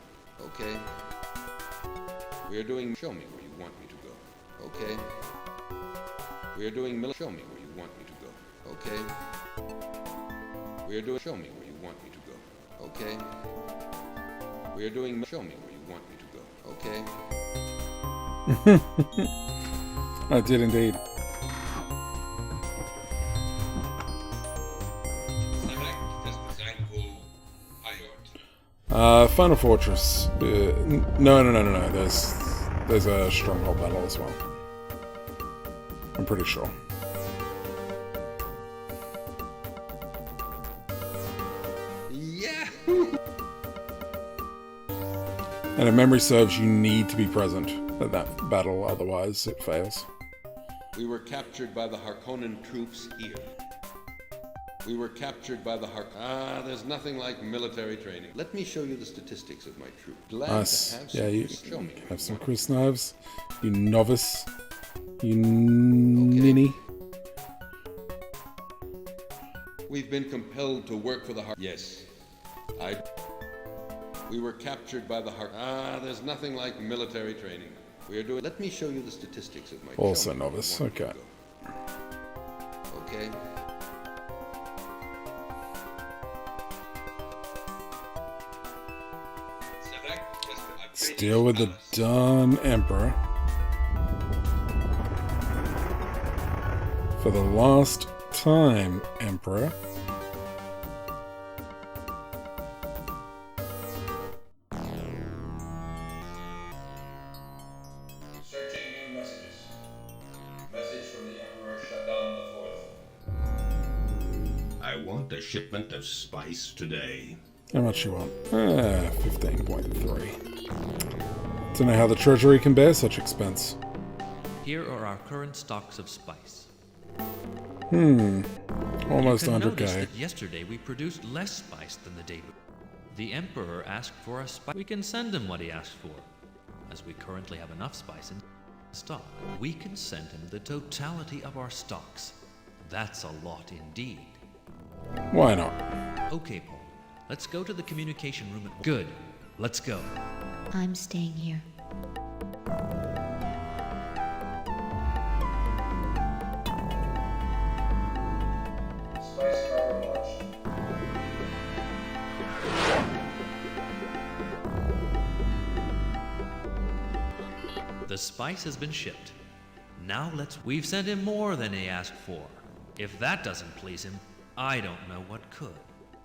Okay? We are doing... Show me where you want me to go. Okay? We are doing... Show me where you want me to go. Okay? We are doing... Show me where you want me to go. Okay? We are doing... Show me where you want me to go. Okay? I did indeed. Final Fortress. No. There's a stronghold battle as well. I'm pretty sure. Yeah. And if memory serves, you need to be present at that battle, otherwise it fails. We were captured by the Harkonnen troops here. We were captured by the there's nothing like military training. Let me show you the statistics of my troop. Glad nice. To have yeah, you show me have some Chris knives. You novice. You ninny. We've been compelled to work for the Yes. We were captured by the there's nothing like military training. We are doing... Let me show you the statistics of my... Also novice, okay. Okay. Let's deal with the Dune Emperor. For the last time, Emperor. A shipment of spice today. How much you want? 15.3. Don't know how the treasury can bear such expense. Here are our current stocks of spice. Almost you can 100k. Notice that yesterday we produced less spice than the day before. The Emperor asked for a spice. We can send him what he asked for. As we currently have enough spice in stock, we can send him the totality of our stocks. That's a lot indeed. Why not? Okay, Paul. Let's go to the communication room at... Good. Let's go. I'm staying here. Spice car launched. The spice has been shipped. Now we've sent him more than he asked for. If that doesn't please him, I don't know what could.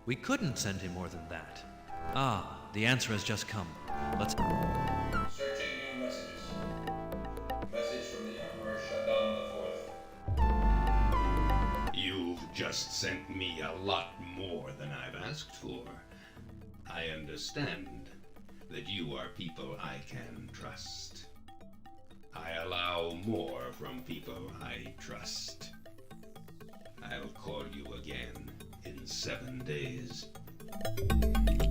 We couldn't send him more than that. The answer has just come. Let's... Searching new messages. Message from the Emperor Shaddam IV. You've just sent me a lot more than I've asked for. I understand that you are people I can trust. I allow more from people I trust. I'll call you again in 7 days.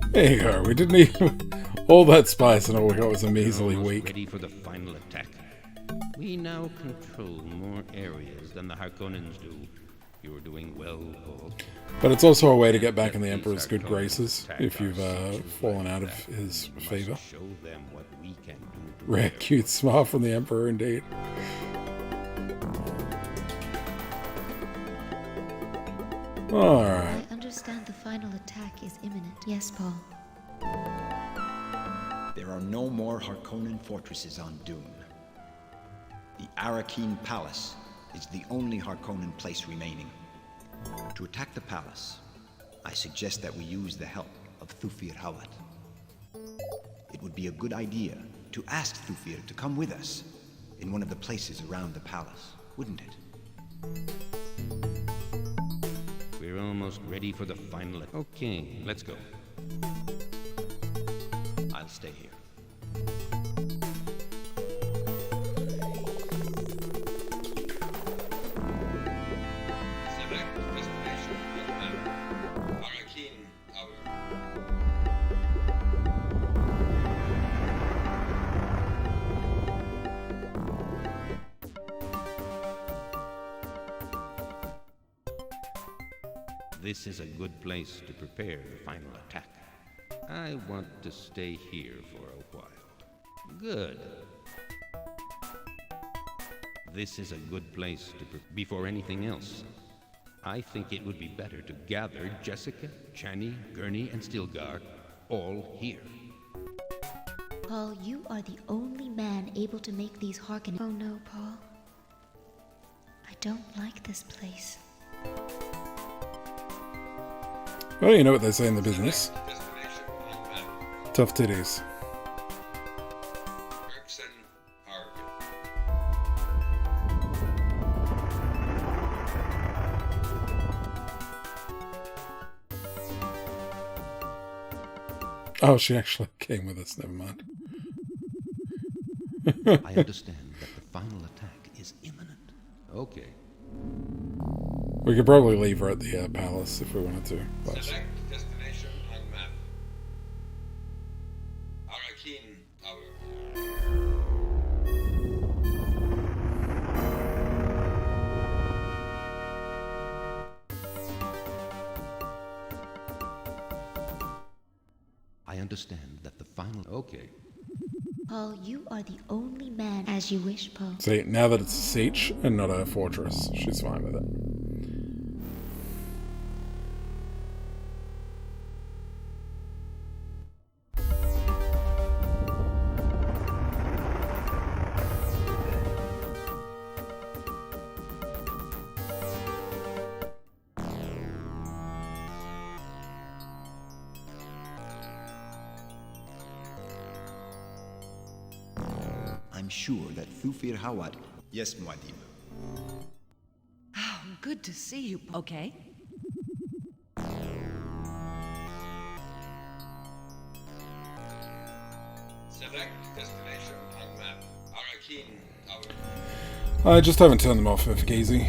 There you go. We didn't even... all that spice and all we got was a measly week. Ready for the final attack. We now control more areas than the Harkonnens do. You're doing Well, Paul. But it's also a way to get back in the Emperor's good graces if you've fallen out of his favor. Show them what we can do. Rare, cute smile from the Emperor, indeed. Alright. I understand the final attack is imminent. Yes, Paul. There are no more Harkonnen fortresses on Dune. The Arrakis Palace is the only Harkonnen place remaining. To attack the palace, I suggest that we use the help of Thufir Hawat. It would be a good idea to ask Thufir to come with us in one of the places around the palace, wouldn't it? We're almost ready for the final. Okay, let's go. I'll stay here. Select destination on map. Arrakis Tower. This is a good place to prepare the final attack. I want to stay here for a while. Good. This is a good place to before anything else. I think it would be better to gather Jessica, Chani, Gurney, and Stilgar all here. Paul, you are the only man able to make these Harkonnens. Oh no, Paul. I don't like this place. Well, you know what they say in the business. Tough titties. Oh, she actually came with us, never mind. I understand that the final attack is imminent. Okay. We could probably leave her at the palace if we wanted to. But... Select destination on map. Arrakis Tower. I understand that the final... Okay. Paul, you are the only man. As you wish, Paul. See, now that it's a siege and not a fortress, she's fine with it. I'm sure that Thufir Hawat... Yes, Muad'Dib. Oh, good to see you. Okay. Select destination on map. Arrakis Tower. I just haven't turned them off for Gizi.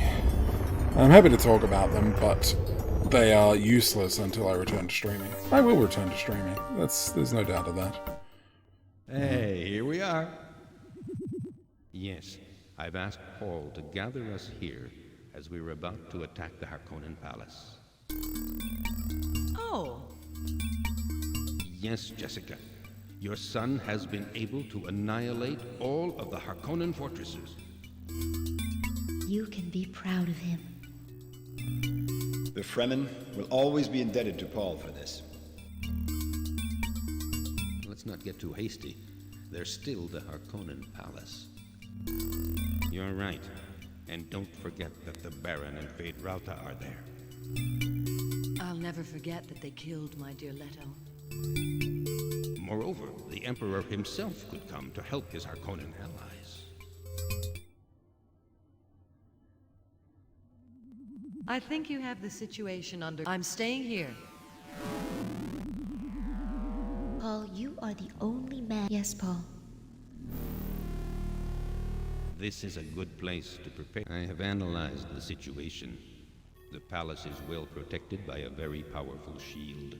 I'm happy to talk about them, but they are useless until I return to streaming. I will return to streaming. There's no doubt of that. Hey, here we are. Yes, I've asked Paul to gather us here as we were about to attack the Harkonnen Palace. Oh. Yes, Jessica. Your son has been able to annihilate all of the Harkonnen fortresses. You can be proud of him. The Fremen will always be indebted to Paul for this. Let's not get too hasty. There's still the Harkonnen Palace. You're right. And don't forget that the Baron and Fade Rauta are there. I'll never forget that they killed my dear Leto. Moreover, the Emperor himself could come to help his Harkonnen allies. I think you have the situation under... I'm staying here. Paul, you are the only man... Yes, Paul. This is a good place to prepare. I have analyzed the situation. The palace is well protected by a very powerful shield.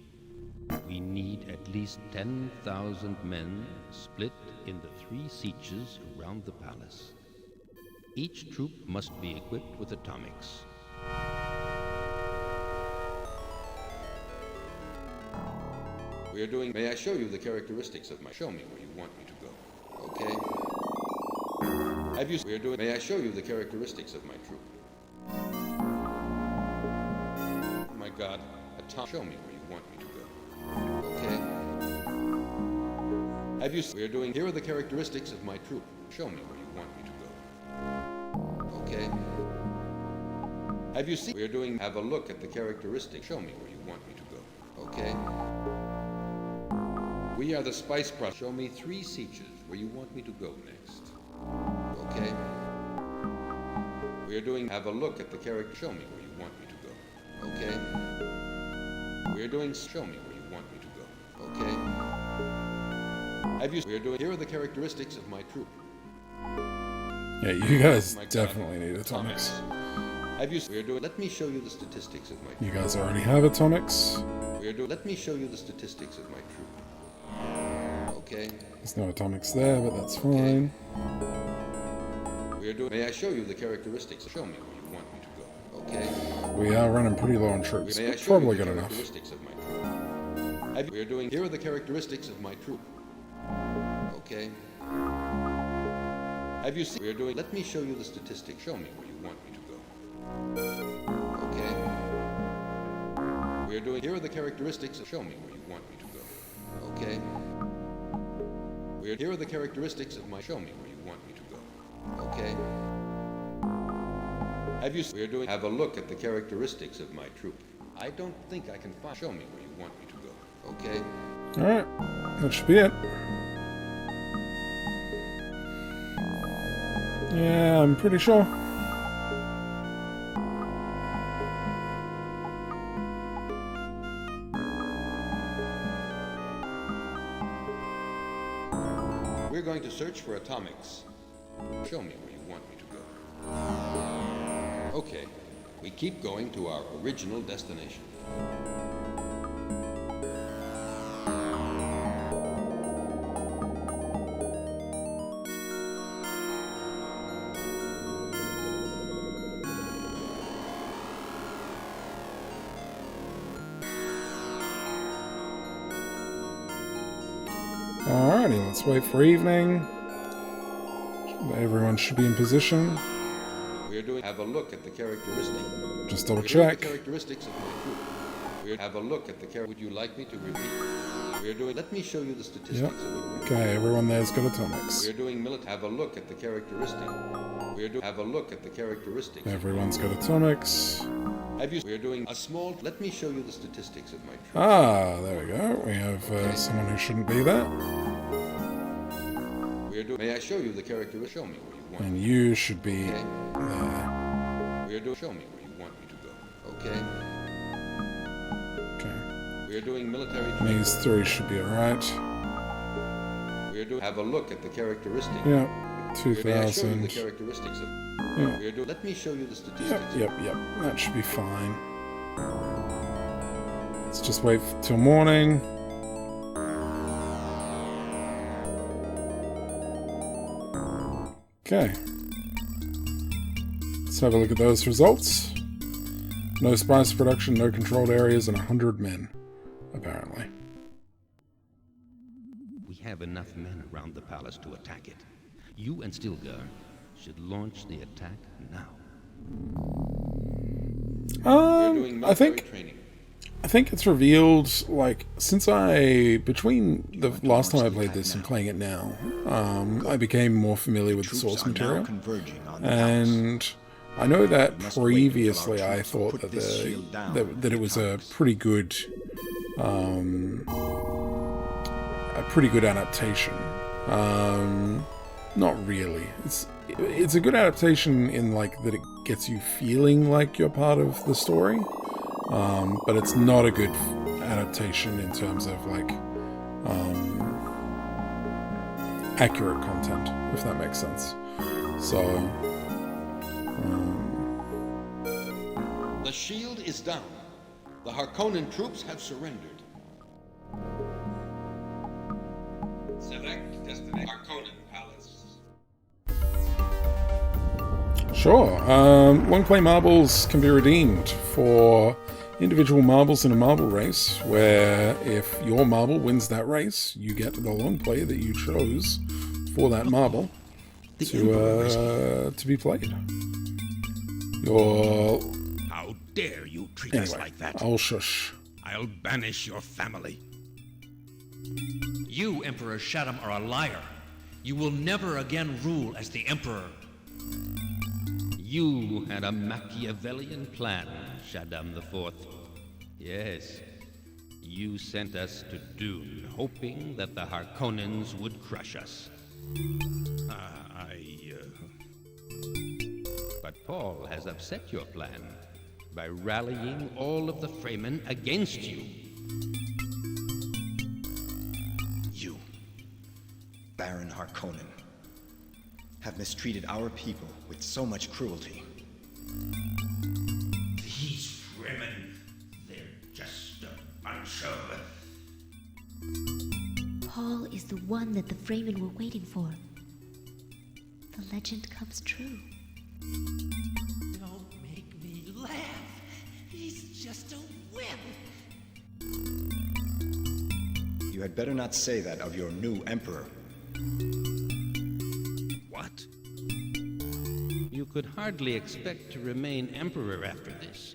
We need at least 10,000 men split in the 3 sietches around the palace. Each troop must be equipped with atomics. We are doing... May I show you the characteristics of my... Show me where you want me to go. Okay? Have you... We are doing... May I show you the characteristics of my troop? Oh my God. Show me where you want me to go. Okay? Have you... We are doing... Here are the characteristics of my troop. Show me where you want me to go. Okay? Have you seen... We are doing... Have a look at the characteristics. Show me where you want me to go. Okay? We are the spice process. Show me 3 sieges where you want me to go next. Okay? We are doing... Have a look at the character... Show me where you want me to go. Okay? We are doing... Show me where you want me to go. Okay? Have you... We are doing... Here are the characteristics of my troop. Yeah, you guys definitely need atomics. Have you... We are doing... Let me show you the statistics of my troop. You guys already have atomics. We are doing... Let me show you the statistics of my troop. Okay? There's no atomics there, but that's fine. We are doing... May I show you the characteristics? Show me where you want me to go. Okay? We are running pretty low on troops, May I but show probably you the good enough. characteristics of my troop? We are doing... Here are the characteristics of my troop. Okay? Have you seen... We are doing... Let me show you the statistics. Show me where you want me to go. Okay? We are doing... Here are the characteristics. Show me where you want me to go. Okay? We are... Here are the characteristics of my... Show me where you want me to go. Okay? Have you... We are doing... Have a look at the characteristics of my troop. I don't think I can find... Show me where you want me to go. Okay? Alright, that should be it. Yeah, I'm pretty sure. We're going to search for atomics. Show me where you want me to go. Okay, we keep going to our original destination. Alrighty, let's wait for evening. Everyone should be in position. We are doing... Have a look at the characteristics. Just double check. The characteristics of my troop. We are... Have a look at the Would you like me to repeat? We are doing... Let me show you the statistics Yep. of it. Okay, everyone there's got atomics. We are doing Have a look at the characteristics. We are doing... Have a look at the characteristics. Everyone's got atomics. Have you... We are doing a small... Let me show you the statistics of my troop. Ah, there we go. We have someone who shouldn't be there. We are doing... May I show you the characteristics? Show me where you want And me. you should be there. We are doing... Show me where you want me to go. Okay? Okay. We are doing military... These 3 should be alright. We are doing... Have a look at the characteristics. Yeah, May I show you the 2000. characteristics of... Yeah. We are doing... Let me show you the statistics. Yep. That should be fine. Let's just wait till morning. Okay. Let's have a look at those results. No spice production, no controlled areas, and 100 men, apparently. We have enough men around the palace to attack it. You and Stilgar should launch the attack now. I think it's revealed, like, since between the last time I played this and playing it now, I became more familiar with the source material. And I know that previously I thought that that it was a pretty good adaptation. Not really. It's a good adaptation in like that it gets you feeling like you're part of the story. But it's not a good adaptation in terms of like accurate content, if that makes sense. So The shield is down. The Harkonnen troops have surrendered. Select destination. Harkonnen Palace. sure. One clay marbles can be redeemed for individual marbles in a marble race, where if your marble wins that race, you get the long play that you chose for that marble to be played. How dare you treat us like that? I'll shush. I'll banish your family. You, Emperor Shaddam, are a liar. You will never again rule as the Emperor. You had a Machiavellian plan, Shaddam IV. Yes, you sent us to Dune, hoping that the Harkonnens would crush us. But Paul has upset your plan by rallying all of the Fremen against you. You, Baron Harkonnen, have mistreated our people with so much cruelty. These Fremen, they're just a bunch of... Paul is the one that the Fremen were waiting for. The legend comes true. Don't make me laugh. He's just a wimp. You had better not say that of your new emperor. What? You could hardly expect to remain emperor after this.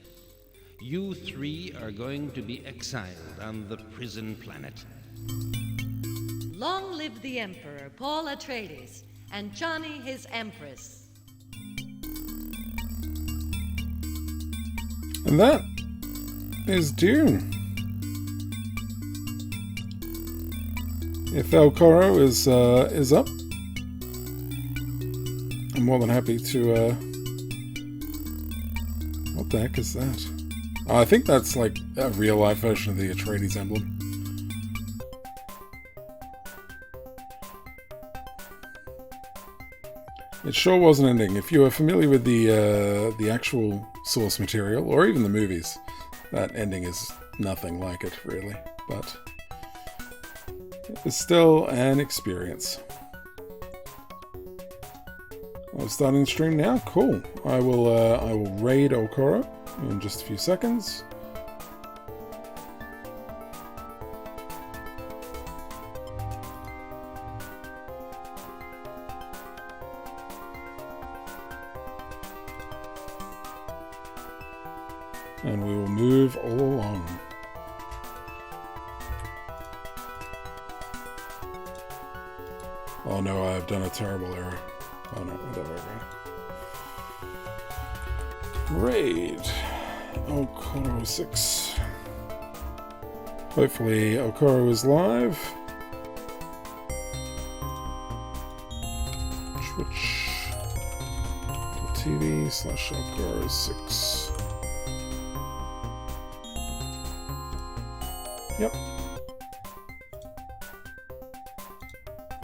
You three are going to be exiled on the prison planet. Long live the Emperor, Paul Atreides, and Johnny his Empress. And that is Dune. If El Coro is up, I'm more than happy to. What the heck is that? I think that's like a real life version of the Atreides emblem. It sure was an ending. If you are familiar with the actual source material, or even the movies, that ending is nothing like it, really. But it's still an experience. I'm starting the stream now. Cool. I will raid Okoro in just a few seconds. And we will move all along. Oh no, I've done a terrible error. Oh no, whatever. Raid Okoro 6. Hopefully Okoro is live. Twitch.tv/Okoro 6. Yep.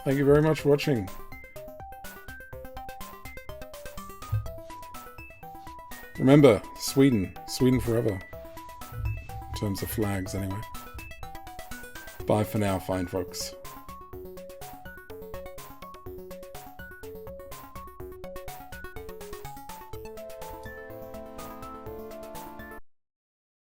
Thank you very much for watching. Remember, Sweden forever. In terms of flags, anyway. Bye for now, fine folks.